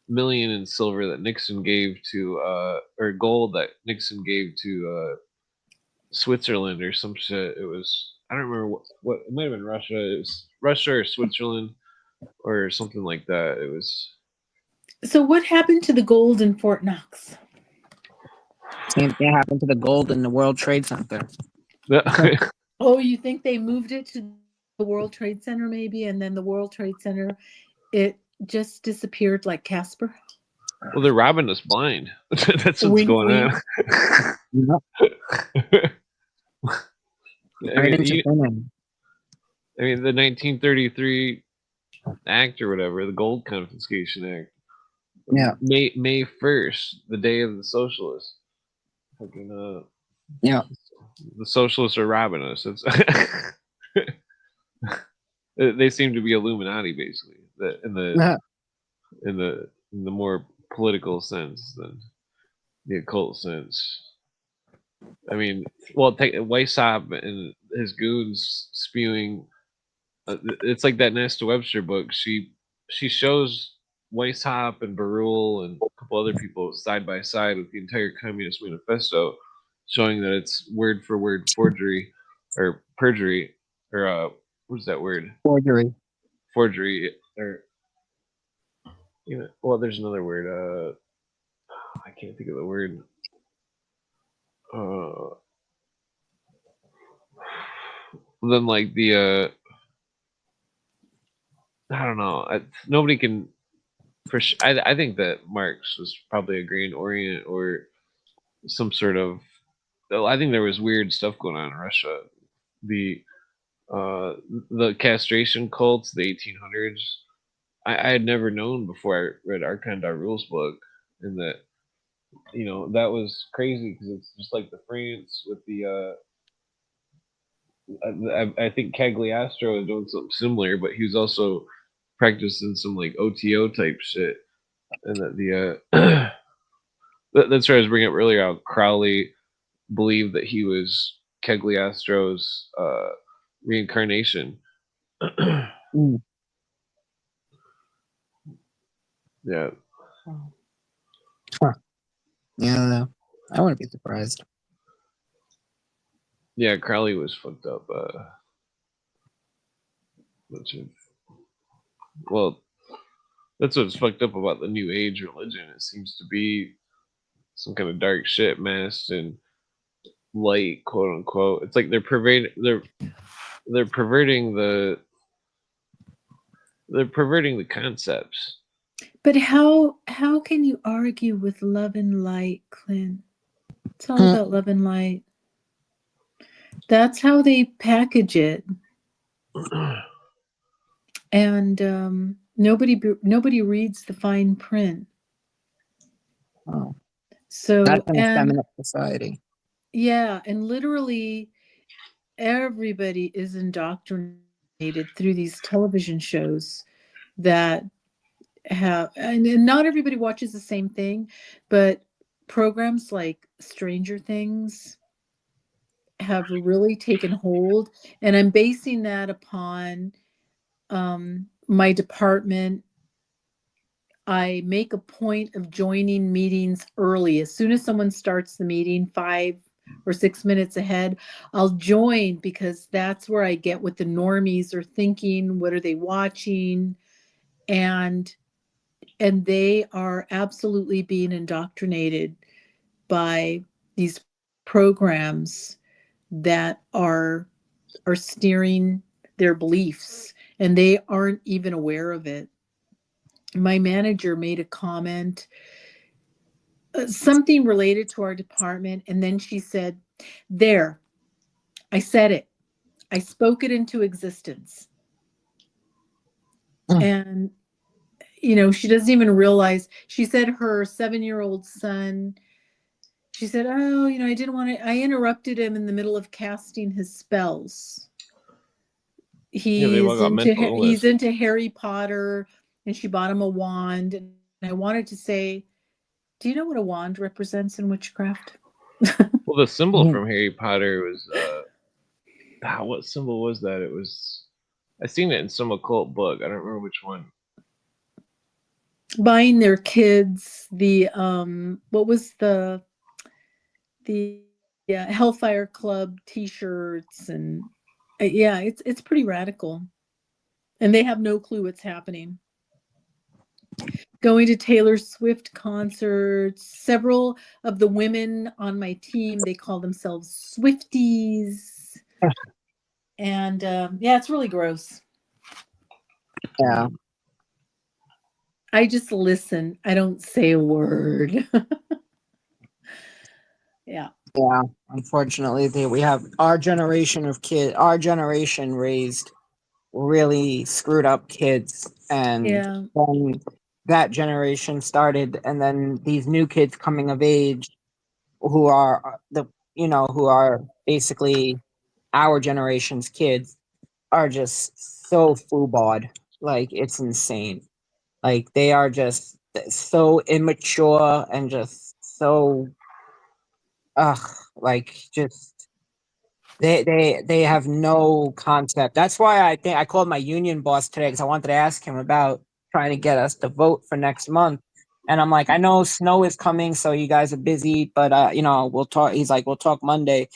million in silver that Nixon gave to or gold that Nixon gave to Switzerland or some shit. It was I don't remember what it might have been Russia. It was Russia or Switzerland or something like that. It was So what happened to the gold in Fort Knox? Same thing happened to the gold in the World Trade Center. Oh, you think they moved it to the World Trade Center maybe, and then the World Trade Center, it just disappeared like Casper? Well, they're robbing us blind. That's what's Wink, going wink. on. Right into thinning. I mean, the 1933 Act or whatever, the Gold Confiscation Act. Yeah. May 1st, the day of the socialists. Fucking Yeah. the socialists are robbing us. It's they seem to be Illuminati, basically, in the more political sense than the occult sense. I mean, well, take Weishaupt and his goons spewing. It's like that Nesta Webster book. She shows Weishaupt and Barul and a couple other people side by side with the entire Communist Manifesto, showing that it's word for word forgery or perjury or what's that word? Forgery. Forgery or well, there's another word. I can't think of the word. Then like the I don't know. Nobody can. I think that Marx was probably a Green Orient or some sort of. I think there was weird stuff going on in Russia. The castration cults, the 1800s. I had never known before I read Archon Rules book, and that that was crazy because it's just like the France with the. I think Cagliostro was doing something similar, but he was also practicing some like OTO type shit, and that that's what I was bringing up earlier. How Crowley believed that he was Cagliostro's reincarnation. Yeah. Huh. Yeah, I wouldn't be surprised. Yeah, Crowley was fucked up. Well, that's what's fucked up about the New Age religion. It seems to be some kind of dark shit masked in light, quote unquote. It's like they're perverting the concepts. But how can you argue with love and light, Clint? It's all about love and light. That's how they package it, and nobody reads the fine print. Oh, So that's an and effeminate society. yeah, and literally everybody is indoctrinated through these television shows that have, and not everybody watches the same thing, but programs like Stranger Things have really taken hold, and I'm basing that upon my department. I make a point of joining meetings early. As soon as someone starts the meeting, 5 or 6 minutes ahead, I'll join, because that's where I get what the normies are thinking, what are they watching, and they are absolutely being indoctrinated by these programs that are steering their beliefs, and they aren't even aware of it. My manager made a comment, something related to our department, and then she said, "There, I said it. I spoke it into existence." Mm. And she doesn't even realize. She said her 7-year-old son, she said, "Oh, I didn't want to, I interrupted him in the middle of casting his spells. Yeah, they've all got mental He's illness. into Harry Potter," and she bought him a wand. And I wanted to say, do you know what a wand represents in witchcraft? Well, the symbol Mhm. from Harry Potter was what symbol was that? It was, I seen it in some occult book. I don't remember which one. Buying their kids the what was the Hellfire Club t-shirts, and yeah, it's pretty radical, and they have no clue what's happening. Going to Taylor Swift concerts. Several of the women on my team, they call themselves Swifties. And yeah, it's really gross. Yeah. I just listen. I don't say a word. Yeah. Yeah. Unfortunately, we have our generation of kid. Our generation raised really screwed up kids, and Yeah. then that generation started, and then these new kids coming of age, who are who are basically our generation's kids, are just so foobawed. Like, it's insane. Like, they are just so immature and just so ugh, like, just they have no concept. That's why I think I called my union boss today, because I wanted to ask him about trying to get us to vote for next month. And I'm like, I know snow is coming, so you guys are busy, but we'll talk. He's like, we'll talk Monday.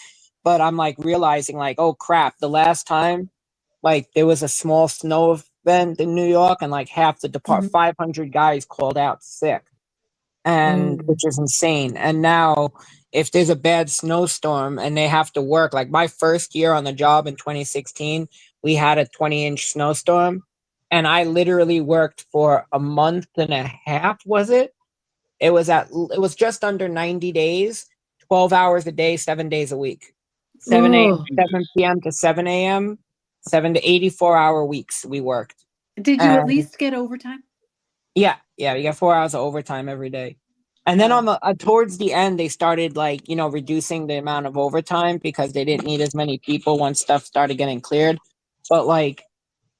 But I'm like realizing, like, oh crap, the last time, like, there was a small snow event in New York, and like half the Mhm. 500 guys called out sick, and Oh. which is insane. And now, if there's a bad snowstorm and they have to work, like my first year on the job in 2016, we had a 20-inch snowstorm, and I literally worked for a month and a half. Was it? It was just under 90 days, 12 hours a day, 7 days a week, 7 a.m. Oh. 7 p.m. to 7 a.m., 7 to 84 hour weeks we worked. Did you at And least get overtime? yeah, you get 4 hours of overtime every day. And then Wow. on the towards the end, they started, like, reducing the amount of overtime because they didn't need as many people once stuff started getting cleared. But like,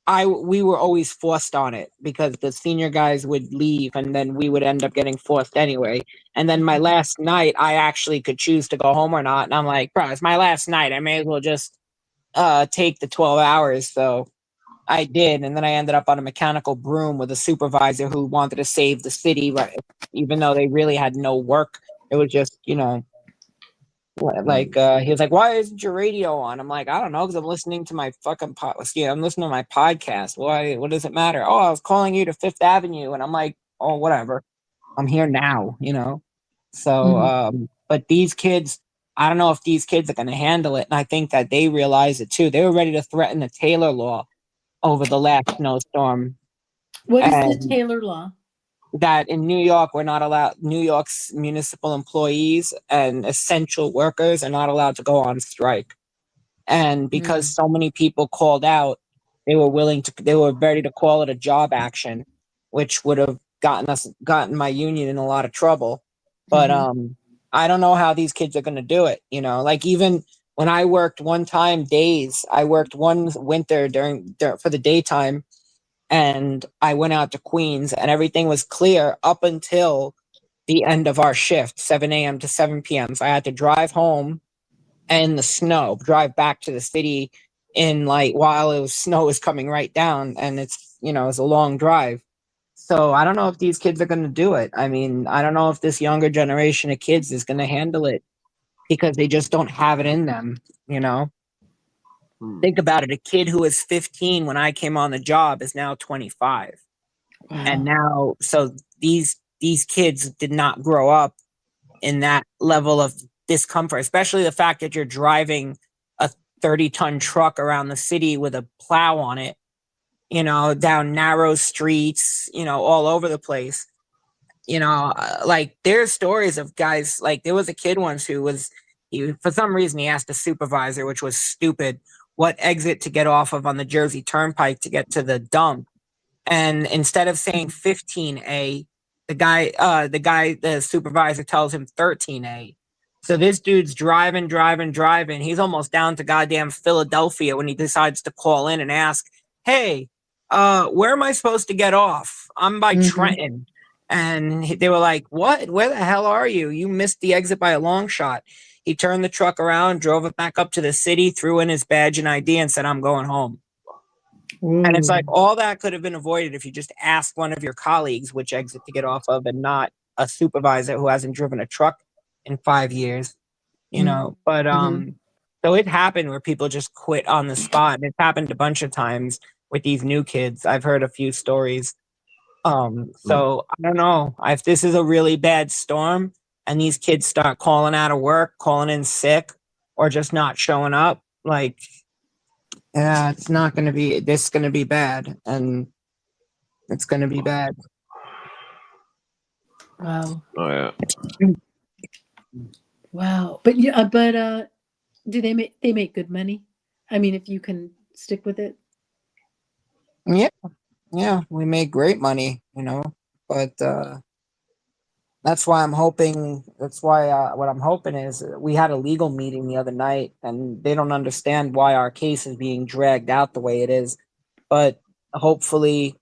we were always forced on it because the senior guys would leave, and then we would end up getting forced anyway. And then my last night, I actually could choose to go home or not. And I'm like, bro, it's my last night. I may as well just take the 12 hours. So I did, and then I ended up on a mechanical broom with a supervisor who wanted to save the city, right? Even though they really had no work. It was just, like, he was like, "Why isn't your radio on?" I'm like, "I don't know, because I'm listening to my fucking Yeah, I'm listening to my podcast. Why? What does it matter?" "Oh, I was calling you to Fifth Avenue," and I'm like, "Oh, whatever. I'm here now." So, Mhm. but these kids, I don't know if these kids are going to handle it, and I think that they realize it too. They were ready to threaten the Taylor law over the last snowstorm. What is the And Taylor law? that in New York, we're not allowed, New York's municipal employees and essential workers are not allowed to go on strike. And because so many people called out, they were ready to call it a job action, which would have gotten my union in a lot of trouble. But I don't know how these kids are going to do it. You know, like even when I worked one time days, I worked one winter for the daytime, and I went out to Queens, and everything was clear up until the end of our shift, 7 a.m. to 7 p.m. So I had to drive home in the snow, drive back to the city in like while snow was coming right down, and it's, you know, it's a long drive. So I don't know if these kids are going to do it. I mean, I don't know if this younger generation of kids is going to handle it because they just don't have it in them, you know? Think about it. A kid who was 15 when I came on the job is now 25. Wow. And now, so these kids did not grow up in that level of discomfort, especially the fact that you're driving a 30-ton truck around the city with a plow on it, you know, down narrow streets, you know, all over the place. You know, like there's stories of guys, like there was a kid once who was, for some reason, he asked the supervisor, which was stupid, what exit to get off of on the Jersey Turnpike to get to the dump. And instead of saying 15A, the supervisor tells him 13A. So this dude's driving. He's almost down to goddamn Philadelphia when he decides to call in and ask, hey, where am I supposed to get off? I'm by Trenton. And they were like, what? Where the hell are you? You missed the exit by a long shot. He turned the truck around, drove it back up to the city, threw in his badge and ID and said, I'm going home. And it's like all that could have been avoided if you just asked one of your colleagues which exit to get off of and not a supervisor who hasn't driven a truck in 5 years, you know. But so it happened where people just quit on the spot. And it's happened a bunch of times with these new kids. I've heard a few stories. So I don't know if this is a really bad storm and these kids start calling out of work, calling in sick, or just not showing up. Like, yeah, it's not going to be, this is going to be bad, and it's going to be bad. Wow. Oh yeah. Wow. But do they make good money? I mean, if you can stick with it. Yeah, we make great money, you know, but that's why I'm hoping. That's why what I'm hoping is we had a legal meeting the other night, and they don't understand why our case is being dragged out the way it is. But hopefully,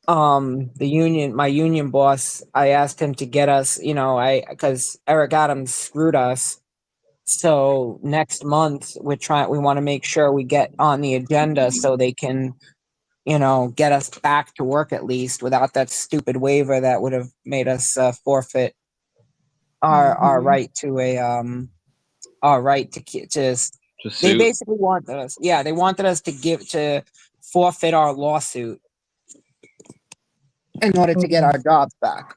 my union boss, I asked him to get us, you know, because Eric Adams screwed us. So next month we want to make sure we get on the agenda so they can, you know, get us back to work at least without that stupid waiver that would have made us forfeit our right to our right to they basically wanted us. Yeah, they wanted us to forfeit our lawsuit in order to get our jobs back.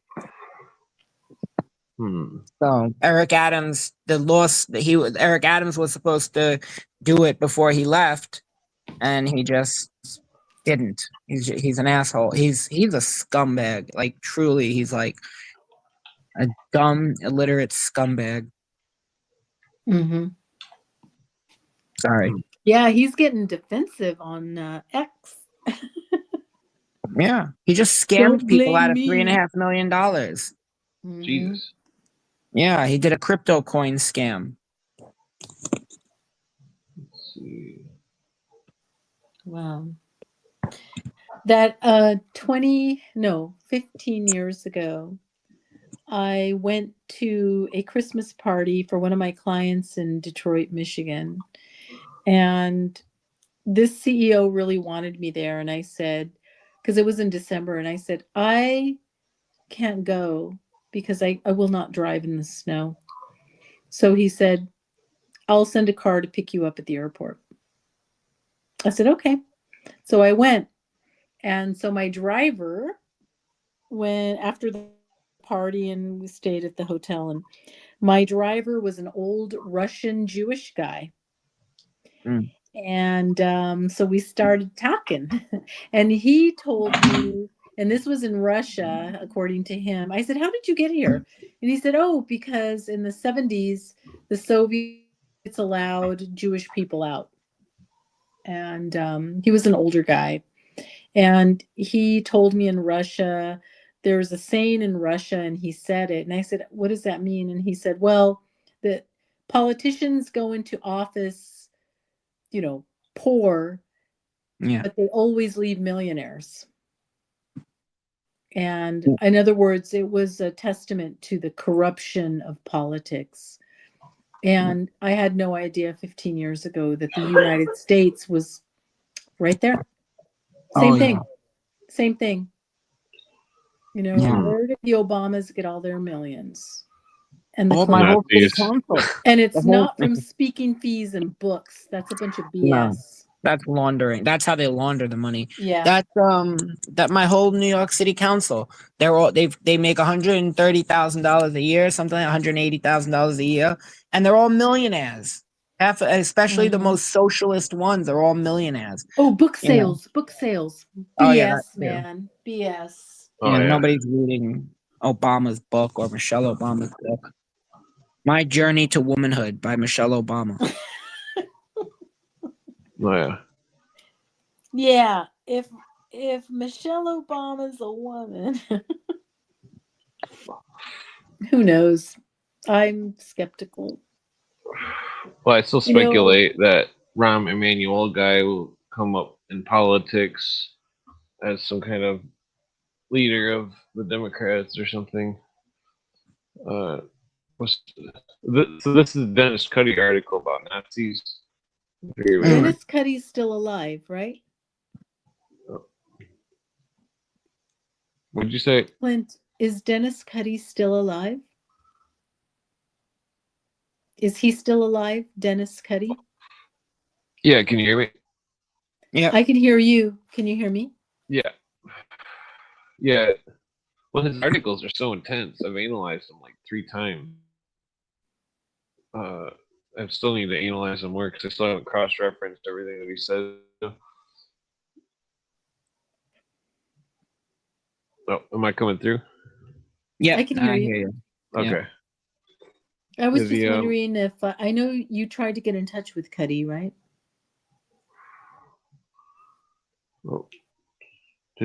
So Eric Adams, Eric Adams was supposed to do it before he left, and he just didn't. He's an asshole. He's a scumbag. Like truly, he's like a dumb, illiterate scumbag. Sorry. Yeah, he's getting defensive on X. Yeah, he just scammed people out of $3.5 million. Jesus. Yeah, he did a crypto coin scam. Let's see. Wow. That 15 years ago, I went to a Christmas party for one of my clients in Detroit, Michigan. And this CEO really wanted me there. And I said, because it was in December, and I said, I can't go because I will not drive in the snow. So he said, I'll send a car to pick you up at the airport. I said, okay. So I went. And so my driver went after the party, and we stayed at the hotel. And my driver was an old Russian Jewish guy. And so we started talking. And he told me And this was in Russia, according to him. I said, "How did you get here?" And he said, "Oh, because in the 70s, the Soviets allowed Jewish people out." And he was an older guy. And he told me in Russia, there was a saying in Russia, and he said it. And I said, "What does that mean?" And he said, "Well, the politicians go into office, poor, Yeah. but they always leave millionaires." And in other words, it was a testament to the corruption of politics. And I had no idea 15 years ago that the United States was right there. Same Oh, thing. yeah. Same thing. Yeah. Where did the Obamas get all their millions? And the Oh, my whole city Nazis. council. And it's the whole not thing. from speaking fees and books. That's a bunch of BS. No. That's laundering. That's how they launder the money. Yeah. That's that my whole New York City Council. They make $130,000 a year, something like $180,000 a year, and they're all millionaires. Especially the Mhm. most socialist ones, they're all millionaires. Oh, book You know. sales. Book sales. Oh, yeah, that BS, too. man. BS. Oh, Yeah, yeah. nobody's reading Obama's book or Michelle Obama's book. My Journey to Womanhood by Michelle Obama. Oh, yeah. Yeah. If Michelle Obama's a woman, who knows? I'm skeptical. Well, I still You know- speculate that Rahm Emanuel guy will come up in politics as some kind of leader of the Democrats or something. So this is Dennis Cuddy article about Nazis. Dennis Cuddy's still alive, right? What'd you say? Clint, is Dennis Cuddy still alive? Is he still alive, Dennis Cuddy? Yeah, can you hear me? Yeah. I can hear you. Can you hear me? Yeah. Yeah. Well, his articles are so intense. I've analyzed them like 3 times. I still need to analyze them more because I still haven't cross-referenced everything that he said. Oh, am I coming through? Yeah, I can hear you. Okay. Yeah. I was Yeah, just the, wondering if I know you tried to get in touch with Cuddy, right? Oh,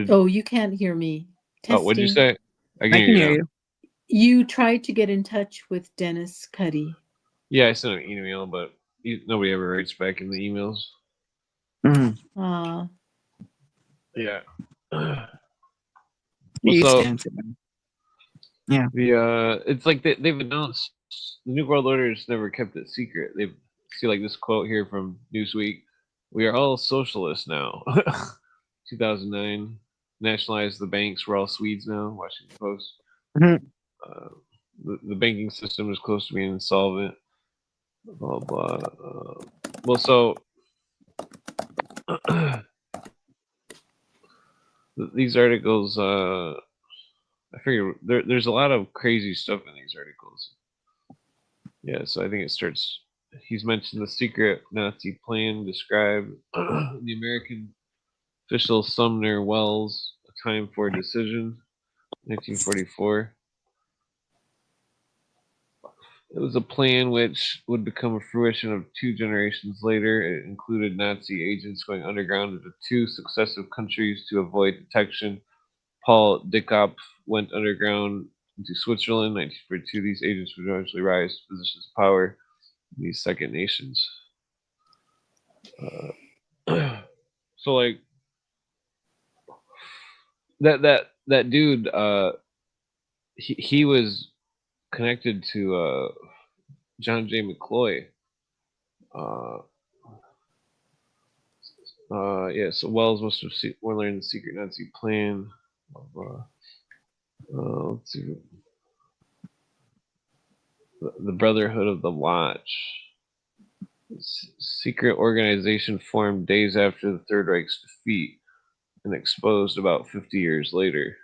Oh, you can't hear me. Testing. what'd you say? I can hear you. You tried to get in touch with Dennis Cuddy. Yeah, I sent an email, but nobody ever writes back in the emails. Mhm. Yeah. You so stand to them. Yeah. it's like they've announced the New World Order's never kept it secret. They see like this quote here from Newsweek: "We are all socialists now." 2009, nationalized the banks. We're all Swedes now. Washington Post. Mhm. The banking system is close to being insolvent. Blah blah. Well, so these articles. I figure there's a lot of crazy stuff in these articles. Yeah, so I think it starts. He's mentioned the secret Nazi plan described the American official Sumner Wells, A Time for a Decision, 1944. It was a plan which would become a fruition of 2 generations later. It included Nazi agents going underground into 2 successive countries to avoid detection. Paul Dickop went underground into Switzerland in 1942. These agents would eventually rise to positions of power in these second nations. So like that dude, he was connected to John J. McCloy. Yeah, so Wells must have learned the secret Nazi plan. Let's see. The Brotherhood of the Watch. Secret organization formed days after the Third Reich's defeat and exposed about 50 years later.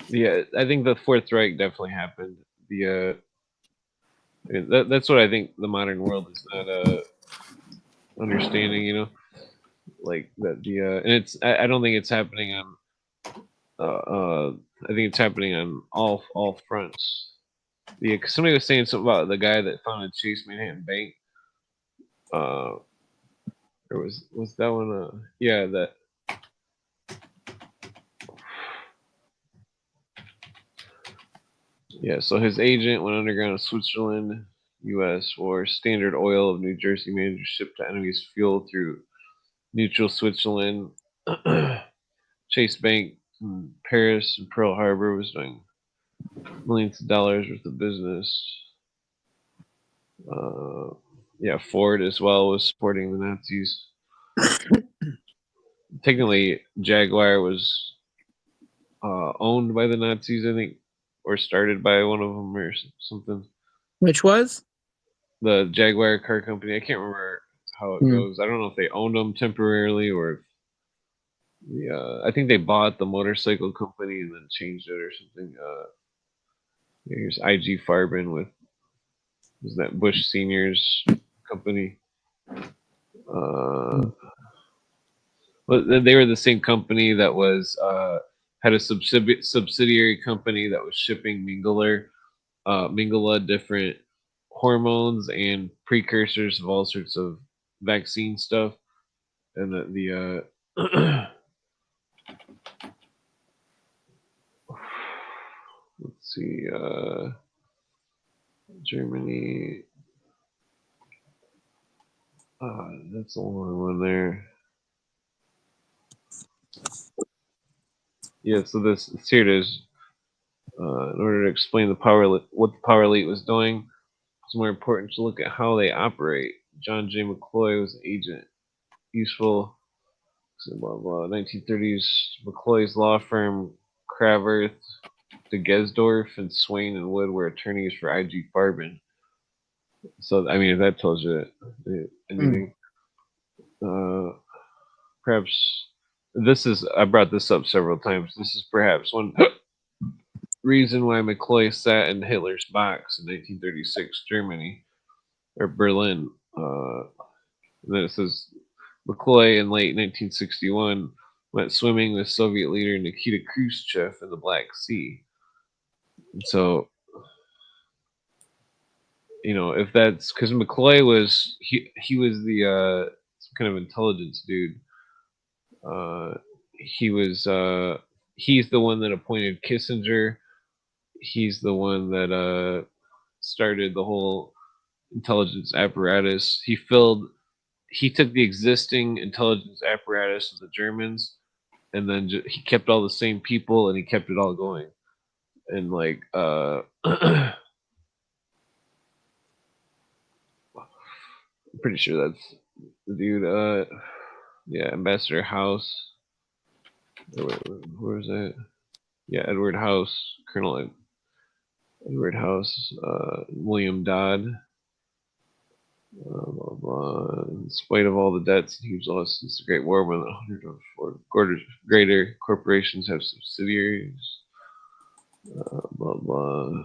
Yeah, I think the Fourth Reich definitely happened. That's what I think the modern world is not understanding. Like that and I don't think it's happening on I think it's happening on all fronts. Yeah, 'cause somebody was saying something about the guy that founded Chase Manhattan Bank. Or was that one? Yeah, that. Yeah, so his agent went underground in Switzerland, U.S., where Standard Oil of New Jersey managed to ship to enemies fuel through neutral Switzerland. Chase Bank in Paris and Pearl Harbor was doing millions of dollars worth of business. Yeah, Ford as well was supporting the Nazis. Technically, Jaguar was owned by the Nazis, I think, or started by one of them or something. Which was? The Jaguar car company. I can't remember how it goes. I don't know if they owned them temporarily or if I think they bought the motorcycle company and then changed it or something. Here's IG Farben with was that Bush Senior's company. But they were the same company that was had a subsidiary company that was shipping Mingala different hormones and precursors of all sorts of vaccine stuff, and the let's see, Germany. That's the only one there. Yeah, so here it is. In order to explain what the power elite was doing, it's more important to look at how they operate. John J. McCloy was an agent, useful. Blah, blah. 1930s, McCloy's law firm, Kraverth, de Gesdorf, and Swain and Wood were attorneys for IG Farben. So, I mean, if that tells you anything. Perhaps I brought this up several times. This is perhaps one reason why McCloy sat in Hitler's box in 1936 Germany or Berlin. And then it says McCloy in late 1961 went swimming with Soviet leader Nikita Khrushchev in the Black Sea. And so, if that's because McCloy was he was the some kind of intelligence dude. He's the one that appointed Kissinger. He's the one that started the whole intelligence apparatus. He took the existing intelligence apparatus of the Germans, and then he kept all the same people, and he kept it all going. And I'm pretty sure that's the dude. Yeah, Ambassador House. Where is that? Yeah, Edward House, Colonel Edward House, William Dodd. Blah, blah. In spite of all the debts and huge losses since the Great War, more than 104 greater corporations have subsidiaries. Blah, blah.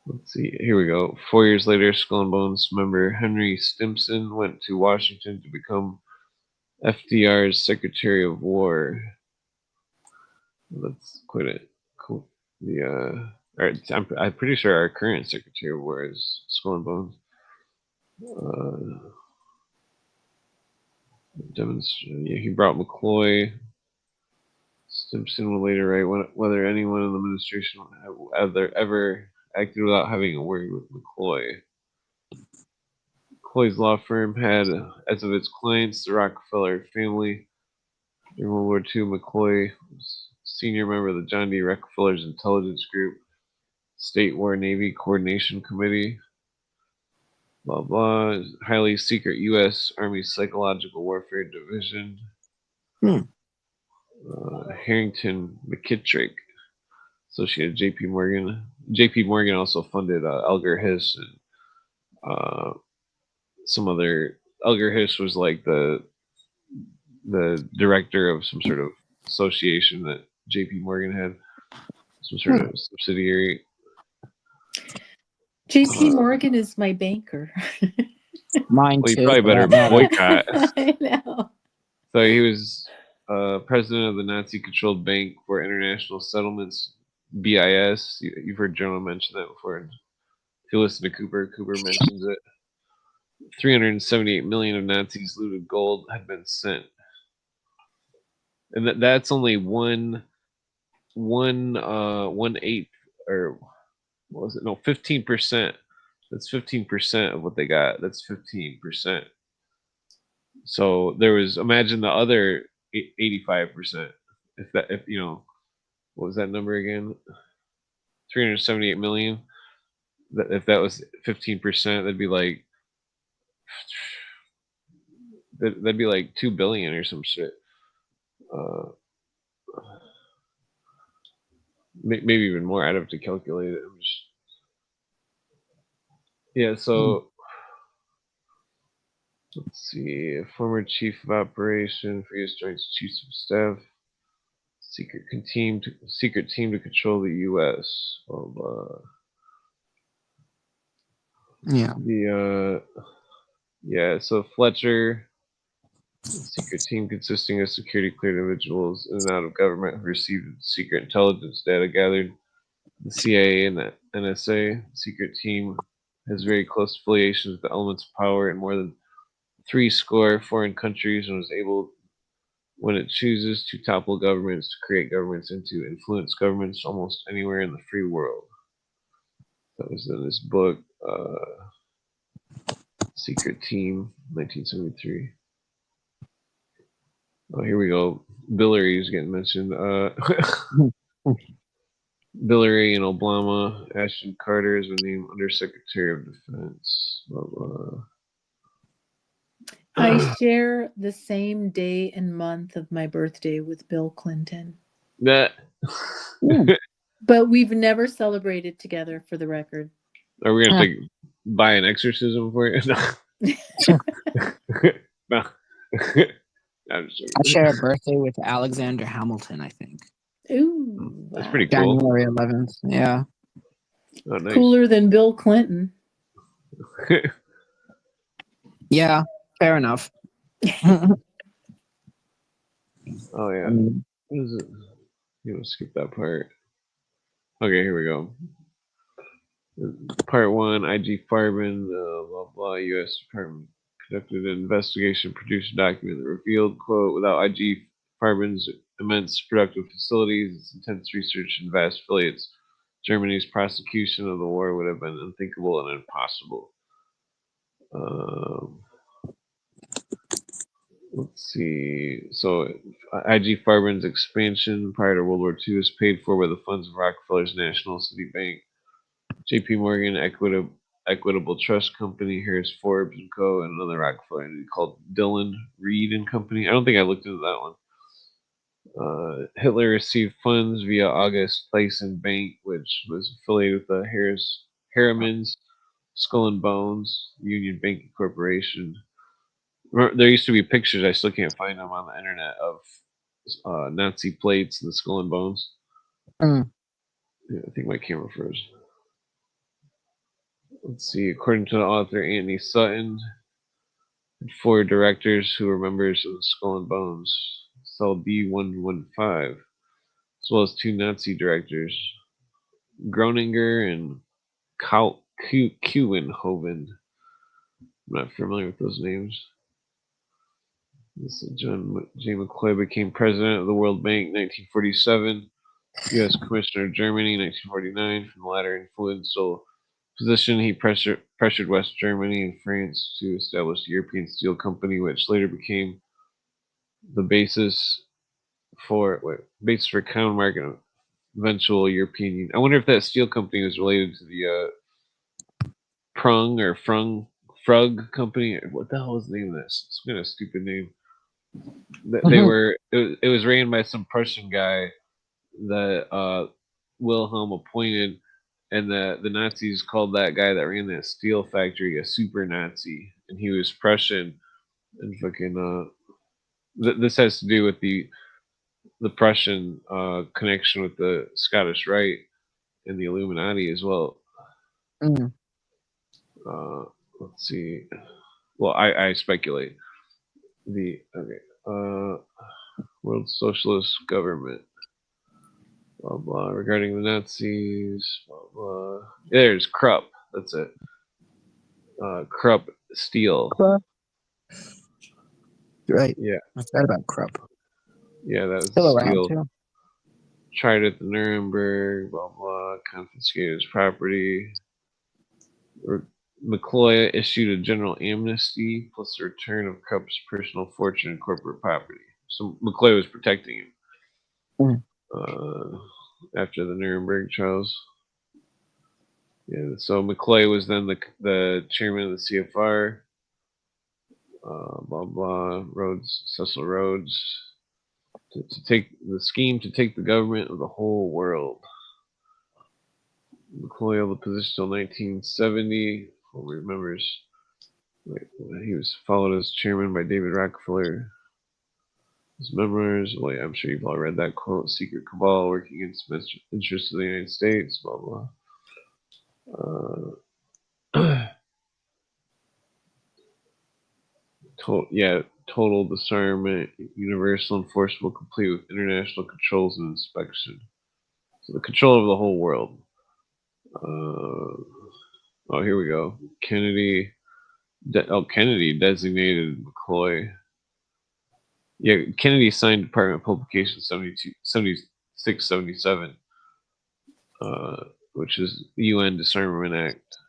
Let's see. Here we go. 4 years later, Skull and Bones member Henry Stimson went to Washington to become FDR's Secretary of War. Let's quit it. Cool. I'm pretty sure our current Secretary of War is Skull and Bones. He brought McCloy. Stimson would later write whether anyone in the administration ever acted without having a word with McCloy. McCloy's law firm had, as of its clients, the Rockefeller family. During World War II, McCloy was a senior member of the John D. Rockefeller's intelligence group, State War Navy Coordination Committee. Blah, blah. Highly secret U.S. Army Psychological Warfare Division. Harrington McKittrick, associated J.P. Morgan. J.P. Morgan also funded Elgar Hiss and some other. Elgar Hiss was like the director of some sort of association that J.P. Morgan had, some sort of subsidiary. JP Morgan is my banker. Mine well, too. you probably better boycott. I know. So he was president of the Nazi-controlled Bank for International Settlements, BIS. You've heard Jonah mention that before. If you listen to Cooper, Cooper mentions it. 378 million of Nazis' looted gold had been sent, and that's only one eighth, or what was it? No, 15%. That's 15% of what they got. That's 15%. So there was, imagine the other 85%. If you know, what was that number again? 378 million. If that was 15%, that'd be like that'd be like 2 billion or some shit. Maybe even more. I'd have to calculate it. Yeah. So let's see. Former chief of operation for U.S. Joint Chiefs of Staff. Secret team to control the U.S. Yeah. So Fletcher, secret team consisting of security cleared individuals in and out of government who received secret intelligence data gathered. The CIA and the NSA. Secret team has very close affiliations with the elements of power in more than 70 foreign countries and was able, when it chooses, to topple governments, to create governments, and to influence governments almost anywhere in the free world. That was in this book, Secret Team, 1973. Oh, here we go. Billary is getting mentioned. Billary and Obama. Ashton Carter has been named Undersecretary of Defense. I share the same day and month of my birthday with Bill Clinton. That. But we've never celebrated together, for the record. Are we gonna buy an exorcism for you? No. I share a birthday with Alexander Hamilton, I think. Ooh, that's pretty cool. January 11th. Yeah. Oh, nice. Cooler than Bill Clinton. Yeah, fair enough. Oh yeah. What is it? You want to skip that part? Okay, here we go. Part 1, IG Farben, blah blah. U.S. Department conducted an investigation, produced a document that revealed, quote, without IG Farben's immense productive facilities, its intense research, and vast affiliates, Germany's prosecution of the war would have been unthinkable and impossible. Let's see. So, IG Farben's expansion prior to World War II was paid for by the funds of Rockefeller's National City Bank, J.P. Morgan Equitable Trust Company, Harris Forbes and Co., and another Rockefeller entity called Dillon Reed and Company. I don't think I looked into that one. Hitler received funds via August Thyssen Bank, which was affiliated with the Harriman's Skull and Bones Union Banking Corporation. Remember, there used to be pictures, I still can't find them on the internet, of Nazi plates and the Skull and Bones. Yeah, I think my camera froze. Let's see. According to the author Anthony Sutton, 4 directors who were members of the Skull and Bones, cell B115, as well as 2 Nazi directors, Groninger and Kuenhoven. I'm not familiar with those names. John J. McCloy became president of the World Bank in 1947, U.S. Commissioner of Germany in 1949. From the latter influential position, he pressured West Germany and France to establish the European Steel Company, which later became the basis for common market and eventual European Union. I wonder if that steel company was related to the Prung or Frug company. What the hell is the name of this? It's kind of a stupid name. They were. It was ran by some Prussian guy that Wilhelm appointed, and the Nazis called that guy that ran that steel factory a super Nazi, and he was Prussian, and fucking. This has to do with the Prussian connection with the Scottish Rite and the Illuminati as well. Let's see. Well, I speculate. World World Socialist Government. Blah blah. Regarding the Nazis. Blah blah. There's Krupp. That's it. Krupp Steel. Krupp. Right. Yeah. I forgot about Krupp. Yeah, that was Still around Steel. too. Tried at the Nuremberg. Blah blah. Confiscated his property. McCloy issued a general amnesty plus the return of Krupp's personal fortune and corporate property. So McCloy was protecting him after the Nuremberg trials. Yeah, so McCloy was then the chairman of the CFR. Blah blah. Rhodes, Cecil Rhodes, to take the scheme to take the government of the whole world. McCloy held the position until 1970. Who remembers? He was followed as chairman by David Rockefeller. His memoirs. Well, yeah, I'm sure you've all read that quote: "Secret cabal working against the interests of the United States." Blah blah. Total disarmament, universal enforceable, complete with international controls and inspection. So the control over the whole world. Oh, here we go. Kennedy designated McCloy. Yeah, Kennedy signed Department of Publication 76, 77, which is the UN Disarmament Act.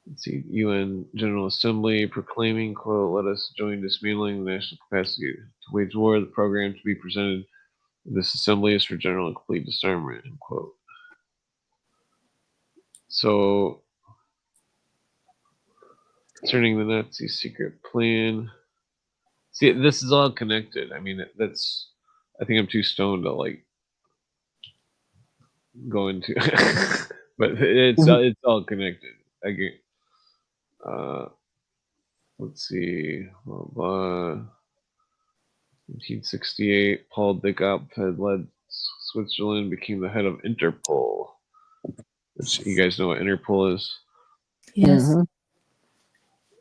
Let's see, UN General Assembly proclaiming, quote, "Let us join dismantling the national capacity to wage war. The program to be presented in this assembly is for general and complete disarmament," end quote. So, concerning the Nazi secret plan, see, this is all connected. I mean, I think I'm too stoned to like go into, but it's all connected. I get. Let's see. 1968, Paul Dickop had led Switzerland, became the head of Interpol. Which you guys know what Interpol is? Yes. Mhm.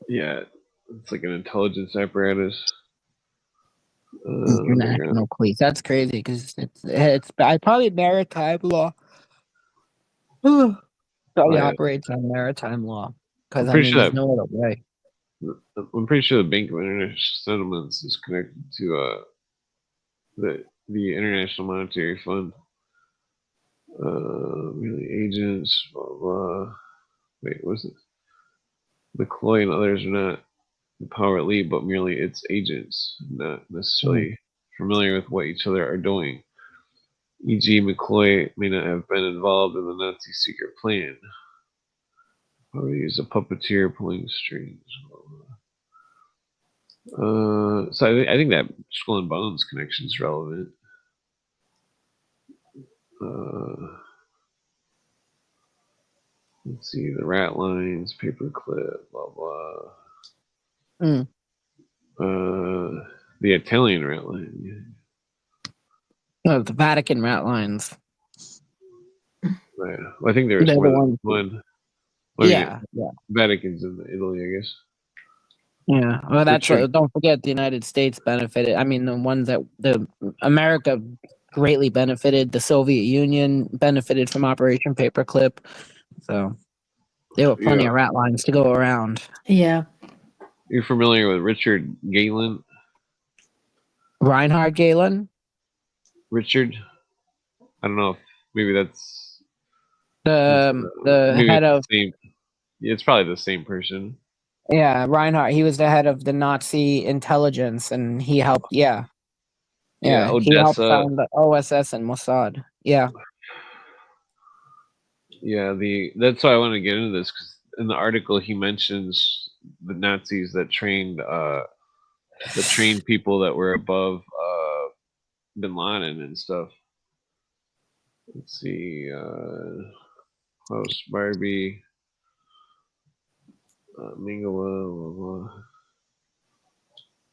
Yeah, it's like an intelligence apparatus. International police. That's crazy because it's probably maritime law. Probably yeah. operates on maritime law because I'm I pretty mean, sure there's no other way. I'm pretty sure the Bank of International Settlements is connected to the International Monetary Fund. Really agents, blah blah. Wait, was it? McCloy and others are not the power at lead, but merely its agents, not necessarily familiar with what each other are doing. E.g., McCloy may not have been involved in the Nazi secret plan, or he is a puppeteer pulling strings. So I think that Skull and Bones connection is relevant. Let's see, the rat lines, paperclip, blah blah. The Italian rat line. No, the Vatican rat lines. Yeah. Well, I think there was They're more the than ones. one. Yeah. Vatican's in Italy, I guess. Yeah. Well, that's Richard. don't forget the United States benefited. I mean, the ones that the America greatly benefited. The Soviet Union benefited from Operation Paperclip. So there were plenty of rat lines to go around. Yeah. You're familiar with Richard Galen? Reinhard Galen? Richard? I don't know if maybe that's the maybe head it's of the same. It's probably the same person. Yeah, Reinhardt. He was the head of the Nazi intelligence, and he helped. Yeah, Yeah, he helped Odessa. found the OSS and Mossad. Yeah, Yeah, that's why I want to get into this because in the article he mentions the Nazis that trained people that were above Bin Laden and stuff. Let's see, Klaus Barbie, Mingala.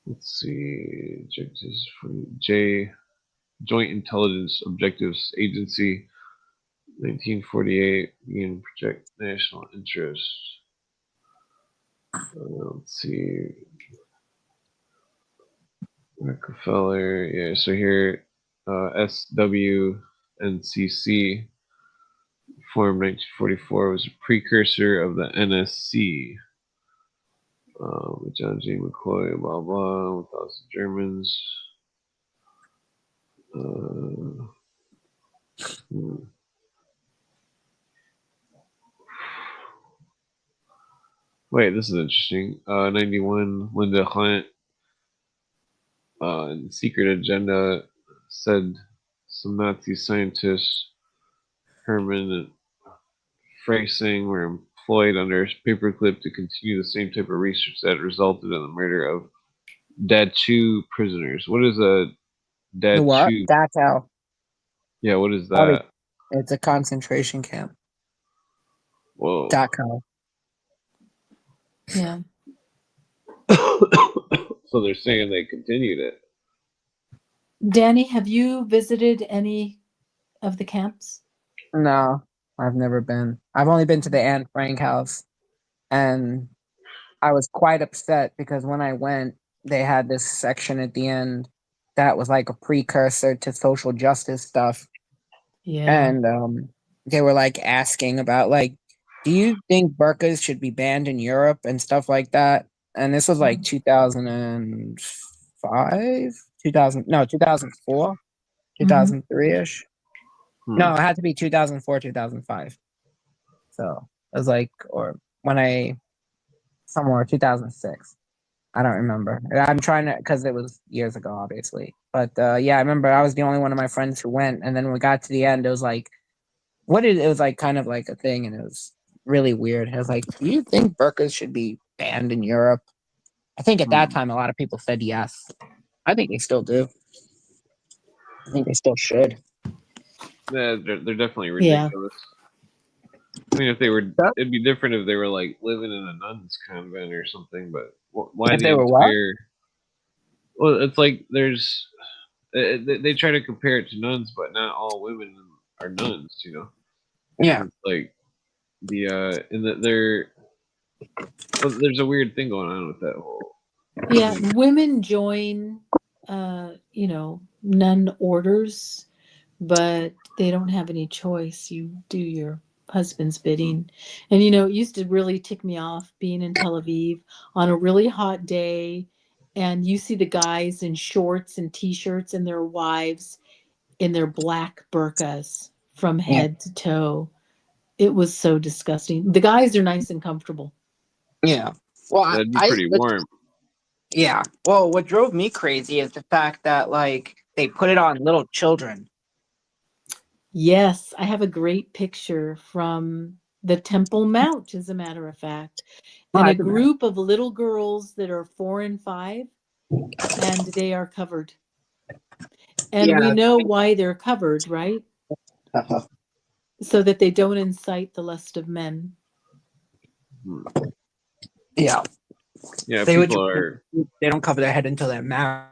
Let's see, objectives from Joint Intelligence Objectives Agency, 1948, began project national interest. Let's see. Rockefeller, yeah. So here, SWNCC, formed 1944, was a precursor of the NSC. With John G. McCloy, blah blah, 1,000 Germans. Hmm. Wait, this is interesting. 91, Linda Hunt, in Secret Agenda, said some Nazi scientists, Herman and Freising, were employed under paperclip to continue the same type of research that resulted in the murder of Dachau prisoners. What is a The what? Dachau? Dachau. Yeah, what is Probably, that? it's a concentration camp. Whoa. Dachau. Yeah. So they're saying they continued it. Danny, have you visited any of the camps? No, I've never been. I've only been to the Anne Frank house, and I was quite upset because when I went, they had this section at the end that was like a precursor to social justice stuff, Yeah. and they were like asking about like, do you think burqas should be banned in Europe and stuff like that? And this was like 2005, 2000, no, 2004, 2003 ish. No, it had to be 2004, 2005. So it was like, or when I, somewhere 2006. I don't remember. I'm trying to, because it was years ago, obviously. But yeah, I remember I was the only one of my friends who went. And then when we got to the end, it was like, it was like kind of like a thing. And it was really weird. It was like, do you think burqas should be banned in Europe? I think at that time, a lot of people said yes. I think they still do. I think they still should. Yeah, they're definitely Yeah. ridiculous. I mean, if they were, it'd be different if they were like living in a nuns convent or something. But why If the they were what? entire? Well, it's like there's they try to compare it to nuns, but not all women are nuns. You know? Yeah. It's like the in that they're well, there's a weird thing going on with that whole. Yeah, women join, you know, nun orders, but they don't have any choice. You do your husband's bidding. And, you know, it used to really tick me off being in Tel Aviv on a really hot day, and you see the guys in shorts and t-shirts and their wives in their black burqas from head to toe. It was so disgusting. The guys are nice and comfortable. Yeah. Well, That'd be pretty warm. Yeah. Well, what drove me crazy is the fact that like they put it on little children. Yes, I have a great picture from the Temple Mount, as a matter of fact. And a group of little girls that are 4 and 5, and they are covered. And we know why they're covered, right? So that they don't incite the lust of men. Yeah. Yeah, they don't cover their head until their mouth,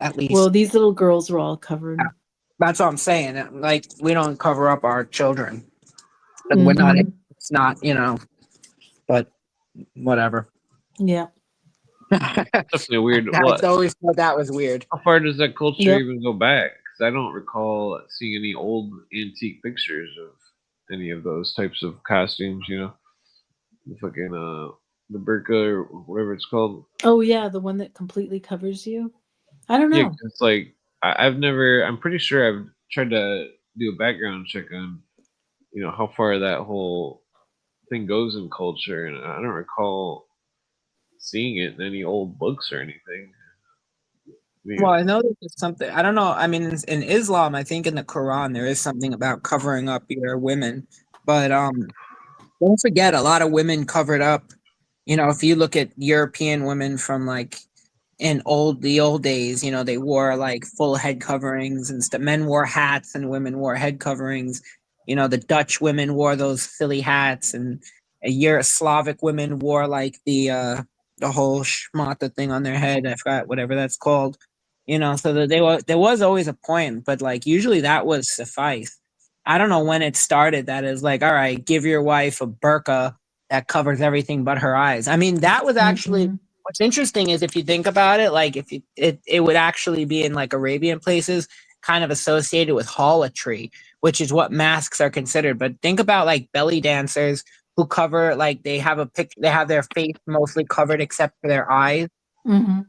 at least. Well, these little girls were all covered. Yeah. That's what I'm saying. Like, we don't cover up our children. And we're not, it's not, you know, but whatever. Yeah. Definitely weird. I always thought that was weird. How far does that culture even go back? Because I don't recall seeing any old antique pictures of any of those types of costumes, you know? The fucking, the burqa or whatever it's called. Oh, yeah, the one that completely covers you? I don't know. Yeah, it's like, I'm pretty sure I've tried to do a background check on, you know, how far that whole thing goes in culture, and I don't recall seeing it in any old books or anything. Well, I know there's something. I don't know. I mean, in Islam, I think in the Quran there is something about covering up your women, but don't forget a lot of women covered up. You know, if you look at European women from like in the old days, you know, they wore like full head coverings and stuff. Men wore hats and women wore head coverings. You know, the Dutch women wore those silly hats, and Slavic women wore like the whole schmata thing on their head. I forgot whatever that's called. You know, so that there was always a point, but like usually that was suffice. I don't know when it started. That is like, all right, give your wife a burqa that covers everything but her eyes. I mean, that was actually What's interesting is if you think about it, like if you it would actually be in like Arabian places, kind of associated with harlotry, which is what masks are considered. But think about like belly dancers who cover like they have a picture, they have their face mostly covered except for their eyes. Hmm.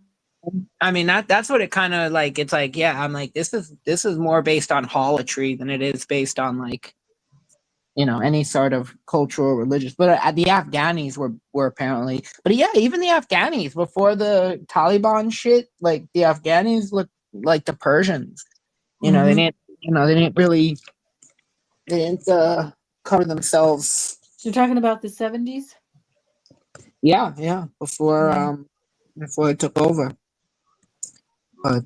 I mean that's what it kind of like. It's like yeah, I'm like this is more based on harlotry than it is based on like any sort of cultural religious. But the Afghanis were apparently, but yeah, even the Afghanis before the Taliban shit, like the Afghanis looked like the Persians. They Hmm. didn't, they didn't really, they didn't cover themselves. You're talking about the 70s? Yeah, yeah, Yeah. before it took over. But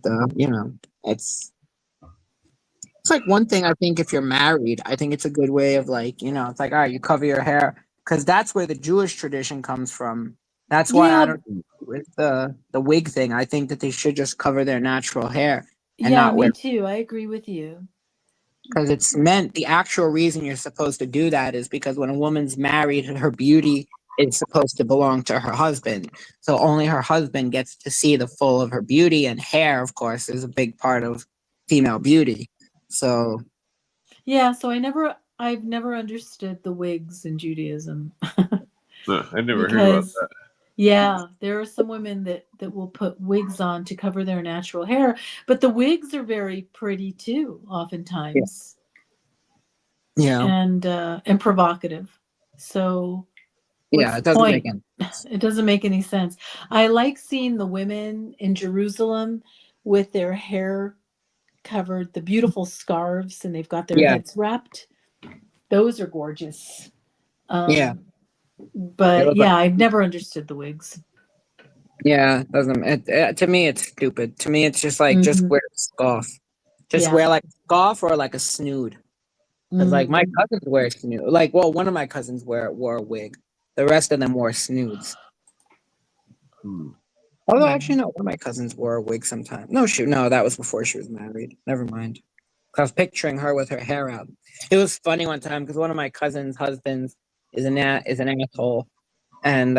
it's like one thing I think if you're married, I think it's a good way of like, it's like, all right, you cover your hair because that's where the Jewish tradition comes from. That's why I Yeah. don't with the wig thing. I think that they should just cover their natural hair and Yeah, not wear me too. I agree with you. because it's meant the actual reason you're supposed to do that is because when a woman's married, her beauty is supposed to belong to her husband. So only her husband gets to see the full of her beauty and hair, of course, is a big part of female beauty. So Yeah, so I've never understood the wigs in Judaism. No, I never heard about Because yeah, there are some women that will put wigs on to cover their natural hair, but the wigs are very pretty too, yeah, oftentimes, yeah. and provocative. So Yeah, what's it the doesn't make point? any sense. It doesn't make any sense. I like seeing the women in Jerusalem with their hair covered, the beautiful scarves, and they've got their Yeah, heads wrapped. Those are gorgeous. yeah. Um, They but look like yeah, I've never understood the wigs. yeah. It doesn't to me it's stupid. To me it's just like just Hmm. wear a scarf. Just Yeah. wear like a scarf or like a snood. Because like my Hmm. cousins wear snood. Like well, one of my cousins wore a wig. The rest of them wore snoods. that. Although Yeah. actually no, one of my cousins wore a wig sometime. No, shoot, no, that was before she was married. Never mind. I was picturing her with her hair out. It was funny one time because one of my cousin's husbands is an asshole, and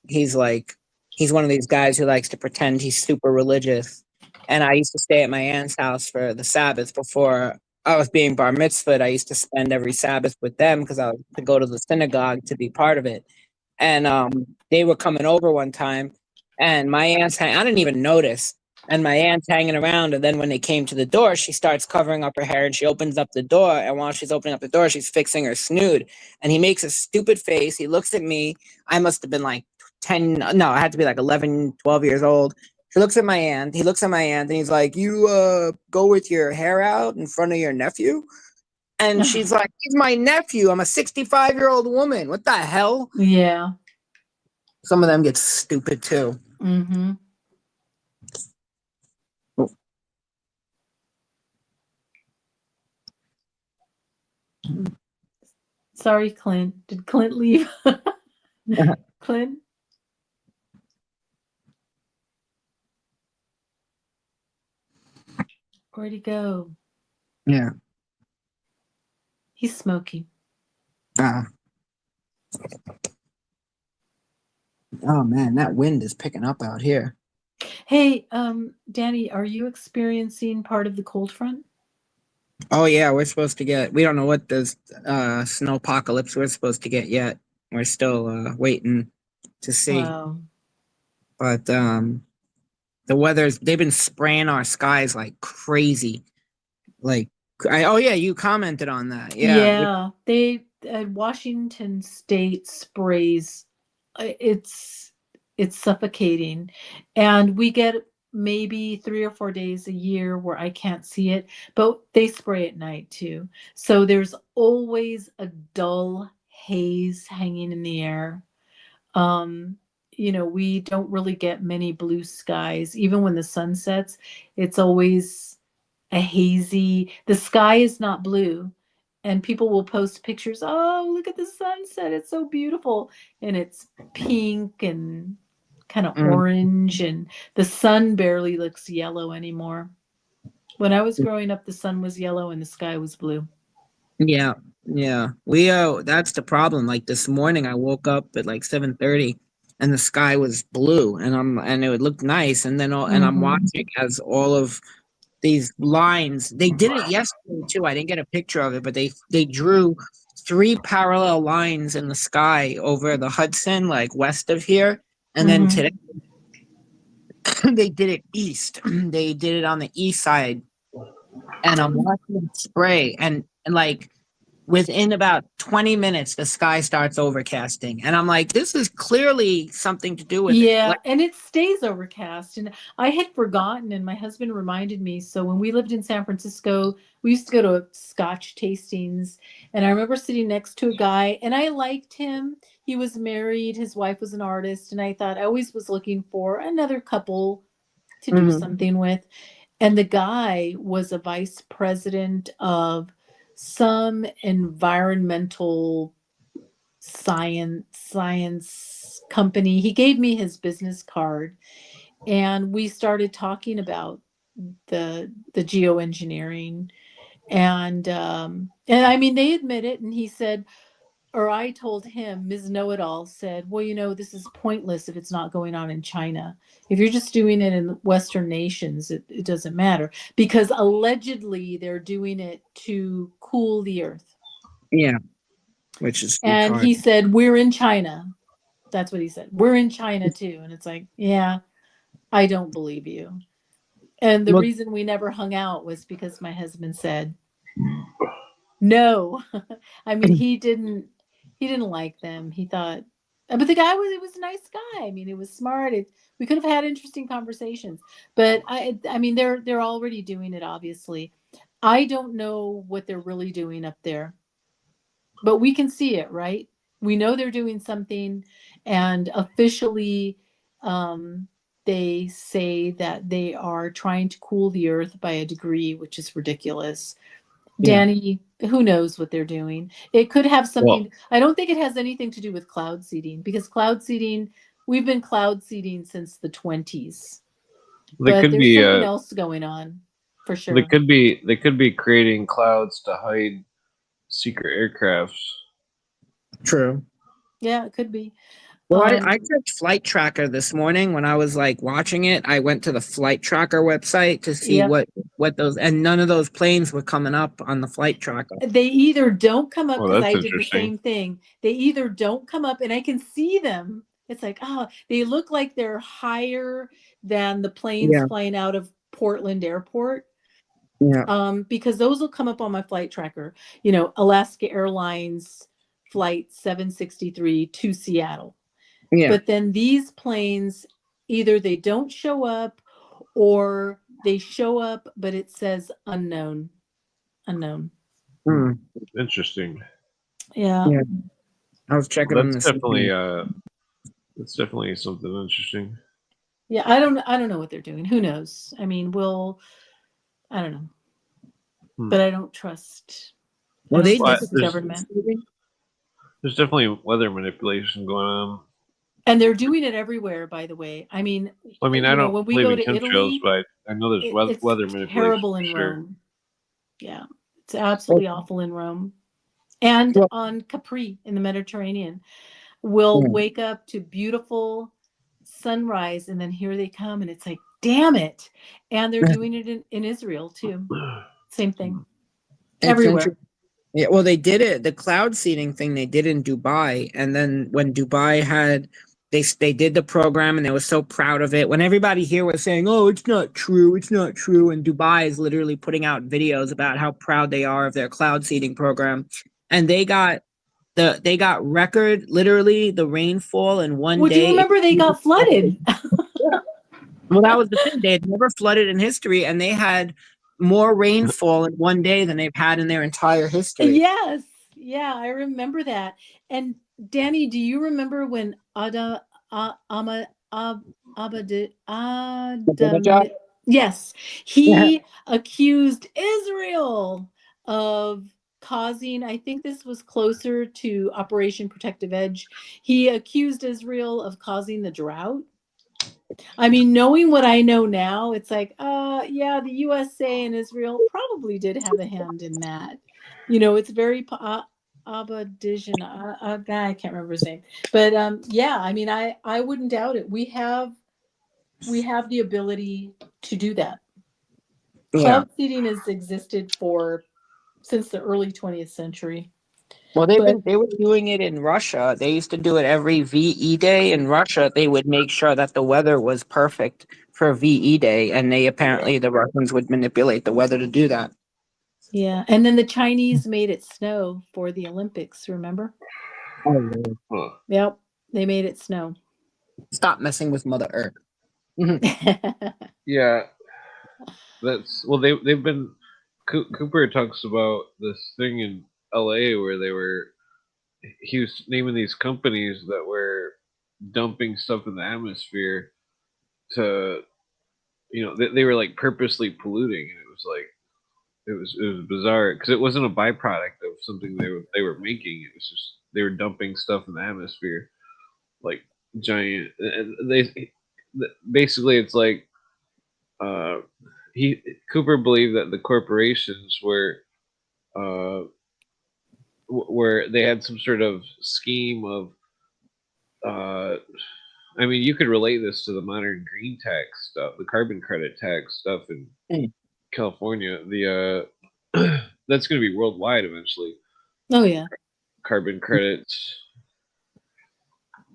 he's like he's one of these guys who likes to pretend he's super religious. And I used to stay at my aunt's house for the Sabbath before I was being bar mitzvahed. I used to spend every Sabbath with them because I was to go to the synagogue to be part of it. And they were coming over one time, and my aunt's I didn't even notice. And my aunt's hanging around, and then when they came to the door, she starts covering up her hair, and she opens up the door. And while she's opening up the door, she's fixing her snood. And he makes a stupid face. He looks at me. I must have been like 10, no, I had to be like 11, 12 years old. He looks at my aunt. He looks at my aunt, and he's like, "You go with your hair out in front of your nephew?" And she's like, "He's my nephew. I'm a 65-year-old woman. What the hell?" Yeah. Some of them get stupid too. Hmm. Sorry, Clint. Did Clint leave? Clint? Where'd he go? Yeah. He's smoking. Uh, oh man, that wind is picking up out here. Hey, Danny, are you experiencing part of the cold front? Oh yeah, we're supposed to get. We don't know what the snow apocalypse we're supposed to get yet. We're still waiting to see. Wow. But the weather's they've been spraying our skies like crazy. Like oh yeah, you commented on that. Yeah. Yeah, they Washington State sprays. It's suffocating, and we get maybe 3 or 4 days a year where I can't see it, but they spray at night too. So there's always a dull haze hanging in the air. Um, we don't really get many blue skies. Even when the sun sets, it's always a hazy, the sky is not blue. And people will post pictures. Oh, look at the sunset. It's so beautiful. And it's pink and kind of Mm, orange, and the sun barely looks yellow anymore. When I was growing up, the sun was yellow and the sky was blue. yeah, yeah. We that's the problem. Like this morning, I woke up at like 7:30, and the sky was blue, and it would look nice. And then and I'm Mhm. watching as all of these lines. They did it yesterday too. I didn't get a picture of it, but they drew 3 parallel lines in the sky over the Hudson, like west of here. And then Mhm. today they did it east. They did it on the east side, and I'm watching it spray, and like within about 20 minutes, the sky starts overcasting, and I'm like, this is clearly something to do with it. Yeah, Like, and it stays overcast. And I had forgotten, and my husband reminded me. So when we lived in San Francisco, we used to go to Scotch tastings. And I remember sitting next to a guy, and I liked him. He was married, his wife was an artist. And I thought I always was looking for another couple to do mhm, something with. And the guy was a vice president of some environmental science company. He gave me his business card, and we started talking about the geoengineering. And I mean, they admit it. And he said, or I told him, Ms. Know-it-all said, well, this is pointless if it's not going on in China. If you're just doing it in Western nations, it doesn't matter, because allegedly they're doing it to cool the earth. yeah, which is And retarded. he said, we're in China. That's what he said. We're in China too. And it's like, yeah, I don't believe you. And the Look, reason we never hung out was because my husband said no. I mean, he didn't like them. He thought, but the guy was, it was a nice guy. I mean, it was smart. We could have had interesting conversations, but I mean, they're already doing it, obviously. I don't know what they're really doing up there, but we can see it, right? We know they're doing something, and officially, um, they say that they are trying to cool the earth by a degree, which is ridiculous. yeah, Danny, who knows what they're doing? It could have Well, something. I don't think it has anything to do with cloud seeding, because cloud seeding, we've been cloud seeding since the 20s. they But could there's be something else going on for they sure. could be they could be creating clouds to hide secret aircrafts. true. Yeah, it could be. Well, I, Um, I checked Flight Tracker this morning when I was like watching it. I went to the Flight Tracker website to see yep. what those, and none of those planes were coming up on the Flight Tracker. They either don't come up, Oh, because that's I did the interesting. same thing. They either don't come up, and I can see them. It's like, oh, they look like they're higher than the planes Yeah, flying out of Portland Airport. yeah, Because those will come up on my flight tracker. Alaska Airlines flight 763 to Seattle. yeah. But then these planes, either they don't show up, or they show up, but it says unknown. Unknown. Mm, Interesting. Yeah. yeah. I was checking Well, them this evening. that's definitely something interesting. Yeah. I don't know what they're doing. Who knows? I mean, I don't know. Hmm. But I don't trust. I Well, don't they did trust the the government. There's definitely weather manipulation going on. And they're doing it everywhere, by the way. I mean, I mean, I don't when we believe go in to chemtrails, Italy, but I know there's it's weather manipulation terrible for in sure. Rome. Yeah, it's absolutely awful in Rome. And Well, on Capri in the Mediterranean, we'll yeah. wake up to beautiful sunrise, and then here they come, and it's like, damn it. And they're doing it in Israel too. Same thing. It's Everywhere. interesting. Yeah, well, they did it. The cloud seeding thing they did in Dubai, and then when Dubai had, they did the program, and they were so proud of it. When everybody here was saying, "Oh, it's not true, it's not true," and Dubai is literally putting out videos about how proud they are of their cloud seeding program, and they got record, literally the rainfall in one Well, do you day. remember they got flooded? Well, that was the thing. They had never flooded in history, and they had more rainfall in one day than they've had in their entire history. Yes. Yeah, I remember that. And Danny, do you remember when Ama Adam, yes, Yeah. he accused Israel of causing, I think this was closer to Operation Protective Edge. He accused Israel of causing the drought. I mean, knowing what I know now, it's like, yeah, the USA and Israel probably did have a hand in that. It's very Abadijan, a guy, I can't remember his name, but yeah, I mean, I wouldn't doubt it. We have the ability to do that. Yeah. Cloud seeding has existed since the early 20th century. Well, But they were doing it in Russia. They used to do it every VE Day in Russia. They would make sure that the weather was perfect for VE Day, and the Russians would manipulate the weather to do that. yeah, and then the Chinese made it snow for the Olympics, remember? Huh. Yep, they made it snow. Stop messing with Mother Earth. Yeah, that's well. They've been. Cooper talks about this thing in L.A. where he was naming these companies that were dumping stuff in the atmosphere to, they were like purposely polluting, and it was like it was bizarre because it wasn't a byproduct of something they were making. It was just they were dumping stuff in the atmosphere, like giant. And they basically it's like uh, he Cooper believed that the corporations uh, where they had some sort of scheme of I mean, you could relate this to the modern green tax stuff, the carbon credit tax stuff in California. The that's going to be worldwide eventually. Oh yeah, Carbon credits.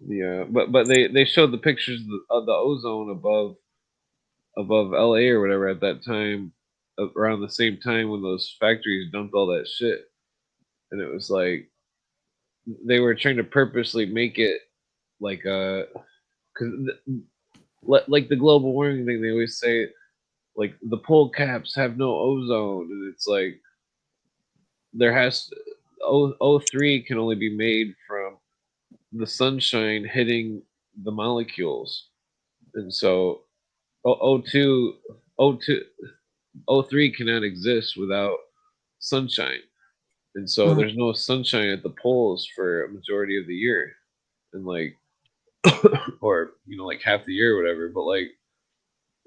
Yeah, but they showed the pictures of the ozone above LA or whatever at that time, around the same time when those factories dumped all that shit, and it was like they were trying to purposely make it like because like the global warming thing, they always say like the pole caps have no ozone, and it's like there has O3 can only be made from the sunshine hitting the molecules, and so O2 O2 O3 cannot exist without sunshine, and so there's no sunshine at the poles for a majority of the year, and like or like half the year or whatever, but like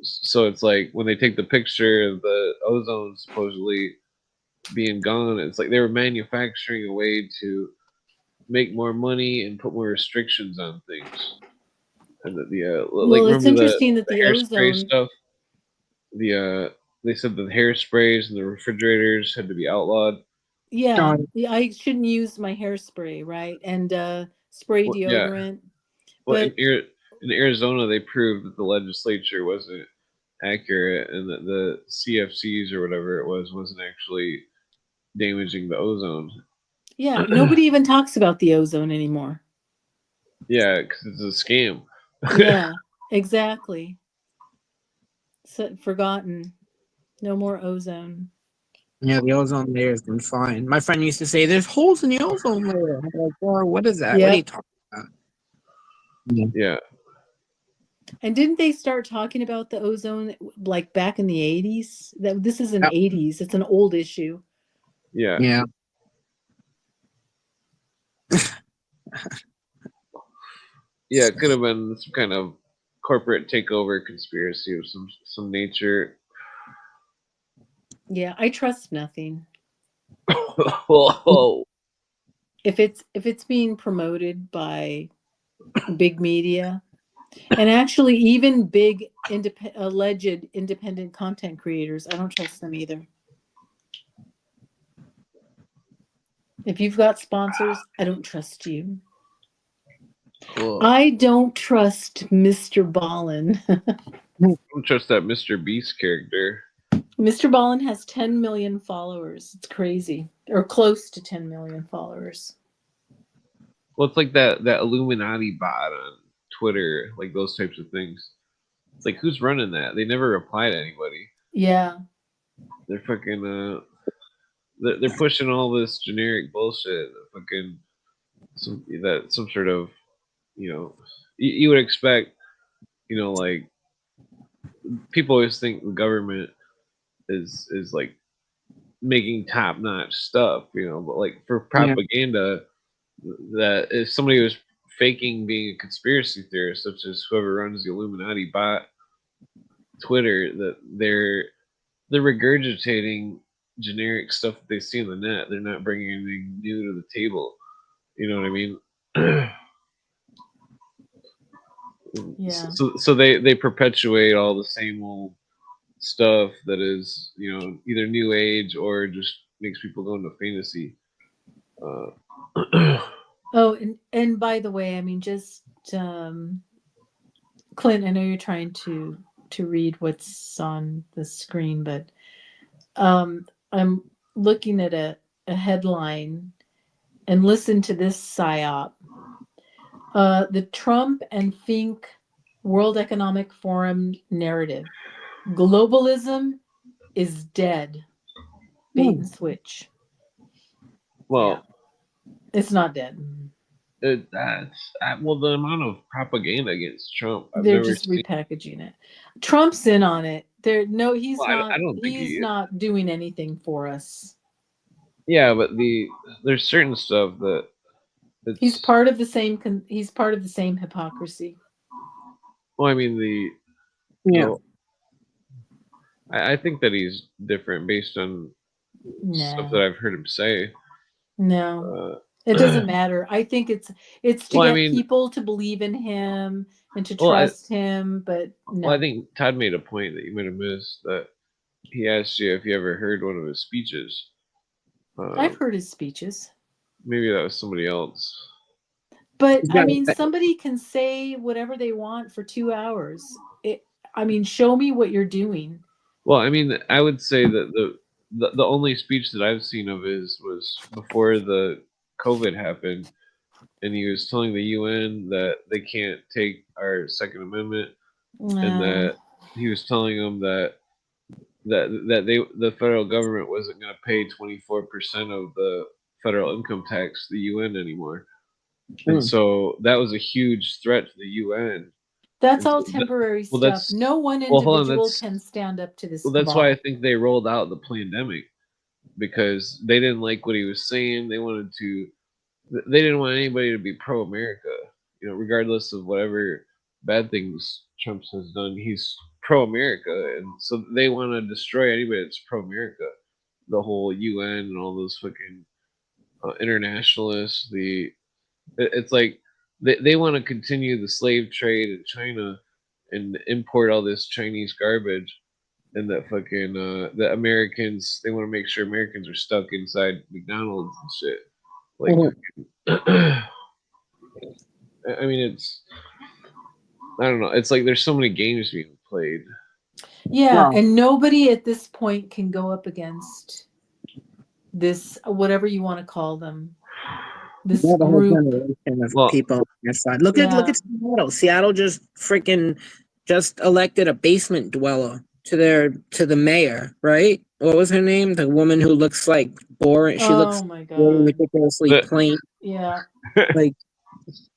so it's like when they take the picture of the ozone supposedly being gone, it's like they were manufacturing a way to make more money and put more restrictions on things. And like well, it's remember interesting that the the hairspray ozone. stuff. They said that the hairsprays and the refrigerators had to be outlawed. Yeah, I shouldn't use my hairspray, right? And spray Yeah, deodorant. well But in Arizona they proved that the legislature wasn't accurate and that the CFCs or whatever it wasn't actually damaging the ozone. yeah, nobody even talks about the ozone anymore. Yeah, because it's a scam. Yeah, exactly. So, forgotten. No more ozone. Yeah, the ozone layer has been fine. My friend used to say, "There's holes in the ozone layer." I'm like, "Well, what is that? What are you Yep. talking about?" Yeah. And didn't they start talking about the ozone like back in the 80s? That this is an Yep. 80s. It's an old issue. Yeah. Yeah. Yeah, it could have been some kind of corporate takeover conspiracy of some nature. Yeah, I trust nothing. Whoa. If it's being promoted by big media, and actually even big alleged independent content creators, I don't trust them either. If you've got sponsors, I don't trust you. Cool. I don't trust Mr. Ballin. I don't trust that Mr. Beast character. Mr. Ballin has 10 million followers. It's crazy. Or close to 10 million followers. Well, it's like that Illuminati bot on Twitter, like those types of things. It's like who's running that? They never reply to anybody. Yeah. They're fucking they're pushing all this generic bullshit. Fucking some sort of you would expect like people always think the government is like making top notch stuff, but like for propaganda, that if somebody was faking being a conspiracy theorist, such as whoever runs the Illuminati bot Twitter, that they're regurgitating generic stuff that they see on the net. They're not bringing anything new to the table. You know what I mean? Yeah. So they perpetuate all the same old stuff that is, you know, either new age or just makes people go into fantasy. Oh, and by the way, I mean, just Clint, I know you're trying to read what's on the screen, but I'm looking at a headline, and listen to this psyop. The Trump and Fink World Economic Forum narrative. Globalism is dead. Bait and switch. Well, It's not dead. well, the amount of propaganda against Trump, I've They're never just seen. repackaging it. Trump's in on it. He's Well, not. I don't think He's he. not doing anything for us. Yeah, but there's certain stuff that He's it's. part of the same. He's part of the same hypocrisy. Well, I mean Yeah. well, I think that he's different based on stuff that No, I've heard him say. no, Uh, it doesn't matter. I think it's to well, I get mean, people to believe in him and to well, trust him. But well, I no, think Todd made a point that you might have missed that he asked you if you ever heard one of his speeches. I've Um, heard his speeches. maybe that was somebody else. But I Yeah. mean, somebody can say whatever they want for 2 hours. I mean, show me what you're doing. Well, I mean, I would say that the only speech that I've seen of his was before the COVID happened, and he was telling the UN that they can't take our Second Amendment, and No. that he was telling them that the federal government wasn't going to pay 24% of the federal income tax to the UN anymore, and so that was a huge threat to the UN. That's And all so temporary well, stuff. No one well, hold on, individual can stand up to this that's why I cabal. think they rolled out the pandemic because they didn't like what he was saying. They didn't want anybody to be pro America, you know, regardless of whatever bad things Trump has done. He's pro America, and so they want to destroy anybody that's pro America. The whole UN and all those fucking internationalists. It's like they want to continue the slave trade in China and import all this Chinese garbage, and that fucking the Americans, they want to make sure Americans are stuck inside McDonald's and shit. Like, I mean, I don't know. It's like there's so many games being played. Yeah, Well, and nobody at this point can go up against this, whatever you want to call them, this the whole group. generation of Well, people on their side. Look Yeah. at Seattle. Seattle just freaking just elected a basement dweller to the mayor, right? What was her name? The woman who looks like boring. She Oh looks my really God. ridiculously the, plain, Yeah.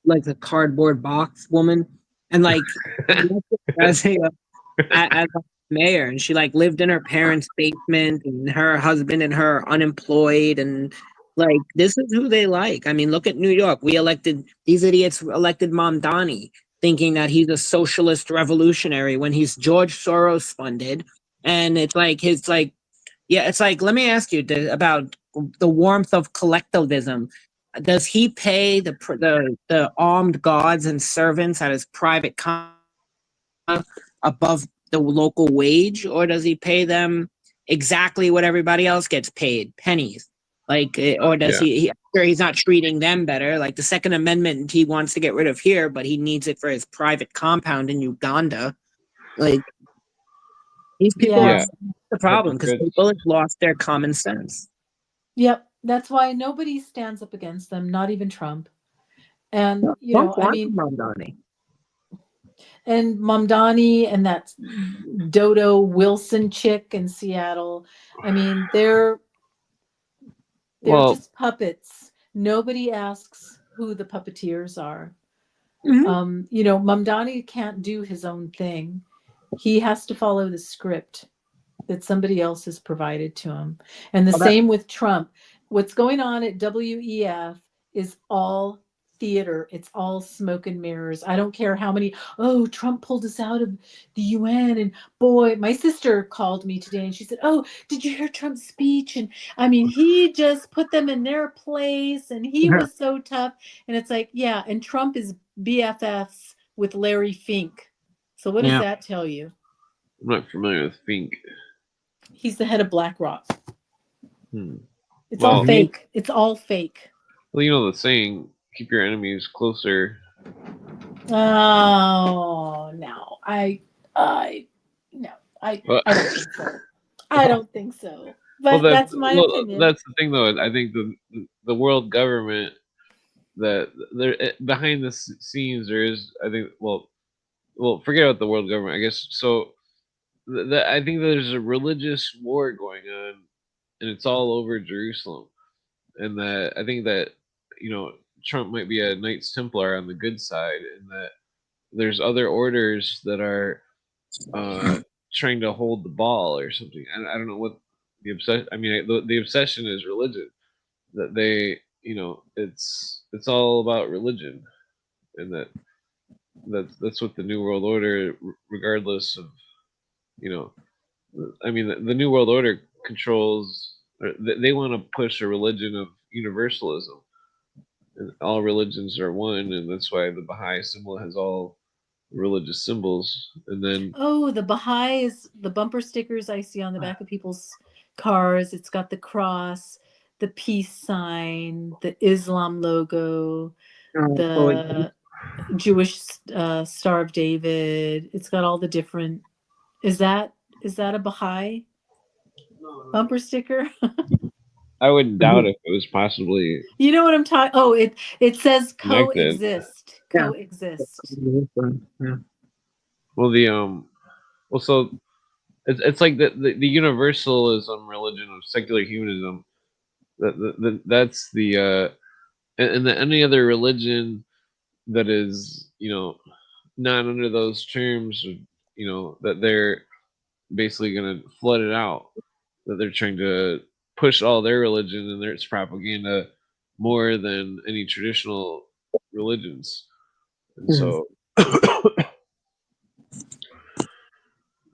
like a cardboard box woman, and like as as a mayor, and she like lived in her parents' basement, and her husband and her are unemployed, and like this is who they like. I mean, look at New York. These idiots elected Mamdani, thinking that he's a socialist revolutionary when he's George Soros funded, and it's like let me ask you about the warmth of collectivism. Does he pay the armed guards and servants at his private above the local wage, or does he pay them exactly what everybody else gets paid, pennies? Or does yeah. sure he's not treating them better? Like the Second Amendment, he wants to get rid of here, but he needs it for his private compound in Uganda. Like these people Yeah. are the problem because Hypocrites. people have lost their common sense. Yep. That's why nobody stands up against them, not even Trump. And, Trump I wants mean, Mamdani. and Mamdani and that Dodo Wilson chick in Seattle. I mean, they're Well, just puppets. Nobody asks who the puppeteers are. Mhm. Mamdani can't do his own thing. He has to follow the script that somebody else has provided to him. And the Well, that, same with Trump. What's going on at WEF is all theater. It's all smoke and mirrors. I don't care how many, oh, Trump pulled us out of the UN. And boy, my sister called me today and she said, oh, did you hear Trump's speech? And I mean, he just put them in their place and he was so tough. And it's like, yeah, and Trump is BFFs with Larry Fink. So what does Yeah. that tell you? I'm not familiar with Fink. He's the head of BlackRock. It's Well, all fake. It's all fake. Well, you know the saying, keep your enemies closer. Oh no, I no, I Well, don't think so. I don't think so. But well, that's my opinion. that's the thing, though. I think the world government that there behind the scenes there is. I think well, forget about the world government. I guess so. I think there's a religious war going on, and it's all over Jerusalem. And that I think that you know Trump might be a Knights Templar on the good side, and that there's other orders that are trying to hold the ball or something. I don't know what the obsession. I mean, the obsession is religion. That they, it's all about religion, and that's what the New World Order, regardless of, you know, I mean, the New World Order controls. Or they want to push a religion of universalism, and all religions are one, and that's why the Baha'i symbol has all religious symbols. And then the Baha'i is the bumper stickers I see on the back of people's cars. It's got the cross, the peace sign, the Islam logo, the Jewish Star of David. It's got all the different. Is that a Baha'i bumper sticker? I wouldn't doubt if it was possibly. You know what I'm talking? Oh, it says Connected. coexist. Yeah. Coexist. Yeah. Well, so it's like the universalism religion of secular humanism. That's the and any other religion that is not under those terms, that they're basically going to flood it out. That they're trying to push all their religion and its propaganda more than any traditional religions, and so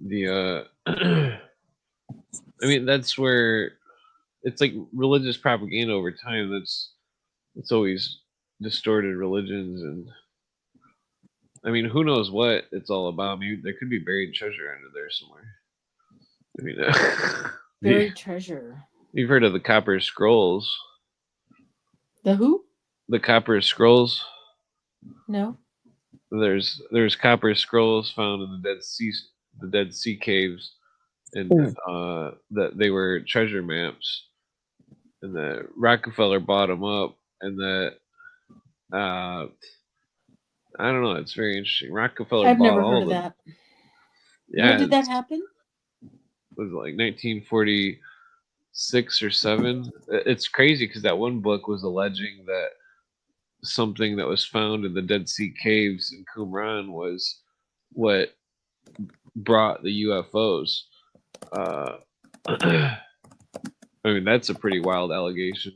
the I mean that's where it's like religious propaganda over time. It's always distorted religions, and I mean who knows what it's all about. Maybe there could be buried treasure under there somewhere. I mean, Buried treasure. You've heard of the Copper Scrolls? The who? The Copper Scrolls. No. There's Copper Scrolls found in the Dead Sea caves, and that they were treasure maps, and that Rockefeller bought them up, and that I don't know. It's very interesting. Rockefeller I've bought never all heard of of them. that. Yeah, When did that happen? It was like 1946 or 7. It's crazy because that one book was alleging that something that was found in the Dead Sea caves in Qumran was what brought the UFOs. I mean, that's a pretty wild allegation.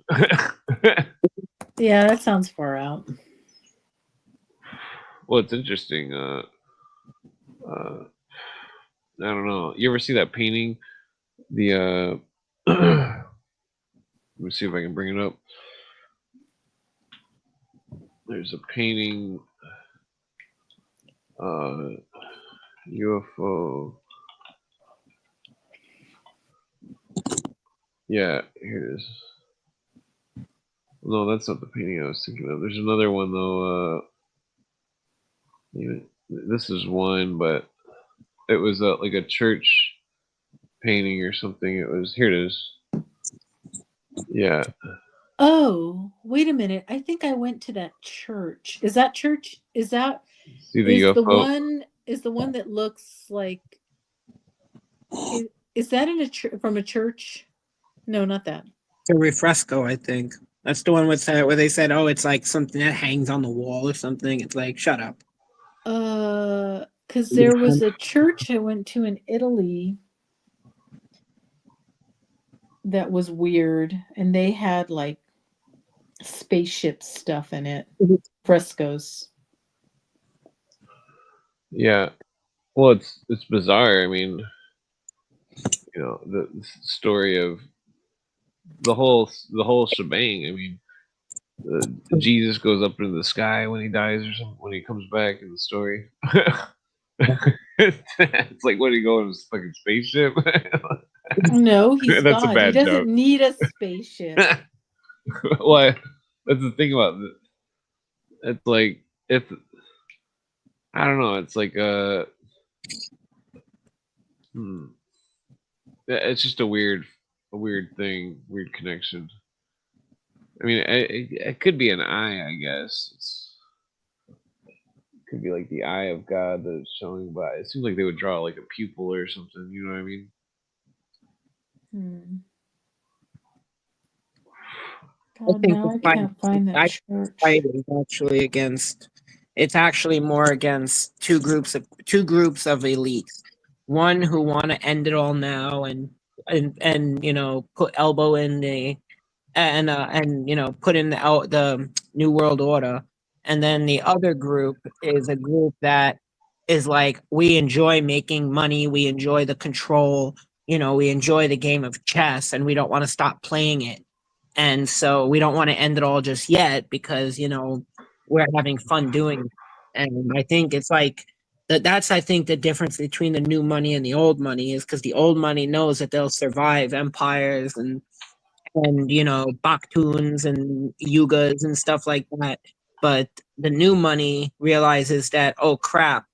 Yeah, that sounds far out. Well, it's interesting. I don't know. You ever see that painting? The let me see if I can bring it up. There's a painting. UFO. Yeah, here it is. No, that's not the painting I was thinking of. There's another one though. This is one, but it was like a church painting or something. It was here. It is. Yeah. Oh, wait a minute. I think I went to that church. Is that church? Is that See the UFO? the one that looks like is that in from a church? No, not that. It's a refresco, I think. That's the one with where they said, "Oh, it's like something that hangs on the wall or something." It's like, shut up. Because there was a church I went to in Italy that was weird, and they had like spaceship stuff in it. frescoes. Yeah. Well, it's bizarre. I mean, the story of the whole shebang. I mean, Jesus goes up into the sky when he dies or something. When he comes back in the story, it's like, what, did he go in his fucking spaceship? No, he's That's a God. He bad doesn't joke. need a spaceship. Well, that's the thing about it. It's like, if I don't know, it's like it's just a weird thing, weird connection. I mean, it could be an eye, I guess. It could be like the eye of God that it's showing, but it seems like they would draw like a pupil or something. You know what I mean? Hmm. I God, think now the I fight, can't find that church. is actually against. It's actually more against two groups of elites. One who want to end it all now and put elbow in the and put in the new world order, and then the other group is a group that is like, we enjoy making money, we enjoy the control, we enjoy the game of chess, and we don't want to stop playing it, and so we don't want to end it all just yet because we're having fun doing it. And I think it's like that's I think the difference between the new money and the old money is because the old money knows that they'll survive empires and Baktuns and Yugas and stuff like that. But the new money realizes that, oh crap,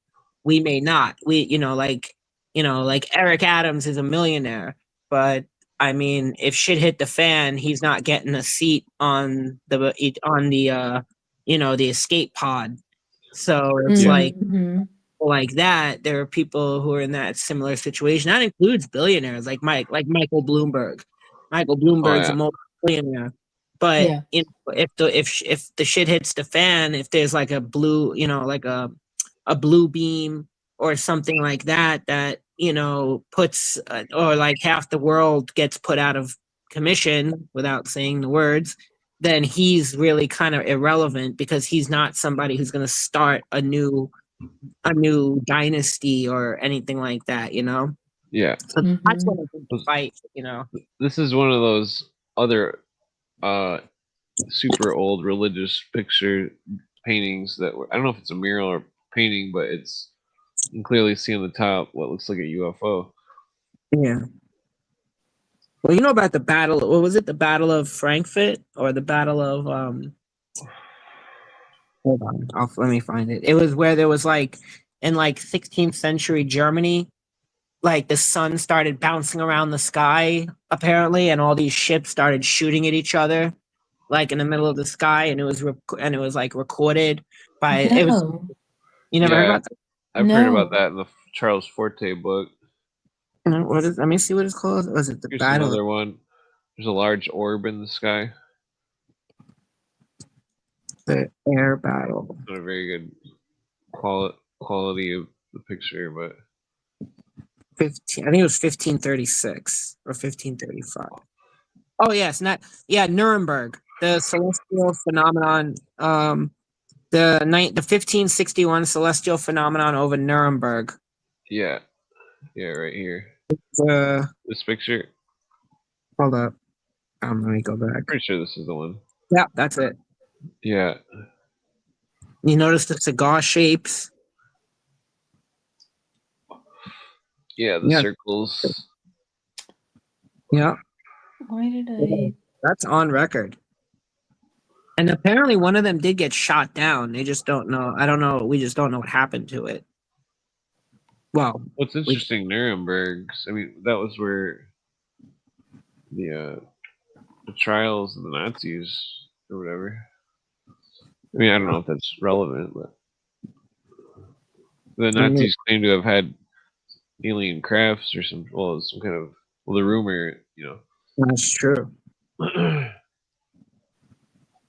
we may not. Like Eric Adams is a millionaire, but I mean, if shit hit the fan, he's not getting a seat on the escape pod. So it's Yeah. like that. There are people who are in that similar situation. That includes billionaires like Michael Bloomberg. Michael Oh Bloomberg's a yeah. multi-billionaire. But Yeah. if the shit hits the fan, if there's like a blue, like a blue beam or something like that puts or like half the world gets put out of commission without saying the words, then he's really kind of irrelevant because he's not somebody who's going to start a new dynasty or anything like that. Yeah. So that's what I think the fight. This is one of those other super old religious picture paintings that I don't know if it's a mural or painting, but you can clearly see on the top what looks like a UFO. Yeah. Well, you know about the battle. What was it? The Battle of Frankfurt or the Battle of Hold on, let me find it. It was where there was like in like 16th century Germany, like the sun started bouncing around the sky apparently, and all these ships started shooting at each other, like in the middle of the sky, and it was like recorded by it was. No. You never heard Yeah, about that? I've heard No. about that in the Charles Forte book. What is? Let me see what it's called. Was it the Here's Battle? another one. There's a large orb in the sky. The Air Battle. Not a very good quality of the picture, but 15. I think it was 1536 or 1535. Oh yes, Nuremberg, the celestial phenomenon. The 1561 celestial phenomenon over Nuremberg. yeah, right here. This picture. Hold up. Let me go back. Pretty sure this is the one. Yeah, that's it. Yeah. You notice the cigar shapes? Yeah, the circles. Yeah. Why did I? That's on record. And apparently one of them did get shot down. They just don't know. I don't know. We just don't know what happened to it. Well, what's interesting, Nuremberg's. I mean, that was where the trials of the Nazis or whatever. I mean, I don't know if that's relevant, but the Nazis claim to have had alien crafts or some kind of the rumor, That's true.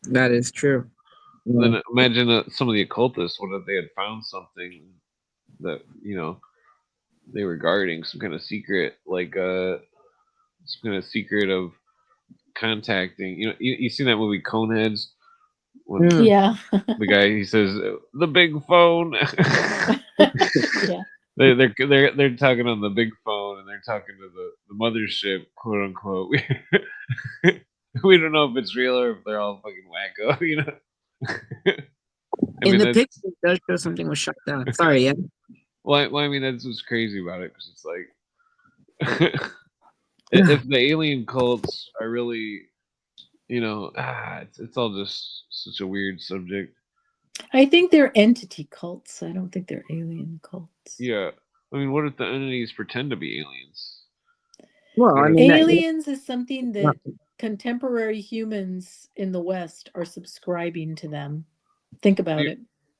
That is true. Then imagine some of the occultists. What if they had found something that they were guarding, some kind of secret, like some kind of secret of contacting. You seen that movie Coneheads, when Yeah. the guy he says the big phone. Yeah. They're talking on the big phone and they're talking to the mothership, quote unquote. We don't know if it's real or if they're all fucking wacko, you know. I In mean the that's picture, it does show something was shut down. Sorry, yeah. well, I mean that's what's crazy about it because it's like if the alien cults are really, you know, it's all just such a weird subject. I think they're entity cults. I don't think they're alien cults. Yeah, I mean, what if the entities pretend to be aliens? Well, I Like, mean, Aliens is something that contemporary humans in the West are subscribing to them. Think about you, it.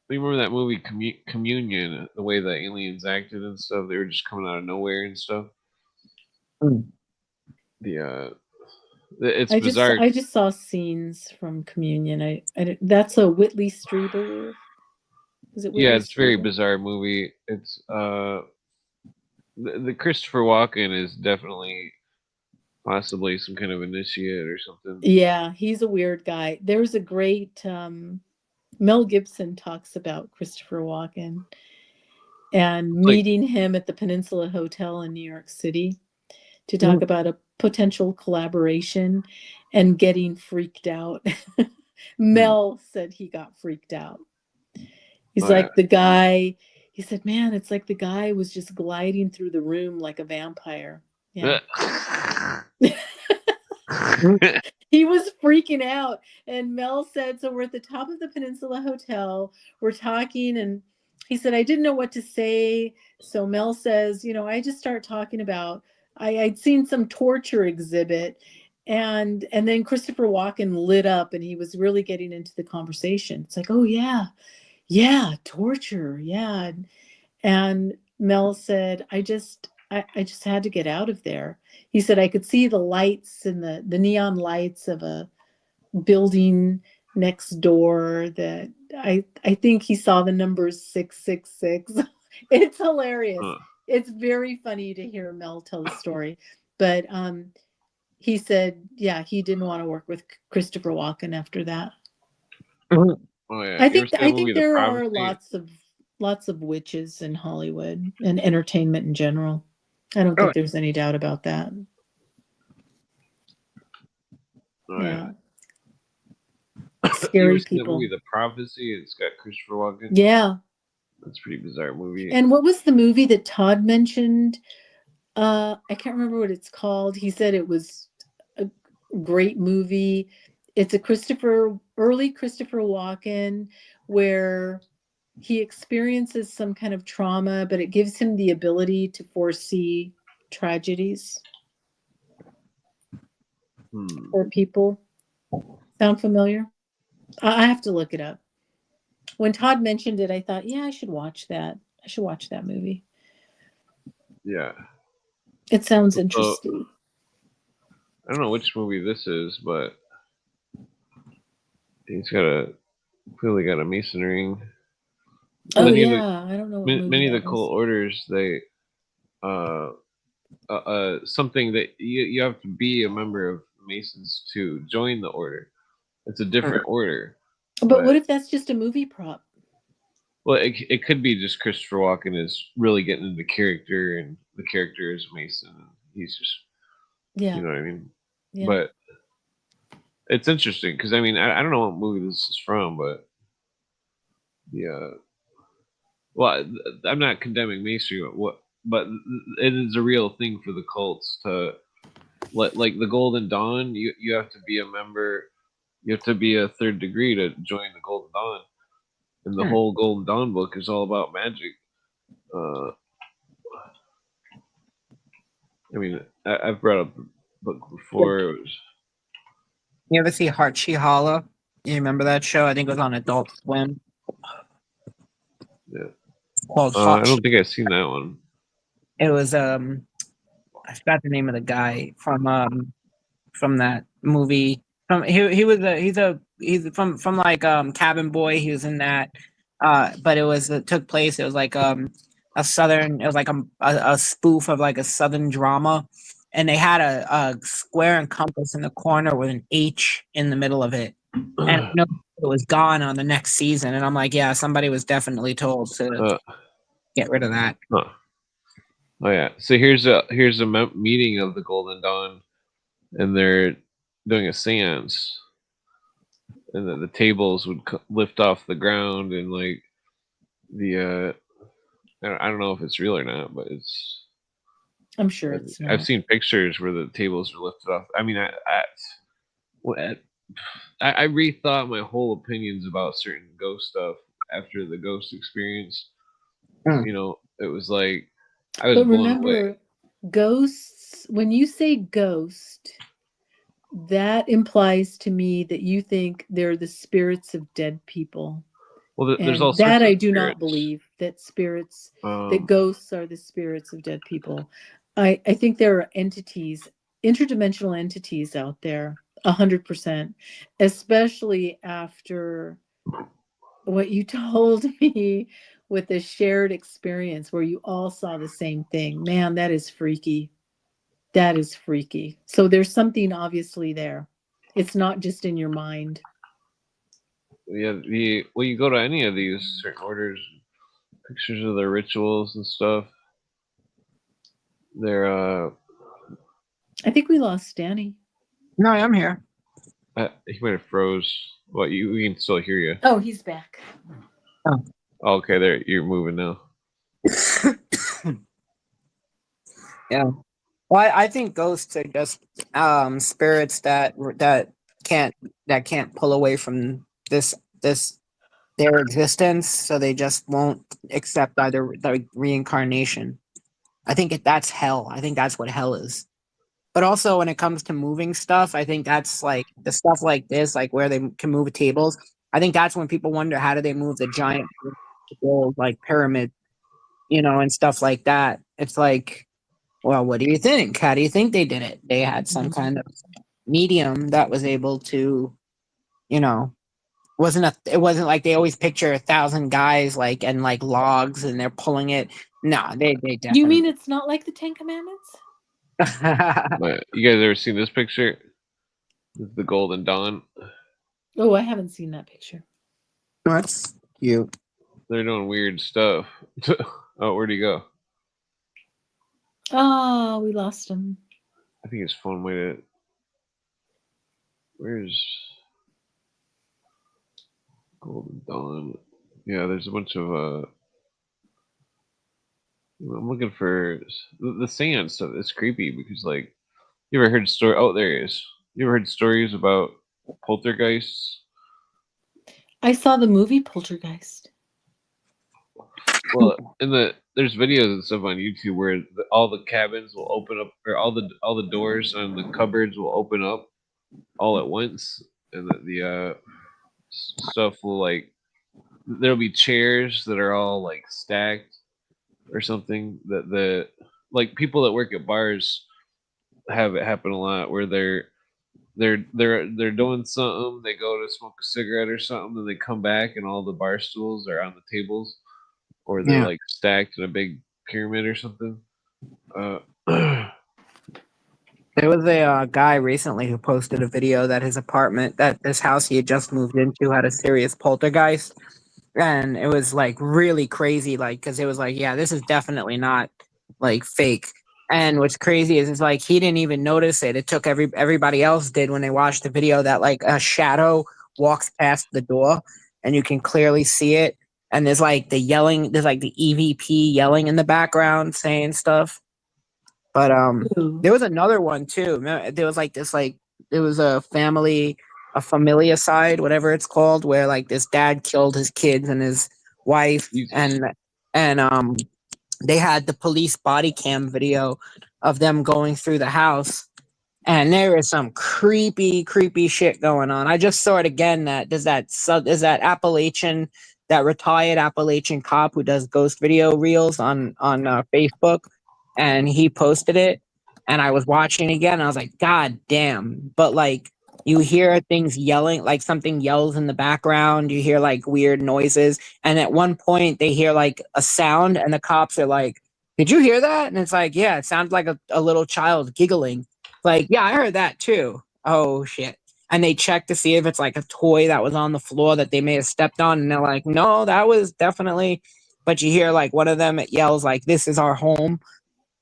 you remember that movie Communion? The way the aliens acted and stuff, they were just coming out of nowhere and stuff. Mm. It's bizarre. I just saw scenes from Communion. That's a Whitley Strieber. Is it Whitley Yeah, it's a very Strieber? bizarre movie. It's the Christopher Walken is definitely possibly some kind of initiate or something. Yeah, he's a weird guy. There's a great Mel Gibson talks about Christopher Walken and meeting him at the Peninsula Hotel in New York City to talk about a potential collaboration and getting freaked out. Mel said he got freaked out. He's like the guy, he said, man, it's like the guy was just gliding through the room like a vampire. Yeah. He was freaking out. And Mel said, so we're at the top of the Peninsula Hotel. We're talking, and he said, I didn't know what to say. So Mel says, you know, I just start talking about, I'd seen some torture exhibit. And then Christopher Walken lit up and he was really getting into the conversation. It's like, oh, yeah, torture. Yeah. And Mel said, I just had to get out of there. He said, I could see the lights and the neon lights of a building next door that I think he saw the numbers 666. It's hilarious. It's very funny to hear Mel tell the story. But he said, yeah, he didn't want to work with Christopher Walken after that. Oh yeah. I think there are lots of witches in Hollywood and entertainment in general. I don't think there's any doubt about that. Oh, yeah. Scary people. That movie, The Prophecy? It's got Christopher Walken. Yeah. That's a pretty bizarre movie. And what was the movie that Todd mentioned? I can't remember what it's called. He said it was a great movie. It's a early Christopher Walken where he experiences some kind of trauma, but it gives him the ability to foresee tragedies for people. Sound familiar? I have to look it up. When Todd mentioned it, I thought, yeah, I should watch that. I should watch that movie. Yeah. It sounds interesting. I don't know which movie this is, but he's clearly got a Mason ring. Oh yeah, I don't know. Many of the cult orders, they something that you have to be a member of Masons to join the order. It's a different order. But what if that's just a movie prop? Well, it could be just Christopher Walken is really getting into the character, and the character is Mason. And he's just, you know what I mean? Yeah. But it's interesting because I mean I don't know what movie this is from, but yeah. Well, I'm not condemning Masonry, but it is a real thing for the cults to like the Golden Dawn. You have to be a member. You have to be a third degree to join the Golden Dawn. And the whole Golden Dawn book is all about magic. I mean, I've brought up the book before. It was... You ever see Heart-She-Hollow? You remember that show? I think it was on Adult Swim. Yeah. Called I don't think I've seen that one. It was I forgot the name of the guy from that movie. He's from like Cabin Boy. He was in that. But it took place. It was like a southern. It was like a spoof of like a southern drama, and they had a square and compass in the corner with an H in the middle of it. And it was gone on the next season, and I'm like, yeah, somebody was definitely told to Uh, get rid of that. huh. Oh yeah. So here's a meeting of the Golden Dawn, and they're doing a séance, and the tables would lift off the ground, and like the I don't know if it's real or not, but I'm sure it's I've not. seen pictures where the tables are lifted off. I mean, I rethought my whole opinions about certain ghost stuff after the ghost experience. Hmm. You know, it was like I was But blown away. remember, ghosts, when you say ghost, that implies to me that you think they're the spirits of dead people. Well, there's all And sorts that of I do not spirits. believe that spirits, that Um, ghosts are the spirits of dead people. I think there are entities, interdimensional entities out there, 100%, especially after what you told me with the shared experience where you all saw the same thing. Man, that is freaky. That is freaky. So there's something obviously there. It's not just in your mind. yeah, when you go to any of these certain orders, pictures of their rituals and stuff. They're I think we lost Danny. No, I'm here. he might have froze. What we can still hear you. Oh, he's back. Oh, okay, there you're moving now. Yeah. Well, I think ghosts are just spirits that can't pull away from this their existence, so they just won't accept either the reincarnation. I think that's hell. I think that's what hell is. But also, when it comes to moving stuff, I think that's like the stuff like this, like where they can move tables. I think that's when people wonder how do they move the giant gold like pyramid, and stuff like that. It's like, well, what do you think? How do you think they did it? They had some kind of medium that was able to, you know, it wasn't like they always picture 1,000 guys like and like logs and they're pulling it. No, they definitely. You mean it's not like the Ten Commandments? You guys ever seen this picture? This is the Golden Dawn. Oh, I haven't seen that picture. That's cute. They're doing weird stuff. Oh, where'd he go? Oh, we lost him. I think his phone might have. Where's Golden Dawn? Yeah, there's a bunch of I'm looking for the sand stuff. It's creepy because like you ever heard story? Oh, there he is. You ever heard stories about poltergeists? I saw the movie Poltergeist. Well, there's videos and stuff on YouTube where all the cabins will open up, or all the doors on the cupboards will open up all at once, and the stuff will like there'll be chairs that are all like stacked or something that the like people that work at bars have it happen a lot where they're doing something, they go to smoke a cigarette or something, then they come back and all the bar stools are on the tables, or they're like stacked in a big pyramid or something. There was a guy recently who posted a video that his apartment, that this house he had just moved into, had a serious poltergeist, and it was like really crazy, like because it was like, yeah, this is definitely not like fake. And what's crazy is like he didn't even notice it. It took everybody else did when they watched the video that like a shadow walks past the door, and you can clearly see it. And there's like the yelling, there's like the EVP yelling in the background saying stuff. But there was another one too. There was like this, like there was a familicide, whatever it's called, where like this dad killed his kids and his wife, and they had the police body cam video of them going through the house, and there is some creepy shit going on. I just saw it again. Is that Appalachian, that retired Appalachian cop who does ghost video reels on Facebook, and he posted it, and I was watching it again, and I was like, God damn! But like, you hear things yelling, like something yells in the background. You hear like weird noises, and at one point they hear like a sound, and the cops are like, "Did you hear that?" And it's like, "Yeah, it sounds like a little child giggling." Like, yeah, I heard that too. Oh shit! and they check to see if it's like a toy that was on the floor that they may have stepped on, and they're like, no, that was definitely. But you hear like one of them, it yells like, "This is our home,"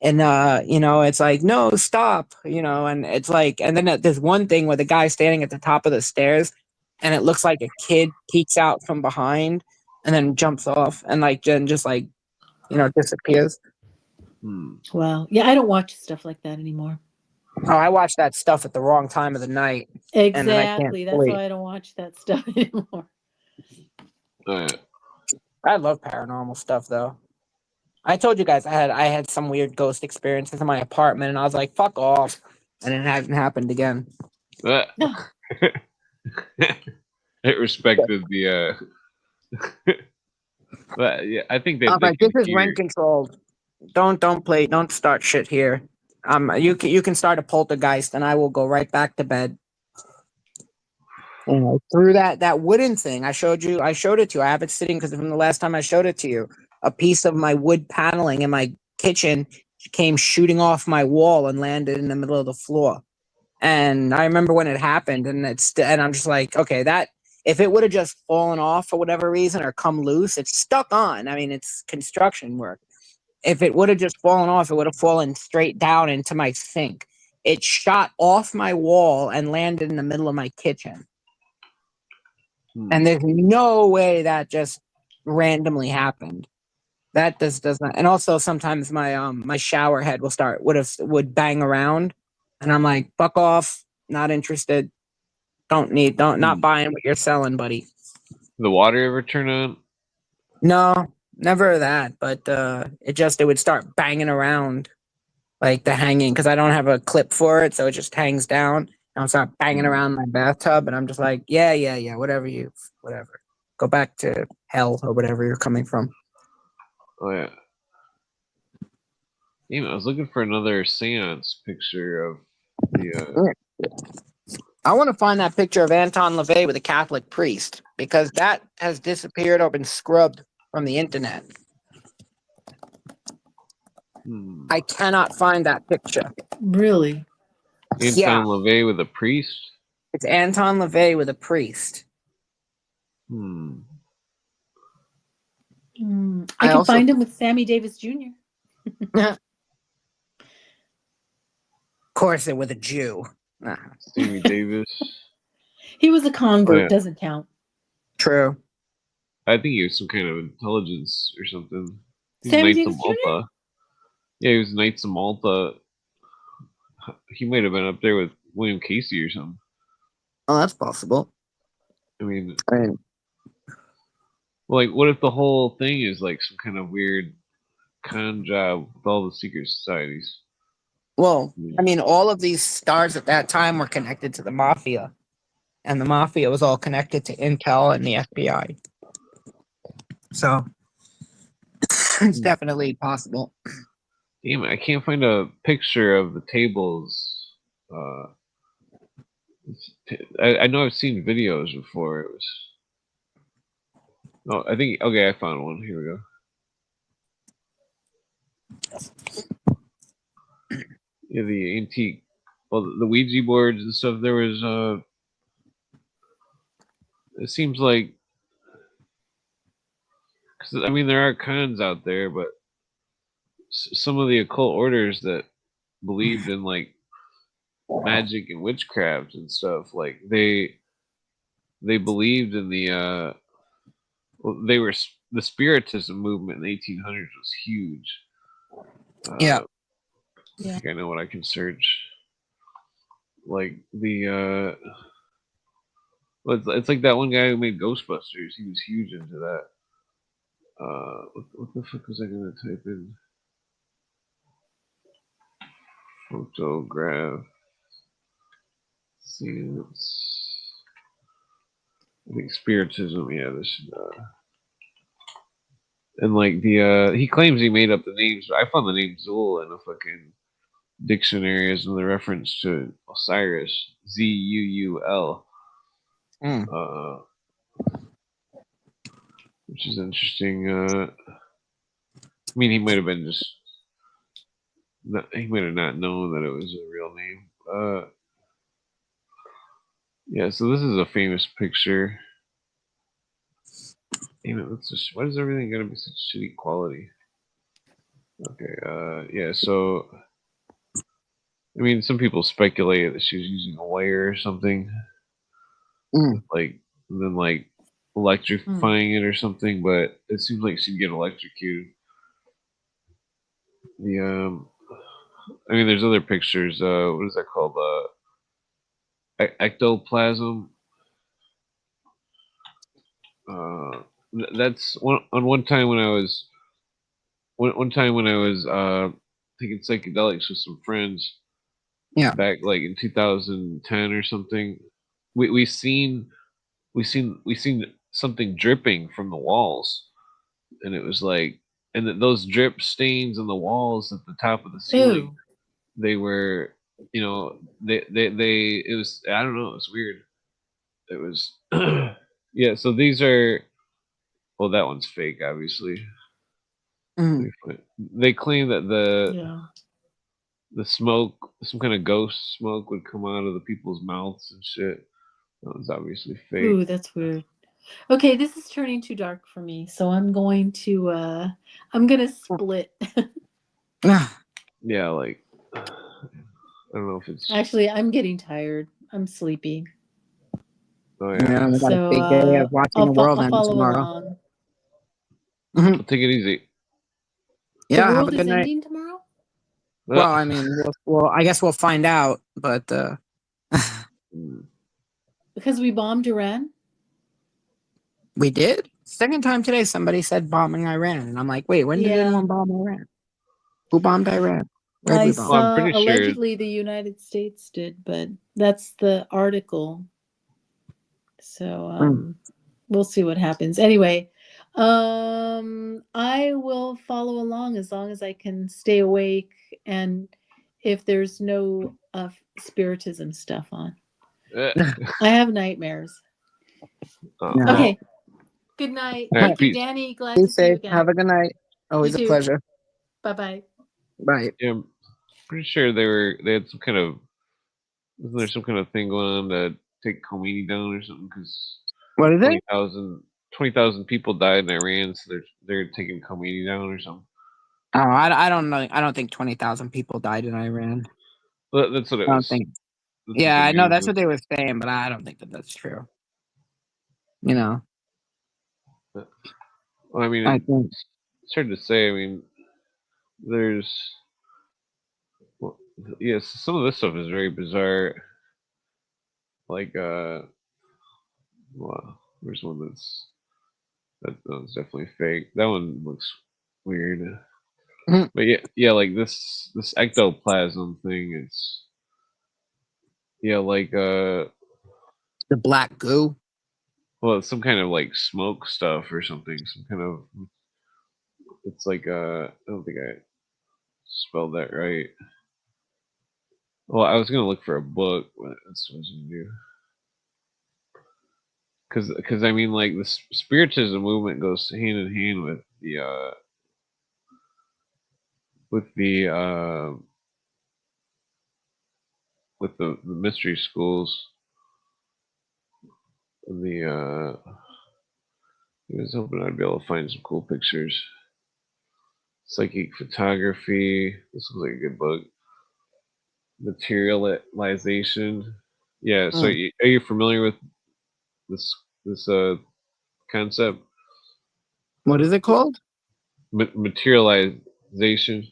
and it's like, no, stop, and it's like, and then there's one thing where the guy's standing at the top of the stairs, and it looks like a kid peeks out from behind, and then jumps off, and like then just like disappears. Well, yeah, I don't watch stuff like that anymore. Oh, I watch that stuff at the wrong time of the night. And then I can't Exactly. That's sleep. why I don't watch that stuff anymore. I love paranormal stuff though. I told you guys I had some weird ghost experiences in my apartment, and I was like, "Fuck off," and it hasn't happened again. It respected the. But yeah, I think that. This is rent controlled. Don't start shit here. You can start a poltergeist, and I will go right back to bed. Through that wooden thing I showed it to you. I have it sitting because from the last time I showed it to you, a piece of my wood paneling in my kitchen came shooting off my wall and landed in the middle of the floor. And I remember when it happened, and I'm just like, okay, that if it would have just fallen off for whatever reason or come loose, it's stuck on. I mean, it's construction work. If it would have just fallen off, it would have fallen straight down into my sink. It shot off my wall and landed in the middle of my kitchen. And there's no way that just randomly happened. That does not. And also sometimes my shower head would bang around, and I'm like, fuck off, not interested. Not buying what you're selling, buddy. The water ever turn on? No, never that. But it would start banging around, like the hanging, because I don't have a clip for it, so it just hangs down. I'll start banging around my bathtub, and I'm just like, yeah, whatever. Go back to hell or whatever you're coming from. Oh yeah. Damn, I was looking for another seance picture of the. I want to find that picture of Anton LaVey with a Catholic priest, because that has disappeared or been scrubbed from the internet. I cannot find that picture. Really? Anton LaVey with a priest? It's Anton LaVey with a priest. I can find him with Sammy Davis Jr. Of course, it with a Jew. Sammy Davis. He was a convert. Doesn't count. True. I think he was some kind of intelligence or something. Sammy Davis Jr.? Yeah, he was Knights of Malta. He might have been up there with William Casey or something. Oh, that's possible. I mean, like, what if the whole thing is like some kind of weird con job with all the secret societies? Well, I mean, all of these stars at that time were connected to the mafia, and the mafia was all connected to Intel and the FBI. So it's definitely possible. Damn it, I can't find a picture of the tables. I know I've seen videos before. It was. No, I think. Okay, I found one. Here we go. Yeah, the antique. Well, the Ouija boards and stuff. There was. It seems like. Because I mean, there are cons out there, but some of the occult orders that believed in like magic and witchcraft and stuff, like they believed in the the Spiritism movement in the 1800s was huge. Yeah. I think I know what I can search. Like the it's like that one guy who made Ghostbusters. He was huge into that. What the fuck was I gonna type in? Photograph scenes. I think Spiritism. Yeah, this. And like he claims he made up the names. But I found the name Zool in a fucking dictionary as the reference to Osiris, Zuul, which is interesting. I mean, he might have been just. He might have not known that it was a real name. Yeah, so this is a famous picture. Damn it, why is everything gonna be such shitty quality? Okay, yeah, so I mean, some people speculate that she was using a wire or something, Mm. like, and then like electrifying it or something, but it seems like she'd get electrocuted. The I mean, there's other pictures. What is that called? Ectoplasm. Uh, that's one time when I was one time when I was taking psychedelics with some friends. Yeah. Back like in 2010 or something. We seen something dripping from the walls, and it was like, and those drip stains on the walls at the top of the ceiling. Ew. They were, they it was, I don't know, it was weird. It was yeah, so these are, well, that one's fake, obviously. Mm. They claim that Yeah. the smoke, some kind of ghost smoke, would come out of the people's mouths and shit. That was obviously fake. Ooh, that's weird. Okay, this is turning too dark for me, so I'm going to split. Ah, Yeah, like, I don't know if it's, Actually, I'm getting tired. I'm sleepy. oh yeah, yeah, we got a So big day of watching the world I'll end follow tomorrow. along. Mhm. take it easy. The Yeah, have a world good is night. ending tomorrow? Well, I mean, I guess we'll find out, but Because we bombed Iran? we did. Second time today, somebody said bombing Iran, and I'm like, wait, when did Yeah. anyone bomb Iran? Who bombed Iran? Where'd I we bomb? Well, I'm saw pretty sure. allegedly the United States did, but that's the article. So we'll see what happens. Anyway, I will follow along as long as I can stay awake and if there's no spiritism stuff on. I have nightmares. Yeah. Okay. Good night. All right, Thank you, peace. Danny. Glad Be to see you safe. again. Have a good night. Always You a too. pleasure. Bye-bye. Bye. Yeah, I'm pretty sure they had some kind of, wasn't there some kind of thing going on to take Khomeini down or something? Because What is it? 20,000 people died in Iran, so they're taking Khomeini down or something. Oh, I don't know. I don't think 20,000 people died in Iran. But that's what it I don't was. think. That's Yeah, what I the know news that's what was. they were saying, but I don't think that that's true. You know, Well, I mean, I think. it's hard to say. I mean, there's, well, yes, some of this stuff is very bizarre. Like, well, there's one that one's definitely fake. That one looks weird. Mhm. But yeah, like this ectoplasm thing. It's, yeah, like The black goo. well, it's some kind of like smoke stuff or something. Some kind of, it's like I don't think I spelled that right. Well, I was gonna look for a book, but that's what I was gonna do. Because I mean, like, the spiritism movement goes hand in hand with the with the mystery schools. I was hoping I'd be able to find some cool pictures. Psychic photography. This looks like a good book. Materialization. Yeah. So, Mm. are you familiar with this concept? What is it called? Materialization.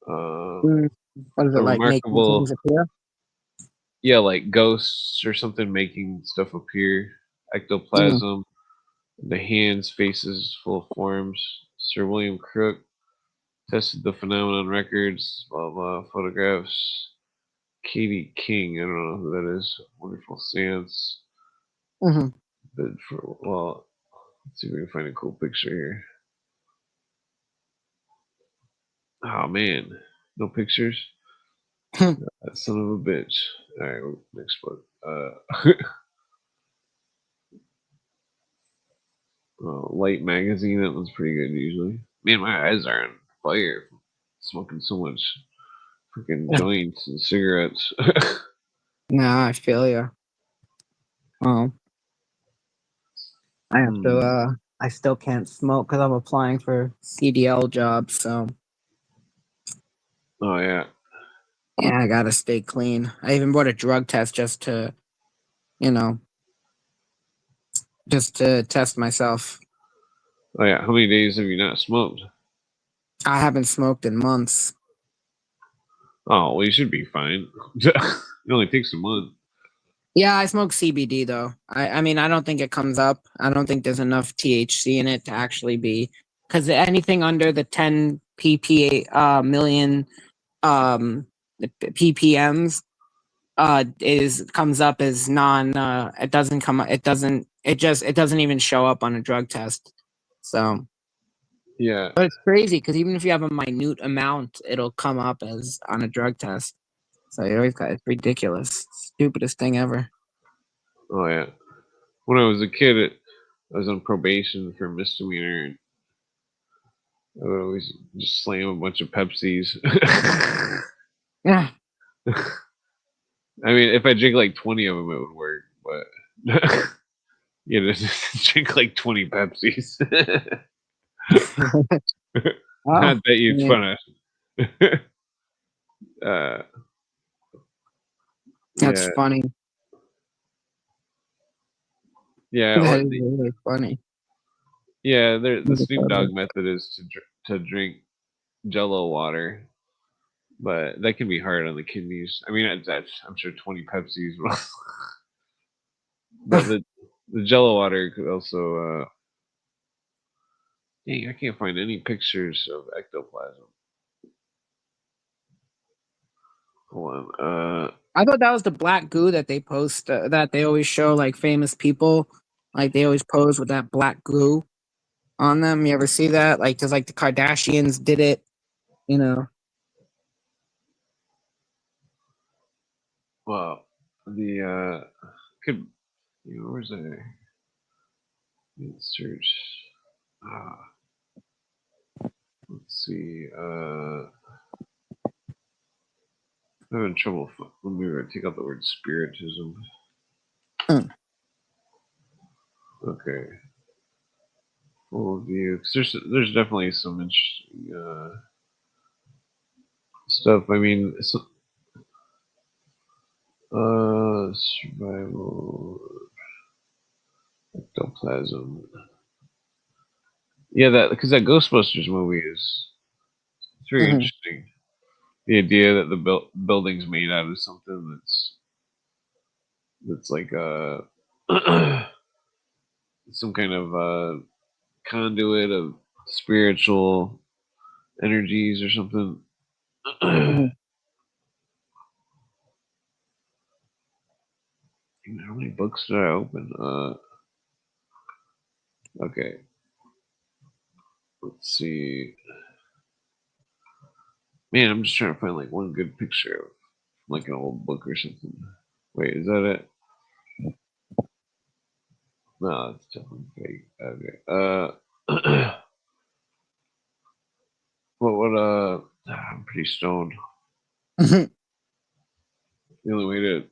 Mm. What is it A like? Making remarkable, things appear? yeah, like ghosts or something making stuff appear. Mm. Ectoplasm. The hands, faces, full of forms. Sir William Crook tested the phenomenon records. Blah blah. Photographs. Katie King. I don't know who that is. Wonderful seance. Hmm. Well, let's see if we can find a cool picture here. Oh man, no pictures. That son of a bitch. All right, next book. Light magazine. That one's pretty good usually. Man, my eyes are on fire from smoking so much freaking joints and cigarettes. No, I feel you. Oh, I have to. Hmm. I still can't smoke because I'm applying for CDL jobs. So Oh yeah. yeah, I gotta stay clean. I even bought a drug test just to, you know, just to test myself. Oh yeah. How many days have you not smoked? I haven't smoked in months. Oh well, you should be fine. It only takes a month. Yeah, I smoke CBD though. I mean, I don't think it comes up. I don't think there's enough THC in it to actually be because anything under the 10 ppm million um ppms is comes up as non it doesn't come it doesn't it just it doesn't even show up on a drug test. So, Yeah. but it's crazy because even if you have a minute amount, it'll come up as on a drug test. So you always got it's ridiculous, stupidest thing ever. Oh yeah. When I was a kid, I was on probation for misdemeanor, and I would always just slam a bunch of Pepsis. Yeah. I mean, if I drink like 20 of them, it would work, but you know, just drink like 20 Pepsis. Oh, Not that you'd yeah, fun of. uh, that's yeah, funny. yeah, That is really funny. yeah. The Snoop Dogg method is to drink Jello water, but that can be hard on the kidneys. I mean, that's I'm sure 20 Pepsis, but the Jello water could also. Dang, I can't find any pictures of ectoplasm. Hold on. I thought that was the black goo that they post that they always show like famous people, like they always pose with that black glue on them. You ever see that? Like, cause like the Kardashians did it, you know. Well, the could where's that? Let's search. Ah, let's see. I'm having trouble. Let me take out the word spiritism. Hmm. Okay. Full view. 'Cause there's definitely some interesting stuff. I mean, survival ectoplasm. Yeah, that because that Ghostbusters movie is it's very Mhm. interesting. The idea that the building's made out of something that's like some kind of conduit of spiritual energies or something. Mhm. How many books did I open? Okay, let's see. Man, I'm just trying to find like one good picture of like an old book or something. Wait, is that it? No, it's definitely fake. Okay. I'm pretty stoned. Mhm. The only way to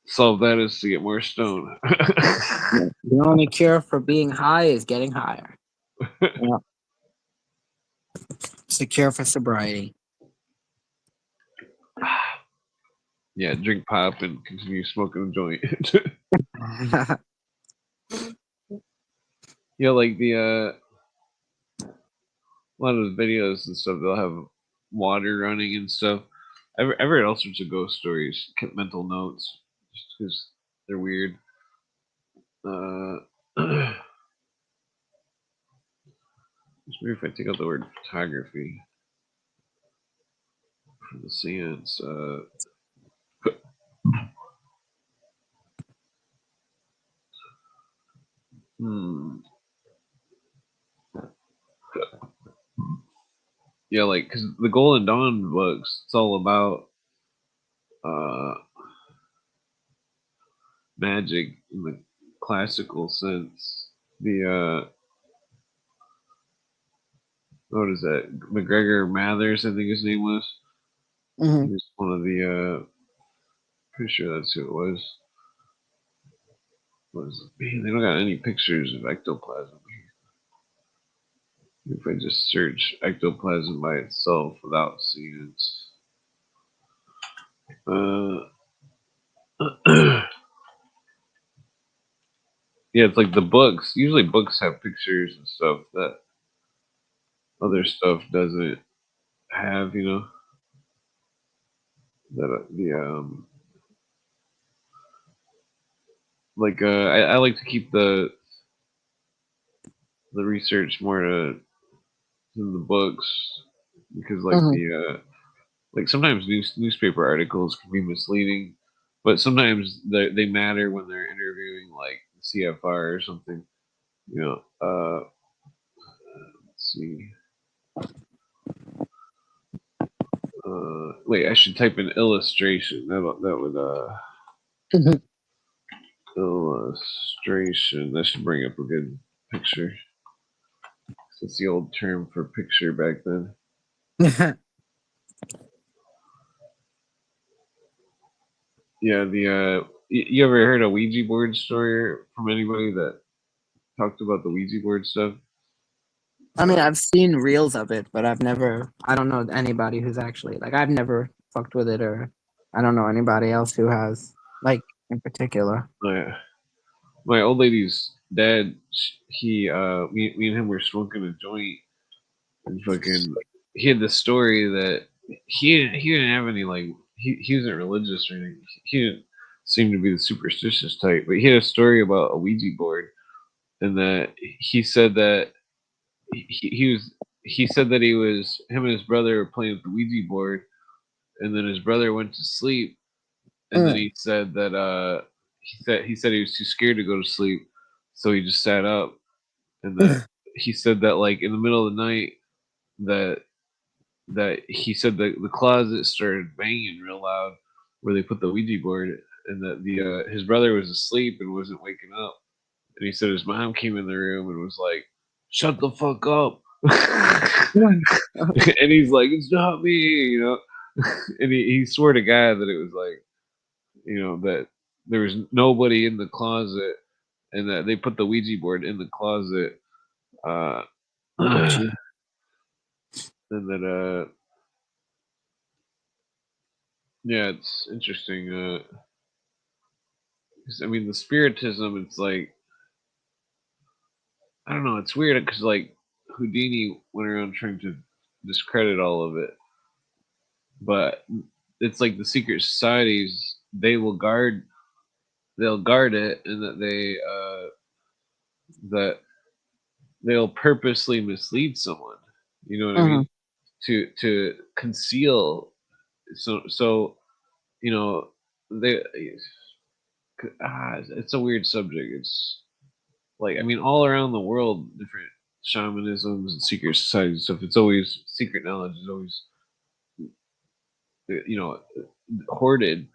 solve that is to get more stoned. The only cure for being high is getting higher. Yeah. It's the cure for sobriety. Yeah, drink pop and continue smoking a joint. Yeah, like the a lot of the videos and stuff, they'll have water running and stuff. I've read all sorts of ghost stories, kept mental notes, just because they're weird. Uh, just maybe if I take out the word photography from the seance. Hmm. Yeah, like because the Golden Dawn books, it's all about uh, magic in the classical sense. The what is that? McGregor Mathers, I think his name was. He Mhm. was one of the. Pretty sure that's who it was. Man, they don't got any pictures of ectoplasm here. If I just search ectoplasm by itself without seeing it, yeah, it's like the books. Usually, books have pictures and stuff that other stuff doesn't have. That I like to keep the research more to the books because Mhm. like sometimes newspaper articles can be misleading, but sometimes they matter when they're interviewing like CFR or something. You know, let's see. Wait, I should type in illustration. That would Mhm. illustration. That should bring up a good picture. That's the old term for picture back then. Yeah, you ever heard a Ouija board story from anybody that talked about the Ouija board stuff? I mean, I've seen reels of it, but I don't know anybody who's actually like, I've never fucked with it, or I don't know anybody else who has, like, in particular. My old lady's dad, me and him were smoking a joint, and fucking, he had this story that he didn't have any like he wasn't religious or anything. He didn't seem to be the superstitious type, but he had a story about a Ouija board, and that he said that he said that he was him and his brother were playing with the Ouija board, and then his brother went to sleep, and then Mm. he said that he said he was too scared to go to sleep, so he just sat up, and that he said that like in the middle of the night that he said that the closet started banging real loud where they put the Ouija board, and that the his brother was asleep and wasn't waking up, and he said his mom came in the room and was like, "Shut the fuck up." And he's like, "It's not me," and he swore to God that it was like, that there was nobody in the closet, and that they put the Ouija board in the closet, uh, Oh, and gee. that yeah, it's interesting. 'Cause, I mean, the spiritism, it's like I don't know, it's weird because like Houdini went around trying to discredit all of it, but it's like the secret societies they'll guard it, and that they'll purposely mislead someone. You know what I Mhm. mean? To conceal. So you know they. It's a weird subject. It's like I mean, all around the world, different shamanisms and secret societies and stuff. It's always secret knowledge is always you know hoarded,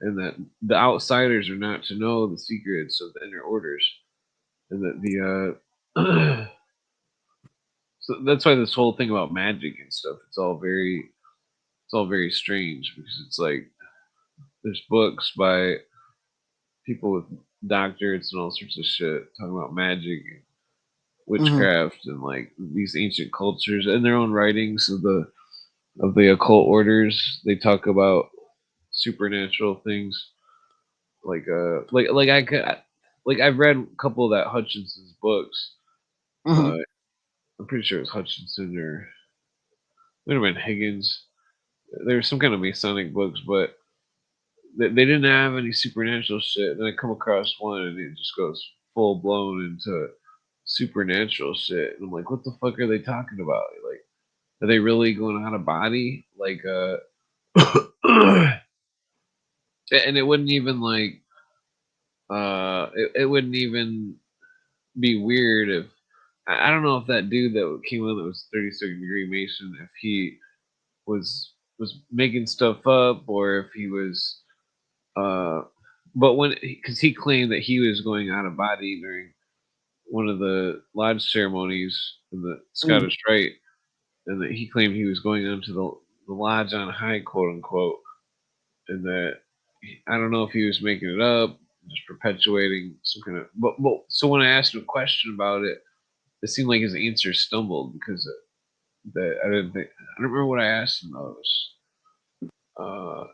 and that the outsiders are not to know the secrets of the inner orders, and that so that's why this whole thing about magic and stuff it's all very strange because it's like there's books by people with doctorates and all sorts of shit talking about magic and Mhm. witchcraft and like these ancient cultures and their own writings of the occult orders. They talk about supernatural things like I could like I've read a couple of that Hutchinson's books. Mhm. uh I'm pretty sure it was Hutchinson or it might have been Higgins. There was some kind of Masonic books, but they didn't have any supernatural shit. And then I come across one and it just goes full blown into supernatural shit. And I'm like, what the fuck are they talking about? Like, are they really going out of body? Like, and it wouldn't even like, it wouldn't even be weird if, I don't know if that dude that came in that was 32nd degree Mason, if he was making stuff up or if he was uh but when because he claimed that he was going out of body during one of the lodge ceremonies in the Mhm. Scottish Rite, and that he claimed he was going onto the lodge on high, quote unquote, and that I don't know if he was making it up, just perpetuating some kind of. But so when I asked him a question about it, it seemed like his answer stumbled because that I didn't think I don't remember what I asked him. Though. Uh,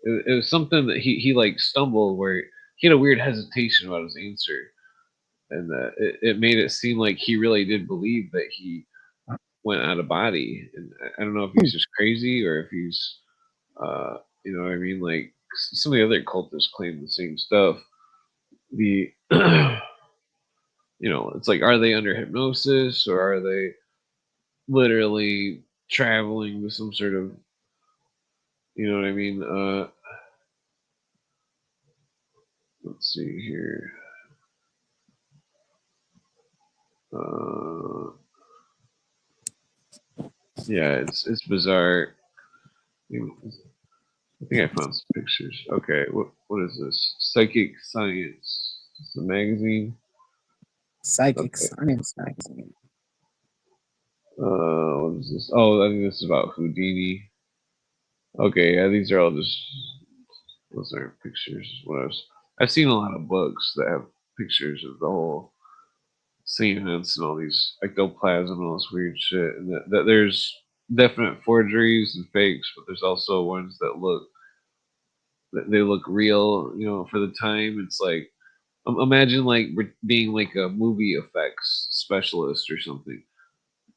it was something that he like stumbled where he had a weird hesitation about his answer, and that it made it seem like he really did believe that he went out of body. And I don't know if he's just crazy or if he's, you know what I mean? Like some of the other cultists claim the same stuff. The, you know, it's like, are they under hypnosis or are they literally traveling with some sort of, you know what I mean? Let's see here. Uh, yeah, it's bizarre. I think I found some pictures. Okay, what is this? Psychic Science. It's a magazine. Psychic Okay. Science magazine. What is this? Oh, I think this is about Houdini. Okay, yeah, these are all just those aren't pictures. I've seen a lot of books that have pictures of the whole seance and all these ectoplasm and all this weird shit, and that there's definite forgeries and fakes, but there's also ones that they look real, you know, for the time. It's like imagine like being like a movie effects specialist or something,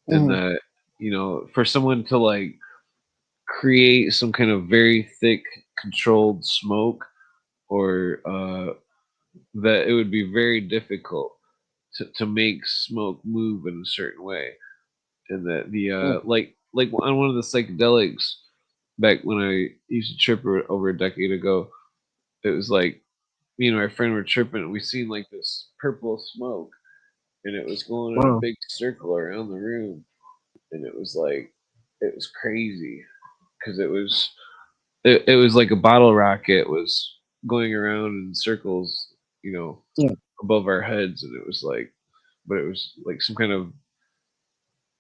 and Mhm. that you know for someone to like create some kind of very thick controlled smoke or that it would be very difficult to make smoke move in a certain way, and that the Mm. like on one of the psychedelics back when I used to trip over a decade ago, it was like me and my friend were tripping and we seen like this purple smoke and it was going in a Whoa. big circle around the room and it was like it was crazy because it was like a bottle rocket was going around in circles, you know, Yeah. above our heads and it was like but it was like some kind of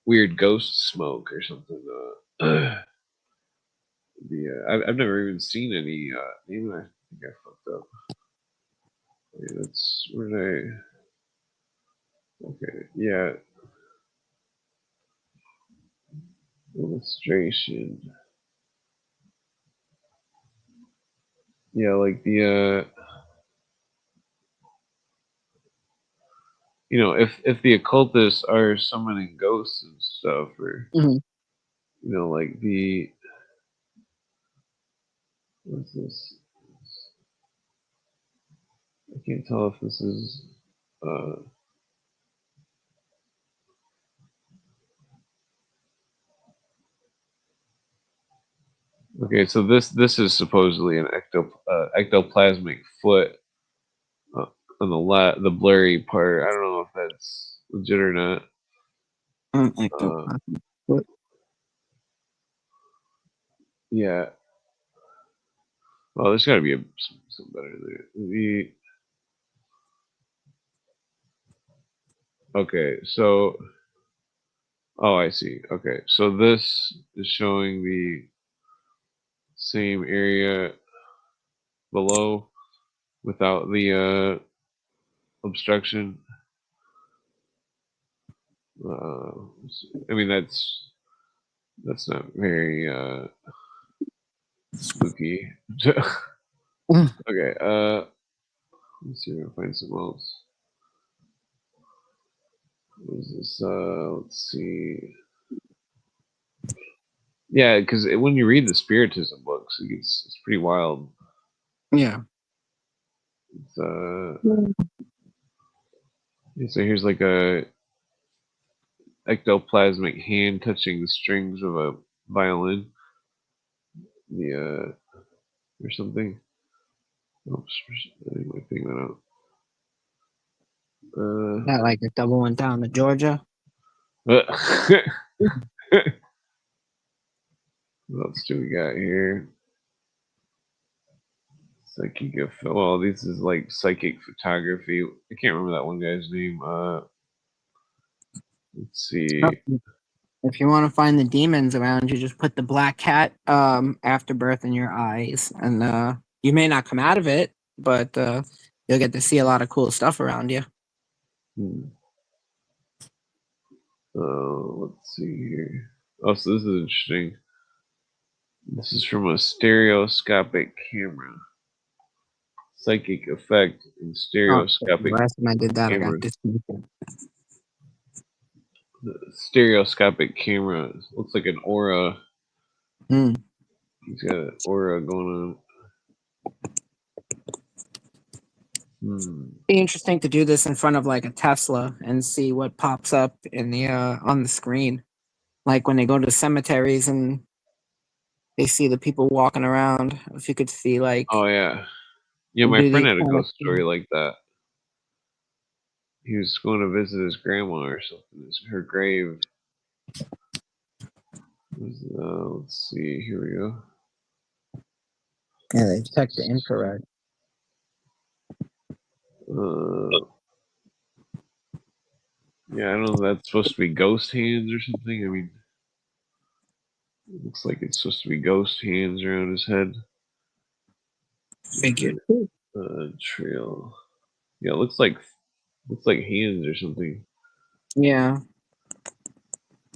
weird ghost smoke or something. I've never even seen any. Even I think I fucked up. Wait, that's where did I? Okay, yeah, illustration. Yeah, like the you know, if the occultists are summoning ghosts and stuff, or Mhm. you know, like the what's this? I can't tell if this is. Uh, okay, so this is supposedly an ectoplasmic foot on the blurry part. I don't know if that's legit or not. Uh, Ectoplasm. What? yeah. Well, there's got to be some better there. Okay, so oh, I see. Okay, so this is showing the same area below without the obstruction. Uh, I mean that's not very spooky. Okay, let's see if I can find some else. What is this? Let's see. Yeah, because when you read the Spiritism books, it's pretty wild. Yeah. It's, so here's like a ectoplasmic hand touching the strings of a violin, the or something. Oops, I think my thing went out. That like a double went down to Georgia. What else do we got here? Psychic. Well, this is like psychic photography. I can't remember that one guy's name. Let's see. If you want to find the demons around you, just put the black cat afterbirth in your eyes, and you may not come out of it, but you'll get to see a lot of cool stuff around you. Hmm. Let's see here. Oh, so this is interesting. This is from a stereoscopic camera. Psychic effect in Oh, stereoscopic last time I did that, I got cameras. dismissed. The stereoscopic camera looks like an aura. Hmm. He's got an aura going on. Be interesting to do this in front of like a Tesla and see what pops up in the on the screen. Like when they go to cemeteries and they see the people walking around. If you could see like Oh yeah, yeah. My do friend these had a kind of ghost story things. like that. He was going to visit his grandma or something. Her grave. Let's see. Here we go. Yeah, they detect the infrared. Yeah, I don't know if that's supposed to be ghost hands or something. I mean, it looks like it's supposed to be ghost hands around his head. Figured. Trail. Yeah, it looks like hands or something. Yeah.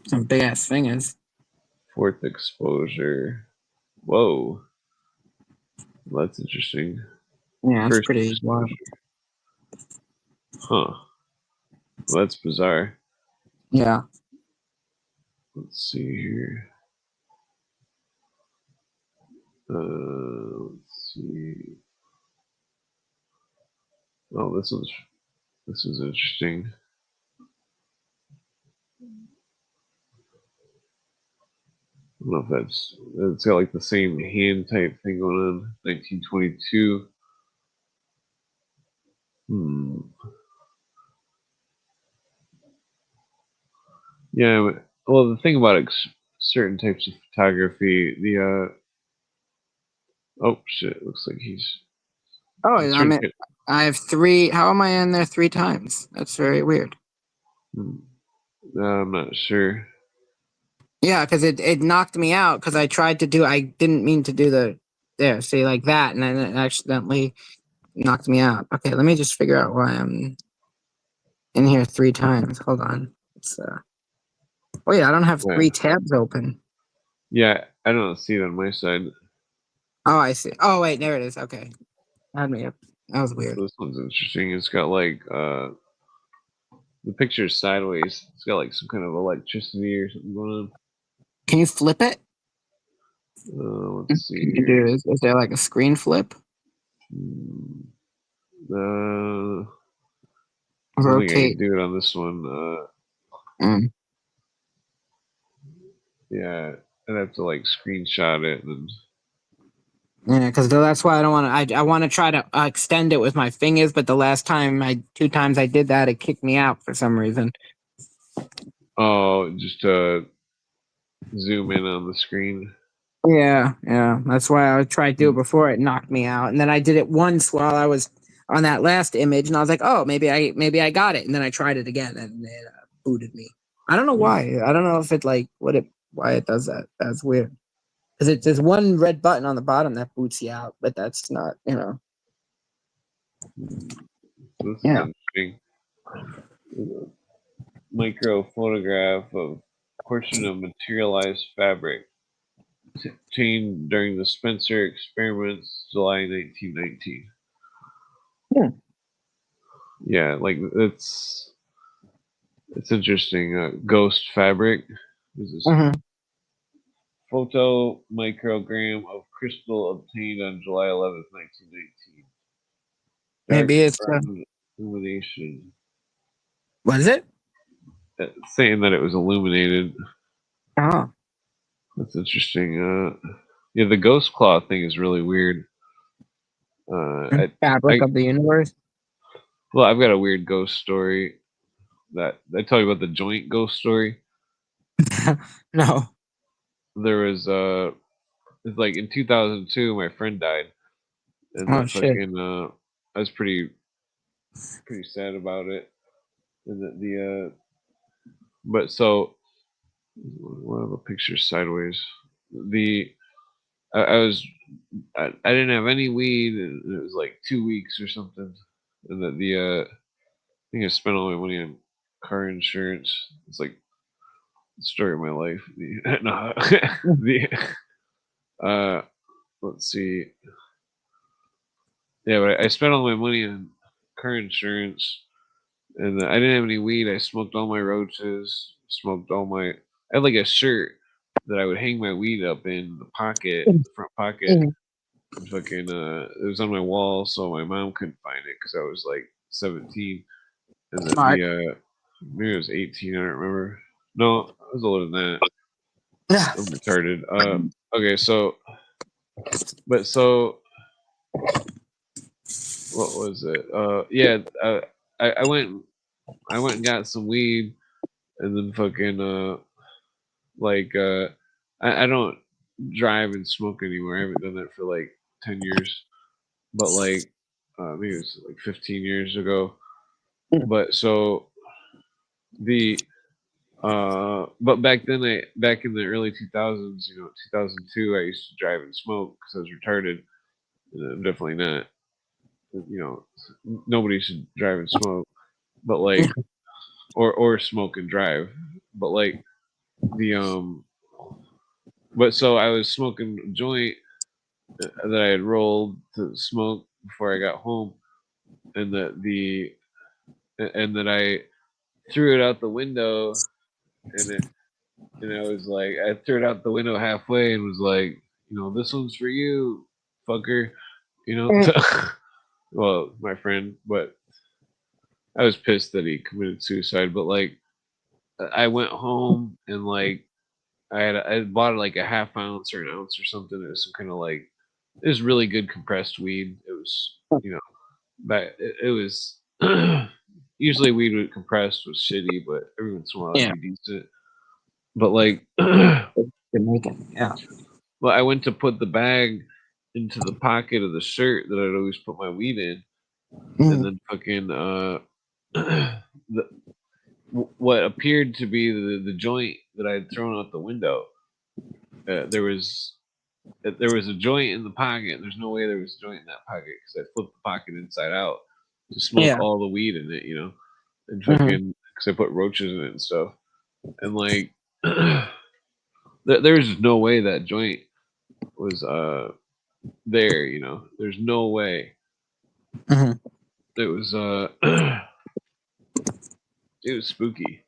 Some big ass fingers. Fourth exposure. Whoa. Well, that's interesting. Yeah, that's First pretty exposure. wild. Huh. Well, that's bizarre. Yeah. Let's see here. Let's see. Oh, this is interesting. I don't know if it's got like the same hand type thing going on. 1922. Yeah. Well, the thing about certain types of photography, oh shit, looks like he's. Oh, I Certain, mean, I have three. How am I in there three times? That's very weird. I'm not sure. Yeah, because it knocked me out because I didn't mean to do there, see, like that, and then it accidentally knocked me out. Okay, let me just figure out why I'm in here three times. Hold on. Oh yeah, I don't have Yeah. three tabs open. Yeah, I don't see it on my side. Oh, I see. Oh wait, there it is. Okay. Had me up. That was weird. So this one's interesting. It's got like the picture's sideways. It's got like some kind of electricity or something going on. Can you flip it? Let's see Can you here. do is there like a screen flip? I don't think I Rotate. can do it on this one. Mm. Yeah, I'd have to like screenshot it and. Yeah, because that's why I don't want to. I want to try to extend it with my fingers, but the last time two times I did that, it kicked me out for some reason. Oh, just zoom in on the screen. Yeah, that's why I tried to do it before. It knocked me out, and then I did it once while I was on that last image, and I was like, "Oh, maybe I got it." And then I tried it again, and it booted me. I don't know why. I don't know if it like why it does that. That's weird. Because there's one red button on the bottom that boots you out, but that's not, This Yeah. is interesting. Micro photograph of portion of materialized fabric obtained during the Spencer experiments, July 1919. Yeah, like it's interesting. Ghost fabric. This is Mhm. photo microgram of crystal obtained on July 11th, 1919. Dark Maybe it's brown illumination. what is it? Saying that it was illuminated. Oh, That's interesting. Yeah, the ghost claw thing is really weird. fabric of the universe. Well, I've got a weird ghost story. That I tell you about the joint ghost story. No. There was it's like in 2002, my friend died, and Oh shit. I was pretty sad about it. And but so one of the pictures sideways. I was I didn't have any weed, and it was like 2 weeks or something. And that I think I spent all my money on car insurance. It's like the story of my life. No, the let's see. Yeah, but I spent all my money on car insurance, and I didn't have any weed. I smoked all my roaches. Smoked all my. I had like a shirt that I would hang my weed up in the pocket, the front pocket. Mhm. And fucking, it was on my wall, so my mom couldn't find it because I was like 17, and then Smart. maybe I was 18. I don't remember. No, I was older than that. Yeah. I'm retarded. Okay, so, but so what was it? Yeah, I went and got some weed, and then fucking like I don't drive and smoke anymore. I haven't done that for like 10 years, but like maybe it was like 15 years ago. But so the but back then, back in the early 2000s, 2002, I used to drive and smoke because I was retarded. And I'm definitely not. You know, nobody should drive and smoke, but like, or smoke and drive, but like the but so I was smoking a joint that I had rolled to smoke before I got home, and that I threw it out the window, and I was like, I threw it out the window halfway and was like, this one's for you, fucker, you know. Well, my friend, but I was pissed that he committed suicide. But like, I went home and like I had bought like a half ounce or an ounce or something. It was some kind of like it was really good compressed weed. It was but it was usually weed with compressed was shitty, but every once in a while Yeah. it'd be decent. But like, Jamaican. Yeah. well, I went to put the bag into the pocket of the shirt that I'd always put my weed in, and then fucking what appeared to be the joint that I had thrown out the window. There was a joint in the pocket. There's no way there was a joint in that pocket because I flipped the pocket inside out to smoke all the weed in it, and fucking because I put roaches in it and stuff, and like there's no way that joint was there, there's no way. It was it was spooky.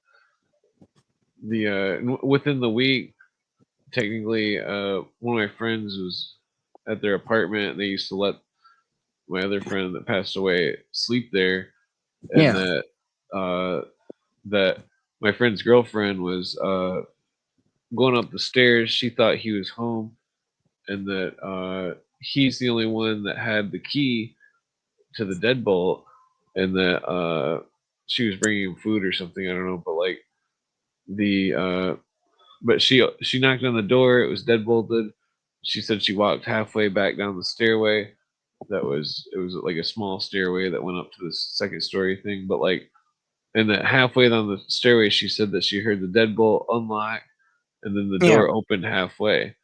The within the week, technically, one of my friends was at their apartment, and they used to let my other friend that passed away sleep there, and that my friend's girlfriend was going up the stairs. She thought he was home, and that he's the only one that had the key to the deadbolt, and that she was bringing him food or something. I don't know, but like but she knocked on the door. It was deadbolted. She said she walked halfway back down the stairway. It was like a small stairway that went up to the second story thing, but like, and that halfway down the stairway, she said that she heard the deadbolt unlock, and then the door opened halfway,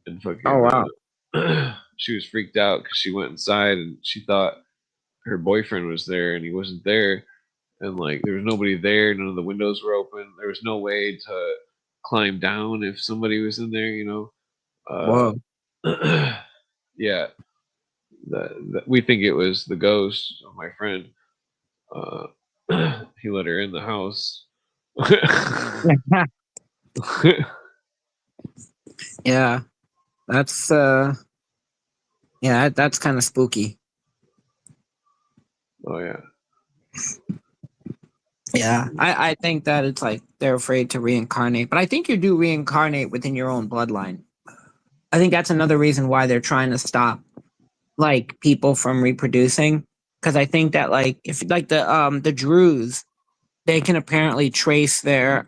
and fucking. Oh wow. She was freaked out because she went inside and she thought her boyfriend was there, and he wasn't there, and like there was nobody there. None of the windows were open. There was no way to climb down if somebody was in there. Whoa. Yeah. We think it was the ghost of my friend. He let her in the house. Yeah. That's that's kind of spooky. Oh yeah. Yeah. I think that it's like they're afraid to reincarnate, but I think you do reincarnate within your own bloodline. I think that's another reason why they're trying to stop like people from reproducing, because I think that like if like the Druze, they can apparently trace their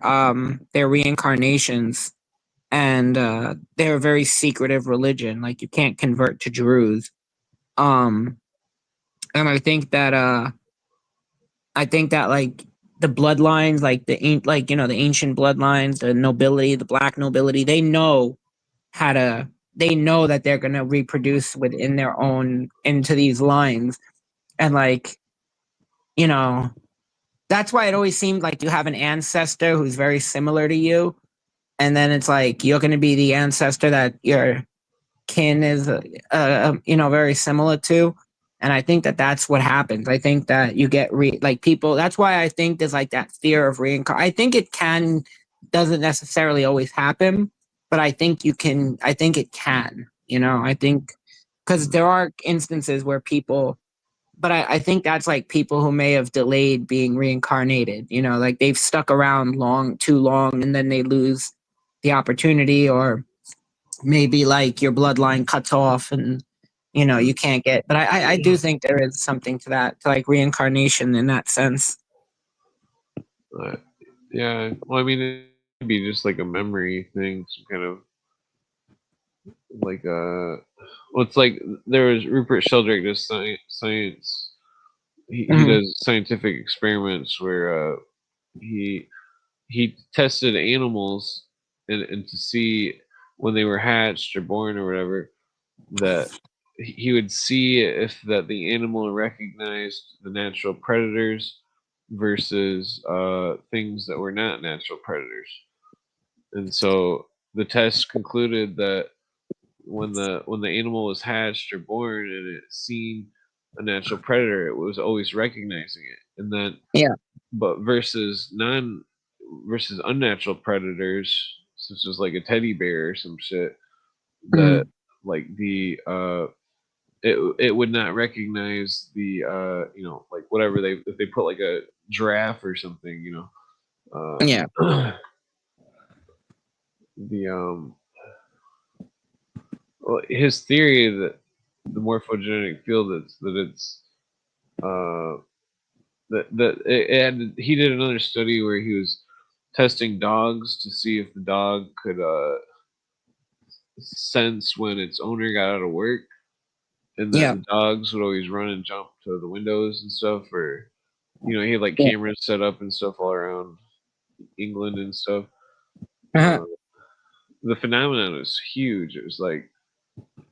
reincarnations, and they're a very secretive religion. Like you can't convert to Druze. And I think that like the bloodlines, like the ancient bloodlines, the nobility, the black nobility, they know how to they know that they're going to reproduce within their own into these lines. And like, you know, that's why it always seemed like you have an ancestor who's very similar to you. And then it's like you're going to be the ancestor that your kin is, very similar to. And I think that that's what happens. I think that you get like people. That's why I think there's like that fear of reincarnation. I think it doesn't necessarily always happen, but I think you can. I think it can. I think because there are instances where people, but I think that's like people who may have delayed being reincarnated. Like they've stuck around too long, and then they lose the opportunity, or maybe like your bloodline cuts off and you can't get. But I do think there is something to that, to like reincarnation in that sense. Yeah, well, I mean, it could be just like a memory thing, some kind of like well, it's like there was Rupert Sheldrake does science. He does scientific experiments where he tested animals and to see when they were hatched or born or whatever, that he would see if that the animal recognized the natural predators versus things that were not natural predators. And so the test concluded that when the animal was hatched or born and it seen a natural predator, it was always recognizing it. And then but versus unnatural predators, such as like a teddy bear or some shit, that like the it would not recognize the like whatever if they put like a giraffe or something, the well, his theory that the morphogenetic field that it's he did another study where he was testing dogs to see if the dog could sense when its owner got out of work, and that the dogs would always run and jump to the windows and stuff, or he had like cameras set up and stuff all around England and stuff. The phenomenon was huge. It was like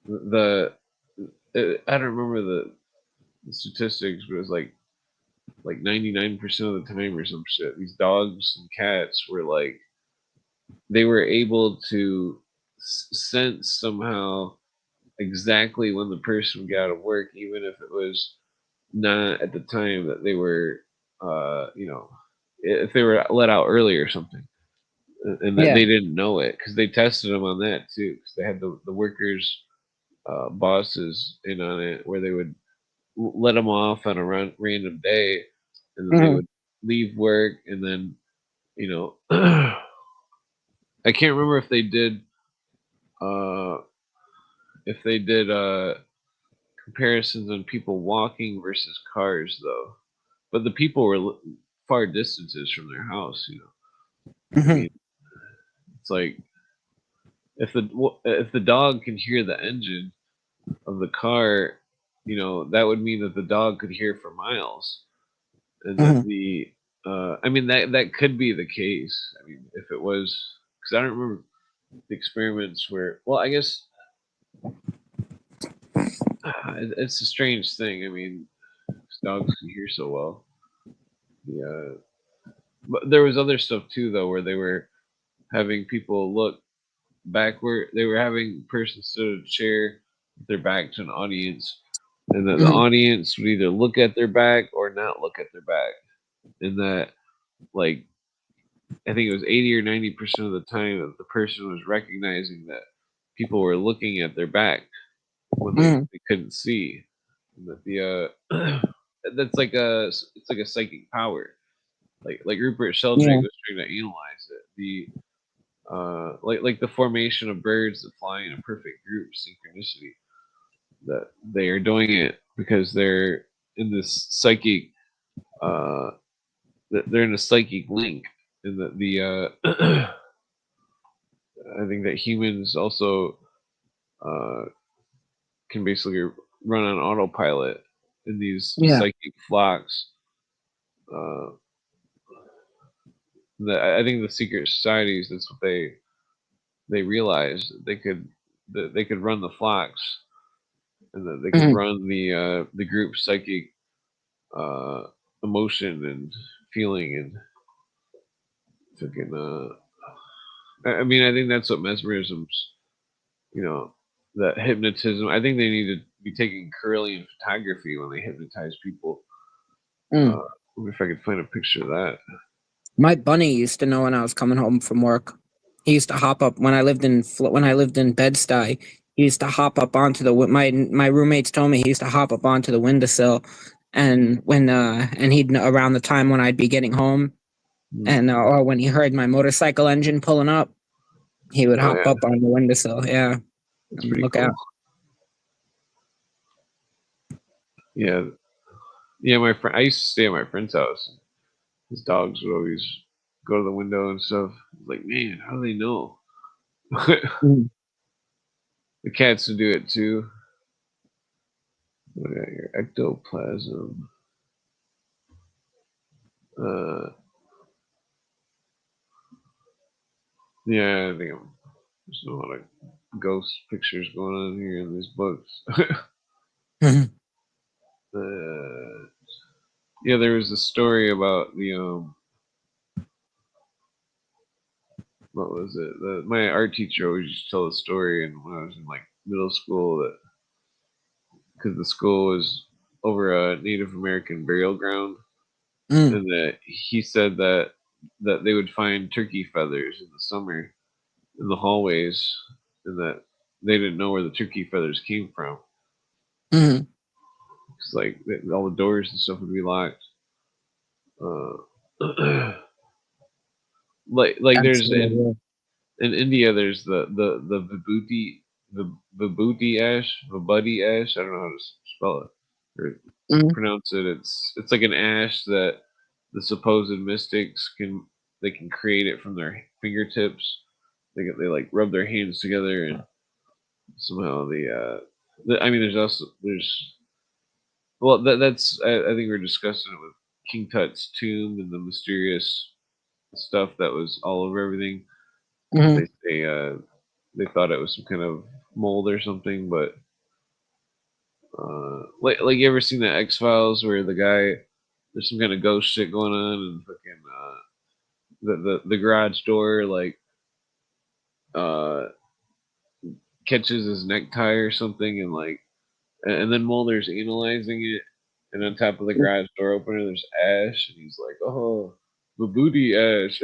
I don't remember the statistics, but it was like 99% of the time or some shit. These dogs and cats were like, they were able to sense somehow exactly when the person got out of work, even if it was not at the time that they were, if they were let out early or something, and that they didn't know it because they tested them on that too. Because they had the workers, bosses in on it, where they would let them off on a random day, and then they would leave work, and then I can't remember if they did comparisons on people walking versus cars though, but the people were far distances from their house. I mean, it's like if the dog can hear the engine of the car, that would mean that the dog could hear for miles, and that I mean that could be the case. I mean, if it was, because I don't remember the experiments where. Well, I guess it's a strange thing. I mean, dogs can hear so well. Yeah, but there was other stuff too, though, where they were having people look backward. They were having persons sit in a chair with their back to an audience, and that the audience would either look at their back or not look at their back, and that like I think it was 80 or 90% of the time that the person was recognizing that people were looking at their back when they couldn't see. And that it's like a psychic power. Like Rupert Sheldrake was trying to analyze it. Like the formation of birds that fly in a perfect group, synchronicity. That they are doing it because they're in this psychic they're in a psychic link, and that I think that humans also can basically run on autopilot in these psychic flocks. I think the secret societies, that's what they realized they could that they could run the flocks, and that they could run the group psychic emotion and feeling and fucking I mean, I think that's what mesmerism's, you know, that hypnotism. I think they need to be taking Kirlian photography when they hypnotize people. I wonder if I could find a picture of that. My bunny used to know when I was coming home from work. He used to hop up when I lived in Bed-Stuy. He used to hop up onto the my roommates told me he used to hop up onto the windowsill, and he'd around the time when I'd be getting home, and or when he heard my motorcycle engine pulling up, he would hop up on the windowsill. Yeah, That's pretty look cool. out. Yeah, yeah. My friend, I used to stay at my friend's house. His dogs would always go to the window and stuff. Like, man, how do they know? The cats would do it too. Look at your ectoplasm. Yeah, I think there's a lot of ghost pictures going on here in these books. Yeah, there was a story about the what was it? My art teacher always used to tell a story, and when I was in like middle school, that because the school was over a Native American burial ground, and that he said that they would find turkey feathers in the summer in the hallways, and that they didn't know where the turkey feathers came from. It's like all the doors and stuff would be locked. Like there's in India, there's the vibhuti ash, vibhuti ash. I don't know how to spell it or pronounce it. It's like an ash that the supposed mystics can create it from their fingertips. They like rub their hands together and somehow I mean, there's well that's I think we're discussing it with King Tut's tomb and the mysterious stuff that was all over everything. They say they thought it was some kind of mold or something, but like you ever seen that X-Files where the guy there's some kind of ghost shit going on and fucking the garage door like catches his necktie or something and like and then Mulder's analyzing it and on top of the garage door opener there's ash and he's like, oh, the booty ash.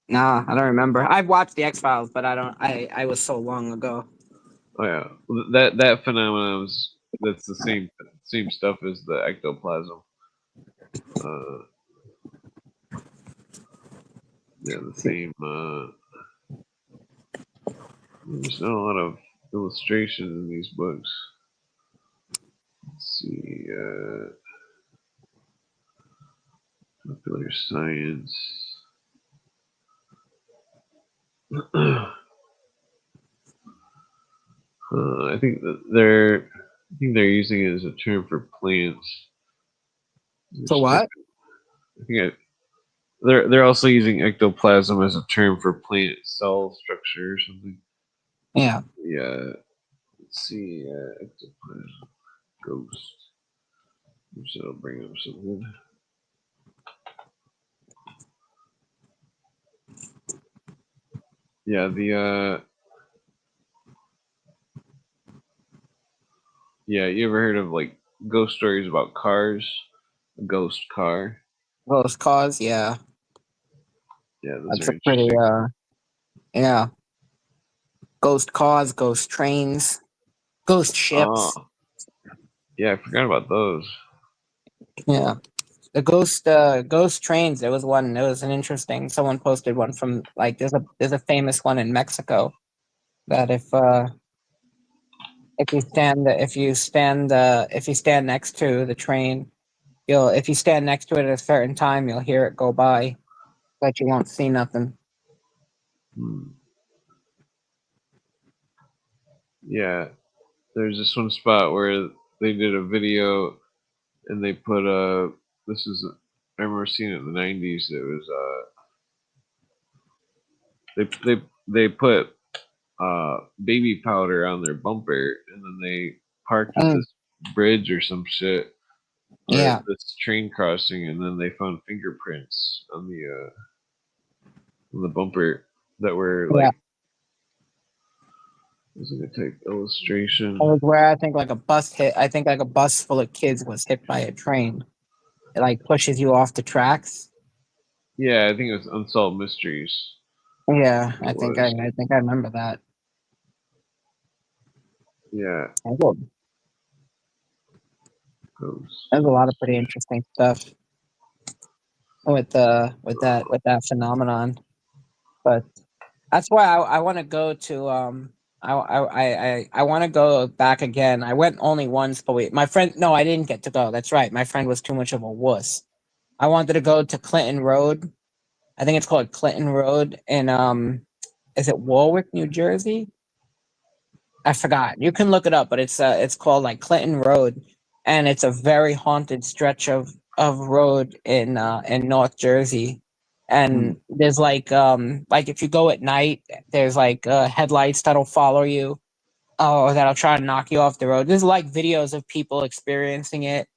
Nah, I don't remember. I've watched the X-Files, but I was so long ago. Oh yeah, that phenomenon that's the same stuff as the ectoplasm. Yeah, the same. There's not a lot of illustrations in these books. Let's see. Popular science. I think they're using it as a term for plants. For what? I think they're also using ectoplasm as a term for plant cell structure or something. Yeah. Yeah. Let's see. Ectoplasm ghost. So I'll bring up something. Yeah, yeah, you ever heard of like ghost stories about cars? A ghost car. Ghost cars, yeah. Yeah, that's a pretty yeah. Ghost cars, ghost trains, ghost ships. Oh. Yeah, I forgot about those. Yeah. The ghost trains, there was an interesting someone posted one from like there's a famous one in Mexico that if you stand next to the train, if you stand next to it at a certain time, you'll hear it go by, but you won't see nothing. Yeah, there's this one spot where they did a video and they put this is I remember seeing it in the 90s. It was they put baby powder on their bumper, and then they parked at Mm, this bridge or some shit, or at yeah. this train crossing, and then they found fingerprints on the bumper that were Yeah. like, was it a type illustration? It was where I think like a bus hit. I think like a bus full of kids was hit by a train. It like pushes you off the tracks. Yeah, I think it was Unsolved Mysteries. Yeah, It was. I think I remember that. Yeah, There's ghost. a lot of pretty interesting stuff with that phenomenon. But that's why I want to go to I want to go back again. I went only once, but my friend, no, I didn't get to go. That's right. My friend was too much of a wuss. I wanted to go to Clinton Road. I think it's called Clinton Road in is it Warwick, New Jersey? I forgot. You can look it up, but it's called like Clinton Road, and it's a very haunted stretch of road in North Jersey. Hmm. And there's like if you go at night, there's like headlights that'll follow you, or that'll try to knock you off the road. There's like videos of people experiencing it.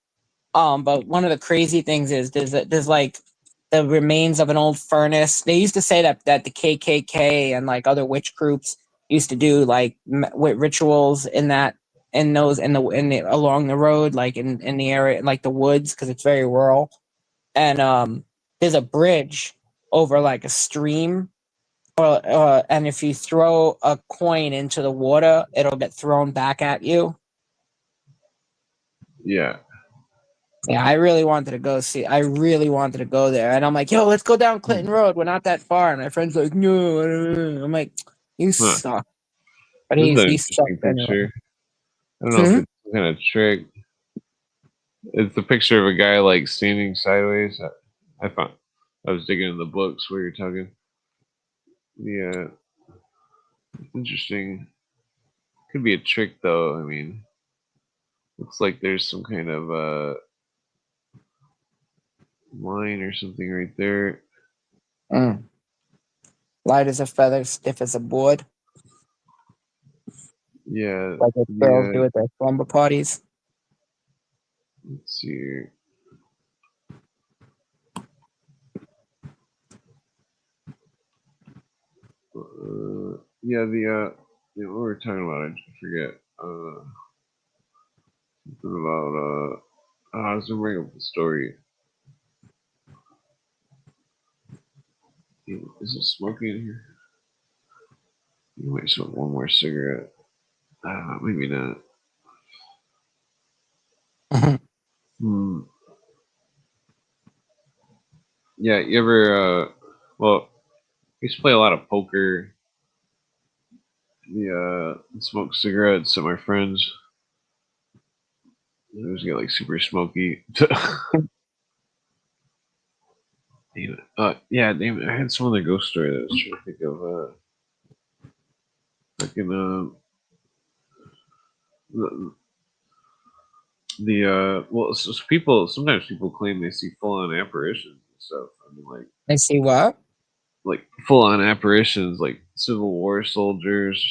But one of the crazy things is there's like the remains of an old furnace. They used to say that the KKK and like other witch groups used to do like with rituals in that in those in the along the road, like in the area, like the woods, because it's very rural. And there's a bridge over like a stream, and if you throw a coin into the water, it'll get thrown back at you. Yeah. Yeah, I really wanted to go see. I really wanted to go there, and I'm like, "Yo, let's go down Hmm. Clinton Road. We're not that far." And my friend's like, "No," I don't know." I'm like, "You Huh. suck," but This is an he interesting sucked anyway. picture. I don't know if Hmm? it's some kind of trick. It's a picture of a guy like standing sideways. I found. I was digging in the books where you're talking. Yeah, it's interesting. Could be a trick though. I mean, looks like there's some kind of line or something right there. Mm. Light as a feather, stiff as a board, Yeah, like what girls do at their slumber parties. let's see here. Yeah, what we were talking about, I forget. Something about I was gonna bring up the story. Is it smoky in here? You might smoke one more cigarette. Maybe not. Mhm. Hmm. Yeah, you ever? Well, I used to play a lot of poker. Smoke cigarettes at my friends. It was get like super smoky. Damn it. Yeah, damn it. I had some other ghost story that I was trying to think of. Fucking well, people sometimes people claim they see full on apparitions and stuff. I mean, I see what? like full on apparitions, like Civil War soldiers.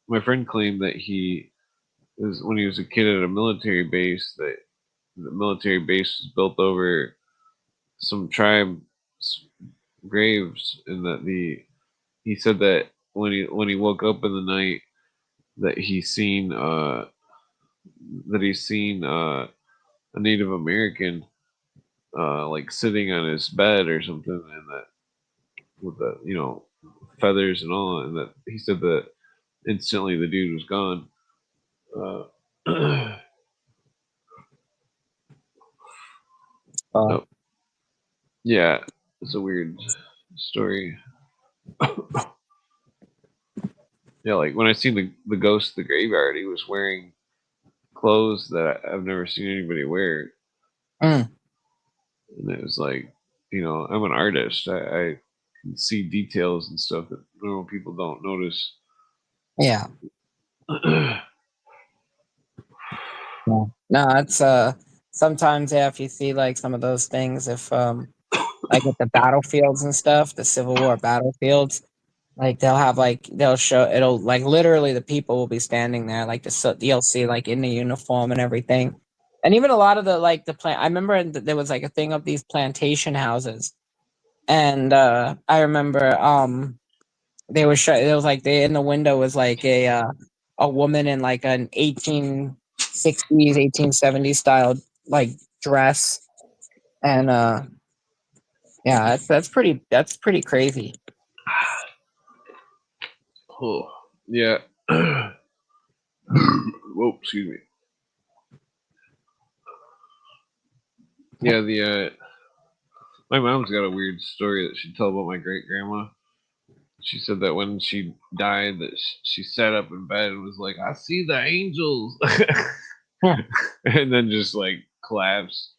My friend claimed that he was when he was a kid at a military base that the military base was built over some tribe's graves, and that the he said that when he woke up in the night that he's seen a Native American like sitting on his bed or something, and that with the feathers and all, and that he said that instantly the dude was gone. Uh, Uh, oh, yeah, it's a weird story. Yeah, like when I seen the ghost of the graveyard, he was wearing clothes that I've never seen anybody wear, mm, and it was like, I'm an artist. I can see details and stuff that normal people don't notice. yeah. Yeah. No, it's sometimes, yeah, if you see like some of those things, if like at the battlefields and stuff, the Civil War battlefields, Like they'll show it'll like literally the people will be standing there like you'll see like in the uniform and everything, and even a lot of the like the plant. I remember there was like a thing of these plantation houses, and I remember they were it was like they in the window was like a woman in like an 1860s 1870s style like dress, and yeah, that's pretty crazy. Oh, yeah. Whoa, excuse me. Yeah, my mom's got a weird story that she'd tell about my great grandma. She said that when she died, that she sat up in bed and was like, "I see the angels," and then just like collapsed.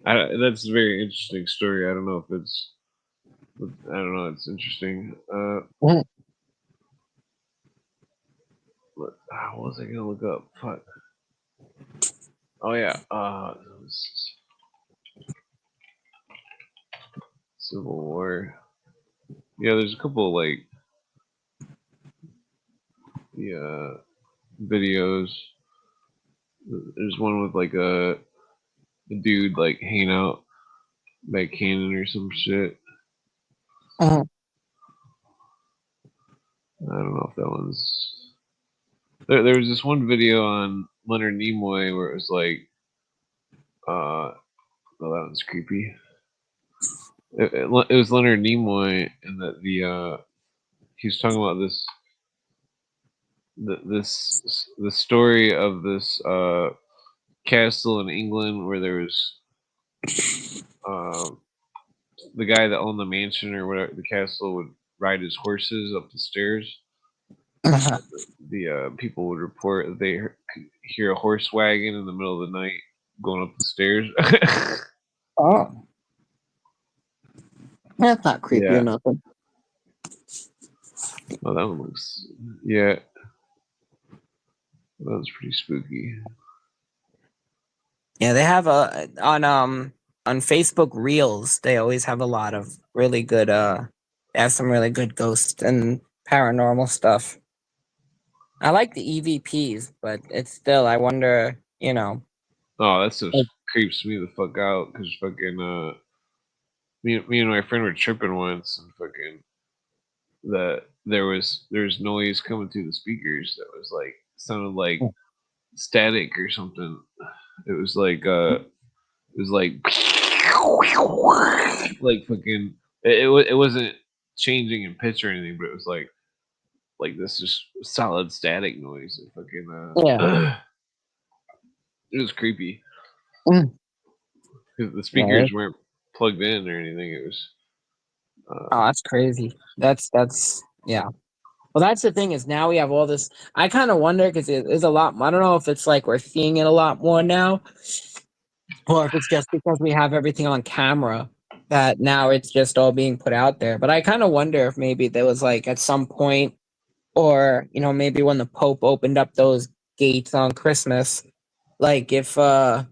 That's a very interesting story. I don't know if it's, I don't know. It's interesting. What was I gonna look up? Fuck. Oh yeah. Civil War. Yeah, there's a couple like the videos. There's one with like a dude like hanging out by cannon or some shit. Mhm. I don't know if that one's. There was this one video on Leonard Nimoy where it was like, oh, that one's creepy. It was Leonard Nimoy, and that he was talking about the story of this castle in England where there was um, the guy that owned the mansion or whatever the castle would ride his horses up the stairs. Uh-huh. The people would report that they could hear a horse wagon in the middle of the night going up the stairs. Oh, that's not creepy or Yeah. nothing. Oh, that one looks. Yeah, that was pretty spooky. Yeah, they have a on Facebook Reels. They always have a lot of really good they have some really good ghost and paranormal stuff. I like the EVPs, but it's still I wonder, you know. Oh, that stuff creeps me the fuck out because fucking me and my friend were tripping once and fucking that there was noise coming through the speakers that was like sounded like static or something. It was like like fucking it wasn't changing in pitch or anything, but it was like this just solid static noise. It fucking Yeah. it was creepy Mm. because the Yeah. speakers weren't plugged in or anything. It was Oh, that's crazy. That's yeah. Well, that's the thing is now we have all this. I kind of wonder because it is a lot. I don't know if it's like we're seeing it a lot more now, or if it's just because we have everything on camera that now it's just all being put out there. But I kind of wonder if maybe there was like at some point, or maybe when the Pope opened up those gates on Christmas, like if I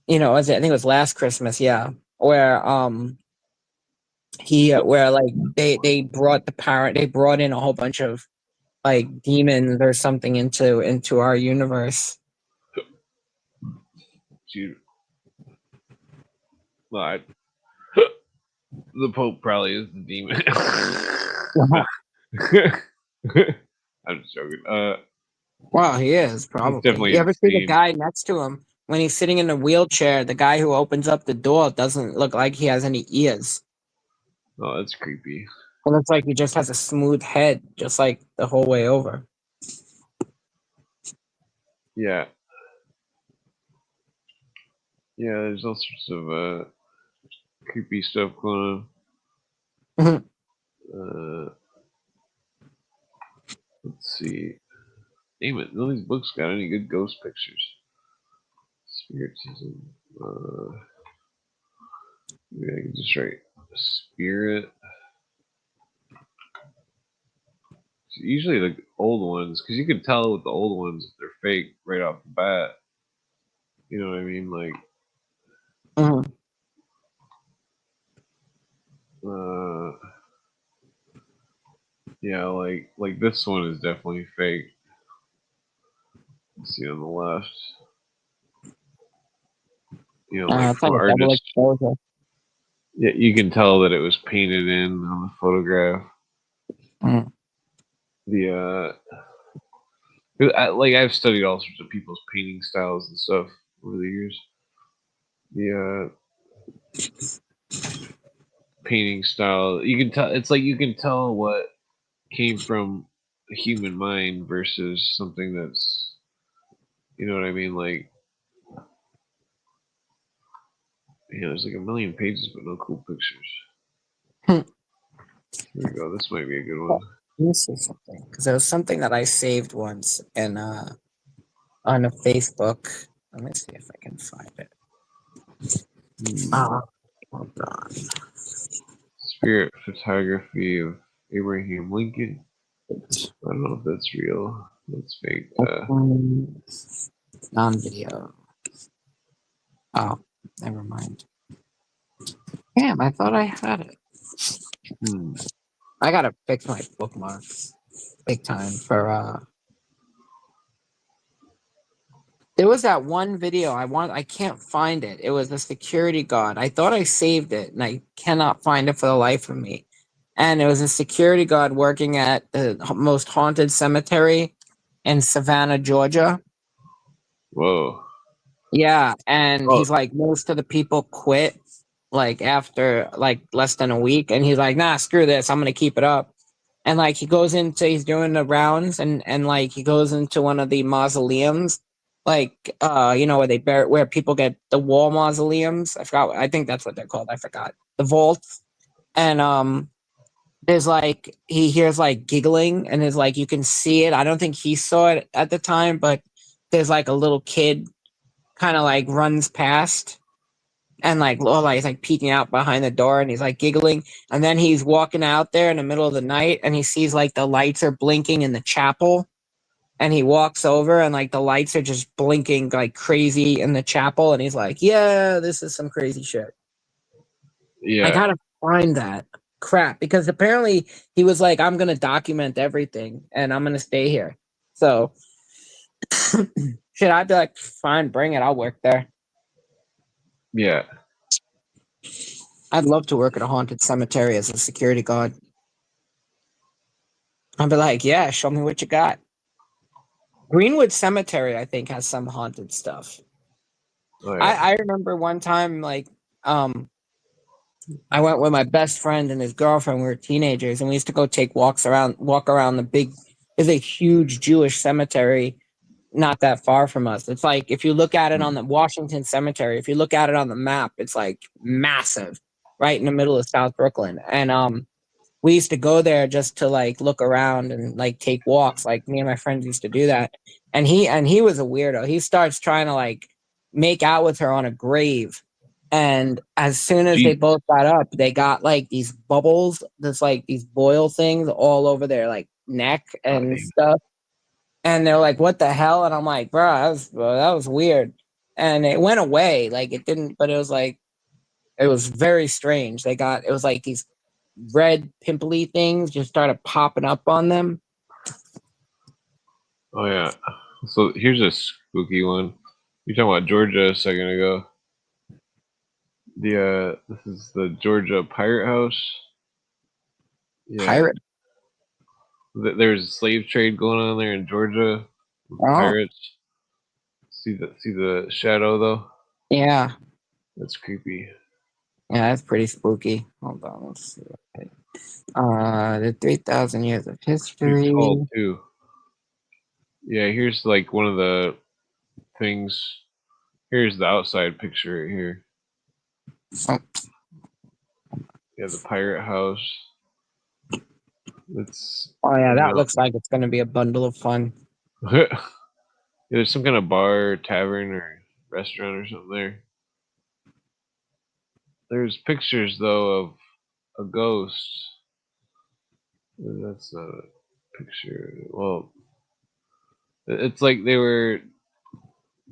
think it was last Christmas, yeah, where he where like they brought in a whole bunch of like demons or something into our universe. shoot. Well, the Pope probably is the demon. I'm just joking. Wow, he is He's probably. definitely You ever see the insane. guy next to him when he's sitting in a wheelchair? The guy who opens up the door doesn't look like he has any ears. Oh, that's creepy. It looks like he just has a smooth head, just like the whole way over. Yeah, yeah. There's all sorts of creepy stuff going Mhm. on. Let's see. Damn it! None of these books got any good ghost pictures. Spiritism. Maybe I can just write spirit. Usually the old ones, because you can tell with the old ones if they're fake right off the bat. You know what I mean? Like, Mhm. uh, Yeah, like this one is definitely fake. Let's see on the left. Like It's some like a double artist. exposure. Yeah, you can tell that it was painted in on the photograph. Mm. The like I've studied all sorts of people's painting styles and stuff over the years. The painting style, you can tell. It's like you can tell what came from a human mind versus something that's, you know what I mean? Like, there's like a million pages but no cool pictures. Hmm. Here we go. This might be a good one. Let me see something because there was something that I saved once and on a Facebook. Let me see if I can find it. Ah, hold on. Spirit photography of Abraham Lincoln. I don't know if that's real. That's fake. Non-video. Oh, never mind. Damn, I thought I had it. Hmm. I gotta fix my bookmarks big time for there was that one video I can't find it. It was a security guard. I thought I saved it and I cannot find it for the life of me. And it was a security guard working at the most haunted cemetery in Savannah, Georgia. Whoa. Yeah, and Oh, he's like most of the people quit like after like less than a week and he's like, "Nah, screw this. I'm going to keep it up." And like he's doing the rounds and like he goes into one of the mausoleums like where they bury where people get the wall mausoleums. I think that's what they're called. I forgot. The vaults. And there's like he hears like giggling and is like you can see it. I don't think he saw it at the time, but there's like a little kid kind of like runs past and like Lola is like peeking out behind the door and he's like giggling. And then he's walking out there in the middle of the night and he sees like the lights are blinking in the chapel. And he walks over and like the lights are just blinking like crazy in the chapel. And he's like, "Yeah, this is some crazy shit." I yeah. gotta find that crap because apparently he was like, "I'm gonna document everything and I'm gonna stay here." So shit, I'd be like, "Fine, bring it. I'll work there." Yeah. I'd love to work at a haunted cemetery as a security guard. I'd be like, "Yeah, show me what you got." Greenwood Cemetery, I think, has some haunted stuff. Oh, yeah. I remember one time, like, I went with my best friend and his girlfriend. We were teenagers, and we used to go walk around the big. There's a huge Jewish cemetery not that far from us. It's like if you look at it on the Washington Cemetery, if you look at it on the map, it's like massive, right in the middle of South Brooklyn. And we used to go there just to like look around and like take walks. Like me and my friends used to do that. And he was a weirdo. He starts trying to like make out with her on a grave. And as soon as they Gee. both got up, they got like these bubbles, that's like these boil things all over their like neck Oh, and damn. stuff. And they're like, "What the hell?" And I'm like, "Bro, that was weird." And it went away. Like it didn't, but it was like it was very strange. It was like these red pimply things just started popping up on them. Oh, yeah. So here's a spooky one. You talking about Georgia a second ago. This is the Georgia Pirate House. Yeah. Pirate. There's a slave trade going on there in Georgia with Oh, pirates. See the shadow though? yeah. That's creepy. Yeah, that's pretty spooky. Hold on, let's see. The 3,000 years of Pretty history. tall too. Yeah, here's like one of the things. Here's the outside picture right here. Oh, Yeah, the pirate house. It's oh, yeah, you that know looks like it's gonna be a bundle of fun. there's some kind of bar, tavern, or restaurant or something there. There's pictures though of a ghost. That's not a picture. Well, it's like they were.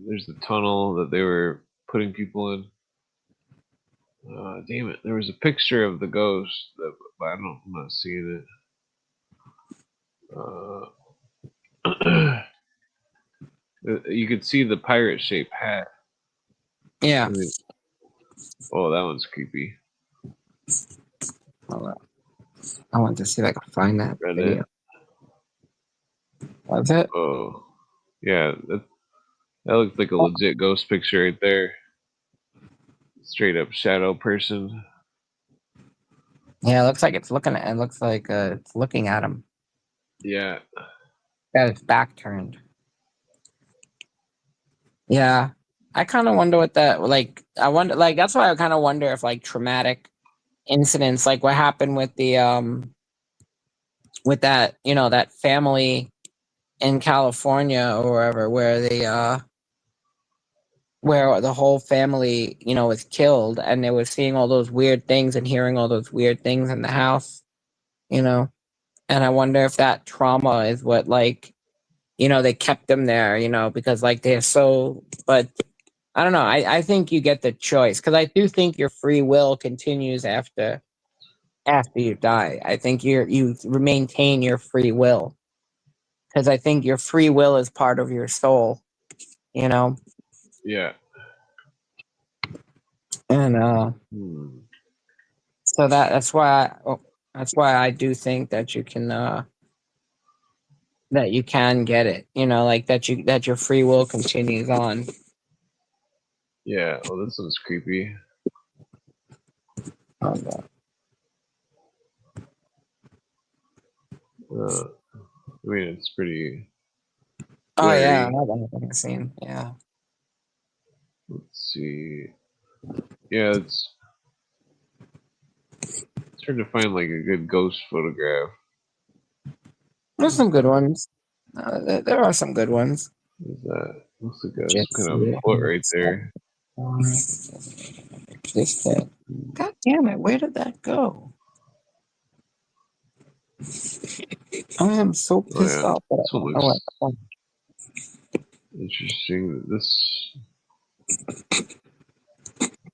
There's the tunnel that they were putting people in. Damn it! There was a picture of the ghost, but I'm not seeing it. Uh, you could see the pirate shaped hat. Yeah. I mean, oh, that one's creepy. Hold on. I want to see if I can find that Reddit. video. What's it? Oh, yeah. That looks like a legit ghost picture right there. Straight up shadow person. Yeah, it looks like it's looking at. It looks like it's looking at him. Yeah. Got its back turned. Yeah, I kind of wonder what that like. I wonder, like, that's why I kind of wonder if like traumatic incidents, like what happened with that, you know, that family in California or wherever, where where the whole family, you know, was killed, and they were seeing all those weird things and hearing all those weird things in the house, you know. And I wonder if that trauma is what, like, you know, they kept them there, you know, because like they're so. But I don't know. I think you get the choice, because I do think your free will continues after you die. I think you maintain your free will, because I think your free will is part of your soul, you know. Yeah. And Hmm. so that's why I do think that you can get it, you know, like that your free will continues on. Yeah. Well, this one's creepy. I mean, it's pretty. Oh yeah, Blurry. I've seen. Yeah. Let's see. Yeah, it's hard to find like a good ghost photograph. There's some good ones. There are some good ones. Is that looks like a some kind of Gypsy. foot right there. This thing. God damn it! Where did that go? I am so Oh pissed yeah, off that this I one don't know looks what. interesting. This,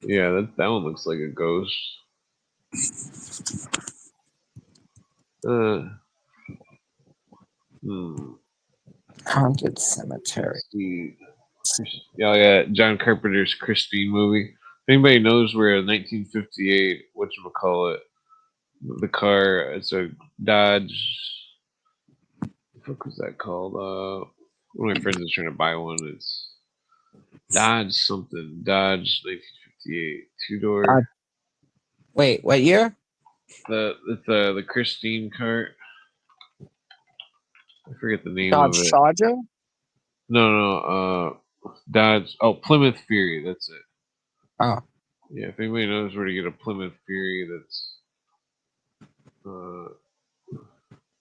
yeah, that one looks like a ghost. Uh, hmm. Haunted cemetery. See, yeah, yeah, John Carpenter's Christine movie. If anybody knows where 1958, whatchamacallit, the car, it's a Dodge. What the fuck was that called? One of my friends is trying to buy one. It's Dodge something. Dodge 1958 two door. Wait, what year? The Christine cart. I forget the name Dodge of it. Charger. No. Dodge. Oh, Plymouth Fury. That's it. Oh, Yeah, if anybody knows where to get a Plymouth Fury, that's uh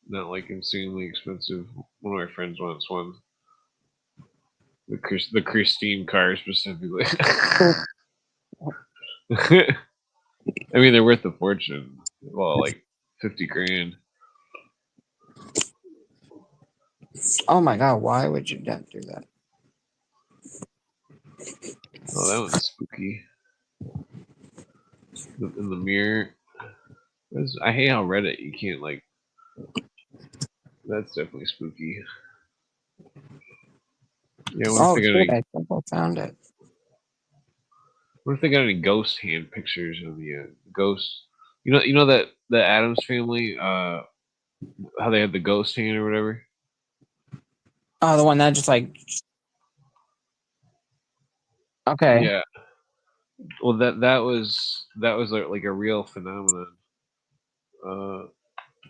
not like insanely expensive. One of my friends wants one. The Christine car specifically. I mean, they're worth a fortune. Well, like 50 grand. oh my God! Why would you not do that? Oh, that one's spooky. In the mirror. I hate how Reddit you can't like. That's definitely spooky. Yeah, what if Oh they got shit! any? I think I found it. What if they got any ghost hand pictures of the ghost? You know that the Adams family, how they had the ghost hand or whatever. Oh, the one that just like. Okay. Yeah. Well, that was like a real phenomenon. Uh,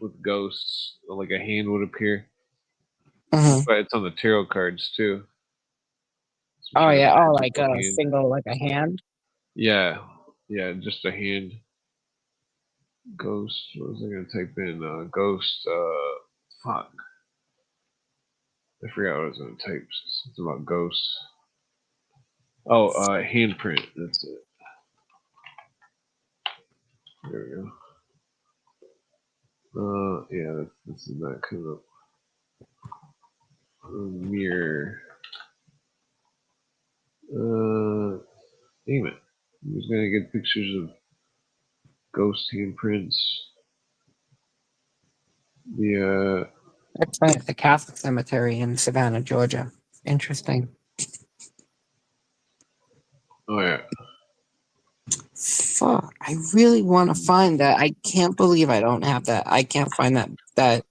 with ghosts, like a hand would appear. Mhm. But it's on the tarot cards too. Some Oh kind of yeah. Oh, like magical a hand. single, like a hand. Yeah, yeah, just a hand. Ghost. What was I gonna type in? Ghost. Fuck. I forgot what I was gonna type. Something about ghosts. Oh, handprint. That's it. There we go. Yeah, this is not coming up. Mirror. Damn it. I was gonna get pictures of ghost handprints. The That's right. The Catholic Cemetery in Savannah, Georgia. Interesting. Oh yeah. Fuck. I really want to find that. I can't believe I don't have that. I can't find that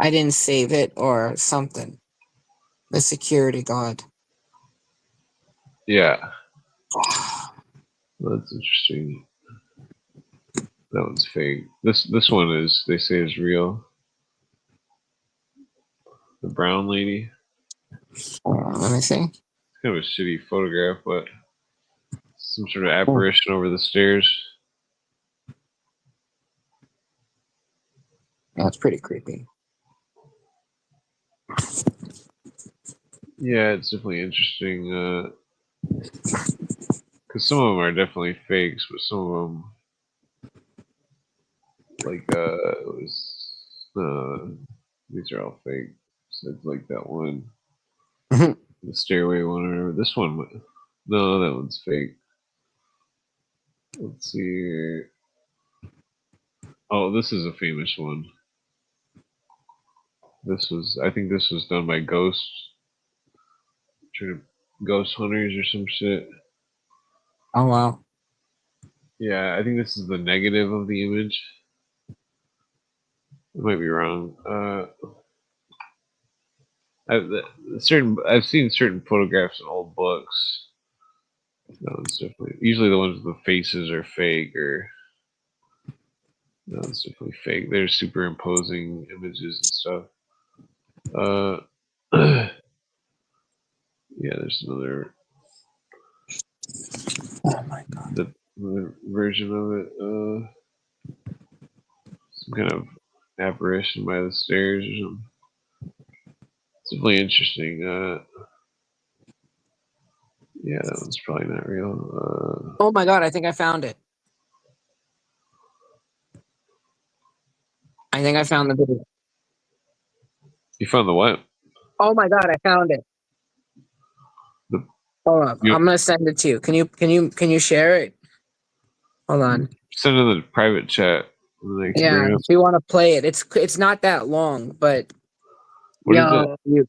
I didn't save it or something. The security guard. Yeah. That's interesting. That one's fake. This one is, they say, is real. The brown lady. Let me see. It's kind of a shitty photograph, but some sort of apparition over the stairs. That's pretty creepy. Yeah, it's definitely interesting. Because some of them are definitely fakes, but some of them, like, these are all fake. So it's like that one, Mhm. the stairway one, or this one. No, that one's fake. Let's see here. Oh, this is a famous one. I think this was done by Ghost Hunters or some shit. Oh wow. Yeah, I think this is the negative of the image. I might be wrong. I've seen certain photographs in old books. No, it's definitely, usually the ones with the faces are fake, or no, it's definitely fake. They're superimposing images and stuff. Yeah, there's another Oh my god. the version of it. Some kind of apparition by the stairs or something. It's definitely interesting. Yeah, that one's probably not real. Oh my god, I think I found it. I think I found the video. You found the what? Oh my god, I found it. The, Hold up. you I'm gonna send it to you. Can you share it? Hold on. send in the private chat. And they can Yeah, bring it up. if you want to play it. It's not that long, but What is it?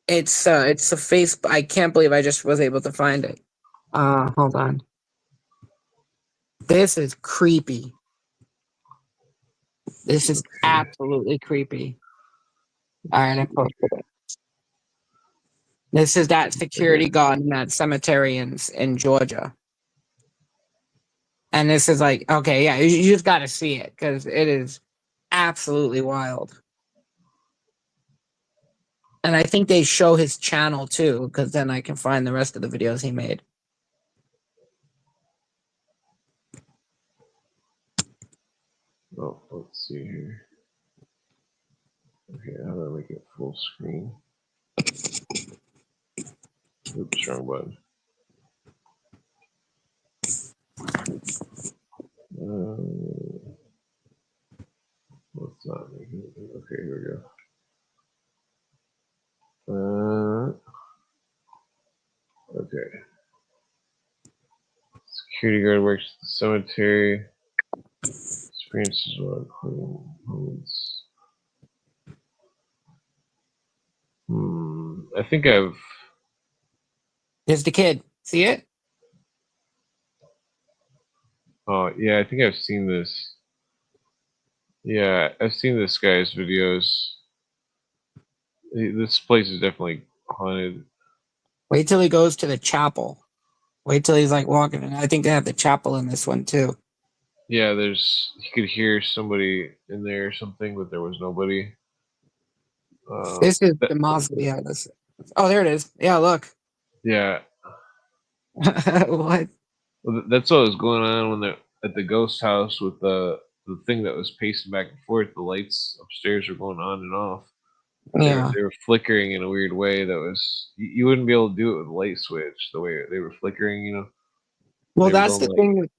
it's a face. I can't believe I just was able to find it. Hold on. This is creepy. This is absolutely creepy. All right, I posted it. This is that security guard in that cemetery in Georgia. And this is like, okay, yeah, you just got to see it because it is absolutely wild. And I think they show his channel too, because then I can find the rest of the videos he made. Oh, let's see here. Okay, how do I make it full screen? Oops, wrong button. Let's not make it. Okay, here we go. Okay. Security guard works at the cemetery. Experiences while cleaning homes. I think I've. Here's the kid. See it? Oh yeah, I think I've seen this. Yeah, I've seen this guy's videos. This place is definitely haunted. Wait till he goes to the chapel. Wait till he's like walking in. I think they have the chapel in this one too. Yeah, you could hear somebody in there or something, but there was nobody. This is the mausoleum. Yeah, oh, there it is. Yeah, look. Yeah. What? Well, that's what was going on when they're at the ghost house with the thing that was pacing back and forth. The lights upstairs were going on and off. Yeah. They were flickering in a weird way that was, you wouldn't be able to do it with a light switch the way they were flickering, you know. Well, They were that's the going, thing.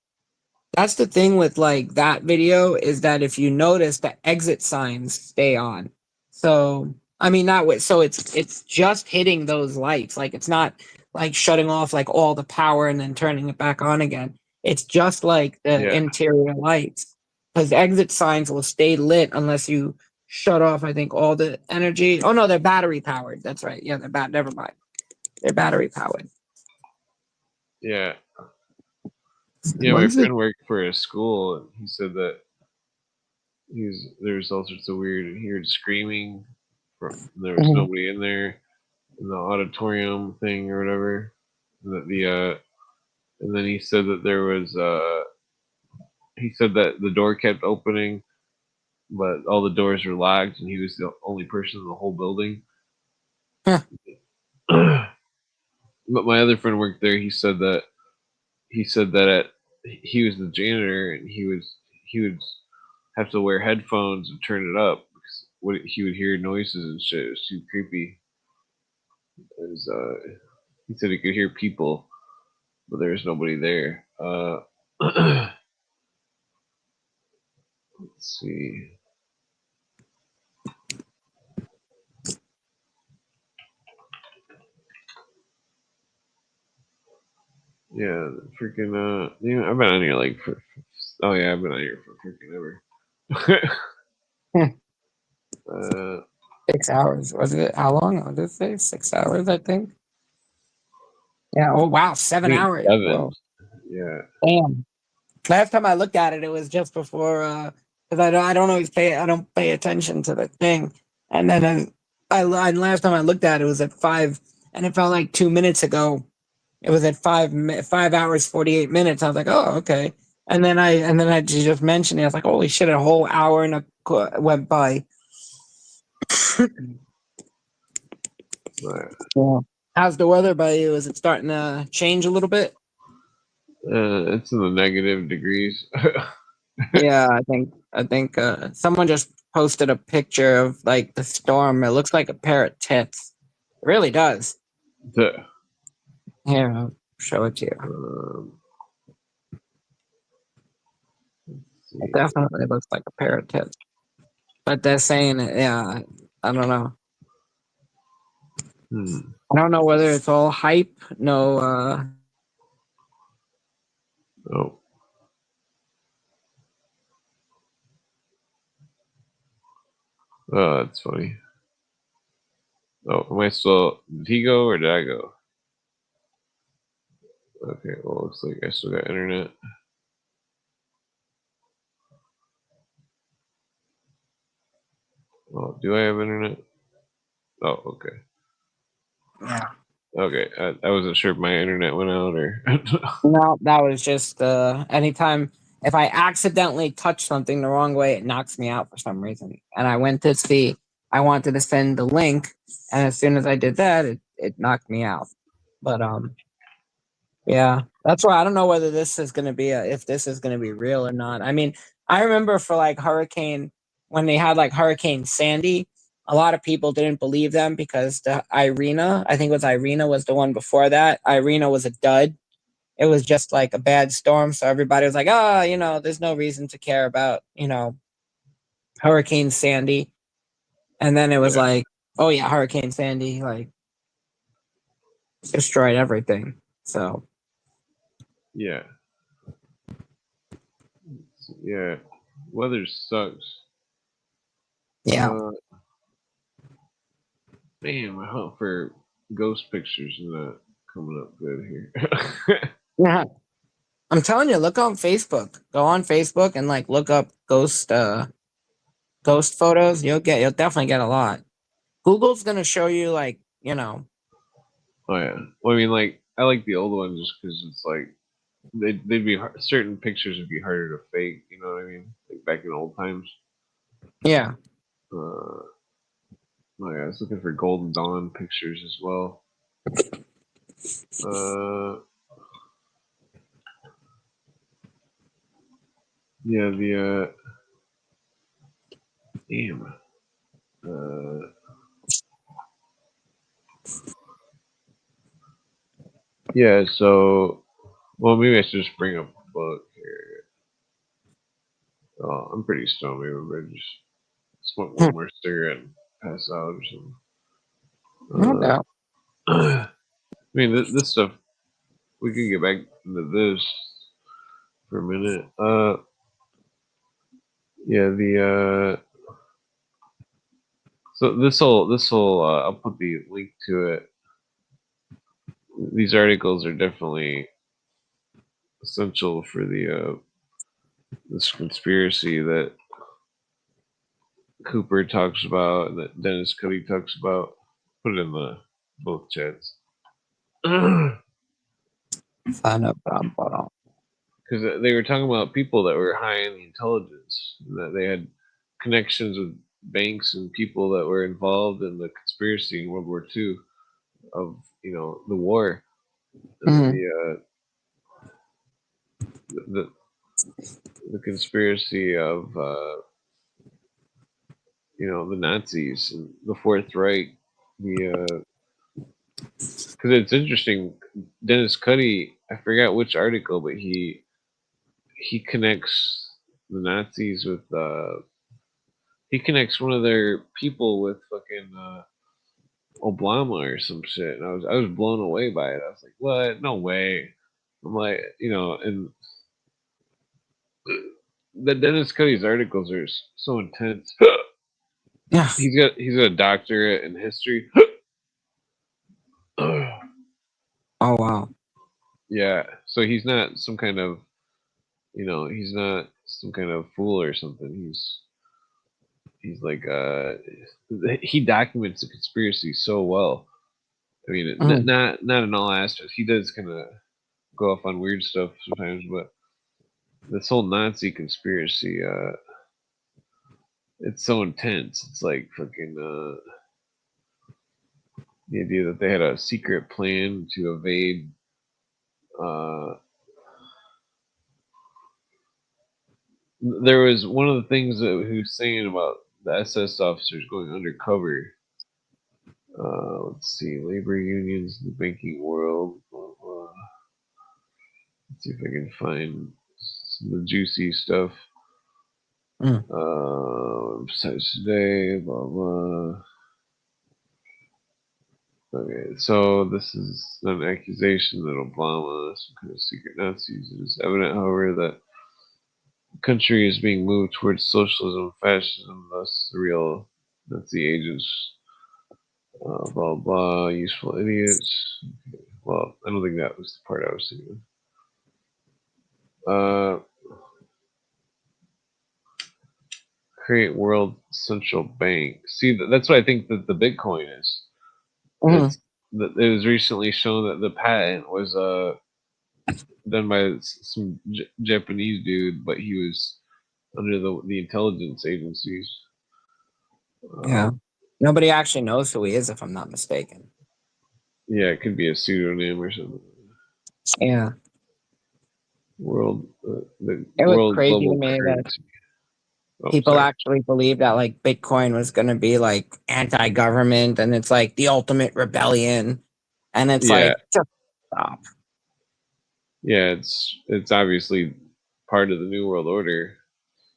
That's the thing with like that video is that if you notice the exit signs stay on. So I mean that way. So it's just hitting those lights. Like it's not like shutting off like all the power and then turning it back on again. It's just like the Yeah. interior lights because exit signs will stay lit unless you shut off, I think, all the energy. Oh no, they're battery powered. That's right. Yeah, never mind. They're battery powered. Yeah. Yeah, What my is it? friend worked for a school, and he said that there's all sorts of weird. He heard screaming. There was Mhm. nobody in there in the auditorium thing or whatever. That and then he said that there was he said that the door kept opening, but all the doors were locked, and he was the only person in the whole building. Huh. But my other friend worked there. He said that he was the janitor, and he would have to wear headphones and turn it up because he would hear noises and shit. It was too creepy. He said he could hear people, but there was nobody there. Let's see. Yeah, freaking. I've been on here like for. Oh yeah, I've been on here for freaking ever. uh, 6 hours. Was it? How long? What did it say? 6 hours, I think. Yeah. Oh wow, I seven think it's hours. seven. Whoa. Yeah. Damn. Last time I looked at it, it was just before because I don't pay attention to the thing. And then last time I looked at it, it was at 5, and it felt like 2 minutes ago. It was at 5 hours 48 minutes. I was like, oh, okay. And then I just mentioned it. I was like, holy shit, a whole hour and went by. But, Yeah. How's the weather by you? Is it starting to change a little bit? it's in the negative degrees. Yeah, I think someone just posted a picture of like the storm. It looks like a pair of tits. It really does. The- Here, I'll show it to you. um, let's It see. definitely looks like a pair of tits. But they're saying it, yeah, I don't know. Hmm. I don't know whether it's all hype. No, Oh. Oh, that's funny. Oh, am I still? Did he go or did I go? Okay. Well, looks like I still got internet. Oh, do I have internet? Oh, okay. yeah. Okay. I wasn't sure if my internet went out or. No, that was just anytime if I accidentally touch something the wrong way, it knocks me out for some reason. And I wanted to send the link, and as soon as I did that, it knocked me out. But yeah, that's why I don't know whether this is gonna be if this is gonna be real or not. I mean, I remember for like hurricane when they had like Hurricane Sandy, a lot of people didn't believe them because the Irina, I think it was Irina was the one before that. Irina was a dud. It was just like a bad storm. So everybody was like, oh, there's no reason to care about, Hurricane Sandy. And then it was Yeah. like, oh yeah, Hurricane Sandy like destroyed everything. So Yeah. Yeah. Weather sucks. yeah. Uh, damn, I hope for ghost pictures and not coming up good here. Yeah. I'm telling you, look on Facebook. Go on Facebook and like look up ghost photos. You'll definitely get a lot. Google's gonna show you like, Oh yeah. Well, I mean, like I like the old ones just because it's like they'd be certain pictures would be harder to fake. You know what I mean? Like back in old times. yeah. Oh yeah, I was looking for Golden Dawn pictures as well. Yeah, the damn. Uh, yeah. So, well, maybe I should just bring up a book here. Oh, I'm pretty stoned. Maybe I just smoke one more cigarette and pass out or No something. doubt. I mean, this stuff we could get back into this for a minute. Yeah, So this will I'll put the link to it. These articles are definitely essential for the this conspiracy that Cooper talks about and that Dennis Cody talks about. Put it in the both chats. Because they were talking about people that were high in the intelligence, that they had connections with banks and people that were involved in the conspiracy in World War II of the war. Mhm. The the conspiracy of the Nazis and the Fourth Reich. The because it's interesting. Dennis Cuddy, I forgot which article, but he connects the Nazis with he connects one of their people with fucking Obama or some shit, and I was blown away by it. I was like, what? No way. I'm like, and the Dennis Cuddy's articles are so intense. Yeah. He's got a doctorate in history. Oh wow. Yeah, so he's not some kind of he's not some kind of fool or something. He's like he documents the conspiracy so well. I mean, Mhm. not in all aspects. He does kind of go off on weird stuff sometimes, but this whole Nazi conspiracy, it's so intense. It's like fucking the idea that they had a secret plan to evade. There was one of the things that he was saying about the SS officers going undercover. Let's see, labor unions, the banking world. Blah, blah. Let's see if I can find some of the juicy stuff. Besides today, blah blah. Okay, so this is an accusation that Obama, some kind of secret Nazis. It is evident, however, that the country is being moved towards socialism, fascism, thus the real Nazi agents. Blah blah. Useful idiots. Okay. Well, I don't think that was the part I was thinking. Create world central bank. See, that's what I think that the Bitcoin is. Mhm. It's that it was recently shown that the patent was done by some Japanese dude, but he was under the intelligence agencies. Yeah. Nobody actually knows who he is, if I'm not mistaken. Yeah, it could be a pseudonym or something. Yeah. The It was world crazy to global me that currency. Oh, people sorry. actually believe that like Bitcoin was gonna be like anti-government and it's like the ultimate rebellion. And it's Yeah, like just stop. yeah. It's obviously part of the new world order.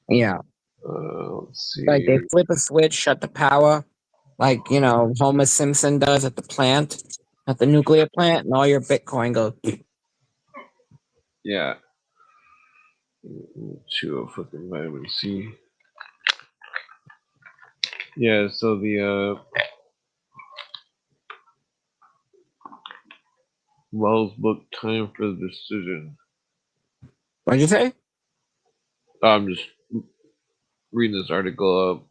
Yeah. Let's Like see. they flip a switch, shut the power, like Homer Simpson does at the plant, at the nuclear plant, and all your Bitcoin goes. Yeah. Chew a fucking vitamin C. Yeah, so the Wells book Time for the Decision. What'd you say? I'm just reading this article up.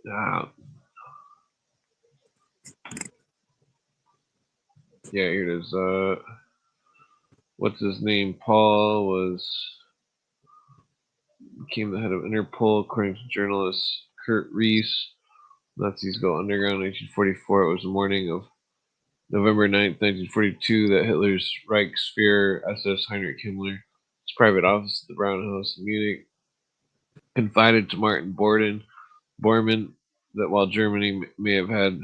Yeah, here it is. What's his name? Paul became the head of Interpol, according to journalist Kurt Reese. Nazis go underground in 1944. It was the morning of November 9th, 1942, that Hitler's Reichsfuhrer SS Heinrich Himmler, his private office at the Brown House in Munich, confided to Martin Bormann that while Germany may have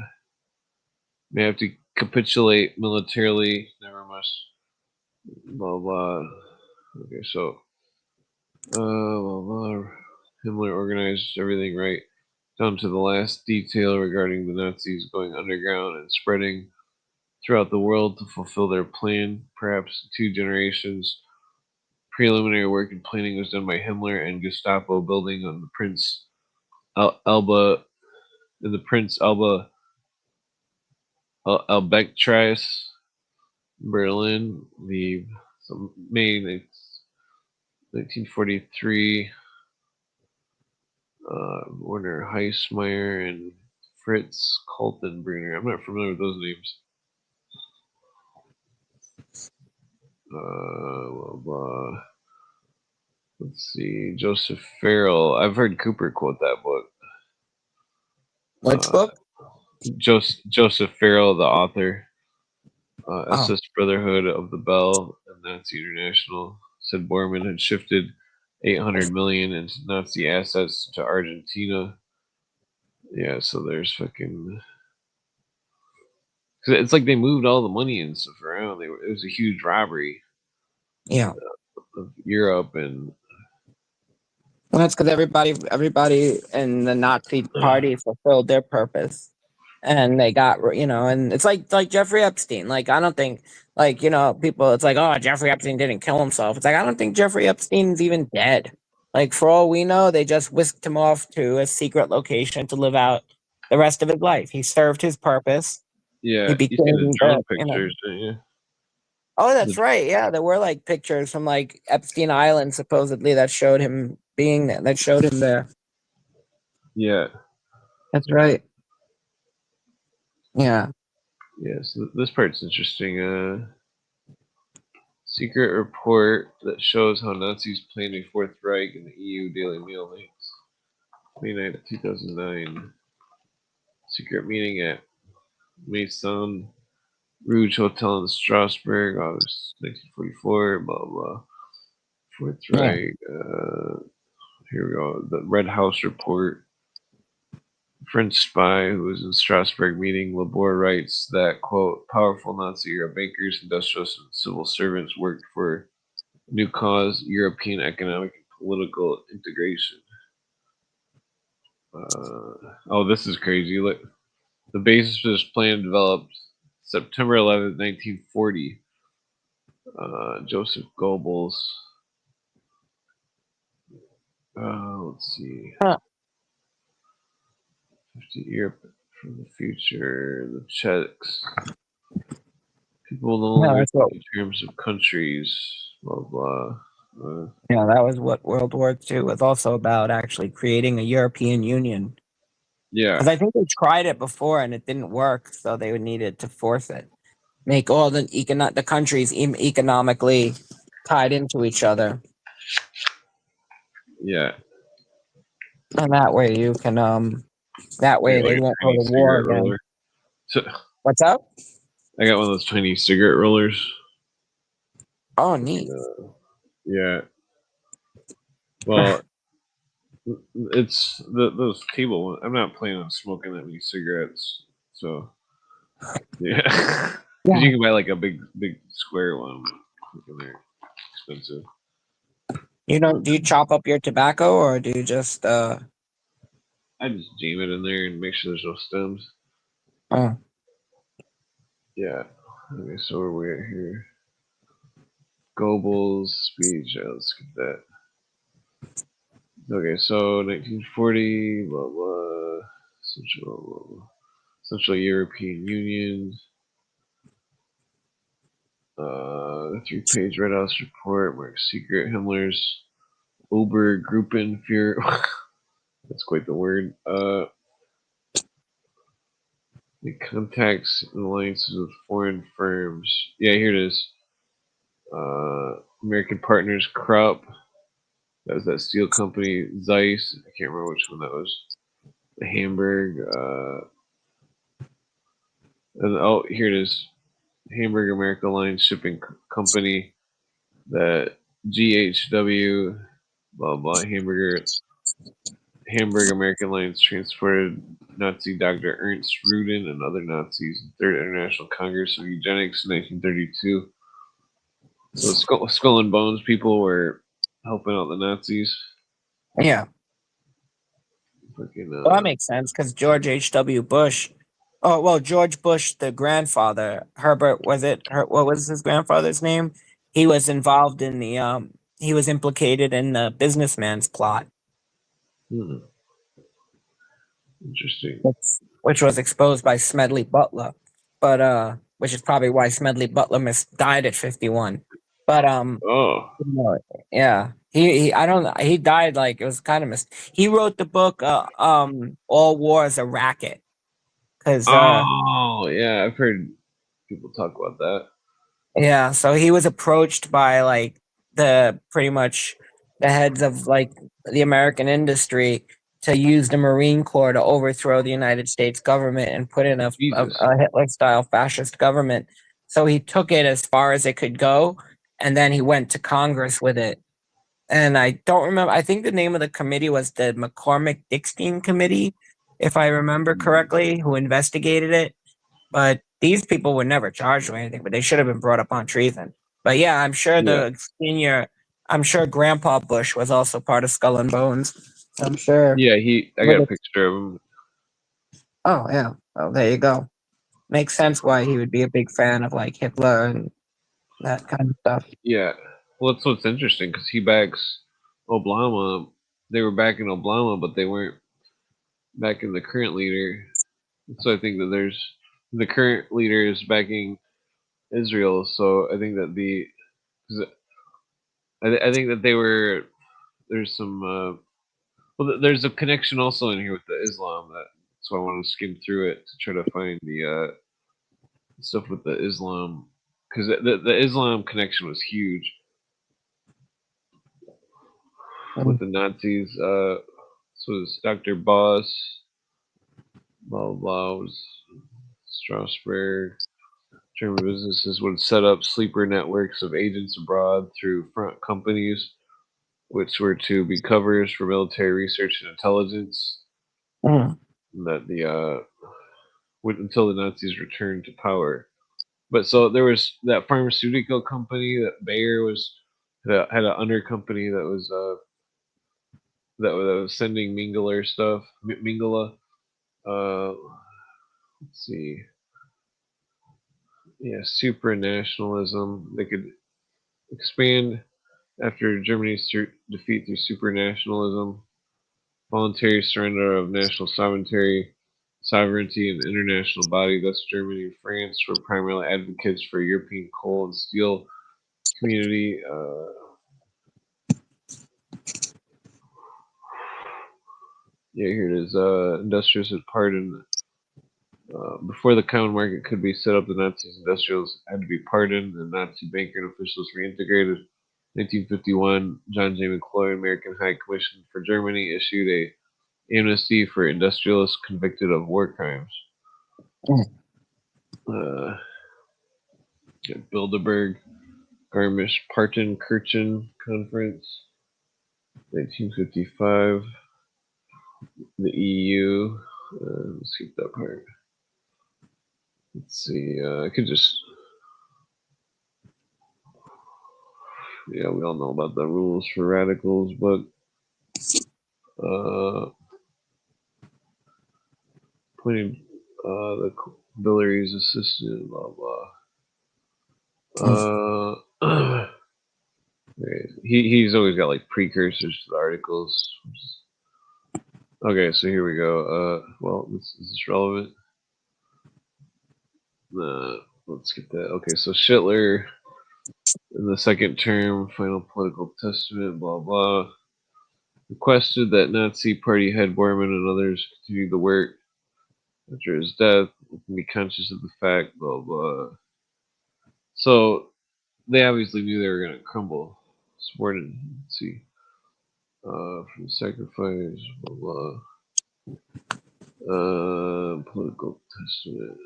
to capitulate militarily, never must blah blah. Okay, so blah blah. Himmler organized everything right down to the last detail regarding the Nazis going underground and spreading throughout the world to fulfill their plan. Perhaps 2 generations preliminary work and planning was done by Himmler and Gestapo building on the Prince Elba in the Prince Elba Albrechtstrasse, Berlin. The May 1943. Werner Heissmeyer and Fritz Kaltenbrunner. I'm not familiar with those names. Let's see. Joseph Farrell. I've heard Cooper quote that book. Which book? Joseph Farrell, the author. Oh. SS Brotherhood of the Bell and Nazi International said Bormann had shifted 800 million into Nazi assets to Argentina. Yeah, so there's fucking. Cause it's like they moved all the money and stuff around. It was a huge robbery. Yeah. Of Europe and. Well, that's because everybody in the Nazi party fulfilled their purpose, and they got, and it's like Jeffrey Epstein. Like, I don't think, people. It's like, oh, Jeffrey Epstein didn't kill himself. It's like, I don't think Jeffrey Epstein's even dead. Like, for all we know, they just whisked him off to a secret location to live out the rest of his life. He served his purpose. Yeah, He became you see the drone pictures, don't you? Oh, that's right. Yeah, there were like pictures from like Epstein Island, supposedly, that showed him being there. That showed him there. Yeah, that's right. Yeah. Yeah, so this part's interesting. Secret report that shows how Nazis planned a Fourth Reich in the EU Daily Mail links. May 9th, 2009. Secret meeting at Maison Rouge Hotel in Strasbourg, August 1944, blah, blah. Fourth Reich. Here we go. The Red House report. French spy who was in Strasbourg meeting Labor writes that, quote, powerful Nazi era bankers, industrialists, and civil servants worked for a new cause, European economic and political integration. This is crazy. Look, the basis for this plan developed September 11th, 1940. Joseph Goebbels. Let's see. 50 Europe from the future, the Czechs. People no longer think in terms of countries, blah, blah. Yeah, that was what World War II was also about, actually creating a European Union. Yeah. Because I think they tried it before and it didn't work, so they needed to force it. Make all the countries economically tied into each other. Yeah. And that way you can, that way they won't go to war again. So, what's up? I got one of those tiny cigarette rollers. Oh, neat. Yeah. Well, it's those table ones. I'm not planning on smoking that many cigarettes, so yeah. Because you can buy like a big square one. They're expensive. Do you chop up your tobacco or do you just I just jam it in there and make sure there's no stems. Oh. Yeah. Okay, so where are we at here? Goebbels speech. Yeah, let's get that. Okay, so 1940, blah blah. Central European Union. The 3-page Red House report marks secret Himmler's Obergruppenführer. That's quite the word. The contacts and alliances with foreign firms. Yeah, here it is. American Partners Krupp. That was that steel company. Zeiss. I can't remember which one that was. The Hamburg. And here it is. Hamburg America Line Shipping Company. That GHW. Blah blah. Hamburg American Lines transported Nazi Dr. Ernst Rudin and other Nazis in Third International Congress of Eugenics in 1932. So Skull and Bones people were helping out the Nazis. Yeah. Well, that makes sense because George H.W. Bush. Oh, well, George Bush, the grandfather, Herbert, what was his grandfather's name? He was involved in the he was implicated in the businessman's plot, Interesting. which was exposed by Smedley Butler, but which is probably why Smedley Butler died at 51. But Oh, no, yeah, he I don't he died like it was kind of he wrote the book All War is a Racket because oh, yeah. I've heard people talk about that. yeah, so he was approached by like the pretty much the heads of like the American industry to use the Marine Corps to overthrow the United States government and put in Jesus. a Hitler style fascist government. So he took it as far as it could go, and then he went to Congress with it. And I don't remember. I think the name of the committee was the McCormick Dickstein Committee, if I remember correctly, who investigated it. But these people were never charged with anything, but they should have been brought up on treason. But yeah, Yeah. I'm sure Grandpa Bush was also part of Skull and Bones. I'm sure. Yeah, I got a picture of him. Oh, yeah. Well, there you go. Makes sense why he would be a big fan of like Hitler and that kind of stuff. Yeah. Well, that's what's interesting because he backs Obama. They were backing Obama, but they weren't backing the current leader. So I think that the current leader is backing Israel. So I think that I think that there's some there's a connection also in here with the Islam. That's why I wanted to skim through it to try to find the stuff with the Islam, because the Islam connection was huge with the Nazis. So was Dr. Boss, blah blah blah, was Strasbourg. German businesses would set up sleeper networks of agents abroad through front companies, which were to be covers for military research and intelligence. Mm. That until the Nazis returned to power. But so there was that pharmaceutical company that Bayer had an under company that was that was sending Mingler stuff. Mingala. Let's see. Yeah, supranationalism. They could expand after Germany's defeat through supranationalism, voluntary surrender of national sovereignty and international body. Thus, Germany and France were primarily advocates for European coal and steel community. Yeah, here it is. Industrialists had pardoned. Before the common market could be set up, the Nazis industrials had to be pardoned, and Nazi banker and officials reintegrated. 1951, John J. McCloy, American High Commission for Germany, issued a amnesty for industrialists convicted of war crimes. Bilderberg, Garmisch-Partenkirchen Conference, 1955. The EU. Let's skip that part. Let's see. I could just. Yeah, we all know about the rules for radicals, but pointing the Hillary's assistant, blah blah. He's always got like precursors to the articles. Okay, so here we go. Well, is this relevant? Let's get that. Okay, so Schittler in the second term, final political testament, blah blah, requested that Nazi Party head Bormann and others continue the work after his death, and be conscious of the fact, blah blah. So they obviously knew they were going to crumble. Supported, let's see, from sacrifice, blah blah. Political testament.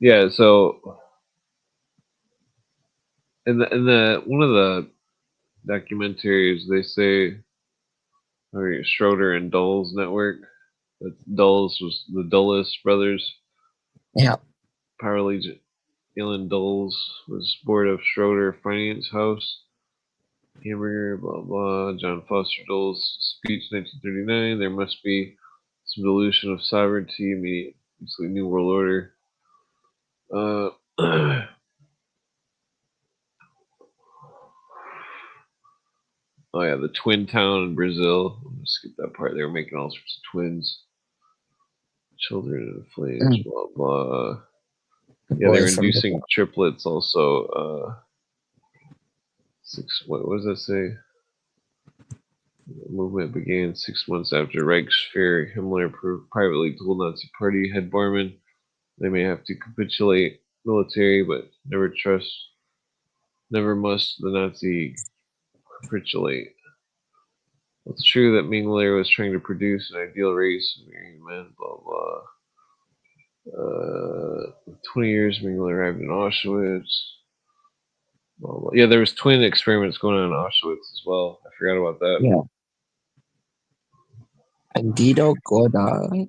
Yeah, so in the one of the documentaries they say, Schroeder and Dulles network. That Dulles was the Dulles brothers. Yeah. Power Legion. Alan Dulles was board of Schroeder Finance House. Hamburger, blah blah. John Foster Dulles speech 1939. There must be some dilution of sovereignty, basically New World Order. Oh yeah, the twin town in Brazil. I'm gonna skip that part. They were making all sorts of twins, children in flames, Mm. blah blah. The Yeah, they were boys from inducing triplets also. What does that say? The movement began 6 months after Reichsführer Himmler privately told Nazi Party head Bormann they may have to capitulate military, but never must the Nazi capitulate. It's true that Mengele was trying to produce an ideal race of marrying men, blah blah. 20 years Mengele arrived in Auschwitz. Blah, blah. Yeah, there was twin experiments going on in Auschwitz as well. I forgot about that. Yeah. Guido Godoy.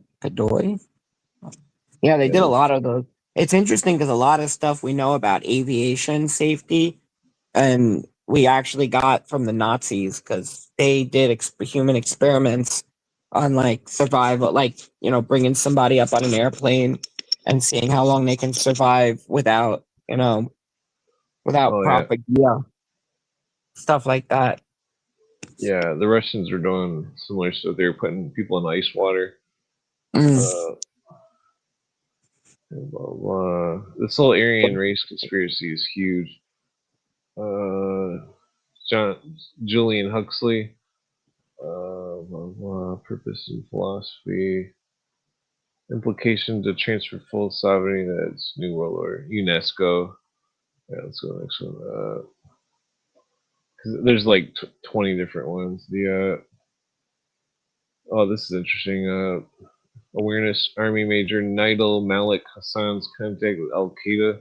Yeah, they did a lot of those. It's interesting because a lot of stuff we know about aviation safety, and we actually got from the Nazis because they did human experiments on like survival, like bringing somebody up on an airplane and seeing how long they can survive without Oh yeah, proper gear, stuff like that. yeah. The Russians were doing similar stuff. They were putting people in ice water. Mm. Blah, blah. This whole Aryan race conspiracy is huge. Julian Huxley. Blah, blah. Purpose and philosophy. Implication to transfer full sovereignty. That's New World Order. UNESCO. Yeah, let's go to the next one. 'Cause there's like 20 different ones. Oh, this is interesting. Awareness Army Major Nidal Malik Hassan's contact with Al Qaeda.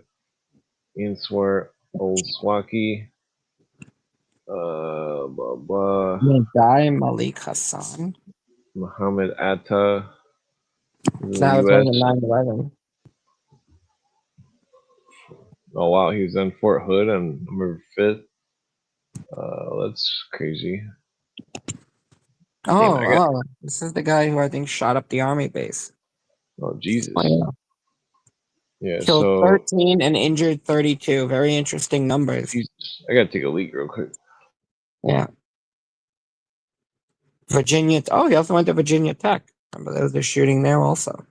Answar al Swaki. Blah blah. Guy Malik Hassan. Muhammad Atta in the That was U.S. on the 9/11. Oh wow, he was on Fort Hood on November 5th. That's crazy. Oh, Damn, oh, this is the guy who I think shot up the army base. Oh Jesus. Yeah, Killed so 13 and injured 32. Very interesting numbers. Jesus. I gotta take a leak real quick. Yeah. Virginia. Oh, he also went to Virginia Tech. Remember there was a shooting there also.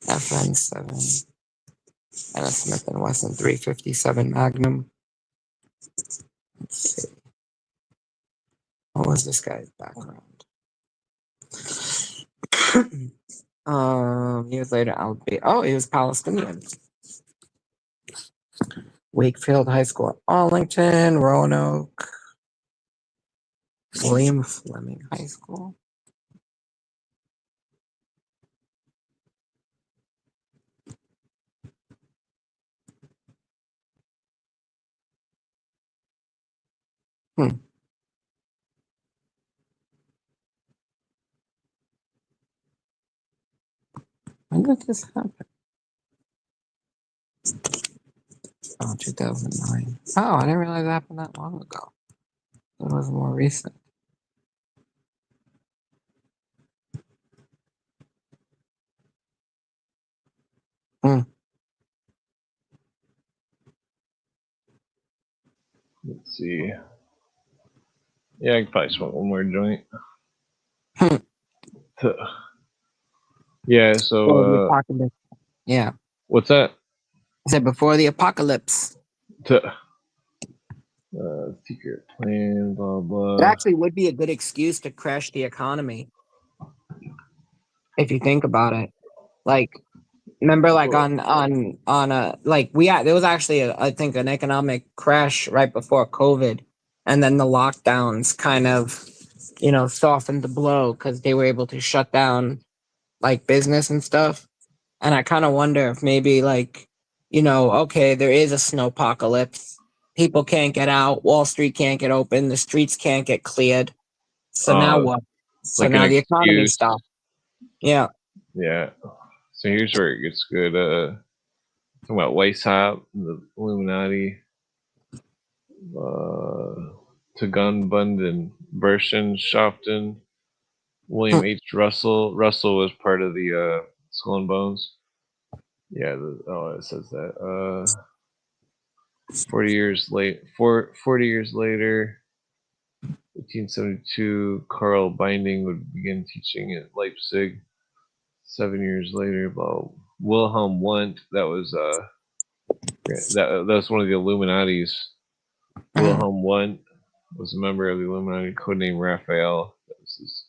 FN7 and a Smith and Wesson 357 Magnum. Let's see. What was this guy's background? Years later, he was Palestinian. Wakefield High School at Arlington, Roanoke, William Fleming High School. When did this happen? Oh, 2009. Oh, I didn't realize it happened that long ago. It was more recent. Let's see. Yeah, I can probably smoke one more joint. Yeah, so yeah. What's that? I said before the apocalypse. Secret plan, blah blah. It actually would be a good excuse to crash the economy. If you think about it. Like remember like on a there was actually I think an economic crash right before COVID, and then the lockdowns kind of softened the blow because they were able to shut down like business and stuff. And I kind of wonder if maybe okay, there is a snowpocalypse. People can't get out. Wall Street can't get open. The streets can't get cleared. So now what? So like now the economy excuse. stops. Yeah. Yeah. So here's where it gets good. Talking about Weishaupt, the Illuminati, Tagunbund and Burschenschaftен, William H. Russell. Russell was part of the Skull and Bones. Yeah. It says that. 40 years later, 1872, Carl Binding would begin teaching at Leipzig. 7 years later, Wilhelm Wundt, that was one of the Illuminati's. Wilhelm Wundt was a member of the Illuminati, codenamed Raphael. That was his,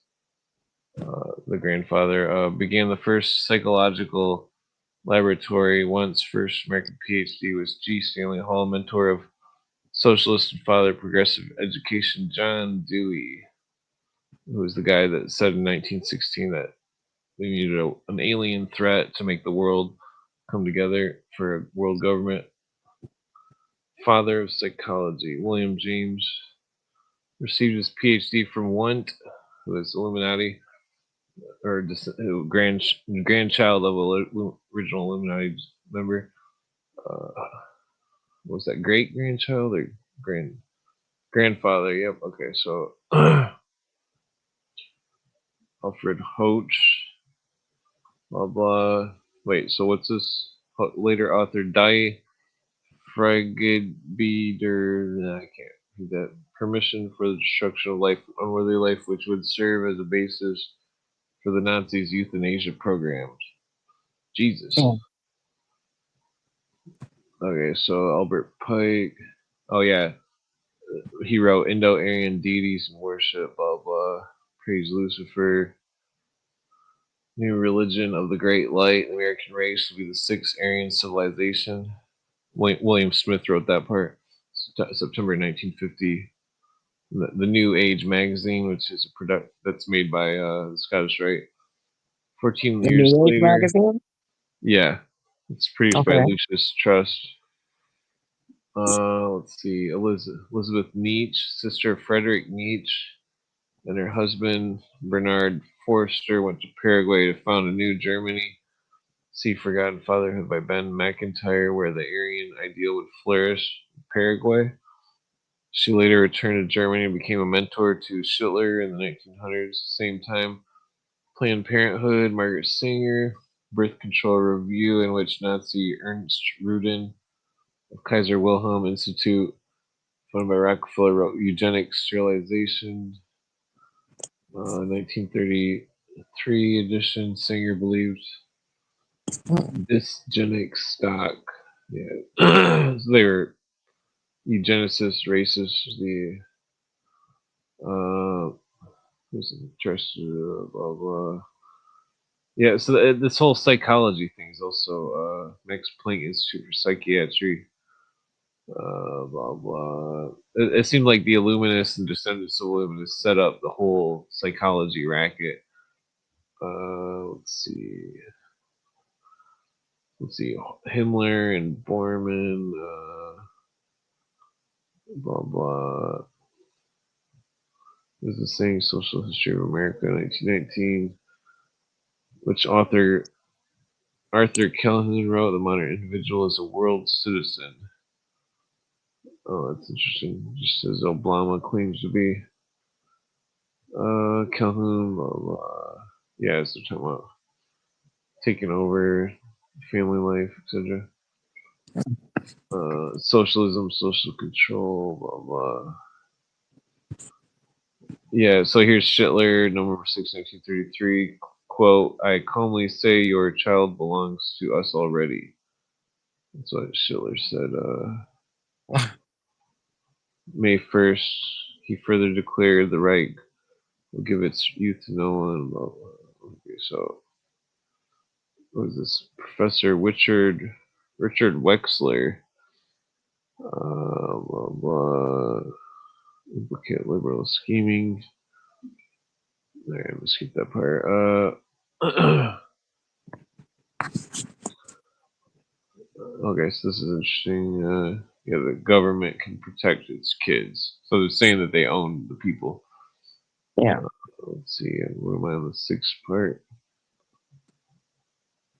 the grandfather. Began the first psychological laboratory. Wundt's first American PhD was G. Stanley Hall, mentor of socialist and father of progressive education John Dewey, who was the guy that said in 1916 that we needed an alien threat to make the world come together for a world government. Father of psychology, William James, received his PhD from Wundt, who was Illuminati, or grandchild of a original Illuminati member. Was that great grandchild or grandfather? Yep. Okay, so Alfred Hoche, blah blah. Wait, so what's this? Later author Die Freiggebieter. I can't read that. Permission for the destruction of life, unworthy life, which would serve as a basis for the Nazis' euthanasia programs. Jesus. Oh. Okay, so Albert Pike. Oh yeah, he wrote Indo-Aryan deities and worship. Blah blah. Praise Lucifer. New religion of the Great Light. The American race will be the sixth Aryan civilization. William Smith wrote that part. September 1950. The New Age magazine, which is a product that's made by the Scottish Rite. 14 The years New Age later. magazine? Yeah, it's produced by Okay. Lucius Trust. Let's see. Elizabeth Nietzsche, sister of Frederick Nietzsche, and her husband Bernard Forster went to Paraguay to found a new Germany. See Forgotten Fatherhood by Ben McIntyre, where the Aryan ideal would flourish in Paraguay. She later returned to Germany and became a mentor to Hitler in the 1900s. Same time, Planned Parenthood, Margaret Sanger, Birth Control Review, in which Nazi Ernst Rudin of Kaiser Wilhelm Institute, funded by Rockefeller, wrote Eugenics, Sterilization. 1933 edition, Sanger believed dysgenic stock. Yeah, so they were eugenicists, racists. Who's interested? Blah blah. Yeah, so this whole psychology thing is also Max Planck Institute for Psychiatry. Blah blah. It seemed like the Illuminists and descendants of Illuminists set up the whole psychology racket. Let's see. Himmler and Bormann. Blah blah. This is saying Social History of America, 1919, which author Arthur Calhoun wrote. The modern individual is a world citizen. Oh, that's interesting. Just says Obama claims to be. Calhoun, blah blah. Yeah, so talking about taking over family life, etc. Socialism, social control, blah blah. Yeah, so here's Hitler, November 6, 1933. Quote, I calmly say your child belongs to us already. That's what Hitler said. May 1st, he further declared the Reich will give its youth to no one. Blah, blah. Okay, so what is this? Professor Richard Wexler. Blah blah. Implicate liberal scheming. Alright, I'm gonna skip that part. Okay, so this is interesting. Yeah, the government can protect its kids. So they're saying that they own the people. Yeah. Let's see. What am I on the sixth part?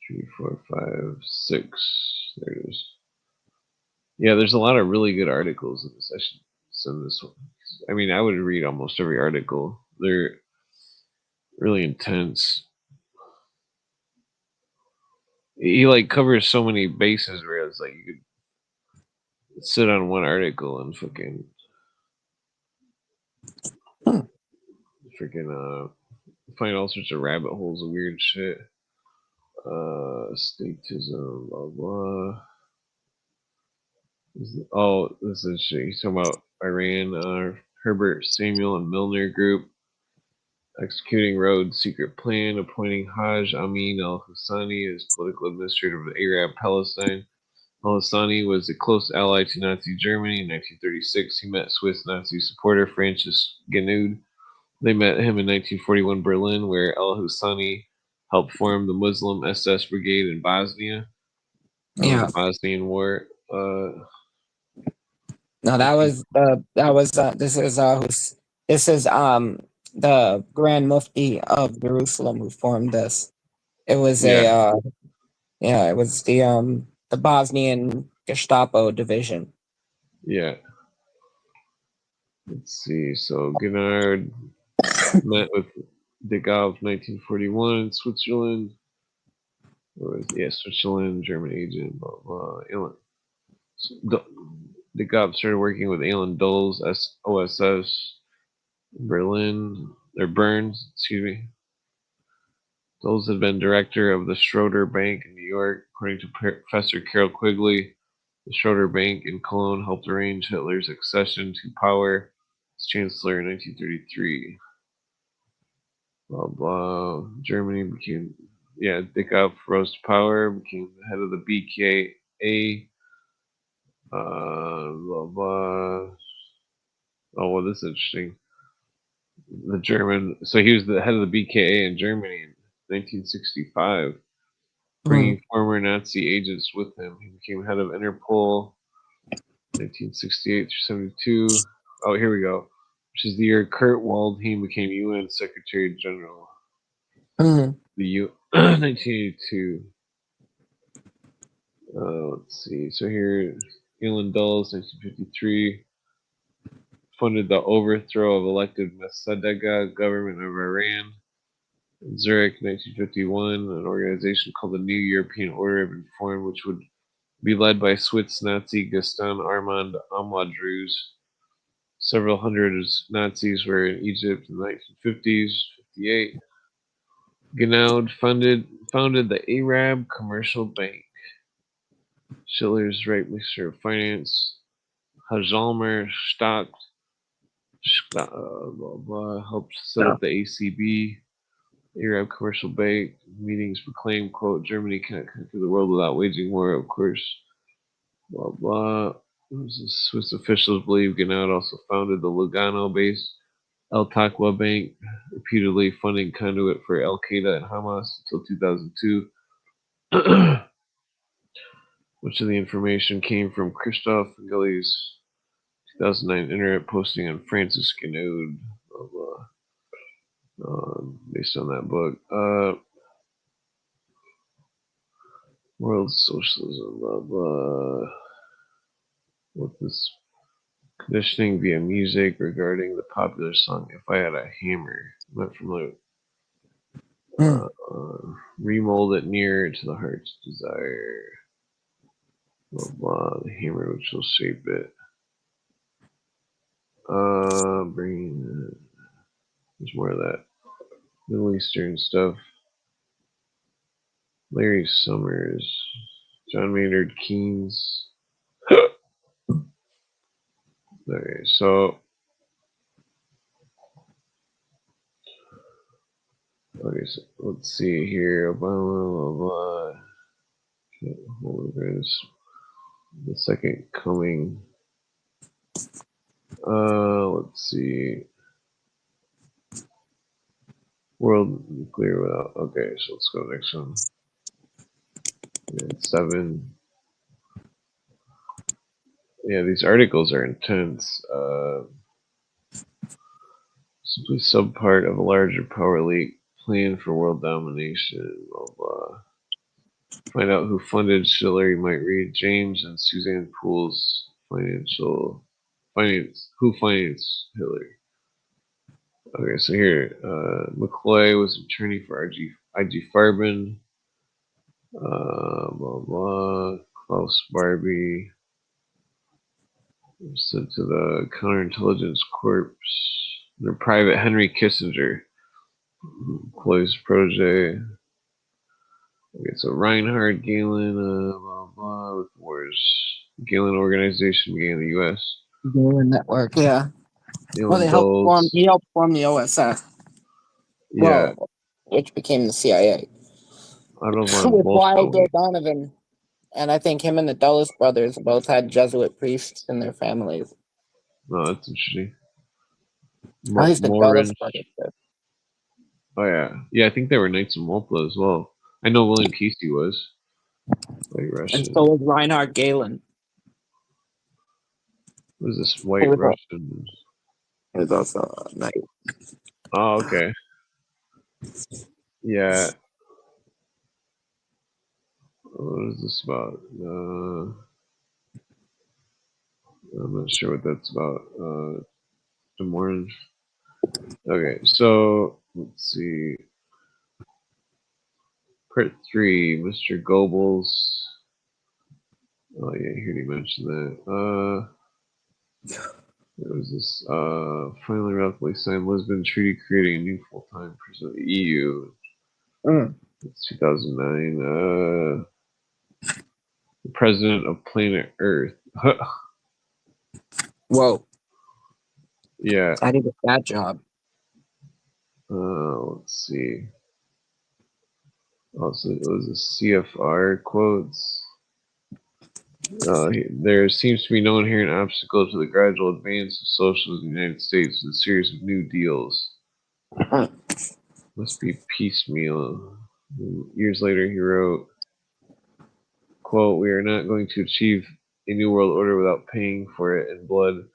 3, 4, 5, 6. There it is. Yeah, there's a lot of really good articles in this. I should send this one. I mean, I would read almost every article. really intense. He like covers so many bases where it's like you could sit on one article and fucking Hmm. find all sorts of rabbit holes of weird shit. Statism, blah blah. This is shit. He's talking about Iran, Herbert Samuel and Milner Group executing Rhodes' secret plan, appointing Haj Amin al Husseini as political administrator of Arab Palestine. Al Husseini was a close ally to Nazi Germany. In 1936, he met Swiss Nazi supporter Francis Genoud. They met him in 1941 Berlin, where al Husseini helped form the Muslim SS Brigade in Bosnia. Yeah. The Bosnian War. No, this is the Grand Mufti of Jerusalem who formed this. It was Yeah. it was the Bosnian Gestapo division. Yeah. Let's see. So Gennard met with de Gaulle 1941 in Switzerland. Switzerland, German agent, blah blah. De Gaulle started working with Alan Dulles, OSS, Burns, excuse me. Dulles had been director of the Schroeder Bank in New York. According to Professor Carol Quigley, the Schroeder Bank in Cologne helped arrange Hitler's accession to power as chancellor in 1933. Blah blah. Germany became De Gaulle rose to power, became the head of the BKA. Blah blah. Oh, well, this is interesting. So he was the head of the BKA in Germany in 1965, bringing former Nazi agents with him. He became head of Interpol 1968 through 72. Oh, here we go. Which is the year Kurt Waldheim became UN Secretary General. The 1982. Let's see. So here, Alan Dulles, 1953, funded the overthrow of elected Mossadegh government of Iran. In Zurich, 1951, an organization called the New European Order had been formed, which would be led by Swiss Nazi Gaston Armand Amadrouz. Several hundred Nazis were in Egypt in the 1950s. 58. Genoud founded the Arab Commercial Bank. Schiller's right mixture of finance. Hajalmer helped set up the ACB, Arab Commercial Bank. Meetings proclaimed, quote, Germany cannot conquer the world without waging war, of course. Blah, blah. Swiss officials believe Genoud also founded the Lugano-based El Taqwa Bank, repeatedly funding conduit for Al Qaeda and Hamas until 2002. Much of the information came from Christophe Gilly's 2009 internet posting on Francis Genoud, based on that book. World Socialism, blah blah. With this conditioning via music regarding the popular song "If I Had a Hammer," I'm not familiar. Remold it near to the heart's desire. Blah blah. The hammer which will shape it. There's more of that Middle Eastern stuff. Larry Summers, John Maynard Keynes. Okay, so let's see here. Obama, the second coming. Let's see. World nuclear without. Okay, so let's go next one. 7. Yeah, these articles are intense. Simply subpart of a larger power league plan for world domination. Blah blah. Find out who funded Schiller. You might read James and Suzanne Poole's Who financed Hitler? Okay, so here, McCloy was attorney for IG Farben. Blah blah. Klaus Barbie was sent to the Counterintelligence Corps. Their private Henry Kissinger, McCloy's protege. Okay, so Reinhard Galen, blah blah. With wars, Galen organization began in the U.S. Galen Network. Yeah. Well, Galen Dulles. he helped form the OSS. Yeah, Well, which became the CIA. Otto von With Wilder Bolshoi. Donovan. And I think him and the Dulles brothers both had Jesuit priests in their families. Oh, that's interesting. At least the Dulles Morin. brothers did. Oh yeah, yeah. I think they were Knights of Malta as well. I know William Casey was like And Russian. so was Reinhard Galen. What is this white was Russian? He was also a knight. Oh, okay. Yeah. What is this about? I'm not sure what that's about. Des Moines. Okay, so let's see. Part 3, Mr. Goebbels. Oh yeah, I heard he mentioned that. It was this finally rapidly signed Lisbon Treaty creating a new full-time president of the EU. It's 2009. The president of planet Earth. Whoa. Yeah. How did he get that job? Let's see. Also, it was a CFR quotes. There seems to be no inherent obstacle to the gradual advance of socialism in the United States with a series of new deals. Must be piecemeal. Years later, he wrote, quote, "We are not going to achieve a new world order without paying for it in blood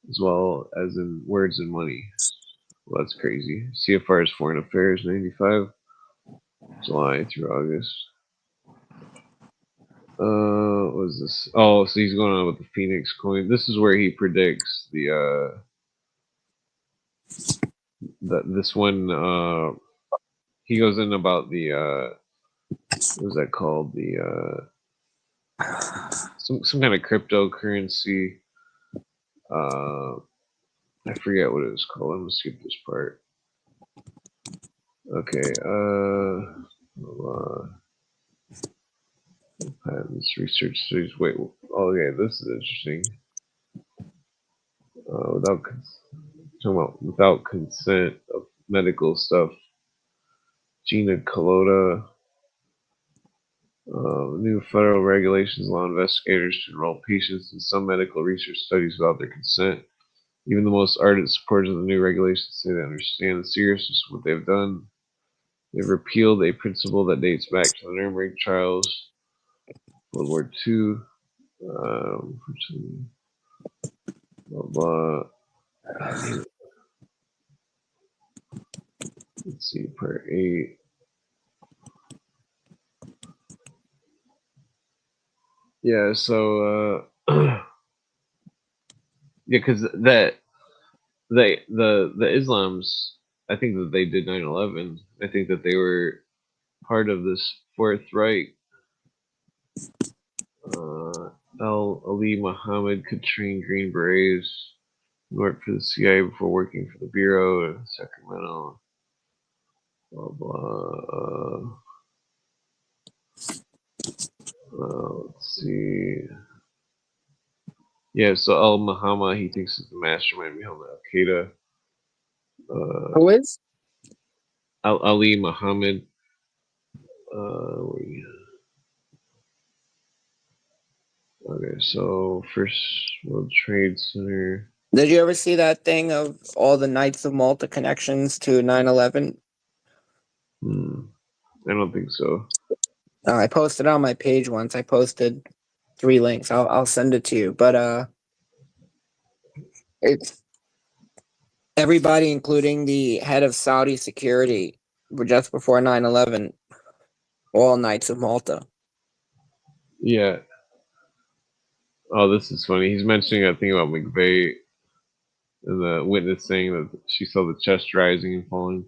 as well as in words and money." Well, that's crazy. CFR's Foreign Affairs, 95, July through August. What was this? Oh, so he's going on with the Phoenix coin. This is where he predicts this one. He goes in about the what was that called? The some kind of cryptocurrency. I forget what it was called. I'm gonna skip this part. Okay. Patents, research studies. Wait. Okay, this is interesting. Without consent of medical stuff. Gina Colota. New federal regulations allow investigators to enroll patients in some medical research studies without their consent. Even the most ardent supporters of the new regulations say they understand the seriousness of what they've done. They've repealed a principle that dates back to the Nuremberg trials, World War II. Blah, blah. Let's see, part 8. Yeah, so yeah, because the Islams, I think that they did 9/11. I think that they were part of this Fourth Reich. Ali Muhammad could train Green Berets, worked for the CIA before working for the Bureau in Sacramento. Blah blah. Let's see. Yeah, so Al Muhammad, he thinks is the mastermind behind Al Qaeda. Who is? Ali Muhammad. Okay, so First World Trade Center. Did you ever see that thing of all the Knights of Malta connections to 9/11? I don't think so. I posted on my page once. I posted 3 links. I'll send it to you. But it's everybody, including the head of Saudi security, were just before 9/11, all Knights of Malta. Yeah. Oh, this is funny. He's mentioning that thing about McVeigh. and the witness saying that she saw the chest rising and falling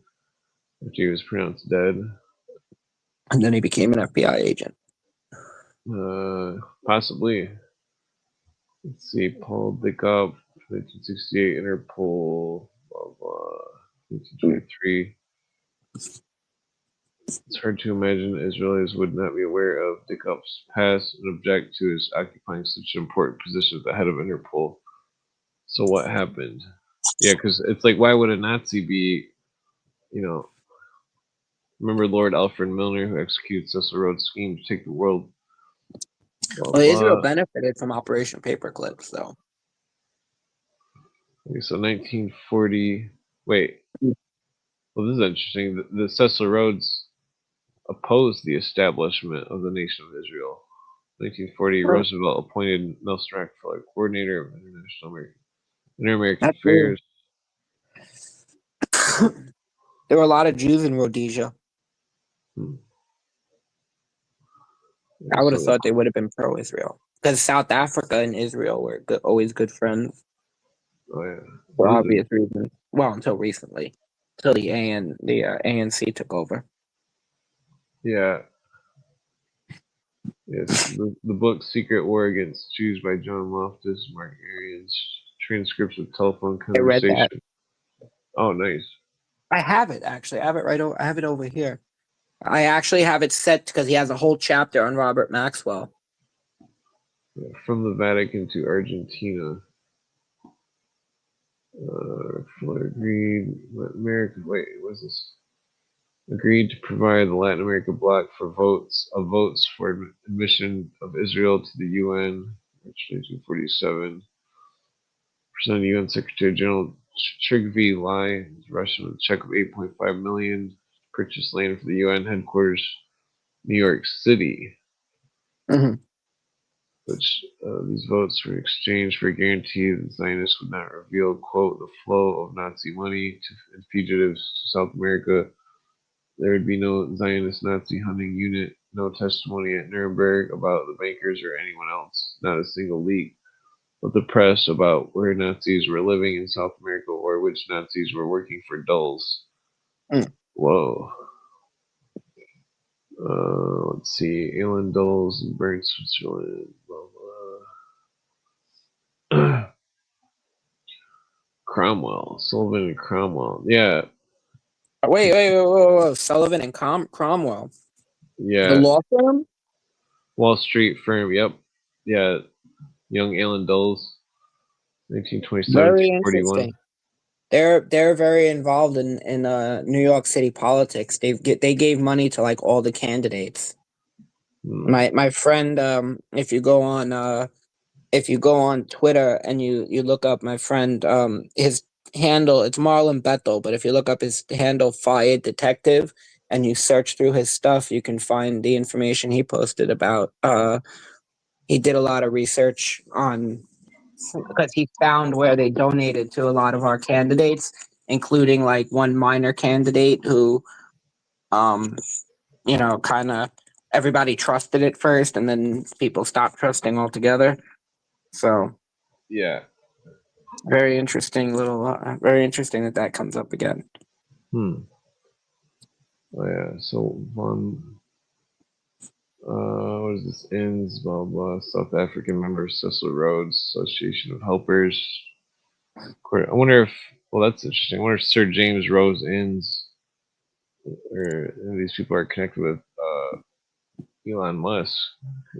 after he was pronounced dead. And then he became an FBI agent. Possibly. Let's see, Paul Dickoff, 1968, Interpol, blah, blah, 1923. It's hard to imagine Israelis would not be aware of Dickoff's past and object to his occupying such an important position at the head of Interpol. So what happened? Yeah, because it's like, why would a Nazi be, remember Lord Alfred Milner, who executed Cecil Rhodes' scheme to take the world? Blah, Well, Israel blah. benefited from Operation Paperclip, so. Okay, so 1940. Wait. Well, this is interesting. The Cecil Rhodes opposed the establishment of the nation of Israel. 1940, Roosevelt appointed Nelson Rockefeller coordinator of Inter-American That's weird. Affairs. There were a lot of Jews in Rhodesia. I would have thought they would have been pro-Israel because South Africa and Israel were always good friends. Oh yeah, for obvious reasons. Well, until recently, until the ANC took over. Yeah. Yes, the book Secret War Against Jews by John Loftus, Mark Arians, transcripts of telephone I read that. conversation. Oh, nice. I have it actually. I have it I have it over here. I actually have it set because he has a whole chapter on Robert Maxwell. Yeah, from the Vatican to Argentina. Agreed. America. Wait, what's this? Agreed to provide the Latin America bloc for votes for admission of Israel to the UN, March 1947. Presented UN Secretary General Trygve Lie, Russian, with a check of $8.5 million to purchase land for the UN headquarters, New York City. Mm-hmm. Which these votes were in exchange for a guarantee that the Zionists would not reveal, quote, the flow of Nazi money and fugitives to South America. There would be no Zionist Nazi hunting unit, no testimony at Nuremberg about the bankers or anyone else, not a single leak. But the press about where Nazis were living in South America or which Nazis were working for Dulles. Whoa. Let's see. Alan Dulles in Bern, Switzerland. Blah, blah. Cromwell. Sullivan and Cromwell. Yeah. Wait. Sullivan and Cromwell. Yeah. The law firm? Wall Street firm. Yep. Yeah. Young Alan Dulles. 1927 Very to 41. interesting. They're very involved in New York City politics. They gave money to like all the candidates. My friend, if you go on Twitter and you look up my friend, his handle, it's Marlon Bethel, but if you look up his handle Fired Detective and you search through his stuff, you can find the information he posted about he did a lot of research on because he found where they donated to a lot of our candidates, including like one minor candidate who kind of everybody trusted it first and then people stopped trusting altogether. So yeah. very interesting very interesting that comes up again. Oh yeah. So what is this? Ends, blah blah. South African member Cecil Rhodes, Association of Helpers. I wonder if that's interesting. I wonder if Sir James Rose Innes or these people are connected with Elon Musk.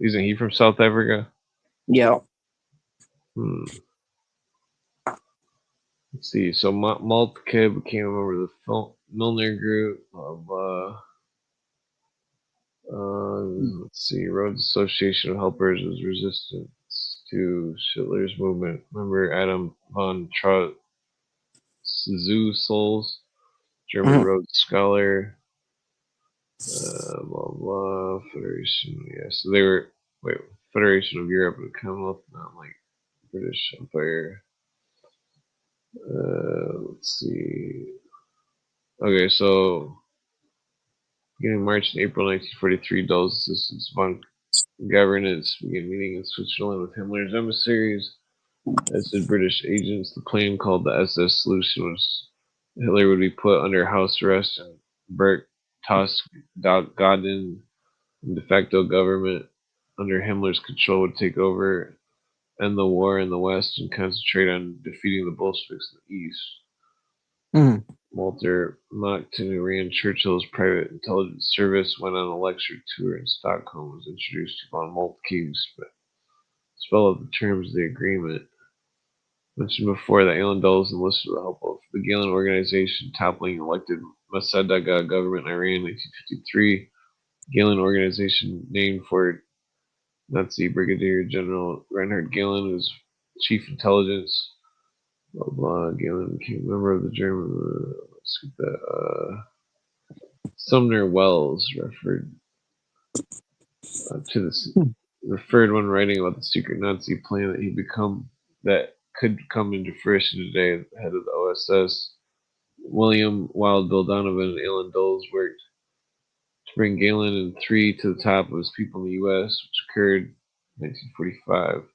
Isn't he from South Africa? Yeah. Let's see. So Moltke became a member of the Milner Group. Let's see. Rhodes Association of Helpers was resistance to Hitler's movement. Remember Adam von Souls, German Rhodes Scholar. Blah blah. Federation. Yeah. So they were Federation of Europe and Commonwealth, not like British Empire. Let's see. Okay, so beginning March and April 1943, Dulles assistants von Governance began meeting in Switzerland with Himmler's emissaries. as did British agents. The plan, called the SS Solution, was Hitler would be put under house arrest and Bert Tusk Godin, de facto government under Himmler's control, would take over, end the war in the West, and concentrate on defeating the Bolsheviks in the East. Mm. Walter Monckton, who ran Churchill's private intelligence service, went on a lecture tour in Stockholm, was introduced to von Moltke's spell out the terms of the agreement. Mentioned before that Allen Dulles enlisted the help of the Gehlen Organization, toppling elected Mossadegh government in Iran in 1953. Gehlen Organization, named for Nazi Brigadier General Reinhard Gehlen, who was chief intelligence. Blah blah. Gehlen became a member of the German. Let's get that. Sumner Wells referred to this. Referred when writing about the secret Nazi plan that could come into fruition today at the head of the OSS. William Wild Bill Donovan and Allen Dulles worked to bring Gehlen and three to the top of his people in the U.S., which occurred in 1945.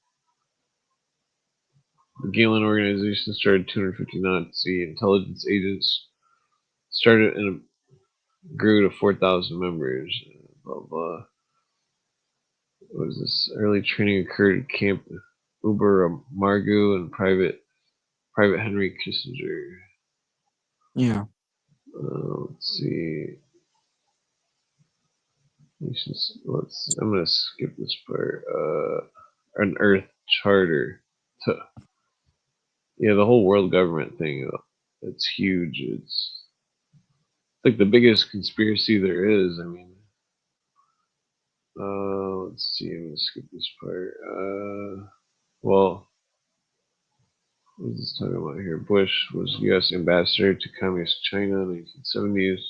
The Gehlen Organization started 250 Nazi intelligence agents, started and grew to 4,000 members. Blah blah. What was this? Early training occurred at Camp Uber Margu and Private Henry Kissinger. Yeah. Let's see. I'm gonna skip this part. An Earth Charter. Yeah, the whole world government thing. It's huge. It's like the biggest conspiracy there is. I mean, let's see. I'm gonna skip this part. Well, what is this talking about here? Bush was U.S. ambassador to Communist China in the 1970s.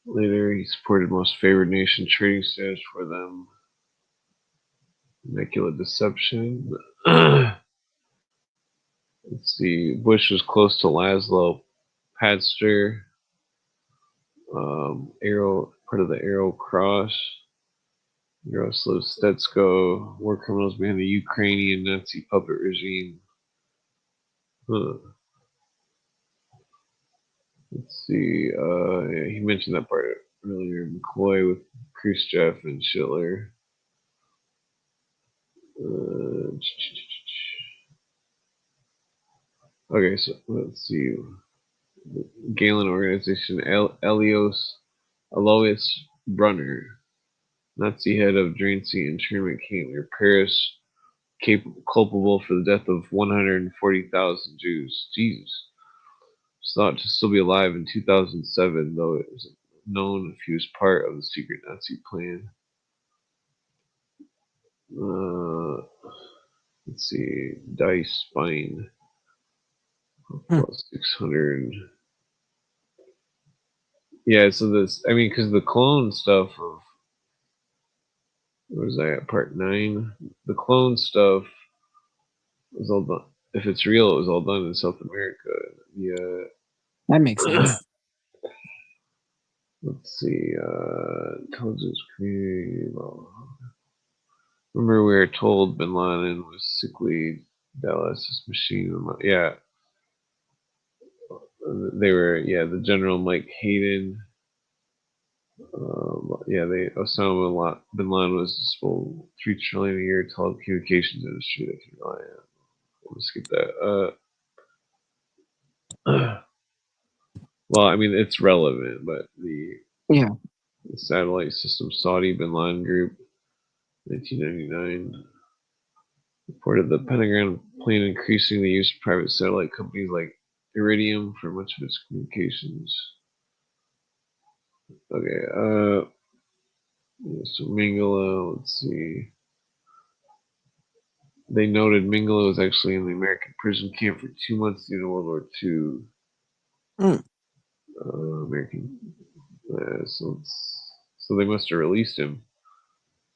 Later, he supported most favored nation trading status for them. Immaculate Deception. Let's see. Bush was close to Laszlo Padster, part of the Arrow Cross. Yaroslav Stetsko, war criminals behind the Ukrainian Nazi puppet regime. Let's see. Yeah, he mentioned that part earlier. McCoy with Khrushchev and Hitler. Okay, so let's see. The Gehlen Organization, Alois Brunner, Nazi head of Drancy internment camp near Paris, culpable for the death of 140,000 Jews. Jesus. Was thought to still be alive in 2007, though it was known if he was part of the secret Nazi plan. Let's see. Dice Spine. About 600. Yeah, so because the clone stuff of, what was that, part 9? The clone stuff was all done. If it's real, it was all done in South America. Yeah. That makes sense. Let's see. Intelligence community. Well, remember, we were told Bin Laden was sickly. Dallas machine. Yeah. They were, the General Mike Hayden. Osama bin Laden was disposable $3 trillion a year telecommunications industry that can rely on. Let's skip that. Well, I mean, it's relevant, but the satellite system Saudi bin Laden Group, 1999, reported the Pentagon plan increasing the use of private satellite companies like Iridium for much of its communications. Okay, so Mengele, let's see. They noted Mengele was actually in the American prison camp for 2 months during World War II. American. So they must have released him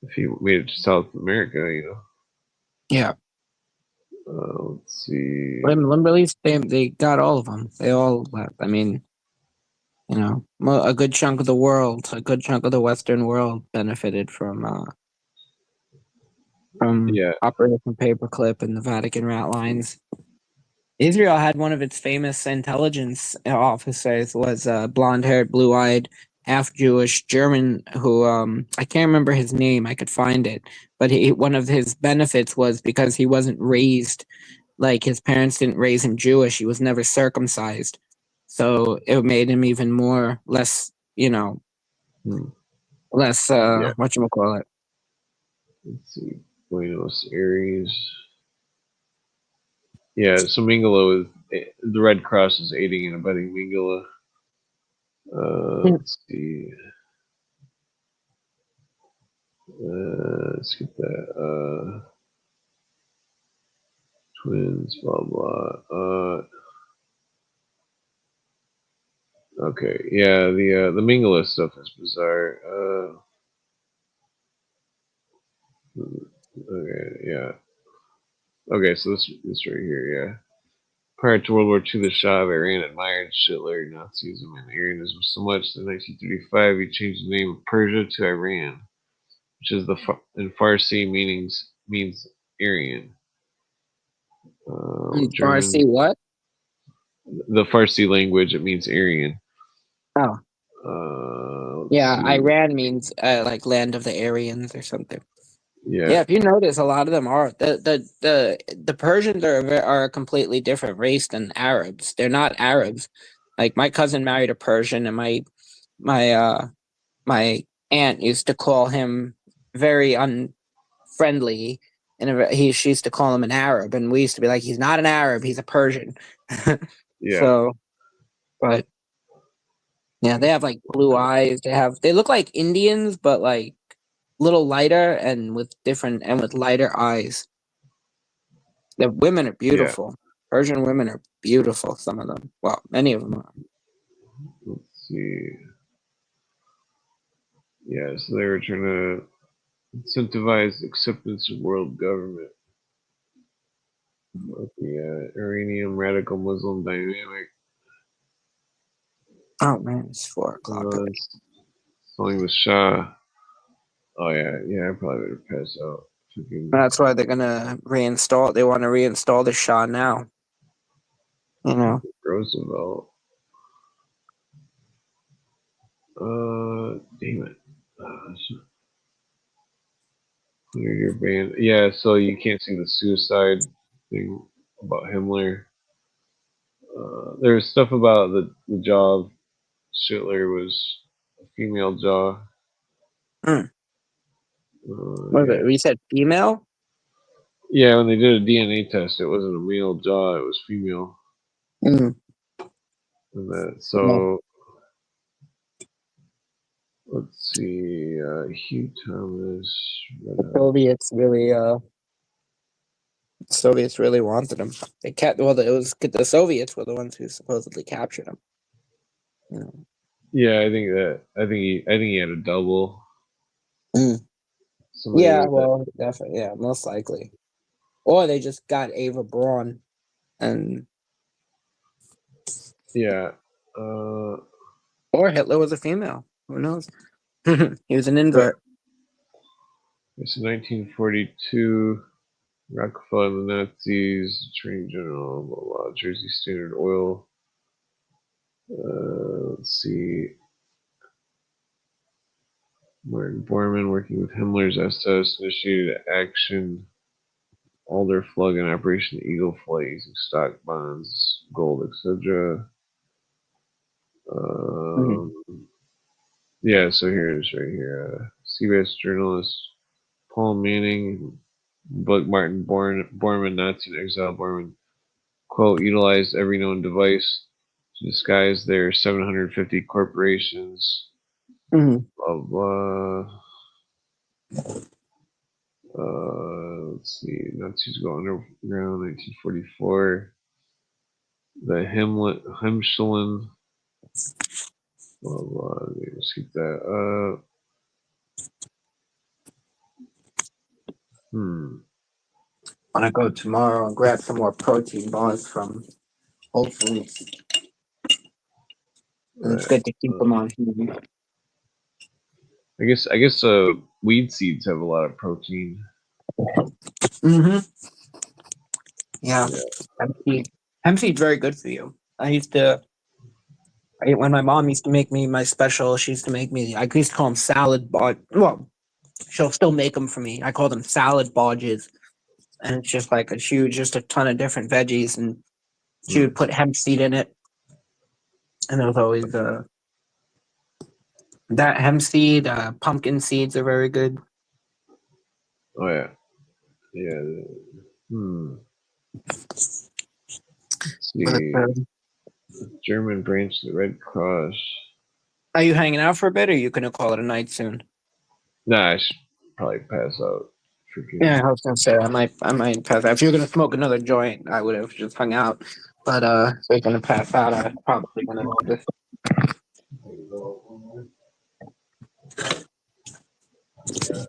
if he made it to South America, Yeah. Let's see. When released, they got all of them. They all left. I mean, a good chunk of the world, a good chunk of the Western world benefited from from Yeah. Operation Paperclip and the Vatican rat lines. Israel had one of its famous intelligence officers was a blonde-haired, blue-eyed, half-Jewish German who I can't remember his name. I could find it, but one of his benefits was because he wasn't raised like his parents didn't raise him Jewish. He was never circumcised, so it made him even more less, less Yeah. whatchamacallit. Let's see. Buenos Aires. Yeah, so Mingala is the Red Cross is aiding and abetting Mingala. Let's see. Let's get that. Twins, blah blah. Okay, yeah, the Mingala stuff is bizarre. Okay, yeah. Okay, so this right here, yeah. Prior to World War II, the Shah of Iran admired Hitler, Nazism, and Aryanism so much that in 1935 he changed the name of Persia to Iran, which is in Farsi means Aryan. Farsi German, what? the Farsi language, it means Aryan. Oh, yeah, Iran means like land of the Aryans or something. Yeah. Yeah, if you notice, a lot of them are the Persians are a completely different race than Arabs. They're not Arabs. Like my cousin married a Persian, and my aunt used to call him very unfriendly, and she used to call him an Arab, and we used to be like, he's not an Arab, he's a Persian. Yeah. So, but yeah, they have like blue eyes. They look like Indians, but like little lighter and with lighter eyes. The women are Yeah. beautiful. Persian women are beautiful. Some of them. Well, many of them are. Let's see. Yeah, so they were trying to incentivize acceptance of world government. The Iranian radical Muslim dynamic. Oh man, it's 4 o'clock. Selling the Shah. Oh yeah, I probably would have passed out. That's why they're gonna reinstall. They want to reinstall the Shah now. You know. Roosevelt. Damn it. Your band. Yeah, so you can't see the suicide thing about Himmler. There's stuff about the jaw of Hitler was a female jaw. What was it? Yeah. You said female? Yeah, when they did a DNA test, it wasn't a male jaw; it was female. Mm. And so let's see, Hugh Thomas. The Soviets really wanted him. They kept the Soviets were the ones who supposedly captured him. You know. Yeah, I think he had a double. Yeah, well, definitely, yeah, most likely. Or they just got Ava Braun, and yeah, or Hitler was a female. Who knows? He was an invert. It's 1942. Rockefeller and the Nazis, Attorney General, blah, blah, Jersey Standard Oil. Let's see. Martin Bormann, working with Himmler's SS, initiated action Alder Flug and Operation Eagle Flight using stock bonds, gold, etc. Yeah, so here it is right here. CBS journalist Paul Manning, book Martin Bormann, Nazi in exile. Bormann, quote, utilized every known device to disguise their 750 corporations. Blah, blah. Let's see. Nazis go underground, 1944. The Hemschelen. Blah, blah. Let's keep that. I'm gonna go tomorrow and grab some more protein bars from Whole Foods. It's good to keep them on. I guess weed seeds have a lot of protein. Mm-hmm. Yeah. Yeah. Hemp seed. Hemp seed's very good for you. When my mom used to make me my special, she used to make me, I used to call them salad bod. Well, she'll still make them for me. I call them salad bodges. And it's just like just a ton of different veggies. And she would Mm. put hemp seed in it. And there was always that hemp seed, pumpkin seeds are very good. Oh yeah. Yeah. Hmm. Let's But, see. German branch of the Red Cross. are you hanging out for a bit, or are you gonna call it a night soon? Nah, I should probably pass out. Freaking. Yeah, I was gonna say I might pass out. If you're gonna smoke another joint, I would have just hung out. But if you're gonna pass out, I'm probably gonna just.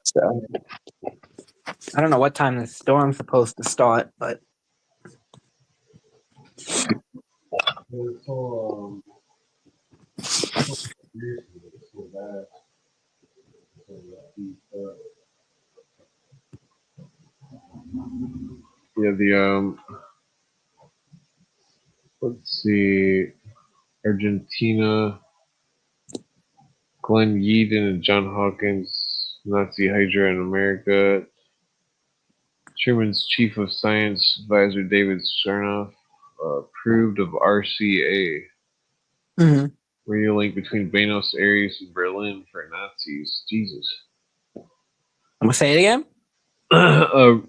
So, I don't know what time the storm's supposed to start, but Yeah, let's see, Argentina, Glenn Yeadon and John Hawkins, Nazi Hydra in America, Truman's chief of science advisor David Sarnoff approved of RCA, Mhm. radio link between Buenos Aires and Berlin for Nazis. Jesus. I'm gonna say it again. A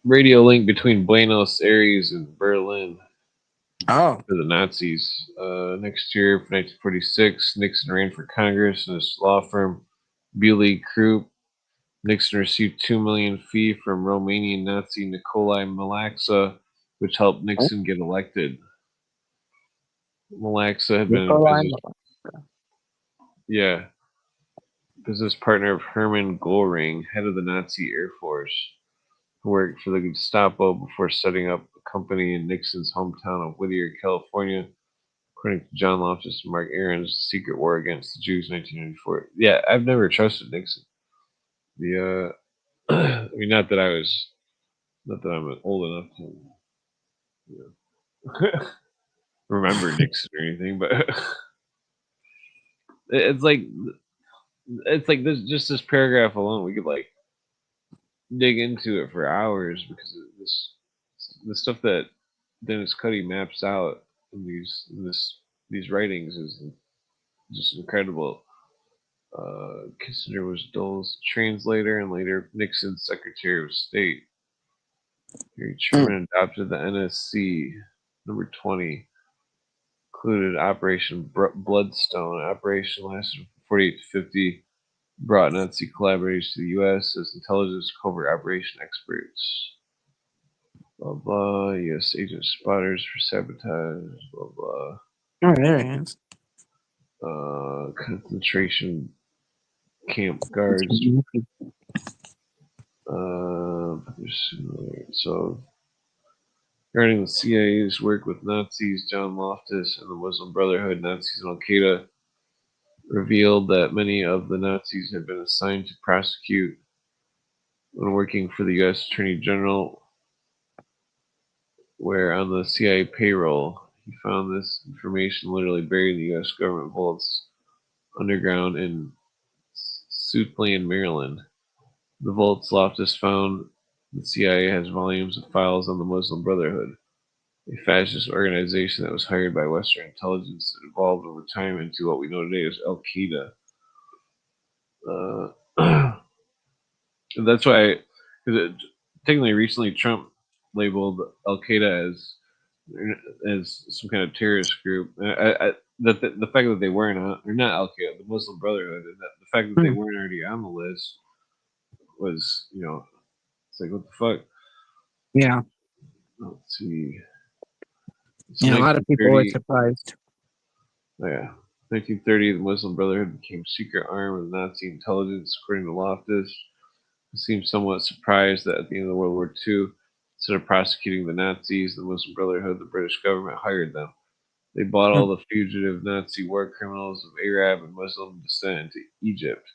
radio link between Buenos Aires and Berlin Oh, for the Nazis. Next year, 1946, Nixon ran for Congress and his law firm, Bewley Krupp. Nixon received $2 million fee from Romanian Nazi Nicolae Malaxa, which helped Nixon get elected. Malaxa had been Nikolai. business partner of Hermann Goering, head of the Nazi Air Force, who worked for the Gestapo before setting up a company in Nixon's hometown of Whittier, California. According to John Loftus and Mark Aarons, Secret War Against the Jews, 1994. Yeah, I've never trusted Nixon. I mean, not that I'm old enough to, you know, remember Nixon or anything, but it's like this. Just this paragraph alone, we could like dig into it for hours because of the stuff that Dennis Cuddy maps out in these writings is just incredible. Kissinger was Dole's translator and later Nixon's Secretary of State. Truman adopted the NSC. Number 20 included Operation Bloodstone. Operation lasted from 48 to 50. Brought Nazi collaborators to the U.S. as intelligence covert operation experts. Blah blah. U.S. agent spotters for sabotage. Blah blah. Oh, there it is. Concentration camp guards. So, regarding the CIA's work with Nazis, John Loftus and the Muslim Brotherhood, Nazis and Al Qaeda revealed that many of the Nazis had been assigned to prosecute when working for the U.S. Attorney General, where on the CIA payroll. He found this information literally buried in the U.S. government vaults underground in Suitland, Maryland. The vaults Loftus found the CIA has volumes of files on the Muslim Brotherhood, a fascist organization that was hired by Western intelligence that evolved over time into what we know today as Al Qaeda. That's why, because technically recently Trump labeled Al Qaeda as some kind of terrorist group. The fact that they weren't or not Al Qaeda, the Muslim Brotherhood, and the fact that they weren't already on the list was, it's like, what the fuck? Yeah. Let's see. So Yeah, a lot of people were 1930, surprised. yeah, 1930, the Muslim Brotherhood became secret arm of Nazi intelligence, according to Loftus, who seemed somewhat surprised that at the end of World War II, instead of prosecuting the Nazis, the Muslim Brotherhood, the British government hired them. They bought all the fugitive Nazi war criminals of Arab and Muslim descent into Egypt.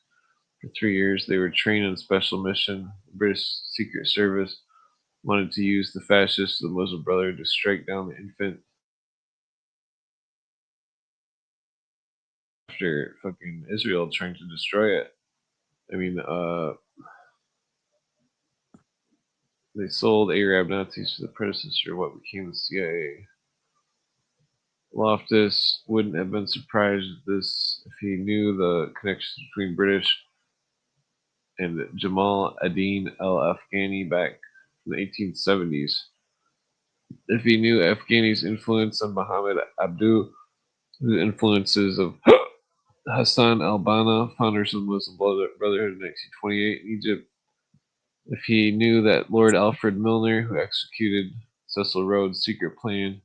For 3 years, they were trained on special mission. The British Secret Service wanted to use the fascists of the Muslim Brotherhood to strike down the infant after fucking Israel trying to destroy it. I mean, they sold Arab Nazis to the predecessor of what became the CIA. Loftus wouldn't have been surprised at this if he knew the connections between British and Jamal ad-Din al-Afghani back in the 1870s. If he knew Afghani's influence on Muhammad Abdu, the influences of Hassan al-Banna, founders of the Muslim Brotherhood in 1928 in Egypt, if he knew that Lord Alfred Milner, who executed Cecil Rhodes' secret plan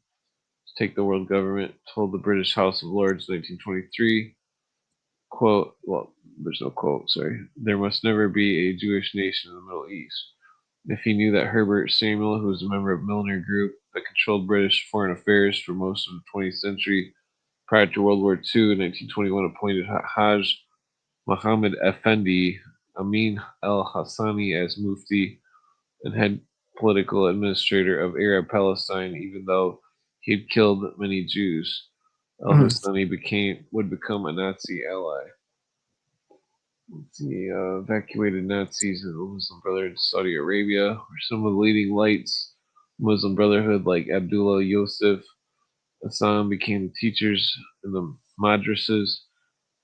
to take the world government, told the British House of Lords in 1923, quote, well, there's no quote, sorry, there must never be a Jewish nation in the Middle East. If he knew that Herbert Samuel, who was a member of Milner Group that controlled British foreign affairs for most of the 20th century prior to World War II, in 1921 appointed Haj Muhammad Effendi Amin al-Hassani as Mufti and head political administrator of Arab Palestine, even though he had killed many Jews. Al-Hassani would become a Nazi ally. The evacuated Nazis of the Muslim Brotherhood to Saudi Arabia were some of the leading lights. Muslim Brotherhood, like Abdullah Yusuf Assam, became teachers in the madrasas,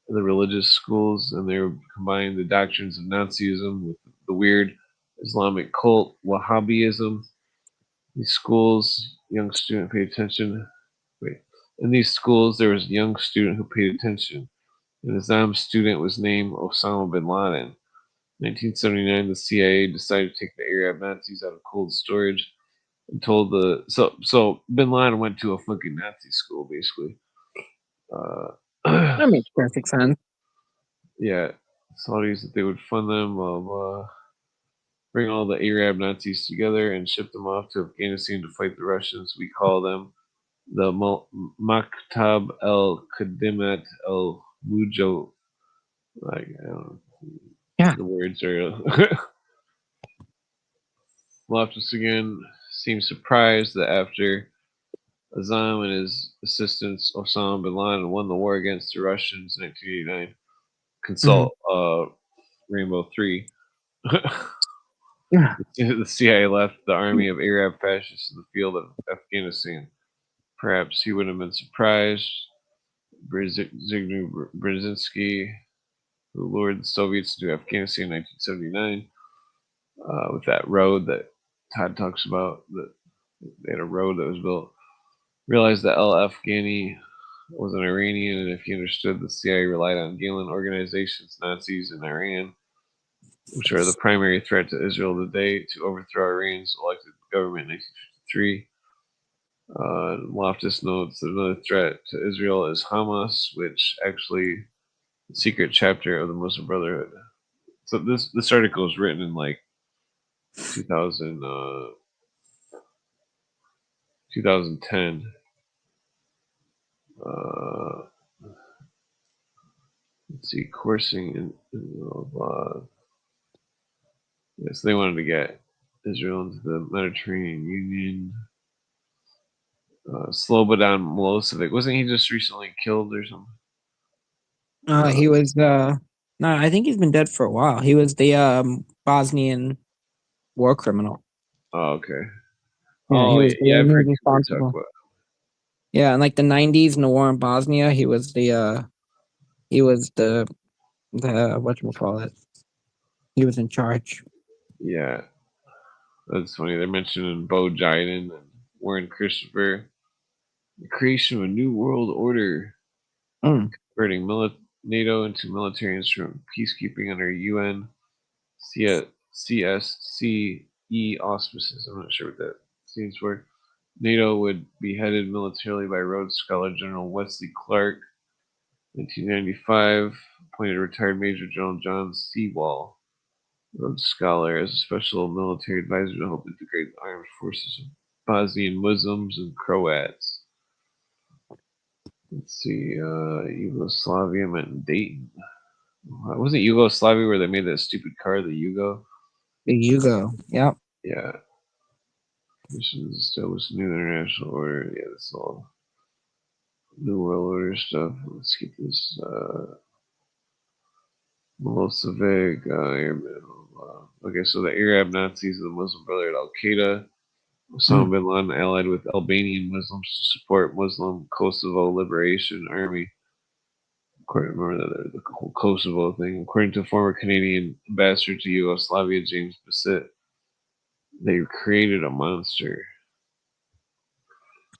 the religious schools, and they combined the doctrines of Nazism with the weird Islamic cult Wahhabism. These schools, young student paid attention. In these schools, there was a young student who paid attention. An Islam student was named Osama bin Laden. In 1979, the CIA decided to take the Arab Nazis out of cold storage and told so bin Laden went to a fucking Nazi school, basically. That makes perfect sense. Yeah, Saudis that they would fund them, bring all the Arab Nazis together and ship them off to Afghanistan to fight the Russians. We call them the Maktab el Kadimat el Mujo. Like, I don't know. Yeah. The words are. Loftus again seemed surprised that after Azam and his assistants Osama bin Laden won the war against the Russians in 1989. Consult Rainbow 3. Yeah. The CIA left the army of Arab fascists in the field of Afghanistan. Perhaps he would have been surprised. Zygmunt Brzezinski, who lured the Soviets into Afghanistan in 1979, with that road that Todd talks about, that they had a road that was built, realized that al-Afghani was an Iranian, and if he understood, the CIA relied on Galen organizations, Nazis in Iran, which are the primary threat to Israel today, to overthrow Iran's elected government in 1953. Loftus notes that another threat to Israel is Hamas, which actually the secret chapter of the Muslim Brotherhood. So this article was written in like 2010. Let's see, coursing yes, they wanted to get Israel into the Mediterranean Union. Slobodan Milosevic, wasn't he just recently killed or something? He was no, I think he's been dead for a while. He was the Bosnian war criminal. Oh, okay. Yeah, Oh, yeah, I've heard you talk responsible. about. Yeah, in like the 90s in the war in Bosnia, he was the whatchamacallit. He was in charge. Yeah, that's funny. They're mentioning Bo Jiden and Warren Christopher. The creation of a new world order, converting NATO into military instrument peacekeeping under UN CSCE auspices. I'm not sure what that stands for. NATO would be headed militarily by Rhodes Scholar General Wesley Clark. 1995, appointed retired Major General John Sewall, Rhodes Scholar, as a special military advisor to help integrate the armed forces of Bosnian Muslims and Croats. Let's see, Yugoslavia meant Dayton. wasn't Yugoslavia where they made that stupid car, the Yugo? The Yugo. Yep. Yeah. Missions established new international order. Yeah, that's all New World Order stuff. Let's get this. Milosevic, okay, so the Arab Nazis of the Muslim Brotherhood, Al Qaeda, Osama bin Laden allied with Albanian Muslims to support Muslim Kosovo Liberation Army. Remember the whole Kosovo thing. According to former Canadian ambassador to Yugoslavia, James Bassett, they created a monster.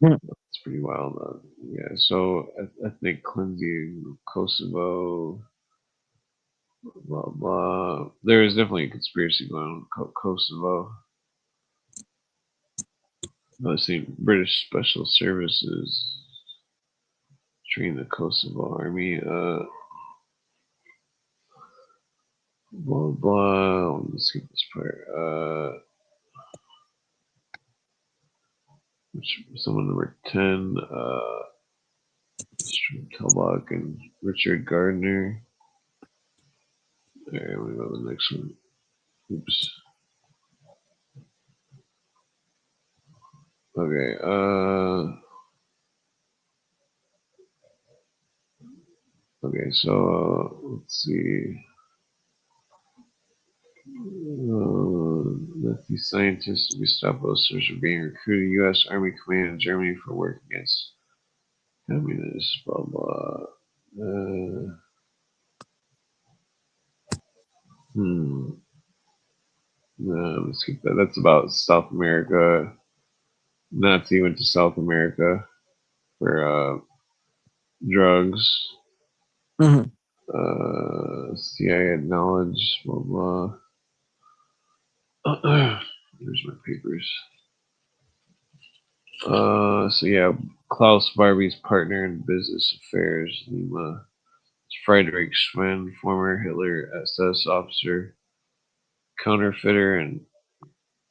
It's pretty wild. Yeah, so ethnic cleansing, Kosovo, blah blah. There is definitely a conspiracy going on Kosovo. I've seen British Special Services train the Kosovo Army. Blah blah. Let's skip this part. Someone number 10. Telbach and Richard Gardner. Alright, we go to the next one. Oops. Okay, okay, so let's see. Nazi scientists and Gestapo soldiers are being recruited U.S. Army Command in Germany for work against communists, blah blah. Let's skip that. That's about South America. Nazi went to South America for drugs. CIA knowledge, blah blah. There's my papers. So yeah, Klaus Barbie's partner in business affairs, Lima. Friedrich Schwenn, former Hitler SS officer, counterfeiter, and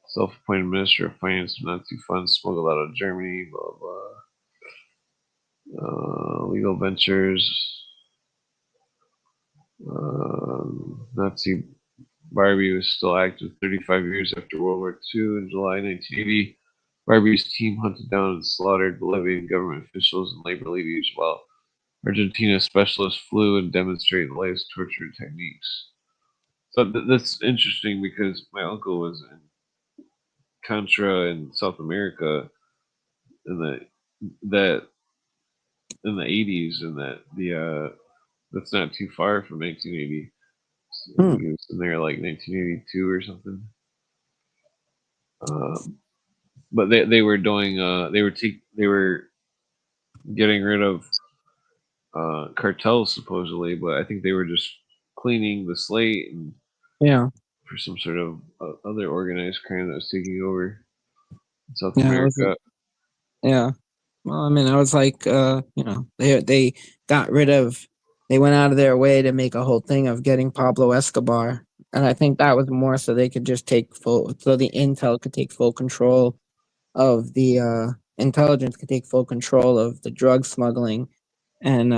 self-appointed minister of finance of Nazi funds smuggled out of Germany, blah blah. Legal ventures. Nazi Barbie was still active 35 years after World War II. In July 1980, Barbie's team hunted down and slaughtered Bolivian government officials and labor leaders while Argentina specialists flew and demonstrated the latest torture techniques. So that's interesting because my uncle was in Contra in South America in the 80s, and that's not too far from 1980. He was in there like 1982 or something. But they were doing they were getting rid of cartels supposedly, but I think they were just cleaning the slate and for some sort of other organized crime that was taking over in South America. Yeah. Well, I mean, I was like, they got rid of, they went out of their way to make a whole thing of getting Pablo Escobar. And I think that was more so they could just so the intel could take full control of the intelligence could take full control of the drug smuggling and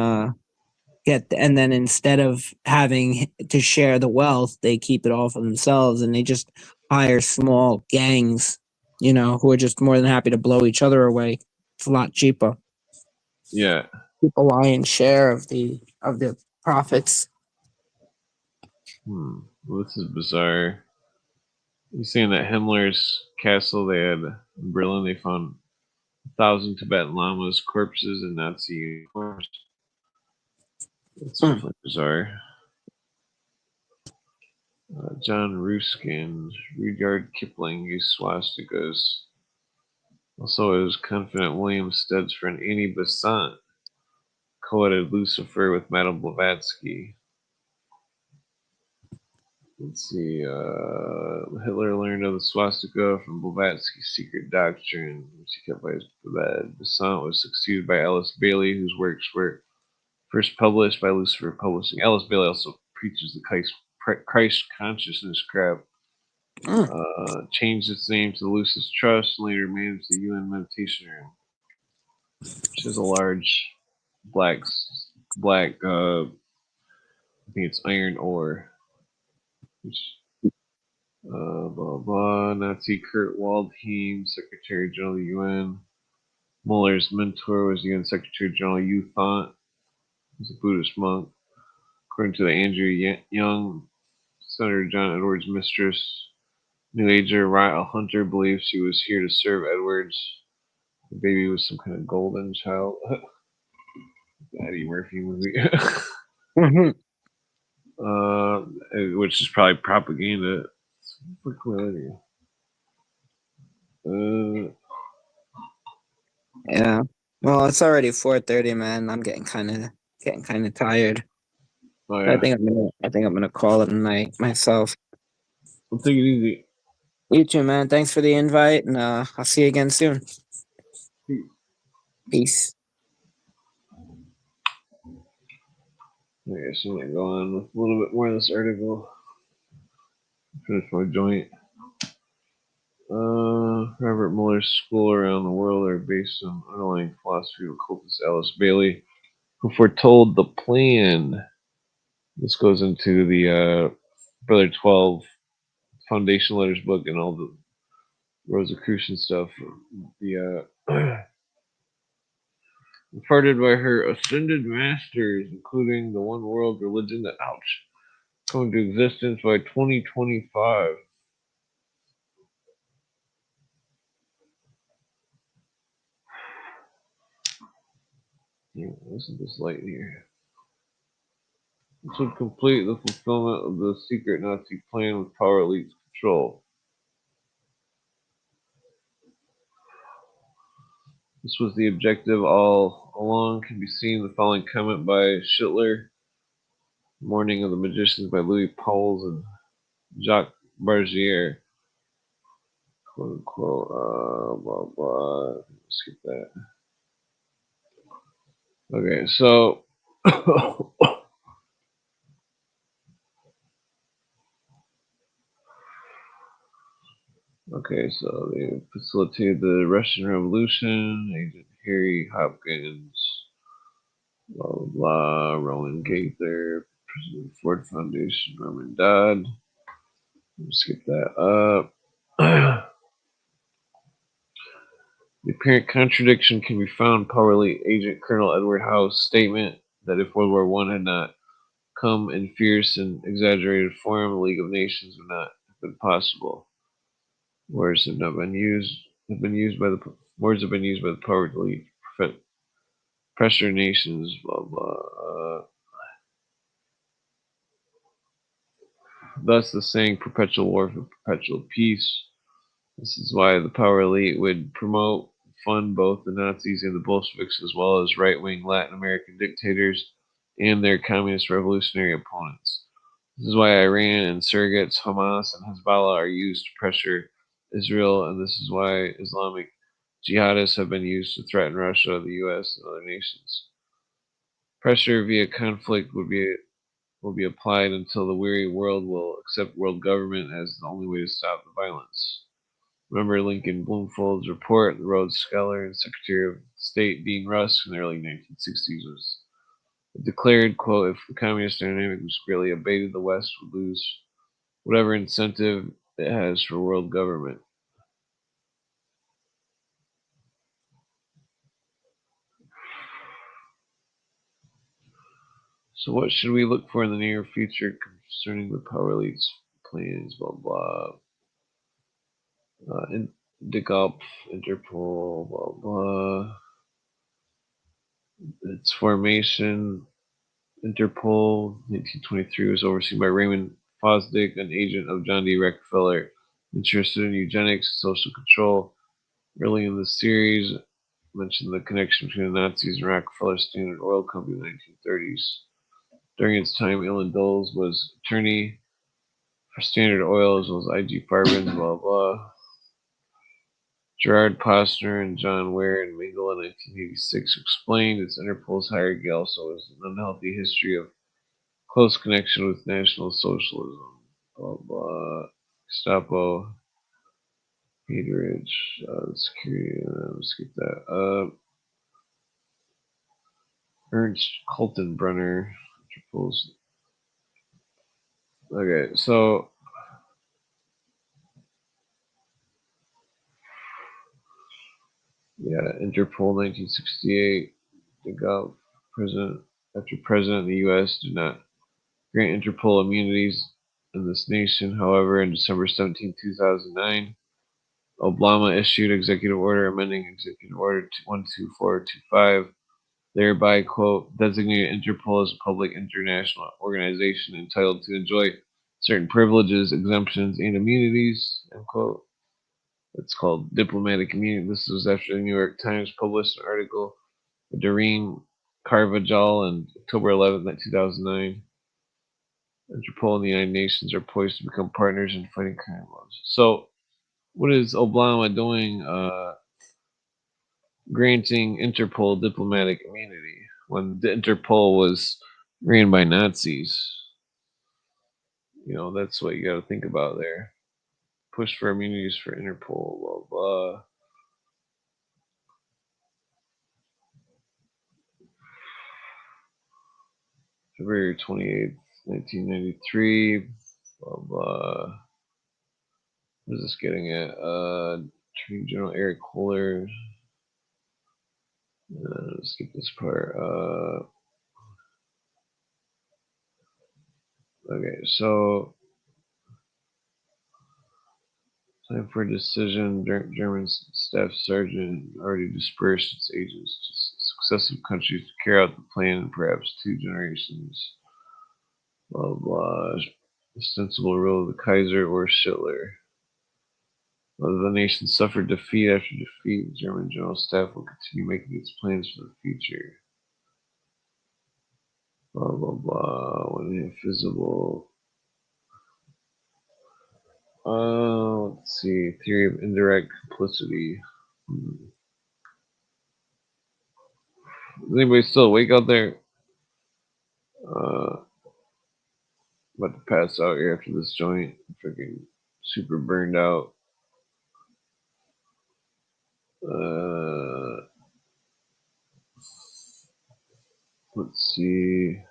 and then instead of having to share the wealth, they keep it all for themselves and they just hire small gangs, who are just more than happy to blow each other away. It's a lot cheaper. Yeah. Keep a lion's share of the profits. Well, this is bizarre. You're saying that Himmler's castle they had in Berlin, they found 1,000 Tibetan lamas, corpses, and Nazi uniforms. That's definitely bizarre. John Ruskin, Rudyard Kipling used swastikas. Also, it was confident William Stead's friend Annie Besant co-edited Lucifer with Madame Blavatsky. Let's see. Hitler learned of the swastika from Blavatsky's secret doctrine, which he kept by his bed. Besant was succeeded by Alice Bailey, whose works were first published by Lucifer Publishing. Alice Bailey also preaches the Christ consciousness crap. Changed its name to the Lucis Trust, and later managed the UN Meditation Room, which is a large black think it's iron ore. Which, blah blah. Nazi Kurt Waldheim, Secretary General of the UN. Muller's mentor was the UN Secretary General U Thant. He's a Buddhist monk. According to the Andrew Young, Senator John Edwards' mistress, New Ager Ryle Hunter believes she was here to serve Edwards. The baby was some kind of golden child. Eddie Murphy movie. Which is probably propaganda. Yeah. Well, it's already 4:30, man. I'm getting kind of tired. Oh yeah. I think I'm gonna call it a night myself. Well, take it easy. You too, man. Thanks for the invite, and I'll see you again soon. Peace. Okay, so I'm gonna go on with a little bit more of this article. Finish my joint. Robert Muller's school around the world are based on underlying philosophy of occultist Alice Bailey, who foretold the plan. This goes into the Brother 12 Foundation Letters book and all the Rosicrucian stuff. The imparted by her ascended masters, including the one world religion that come into existence by 2025. Yeah, listen to this light here. This would complete the fulfillment of the secret Nazi plan with power elites control. This was the objective all along. Can be seen the following comment by Schittler, Morning of the Magicians by Louis Pauls and Jacques Bargier. Quote unquote, blah blah. Skip that. Okay, so okay, so they facilitated the Russian Revolution. Agent Harry Hopkins, blah blah blah. Roland Gaither, President of the Ford Foundation, Norman Dodd. Skip that. The apparent contradiction can be found in Power Elite Agent Colonel Edward Howe's statement that if World War I had not come in fierce and exaggerated form, the League of Nations would not have been possible. Words have been used by the Power Elite to pressure nations. Blah blah. Thus, the saying "perpetual war for perpetual peace." This is why the Power Elite would promote, fund both the Nazis and the Bolsheviks, as well as right-wing Latin American dictators and their communist revolutionary opponents. This is why Iran and surrogates Hamas and Hezbollah are used to pressure Israel, and this is why Islamic jihadists have been used to threaten Russia, the U.S., and other nations. Pressure via conflict will be applied until the weary world will accept world government as the only way to stop the violence. Remember Lincoln Bloomfold's report, the Rhodes Scholar and Secretary of State Dean Rusk in the early 1960s was declared, quote, if the communist dynamic was greatly abated, the West would lose whatever incentive it has for world government. So what should we look for in the near future concerning the Power Elite's plans, blah, blah. Interpol, blah, blah. Its formation, Interpol, 1923, was overseen by Raymond Fosdick, an agent of John D. Rockefeller, interested in eugenics, social control. Early in the series, mentioned the connection between the Nazis and Rockefeller Standard Oil Company in the 1930s. During its time, Ellen Dulles was attorney for Standard Oil as well as IG Farben, blah blah. Gerard Posner and John Ware in Mingle in 1986 explained its Interpol's hierarchy also as an unhealthy history of close connection with National Socialism. Blah blah. Gestapo, Peterage, security. Skip that. Ernst Kaltenbrunner, Interpol's Okay, so yeah, Interpol 1968. The Gulf president after president of the U.S. did not grant Interpol immunities in this nation. However, in December 17, 2009, Obama issued executive order amending Executive Order 12425, thereby, quote, designated Interpol as a public international organization entitled to enjoy certain privileges, exemptions, and immunities, end quote. It's called diplomatic immunity. This was after the New York Times published an article by Doreen Carvajal on October 11th, 2009. Interpol and the United Nations are poised to become partners in fighting crime laws. So, what is Obama doing? Granting Interpol diplomatic immunity when the Interpol was ran by Nazis. That's what you got to think about there. Push for immunities for Interpol, blah blah. February 28th, 1993, blah blah. What is this getting at? Attorney General Eric Holder. Skip this part. Okay, so time for a decision. German staff sergeant already dispersed its agents to successive countries to carry out the plan in perhaps 2 generations. Blah blah. Ostensible rule of the Kaiser or Hitler. Whether the nation suffered defeat after defeat, the German general staff will continue making its plans for the future. Blah blah blah. When invisible. Let's see. Theory of indirect complicity. Is anybody still awake out there? About to pass out here after this joint. Freaking super burned out. Let's see.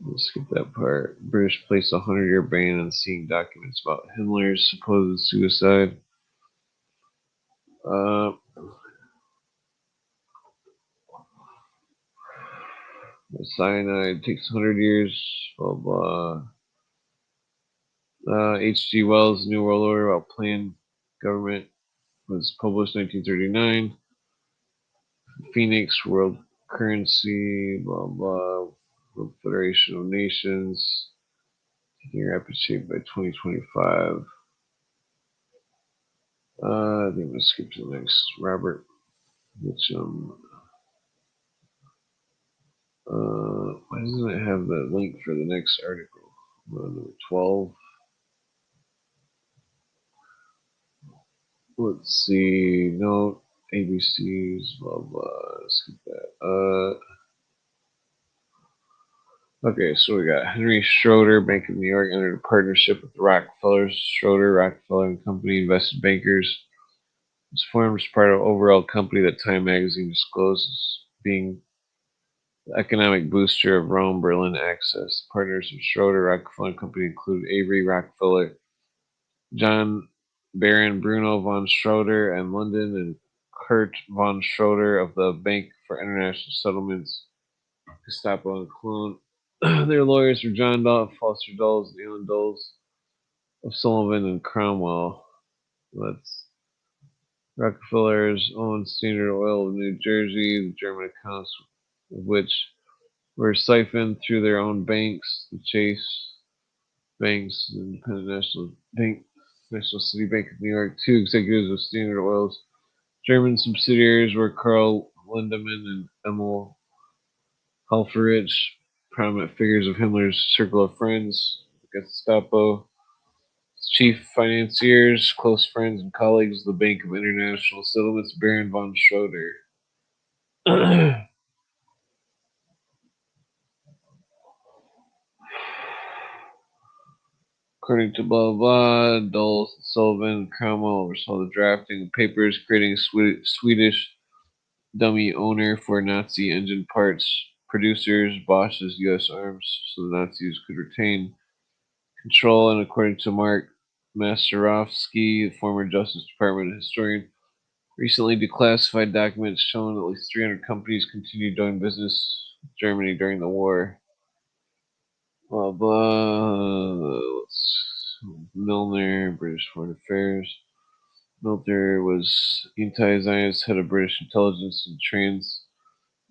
Let's skip that part. British placed a 100-year ban on seeing documents about Himmler's supposed suicide. The cyanide takes 100 years. Blah blah. H.G. Wells' New World Order about planned government was published 1939. Phoenix World Currency, blah blah. World Federation of Nations, taking rapid shape by 2025. I think let's skip to the next. Robert Mitchum. Why doesn't it have the link for the next article? Number 12. Let's see. No, ABCs, blah blah. Skip that. Okay, so we got Henry Schroeder, Bank of New York, entered a partnership with the Rockefellers. Schroeder, Rockefeller and Company Investment Bankers was formed as part of an overall company that Time magazine discloses being the economic booster of Rome Berlin access. Partners of Schroeder, Rockefeller and Company include Avery Rockefeller, John Baron Bruno von Schroeder and London, and Kurt von Schroeder of the Bank for International Settlements, Gestapo and Cologne. Their lawyers were John Foster Dulles and Alan Dulles of Sullivan and Cromwell. That's Rockefeller's own Standard Oil of New Jersey, the German accounts of which were siphoned through their own banks, the Chase Banks, the Independent National Bank, National City Bank of New York. 2 executives of Standard Oil's German subsidiaries were Karl Lindemann and Emil Halferich, prominent figures of Himmler's circle of friends, the Gestapo, chief financiers, close friends, and colleagues of the Bank of International Settlements, Baron von Schroeder. According to blah blah, Dulles, Sullivan, and Cromwell oversaw the drafting of papers creating a Swedish dummy owner for Nazi engine parts producers, Bosch's U.S. Arms, so the Nazis could retain control. And according to Mark Masterovsky, the former Justice Department historian, recently declassified documents showing at least 300 companies continued doing business with Germany during the war. Blah blah. Milner, British Foreign Affairs. Milner was anti-Zionist head of British intelligence and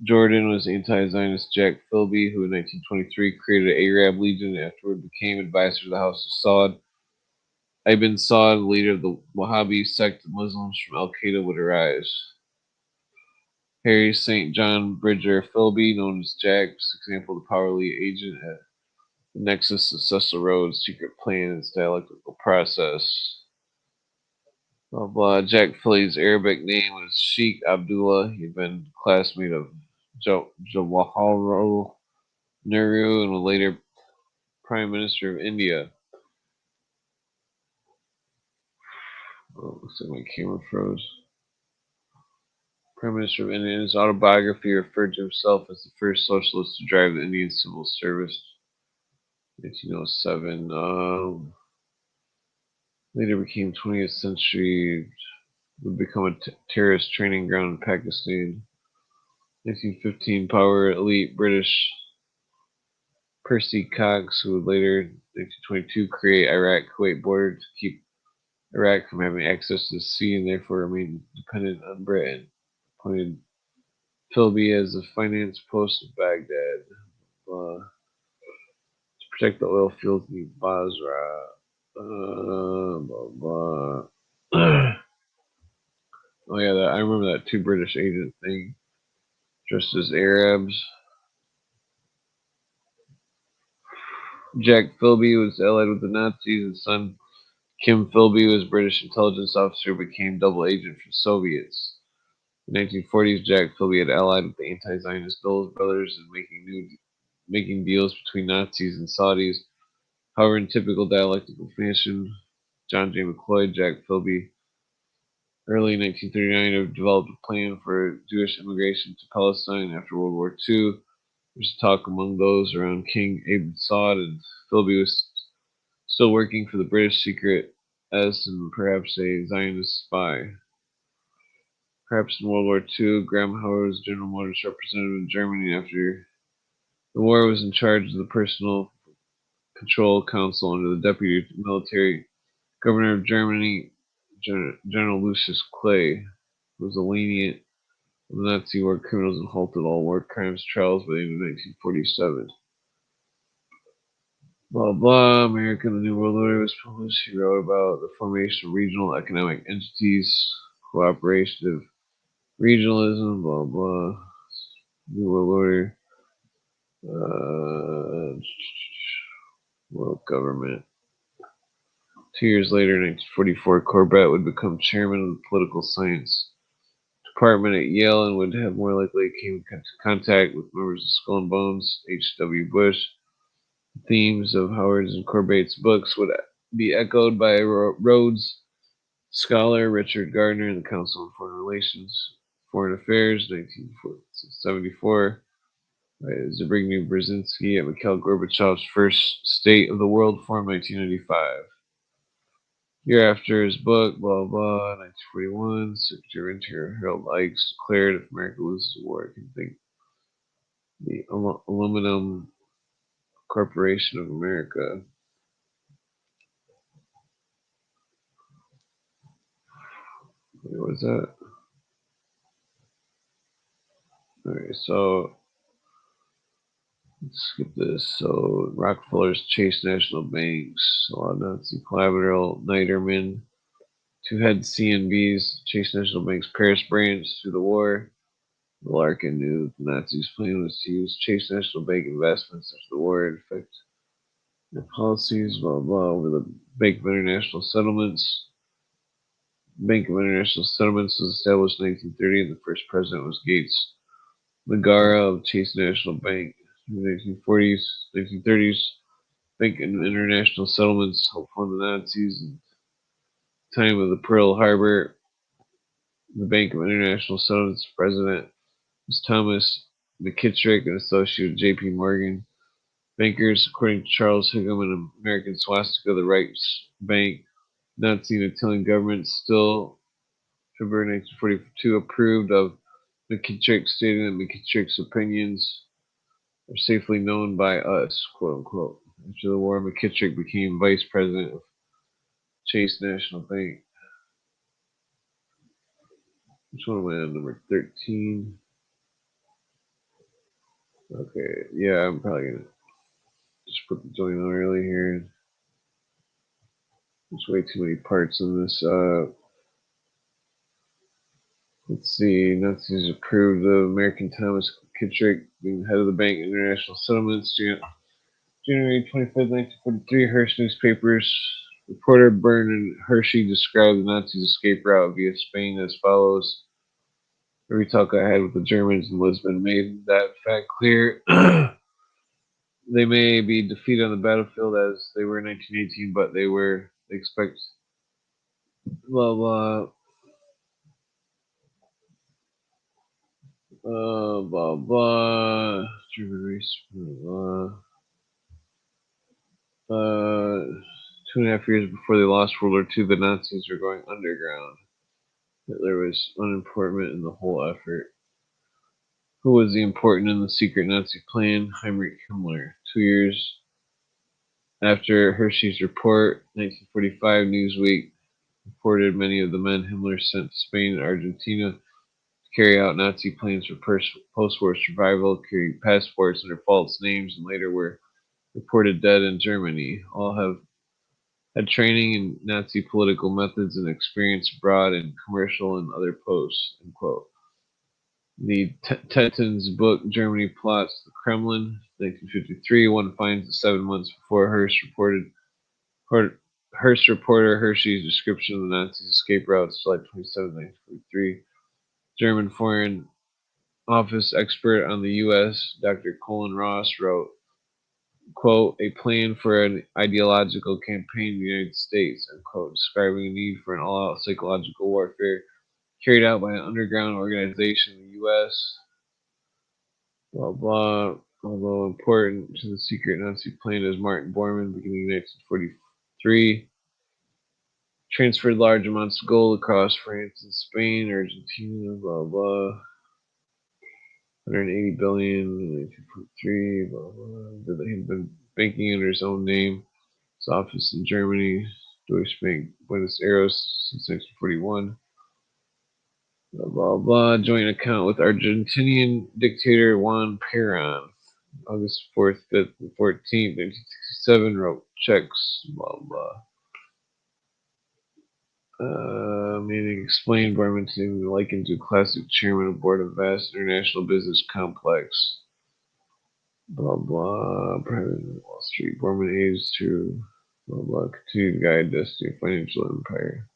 Jordan was anti-Zionist Jack Philby, who in 1923 created an Arab Legion and afterward became advisor to the House of Saud. Ibn Saud, leader of the Wahhabi sect of Muslims from Al-Qaeda, would arise. Harry St. John Bridger Philby, known as Jack, was an example of the powerful agent at the nexus of Cecil Rhodes' secret plan and its dialectical process. Blah, blah. Jack Philby's Arabic name was Sheikh Abdullah. He'd been a classmate of Jawaharlal Nehru and was later Prime Minister of India. Oh, looks like my camera froze. Prime Minister of India. In his autobiography, referred to himself as the first socialist to drive the Indian civil service. 1907. Later became 20th century. Would become a terrorist training ground in Pakistan. 1915, power elite British Percy Cox, who would later, 1922, create Iraq-Kuwait border to keep Iraq from having access to the sea and therefore remain dependent on Britain. Appointed Philby as the finance post of Baghdad to protect the oil fields in Basra. Blah, blah. Oh yeah, I remember that two British agent thing, dressed as Arabs. Jack Philby was allied with the Nazis, and son Kim Philby was British intelligence officer, became double agent for Soviets. In the 1940s, Jack Philby had allied with the anti-Zionist Dulles brothers and making deals between Nazis and Saudis. However, in typical dialectical fashion, John J. McCloy, Jack Philby, early 1939, had developed a plan for Jewish immigration to Palestine after World War II. There's talk among those around King Ibn Saud, and Philby was still working for the British secret S and perhaps a Zionist spy. Perhaps in World War II, Graham Howard was General Motors representative in Germany after the war, was in charge of the Personal Control Council under the Deputy Military Governor of Germany, General Lucius Clay, who was a lenient of the Nazi war criminals and halted all war crimes trials by the end of 1947. Blah blah. America and the New World Order was published. He wrote about the formation of regional economic entities, cooperation of regionalism, blah blah. New World Order, world government. 2 years later, in 1944, Corbett would become chairman of the political science department at Yale and would have more likely came into contact with members of Skull and Bones, H.W. Bush. The themes of Howard's and Corbett's books would be echoed by Rhodes scholar Richard Gardner in the Council on Foreign Affairs, 1974. By Zbigniew Brzezinski at Mikhail Gorbachev's First State of the World Forum, 1995. Year after his book, blah blah, 1941, Secretary of Interior Harold Ikes declared, if America loses the war, I can think the Aluminum Corporation of America. What was that? Alright, so let's skip this. So Rockefeller's Chase National Banks, a lot of Nazi collateral, Niederman, to head CNB's Chase National Bank's Paris branch through the war. Larkin knew the Nazis' plan was to use Chase National Bank investments after the war in effect their policies, blah blah, over the Bank of International Settlements. Bank of International Settlements was established in 1930, and the first president was Gates Megara of Chase National Bank. In the 1930s, Bank of International Settlements helped fund the Nazis. In the time of the Pearl Harbor, the Bank of International Settlements president was Thomas McKittrick, an associate of J.P. Morgan. Bankers, according to Charles Higham, an American swastika, the Reichsbank, Nazi and Italian governments still, February 1942, approved of McKittrick, stating that McKittrick's opinions are safely known by us, quote unquote. After the war, McKittrick became vice president of Chase National Bank. Which one am I on? Number 13. Okay, yeah, I'm probably gonna just put the joint on early here. There's way too many parts in this. Let's see. Nazis approved of American Thomas Kittrick being head of the Bank International Settlements. January 25th, 1943, Hearst newspapers. Reporter Bernard Hershey described the Nazis' escape route via Spain as follows. Every talk I had with the Germans in Lisbon made that fact clear. They may be defeated on the battlefield as they were in 1918, but they expect blah blah blah blah German race blah. 2.5 years before they lost World War II, the Nazis were going underground. Hitler was unimportant in the whole effort. Who was the important in the secret Nazi plan? Heinrich Himmler. 2 years after Hershey's report, 1945, Newsweek reported many of the men Himmler sent to Spain and Argentina to carry out Nazi plans for post-war survival, carried passports under false names, and later were reported dead in Germany. All have had training in Nazi political methods and experience abroad in commercial and other posts. End quote. The Tetten's book, Germany Plots the Kremlin, 1953, one finds that 7 months before Hearst reporter Hershey's description of the Nazis' escape routes, July 27, 1943. German Foreign Office expert on the U.S., Dr. Colin Ross, wrote, quote, a plan for an ideological campaign in the United States, unquote, describing a need for an all-out psychological warfare carried out by an underground organization in the U.S., blah, blah. Although important to the secret Nazi plan is Martin Bormann, beginning in 1943, transferred large amounts of gold across France and Spain, Argentina, blah, blah. 180 billion in 1943, blah, blah. He had been banking under his own name. His office in Germany, Deutsche Bank, Buenos Aires, since 1941. Blah, blah, blah. Joint account with Argentinian dictator Juan Perón. August 4th, 5th, and 14th, 1967, wrote checks, blah, blah. Manning explained Bormann to be likened to a classic chairman aboard a vast international business complex. Blah, blah. Private Wall Street. Bormann aids to, blah, blah. Continue to guide destiny of financial empire.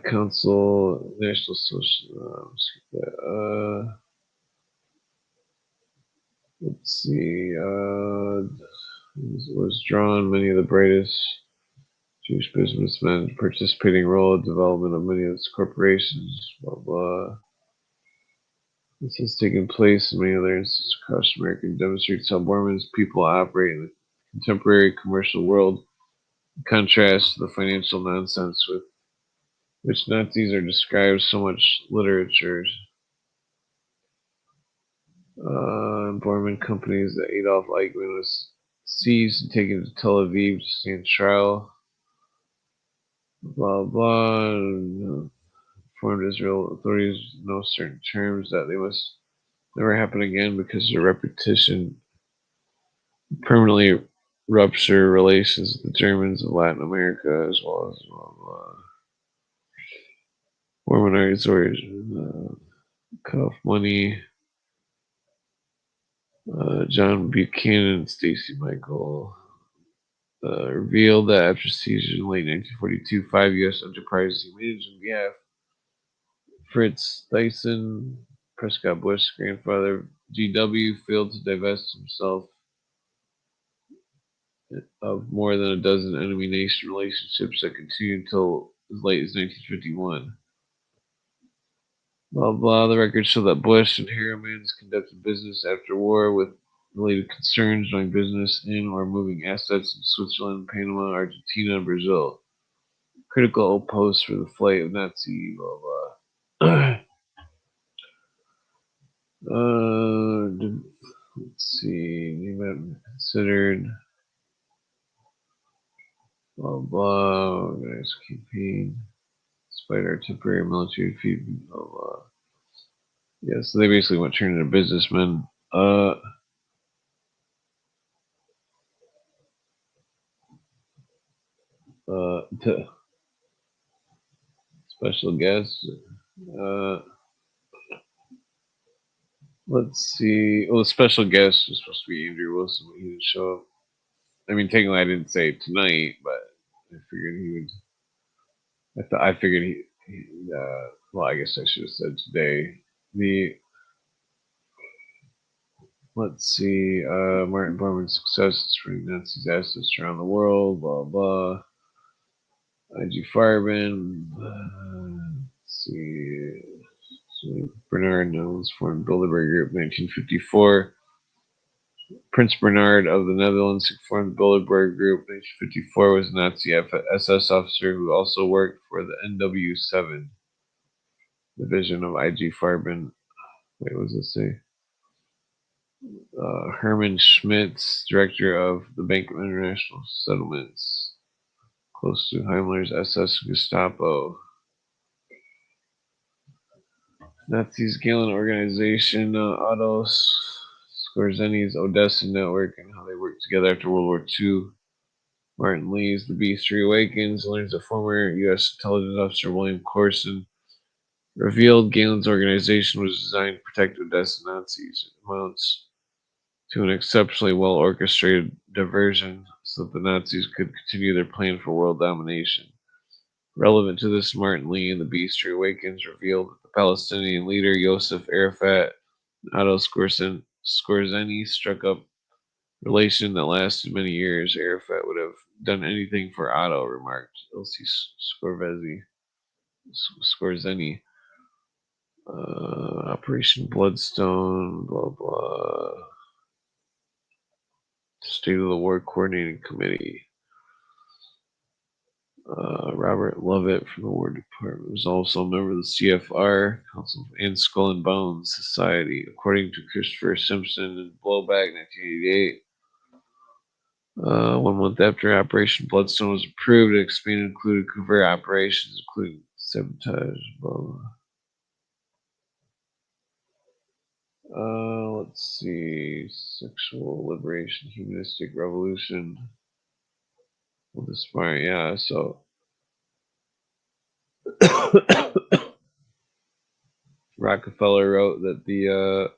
Council, National Social, let's see, was drawn many of the brightest Jewish businessmen participating role in development of many of its corporations, blah, blah. This has taken place in many other instances across America and demonstrates how Bormann's people operate in the contemporary commercial world, in contrast to the financial nonsense with which Nazis are described so much literature. Bormann companies that Adolf Eichmann was seized and taken to Tel Aviv to stand trial. Blah blah. Informed Israel authorities in no certain terms that they must never happen again because their repetition permanently rupture relations with the Germans of Latin America as well as blah blah. Bormann argues origin, cut off money. John Buchanan and Stacy Michael revealed that after seizure in late 1942, 5 U.S. enterprises he managed on behalf of Fritz Thyssen, Prescott Bush's grandfather, G.W., failed to divest himself of more than a dozen enemy nation relationships that continued until as late as 1951. Blah blah. The records show that Bush and Harriman's conducted business after war with related concerns, doing business in or moving assets in Switzerland, Panama, Argentina, and Brazil. Critical posts for the flight of Nazi blah blah. Let's see. He might have considered blah blah. Organized campaign. Despite our temporary military defeat, blah blah. Yeah, so they basically want to turn into businessmen. To special guest. Uh, let's see. Well, the special guest was supposed to be Andrew Wilson, but he didn't show up. I mean, technically, I didn't say tonight, but I figured he would. I figured well, I guess I should have said today. Let's see. Martin Bormann's success spreading Nazis' assets around the world. Blah blah. I.G. Farben. Let's see. So Bernard Knowles formed Bilderberg Group 1954. Prince Bernard of the Netherlands, who formed the Bilderberg Group 1954, was a Nazi SS officer who also worked for the NW7 division of I.G. Farben. Wait, what does it say? Hermann Schmitz, director of the Bank of International Settlements, close to Himmler's SS Gestapo. Nazis' Galen organization, Otto Skorzeni's Odessa network, and how they worked together after World War II. Martin Lee's The Beast Reawakens learns that former U.S. intelligence officer William Corson revealed Galen's organization was designed to protect Odessa Nazis. It amounts to an exceptionally well orchestrated diversion so that the Nazis could continue their plan for world domination. Relevant to this, Martin Lee in The Beast Reawakens revealed that the Palestinian leader Yosef Arafat and Otto Skorzeny struck up a relation that lasted many years. Arafat would have done anything for Otto, remarked Elsie Skorzeny. Operation Bloodstone, blah blah. State of the War Coordinating Committee. Robert Lovett from the War Department was also a member of the CFR, Council and Skull and Bones Society, according to Christopher Simpson in Blowback 1988. 1 month after Operation Bloodstone was approved, it expanded included covert operations, including sabotage. Let's see. Sexual liberation, humanistic revolution. Well, this part, yeah, so. Rockefeller wrote that the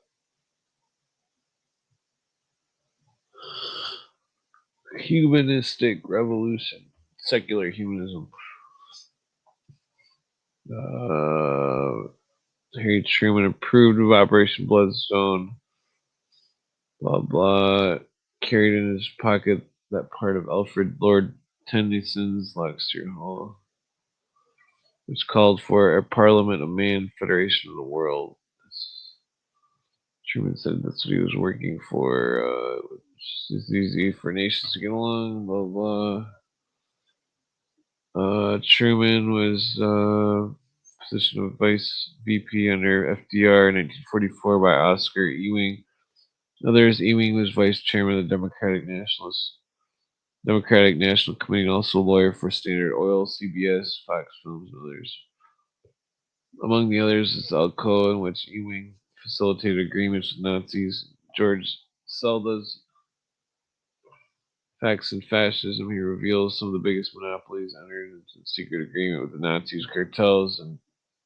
humanistic revolution, secular humanism. Harry Truman approved of Operation Bloodstone. Blah blah. Carried in his pocket that part of Alfred Lord Tennyson's Lecture Hall, which called for a Parliament of Man, Federation of the World. Truman said that's what he was working for. It's easy for nations to get along. Blah blah. Truman was position of Vice VP under FDR in 1944 by Oscar Ewing. Others, Ewing was vice chairman of the Democratic National Committee and also a lawyer for Standard Oil, CBS, Fox Films, and others. Among the others is Alcoa, in which Ewing facilitated agreements with Nazis. George Selda's Facts and Fascism, he reveals some of the biggest monopolies entered into secret agreement with the Nazis cartels and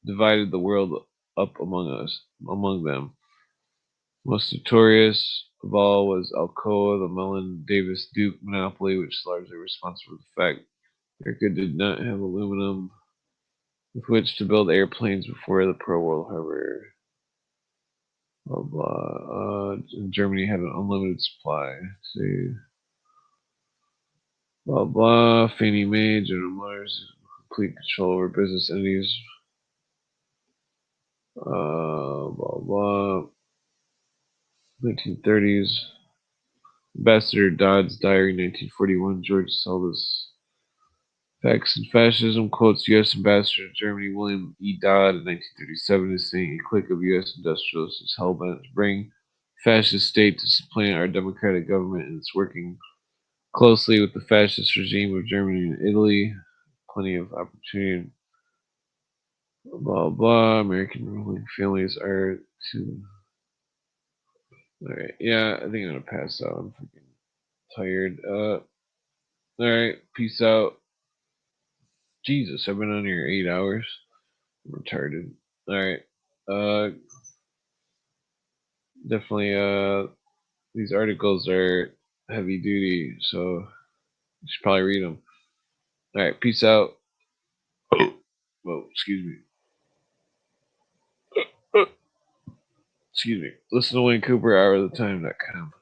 divided the world up among them. Most notorious of all was Alcoa, the Mellon Davis Duke monopoly, which is largely responsible for the fact America did not have aluminum with which to build airplanes before the Pearl World Harbor. Blah blah. Germany had an unlimited supply. Let's see. Blah blah. Fannie Mae, General Motors, complete control over business entities. Blah blah. 1930s. Ambassador Dodd's diary, 1941. George Seldes. Facts and Fascism quotes U.S. Ambassador to Germany William E. Dodd in 1937 as saying a clique of U.S. industrialists is hell-bent to bring fascist state to supplant our democratic government, and it's working closely with the fascist regime of Germany and Italy. Plenty of opportunity. Blah blah. American ruling families are too. All right. Yeah, I think I'm gonna pass out. I'm freaking tired. All right. Peace out. Jesus, I've been on here 8 hours. I'm retarded. All right. Uh, definitely. These articles are heavy duty, so you should probably read them. All right. Peace out. Oh, whoa. Excuse me. Excuse me. Listen to Wayne Cooper, houroftheTime.com.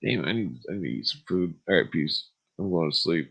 Damn, I need to eat some food. All right, peace. I'm going to sleep.